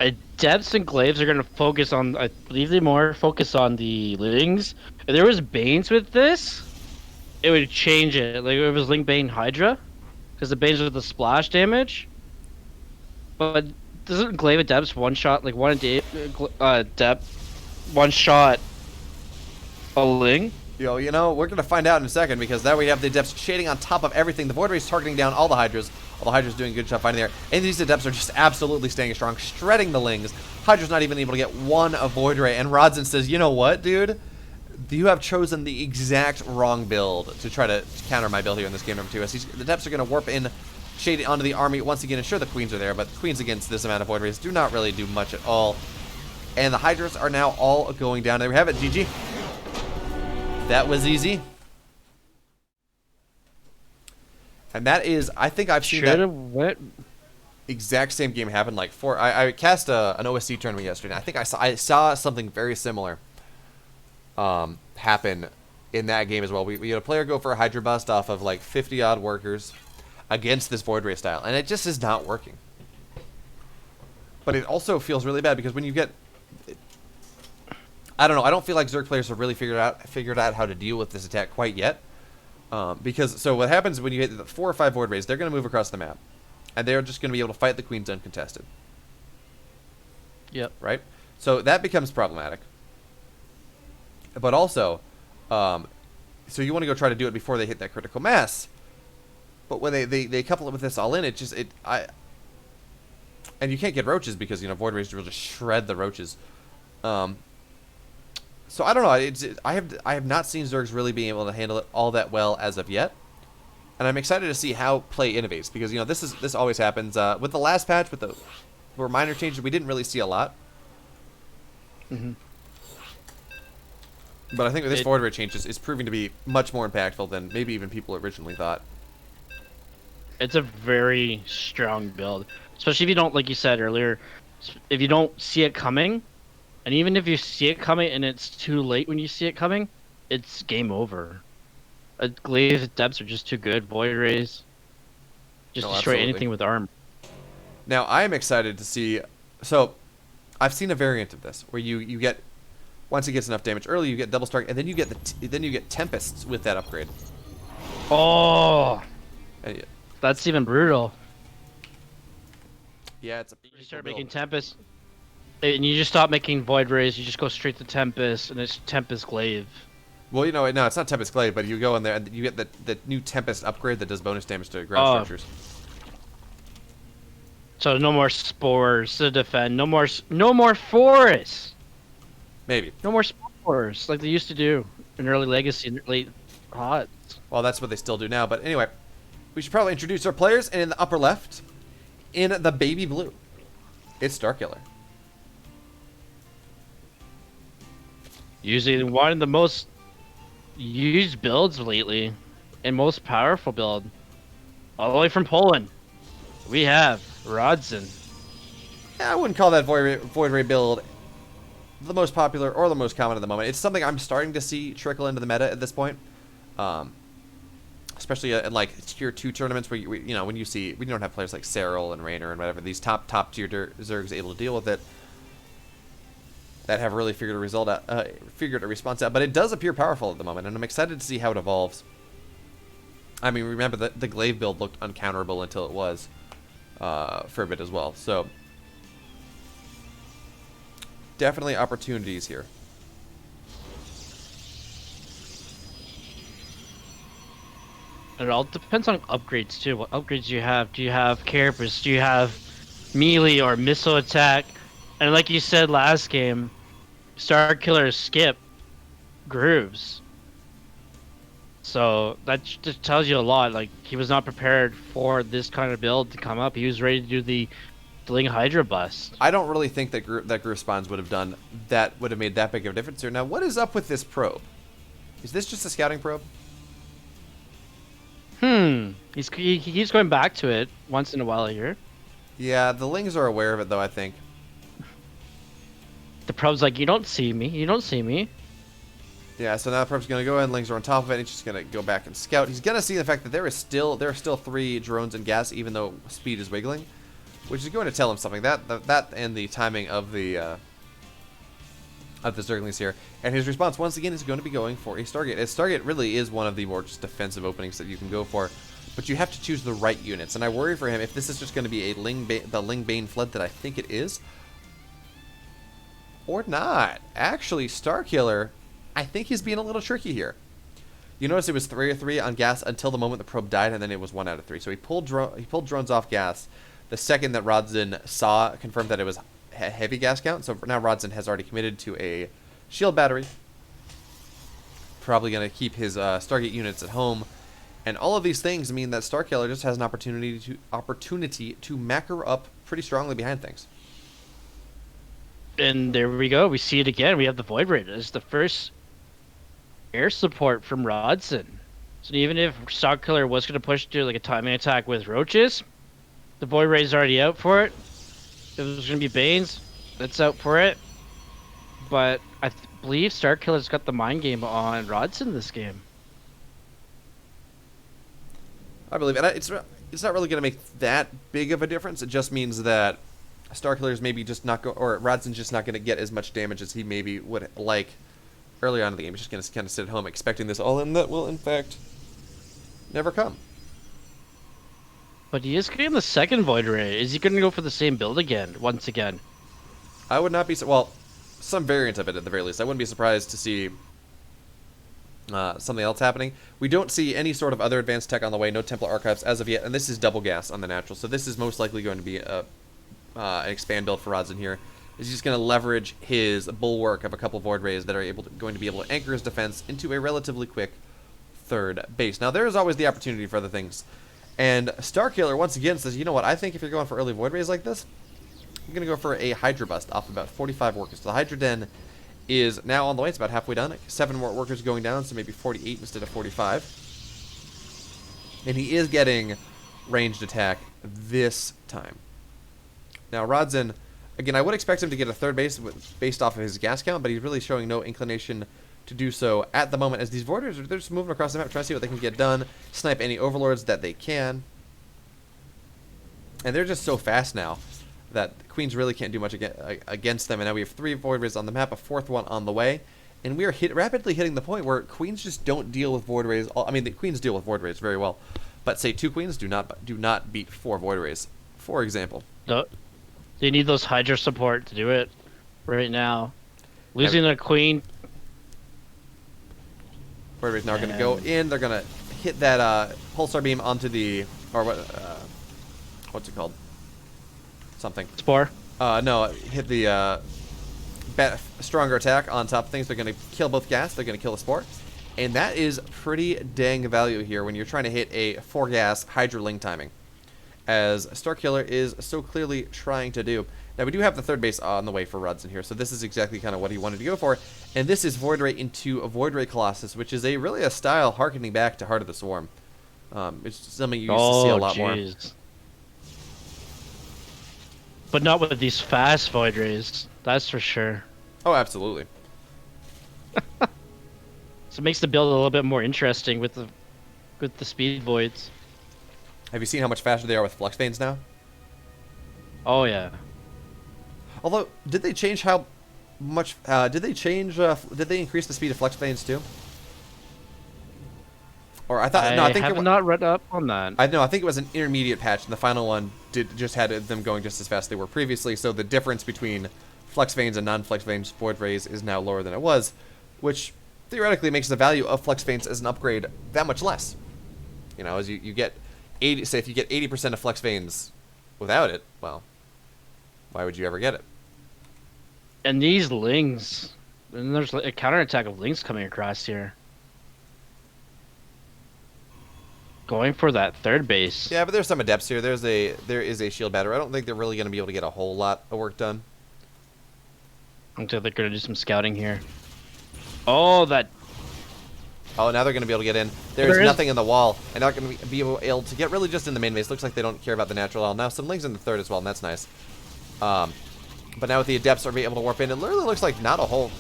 Adepts and Glaives are going to focus on, I believe they more focus on the Lings. If there was Banes with this, it would change it. Like, if it was Ling Bane Hydra, because the Banes with the splash damage. But doesn't Glaive Adepts one-shot, like Adept one-shot a Ling? Yo, you know, we're going to find out in a second, because now we have the Adepts shading on top of everything. The Void Rays targeting down all the Hydras. All the Hydras doing a good job finding there. And these Adepts are just absolutely staying strong, shredding the Lings. Hydra's not even able to get one Void Ray. And Rodson says, you know what, dude? You have chosen the exact wrong build to try to counter my build here in this game number 2. As the Adepts are going to warp in, shade onto the army once again. And sure, the Queens are there, but the Queens against this amount of Void Rays do not really do much at all. And the Hydras are now all going down. There we have it, GG. That was easy. And that is, I think I've seen that exact same game happen like 4. I cast an OSC tournament yesterday, and I think I saw something very similar happen in that game as well. We had a player go for a Hydra bust off of like 50 odd workers against this Void Ray style, and it just is not working. But it also feels really bad, because when you get, I don't know, I don't feel like Zerg players have really figured out how to deal with this attack quite yet. Because so what happens when you hit the 4 or 5 Void Rays, they're going to move across the map, and they're just going to be able to fight the Queens uncontested. Yep. Right? So that becomes problematic. But also, so you want to go try to do it before they hit that critical mass. But when they couple it with this all in, and you can't get roaches, because, you know, Void Rays will just shred the roaches. So I don't know. I have not seen Zergs really being able to handle it all that well as of yet, and I'm excited to see how play innovates, because, you know, this always happens with the last patch, with the minor changes. We didn't really see a lot. Mm-hmm. But I think with this Void Ray change is proving to be much more impactful than maybe even people originally thought. It's a very strong build, especially if you don't, like you said earlier, if you don't see it coming, and even if you see it coming and it's too late when you see it coming, it's game over. Glaive depths are just too good. Void rays, just No, destroy absolutely. anything with arm. Now I am excited to see. So, I've seen a variant of this where you get once it gets enough damage early, you get double strike, and then you get then you get tempests with that upgrade. Oh, And that's even brutal. yeah, it's a You pretty start cool making build. Tempest, and you just stop making Void Rays. You just go straight to Tempest, and it's Tempest Glaive. Well, no, it's not Tempest Glaive, but you go in there and you get the new Tempest upgrade that does bonus damage to ground Oh. structures. So no more spores to defend. No more forests. Maybe. No more spores like they used to do in early Legacy and late HOTS. Well, that's what they still do now. But anyway, we should probably introduce our players. And in the upper left, in the baby blue, it's Starkiller. Usually one of the most used builds lately, and most powerful build. All the way from Poland, we have Rodson. Yeah, I wouldn't call that Void Ray build the most popular or the most common at the moment. It's something I'm starting to see trickle into the meta at this point. Especially in like tier 2 tournaments where you know when you don't have players like Serral and Raynor and whatever, these top tier Zergs able to deal with it, that have really figured a response out. But it does appear powerful at the moment, and I'm excited to see how it evolves. I mean, remember that the Glaive build looked uncounterable until it was for a bit as well. So definitely opportunities here. It all depends on upgrades too. What upgrades do you have? Do you have Carapace? Do you have melee or missile attack? And like you said last game, Starkiller skip grooves. So that just tells you a lot. Like, he was not prepared for this kind of build to come up. He was ready to do the Ling Hydra bust. I don't really think that groove spawns would have made that big of a difference here. Now, what is up with this probe? Is this just a scouting probe? He keeps going back to it once in a while here. Yeah, the Lings are aware of it though, I think. The probe's like, you don't see me. You don't see me. Yeah, so now the probe's gonna go in, Lings are on top of it, he's just gonna go back and scout. He's gonna see the fact that there are still 3 drones in gas, even though speed is wiggling, which is going to tell him something. That and the timing of the Zerglings here. And his response once again is going to be going for a Stargate. A Stargate really is one of the more just defensive openings that you can go for, but you have to choose the right units. And I worry for him if this is just going to be the Ling Bane flood that I think it is, or not. Actually, Starkiller, I think he's being a little tricky here. You notice it was 3 or 3 on gas until the moment the probe died, and then it was 1 out of 3. So he pulled drones off gas. The second that Rodson confirmed that it was heavy gas count. So now Rodson has already committed to a shield battery. Probably going to keep his Stargate units at home. And all of these things mean that Starkiller just has an opportunity to macro up pretty strongly behind things. And there we go. We see it again. We have the Void Raid as the first air support from Rodson. So even if Starkiller was going to push to like a timing attack with Roaches, the Void Raid is already out for it. If it was going to be Banes, that's out for it. But I believe Starkiller's got the mind game on Rodson this game. I believe it. It's not really going to make that big of a difference. It just means that Starkiller's maybe just not or Rodson's just not going to get as much damage as he maybe would like early on in the game. He's just going to kind of sit at home expecting this all in that will in fact never come. But he is getting the second Void Ray. Is he going to go for the same build again, once again? I would not be well, some variant of it at the very least. I wouldn't be surprised to see something else happening. We don't see any sort of other advanced tech on the way. No Templar Archives as of yet, and this is double gas on the natural. So this is most likely going to be an expand build for Rodson here. He's just going to leverage his bulwark of a couple Void Rays that are going to be able to anchor his defense into a relatively quick third base. Now there is always the opportunity for other things. And Starkiller once again says, you know what, I think if you're going for early Void Rays like this, I'm going to go for a Hydra bust off about 45 workers. So the Hydra Den is now on the way. It's about halfway done. 7 more workers going down, so maybe 48 instead of 45. And he is getting ranged attack this time. Now, Rodzin, again, I would expect him to get a third base based off of his gas count, but he's really showing no inclination to do so at the moment, as these Voiders, they're just moving across the map, trying to see what they can get done, snipe any Overlords that they can. And they're just so fast now that Queens really can't do much against them. And now we have 3 Void Rays on the map, a 4th one on the way. And we are rapidly hitting the point where Queens just don't deal with Void Rays. I mean, the Queens deal with Void Rays very well. But say 2 Queens do not beat 4 Void Rays, for example. No, they need those Hydra support to do it right now. Losing a Queen. Void Rays now are going to go in. They're going to hit that Pulsar Beam onto the... Or what... what's it called? Something. Spore? No, hit the stronger attack on top of things. They're going to kill both gas. They're going to kill the Spore. And that is pretty dang value here when you're trying to hit a 4-gas Hydra Ling timing, as Starkiller is so clearly trying to do. Now, we do have the third base on the way for Rudson here, so this is exactly kind of what he wanted to go for. And this is Void Ray into a Void Ray Colossus, which is really a style harkening back to Heart of the Swarm. It's something you used to see a lot more. But not with these fast Void Rays, that's for sure. Oh, absolutely. So it makes the build a little bit more interesting with the speed voids. Have you seen how much faster they are with Flux Veins now? Oh yeah. Although, did they change how much? Did they increase the speed of Flux Veins too? Or I thought I have not read up on that. I think it was an intermediate patch, and the final one just had them going just as fast as they were previously. So the difference between Flux Veins and non-Flux Veins Void Rays is now lower than it was, which theoretically makes the value of Flux Veins as an upgrade that much less. You know, as you get 80, say if you get 80% of Flux Veins without it, well, why would you ever get it? And these Lings, and there's a counterattack of Lings coming across here. Going for that third base. Yeah, but there's some adepts here. There is a shield batter. I don't think they're really going to be able to get a whole lot of work done. Until they're going to do some scouting here. Oh, that. Oh, now they're going to be able to get in. There's nothing in the wall, and not going to be able to get really just in the main base. Looks like they don't care about the natural L. Now some Lings in the third as well, and that's nice. But now with the adepts are being able to warp in, it literally looks like not a whole...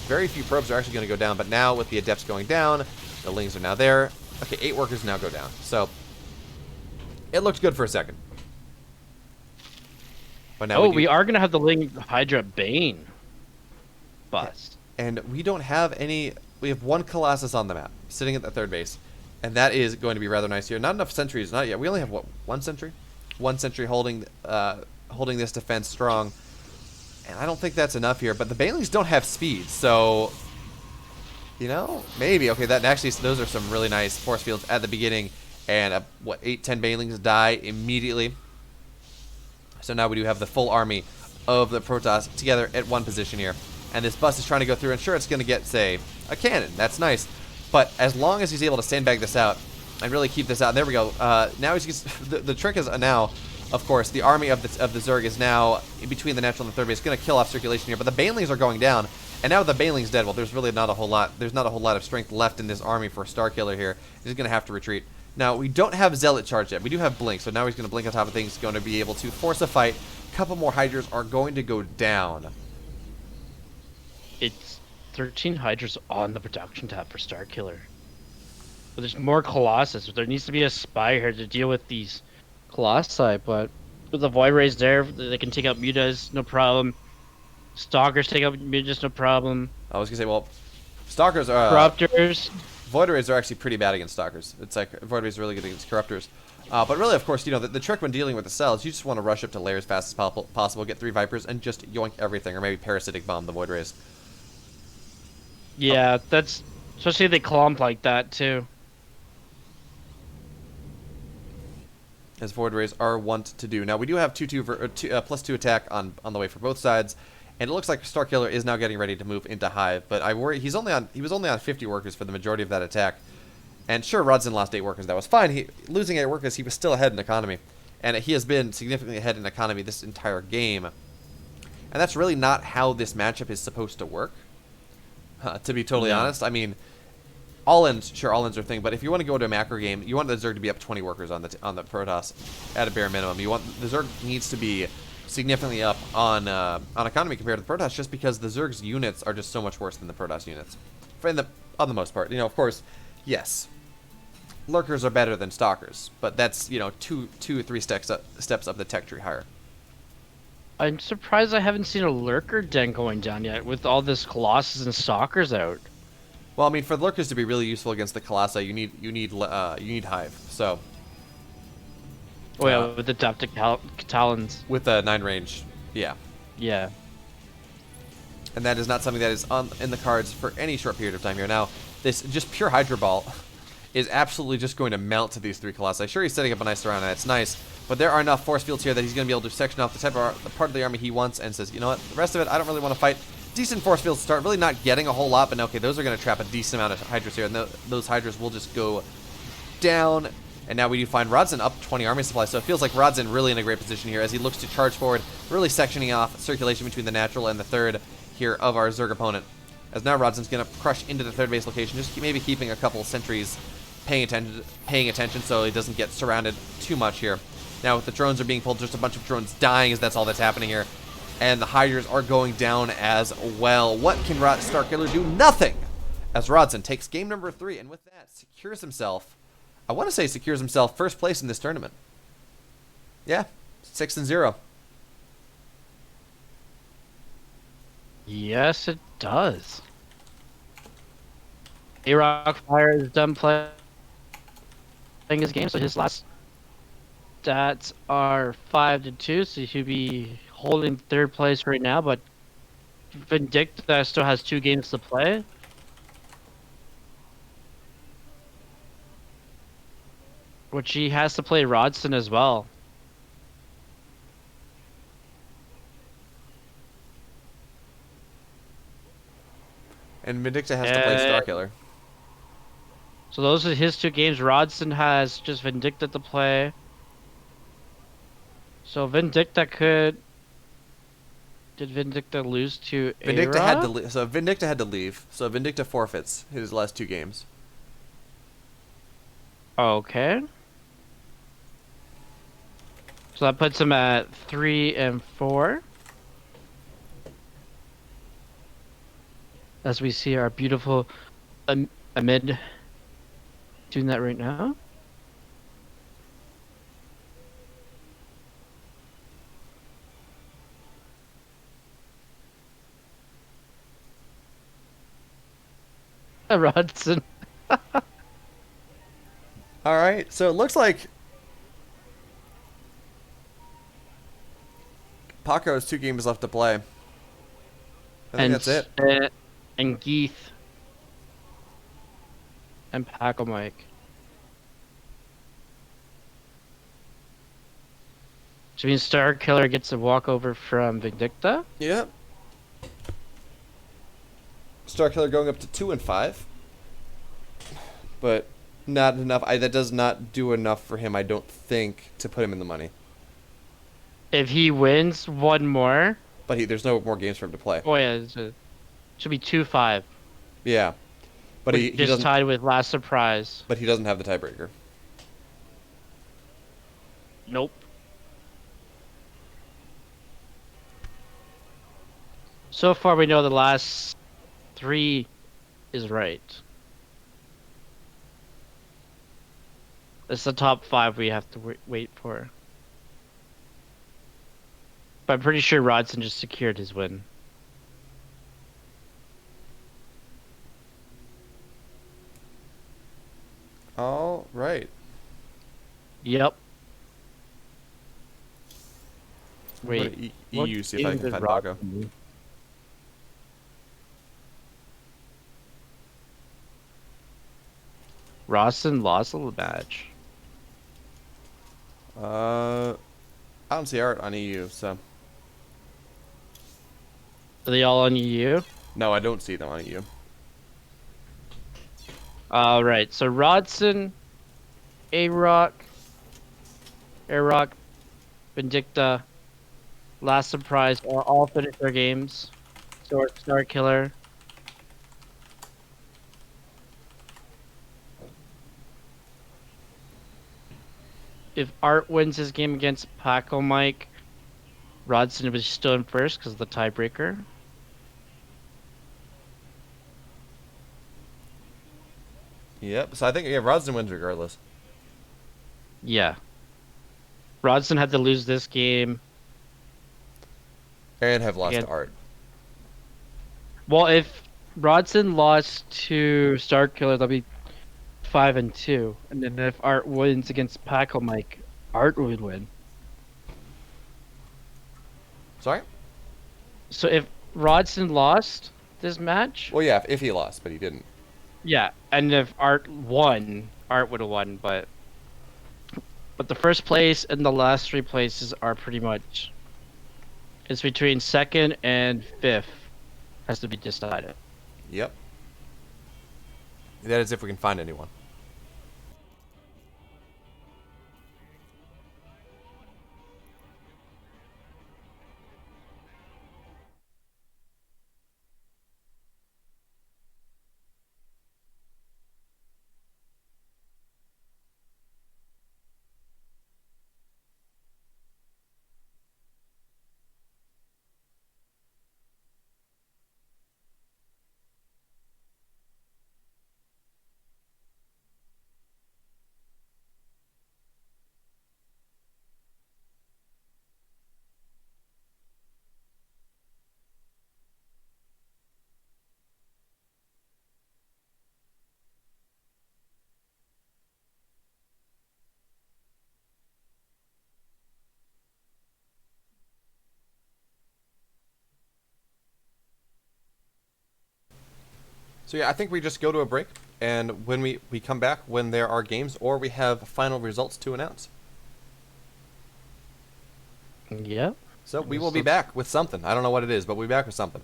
Very few probes are actually going to go down, but now with the adepts going down, the Lings are now there. Okay, 8 workers now go down. So, it looked good for a second. But now we are going to have the Ling Hydra Bane bust. And we don't have any... We have 1 Colossus on the map, sitting at the third base. And that is going to be rather nice here. Not enough sentries, not yet. We only have, what, 1 sentry? 1 sentry holding this defense strong. And I don't think that's enough here. But the Banelings don't have speed, so... You know, maybe. Okay, that actually, those are some really nice force fields at the beginning. And, 8, 10 Banelings die immediately. So now we do have the full army of the Protoss together at 1 position here. And this bus is trying to go through, and sure, it's going to get, say, a cannon. That's nice. But as long as he's able to sandbag this out and really keep this out, there we go. Now he's the trick is now, of course, the army of the Zerg is now in between the natural and the third base, going to kill off circulation here. But the Banelings are going down. And now with the Banelings dead, well, there's really not a whole lot. There's not a whole lot of strength left in this army for Starkiller here. He's going to have to retreat. Now, we don't have Zealot charge yet. We do have Blink, so now he's going to blink on top of things. He's going to be able to force a fight. A couple more Hydras are going to go down. It's 13 Hydras on the production tab for Starkiller. But there's more Colossus. There needs to be a spy here to deal with these Colossi, but with the Void Rays there, they can take out Mutas, no problem. Stalkers take out Mutas, no problem. I was going to say, well, Stalkers are... Corruptors. Void Rays are actually pretty bad against Stalkers. It's like, Void Rays are really good against Corruptors. But really, of course, you know, the trick when dealing with the cell is you just want to rush up to lair as fast as possible, get 3 Vipers, and just yoink everything, or maybe Parasitic Bomb the Void Rays. Yeah, that's... Especially if they clump like that, too. As Void Rays are wont to do. Now, we do have +2 attack on the way for both sides. And it looks like Starkiller is now getting ready to move into Hive, but I worry he was only on 50 workers for the majority of that attack. And sure, Rudson lost 8 workers. That was fine. Losing 8 workers, he was still ahead in economy. And he has been significantly ahead in economy this entire game. And that's really not how this matchup is supposed to work. To be totally honest, I mean, all-ins, sure, all-ins are a thing, but if you want to go to a macro game, you want the Zerg to be up 20 workers on the Protoss at a bare minimum. You want the Zerg needs to be significantly up on economy compared to the Protoss, just because the Zerg's units are just so much worse than the Protoss units, on the most part. Of course, yes, lurkers are better than stalkers, but that's two or three steps up the tech tree higher. I'm surprised I haven't seen a lurker den going down yet with all this Colossus and Stalkers out. Well, I mean, for the lurkers to be really useful against the Colossi, you need Hive. So. Oh yeah, with the Daptic Talons. With the 9 range, yeah. Yeah. And that is not something that is in the cards for any short period of time here. Now, this just pure Hydra Ball is absolutely just going to melt to these 3 Colossi. Sure, he's setting up a nice surround, and it's nice, but there are enough force fields here that he's going to be able to section off the part of the army he wants and says, you know what, the rest of it, I don't really want to fight. Decent force fields to start, really not getting a whole lot, but okay, those are going to trap a decent amount of Hydras here, and those Hydras will just go down. And now we do find Rodzin up 20 army supply, so it feels like Rodzin really in a great position here as he looks to charge forward, really sectioning off circulation between the natural and the third here of our Zerg opponent. As now Rodzin's going to crush into the third base location, just maybe keeping a couple sentries paying attention so he doesn't get surrounded too much here. Now with the drones are being pulled, just a bunch of drones dying as that's all that's happening here. And the Hydras are going down as well. What can Starkiller do? Nothing! As Rodzin takes game number 3, and with that secures himself, I want to say secures himself first place in this tournament. Yeah, 6-0. Yes, it does. A-Rock Fire is done playing his game, so his last stats are 5-2, so he'll be holding 3rd place right now, but Vindicta still has 2 games to play. Which he has to play Rodzin as well. And Vindicta has to play Starkiller. So those are his 2 games. Rodzin has just Vindicta to play. So Vindicta could... Did Vindicta lose to Vindicta A-Rock? had to leave. So Vindicta had to leave. So Vindicta forfeits his last 2 games. Okay. So that puts him at 3 and 4. As we see our beautiful Amid doing that right now. Rodson. All right, so it looks like Paco has 2 games left to play. I think that's it. And Geeth. And Paco Mike. So means Starkiller gets a walkover from Vindicta. Yep. Starkiller going up to 2 and 5, but not enough. That does not do enough for him, I don't think, to put him in the money. If he wins one more, But there's no more games for him to play. oh yeah, should be 2-5. Yeah, but he Just doesn't. tied with Last Surprise. But he doesn't have the tiebreaker. Nope. So far, we know the last 3 is right. It's the top 5 we have to wait for. But I'm pretty sure Rodson just secured his win. All right. Yep. Go Wait. to what EU, see if I game can did find Paco. Rodson do? Rawson lost a little match. I don't see art on EU, so Are they all on EU? no, I don't see them on EU. Alright, so Rodson, A-Rock, Vindicta, Last Surprise are all finished their games. So Starkiller. if Art wins his game against Paco Mike, Rodson was still in first because of the tiebreaker. Yep. So I think Rodson wins regardless. Yeah. Rodson had to lose this game. And have lost Yeah. to Art. Well, if Rodson lost to Starkiller, that'd be 5-2. And then if Art wins against Paco Mike, Art would win. Sorry? So if Rodson lost this match, Well, yeah, if he lost, but he didn't. yeah, and if Art won, Art would have won, but the first place and the last 3 places are pretty much, it's between second and fifth has to be decided. Yep. That is if we can find anyone. So yeah, I think we just go to a break, and when we come back, when there are games or we have final results to announce. Yep. So we will be back with something. I don't know what it is, but we'll be back with something.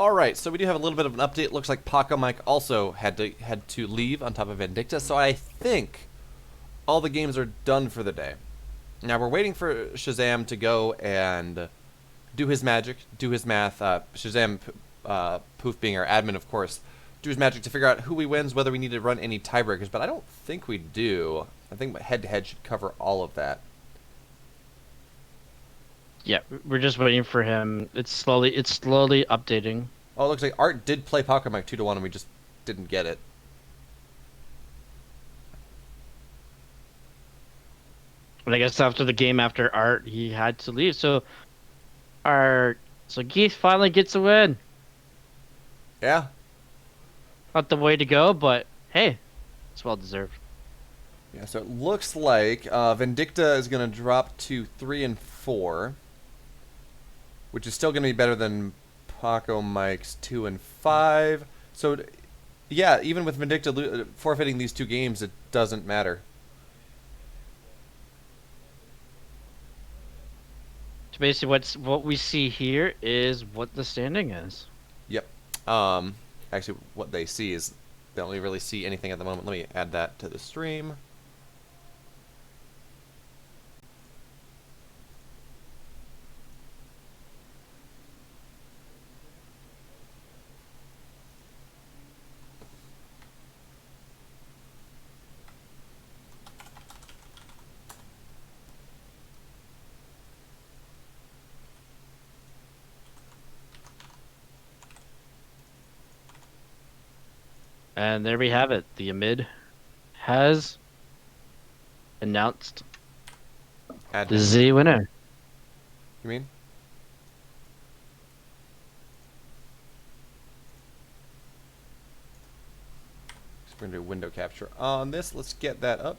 All right, so we do have a little bit of an update. Looks like Paco Mike also had to leave on top of Vindicta, so I think all the games are done for the day. Now we're waiting for Shazam to go and do his magic, do his math. Shazam, Poof being our admin, of course, do his magic to figure out who we wins, whether we need to run any tiebreakers, but I don't think we do. I think head-to-head should cover all of that. Yeah, we're just waiting for him. It's slowly updating. Oh, it looks like Art did play Paco Mike 2-1, and we just didn't get it. But I guess after the game, after Art, he had to leave. So Geeth finally gets a win. Yeah. Not the way to go, but hey, it's well deserved. Yeah, so it looks like Vindicta is going to drop to 3 and 4, which is still going to be better than Paco Mike's 2 and 5. So, yeah, even with Vindicta forfeiting these 2 games, it doesn't matter. So basically, what we see here is what the standing is. Yep. Actually, what they see is they don't really see anything at the moment. Let me add that to the stream. And there we have it. The Amid has announced Add the Z winner. You mean? So we're going to do window capture on this. Let's get that up.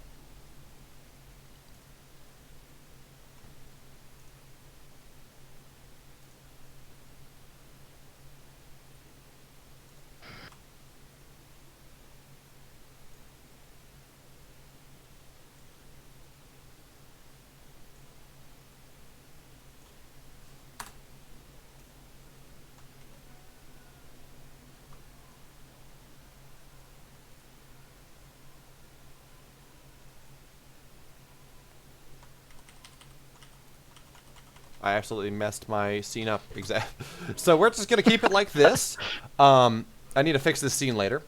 I absolutely messed my scene up. Exactly. So we're just going to keep it like this. I need to fix this scene later,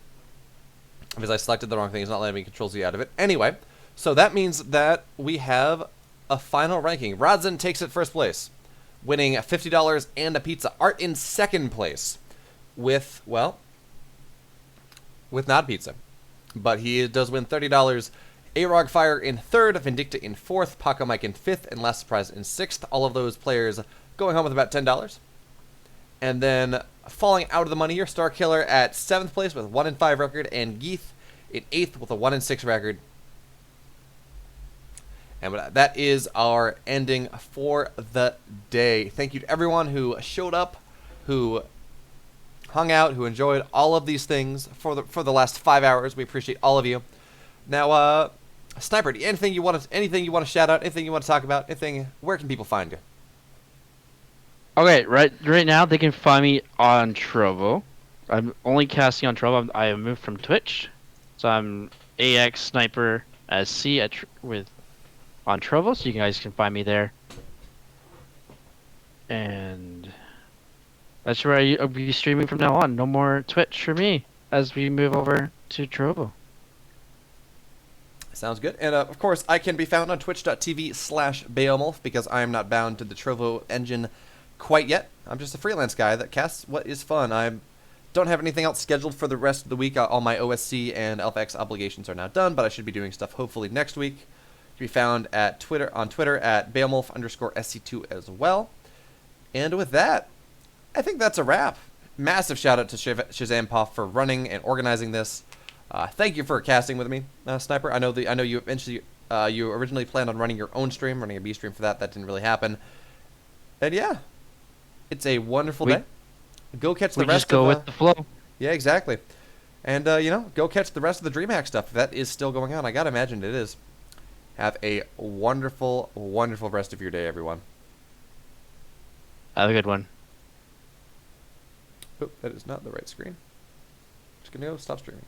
because I selected the wrong thing. It's not letting me Control Z out of it. Anyway, so that means that we have a final ranking. Rodzin takes it first place, winning $50 and a pizza. Art in second place with, well, with not pizza. But he does win $30. A-Rog Fire in third, Vindicta in fourth, Paco Mike in fifth, and Last Surprise in sixth. All of those players going home with about $10. And then falling out of the money here, Star Killer at seventh place with a 1-5 record, and Geeth in eighth with a 1-6 record. And that is our ending for the day. Thank you to everyone who showed up, who hung out, who enjoyed all of these things for the last 5 hours. We appreciate all of you. Now, Sniper, anything you want to shout out, anything you want to talk about, where can people find you? Okay, right now they can find me on Trovo. I'm only casting on Trovo. I moved from Twitch, so I'm AX Sniper SC on Trovo, so you guys can find me there. And that's where I'll be streaming from now on. No more Twitch for me as we move over to Trovo. Sounds good. And of course, I can be found on twitch.tv/Beomolf because I am not bound to the Trovo engine quite yet. I'm just a freelance guy that casts what is fun. I don't have anything else scheduled for the rest of the week. All my OSC and AlphaX obligations are now done, but I should be doing stuff hopefully next week. To be found on Twitter at Beomolf_SC2 as well. And with that, I think that's a wrap. Massive shout out to Shazam Poff for running and organizing this. Thank you for casting with me, Sniper. I know you eventually you originally planned on running your own stream, running a B stream for that. That didn't really happen. And yeah, it's a wonderful day. Go catch the rest. We just go with the flow. Yeah, exactly. And go catch the rest of the DreamHack stuff. If that is still going on, I gotta imagine it is. Have a wonderful, wonderful rest of your day, everyone. Have a good one. Oh, that is not the right screen. Just gonna go stop streaming.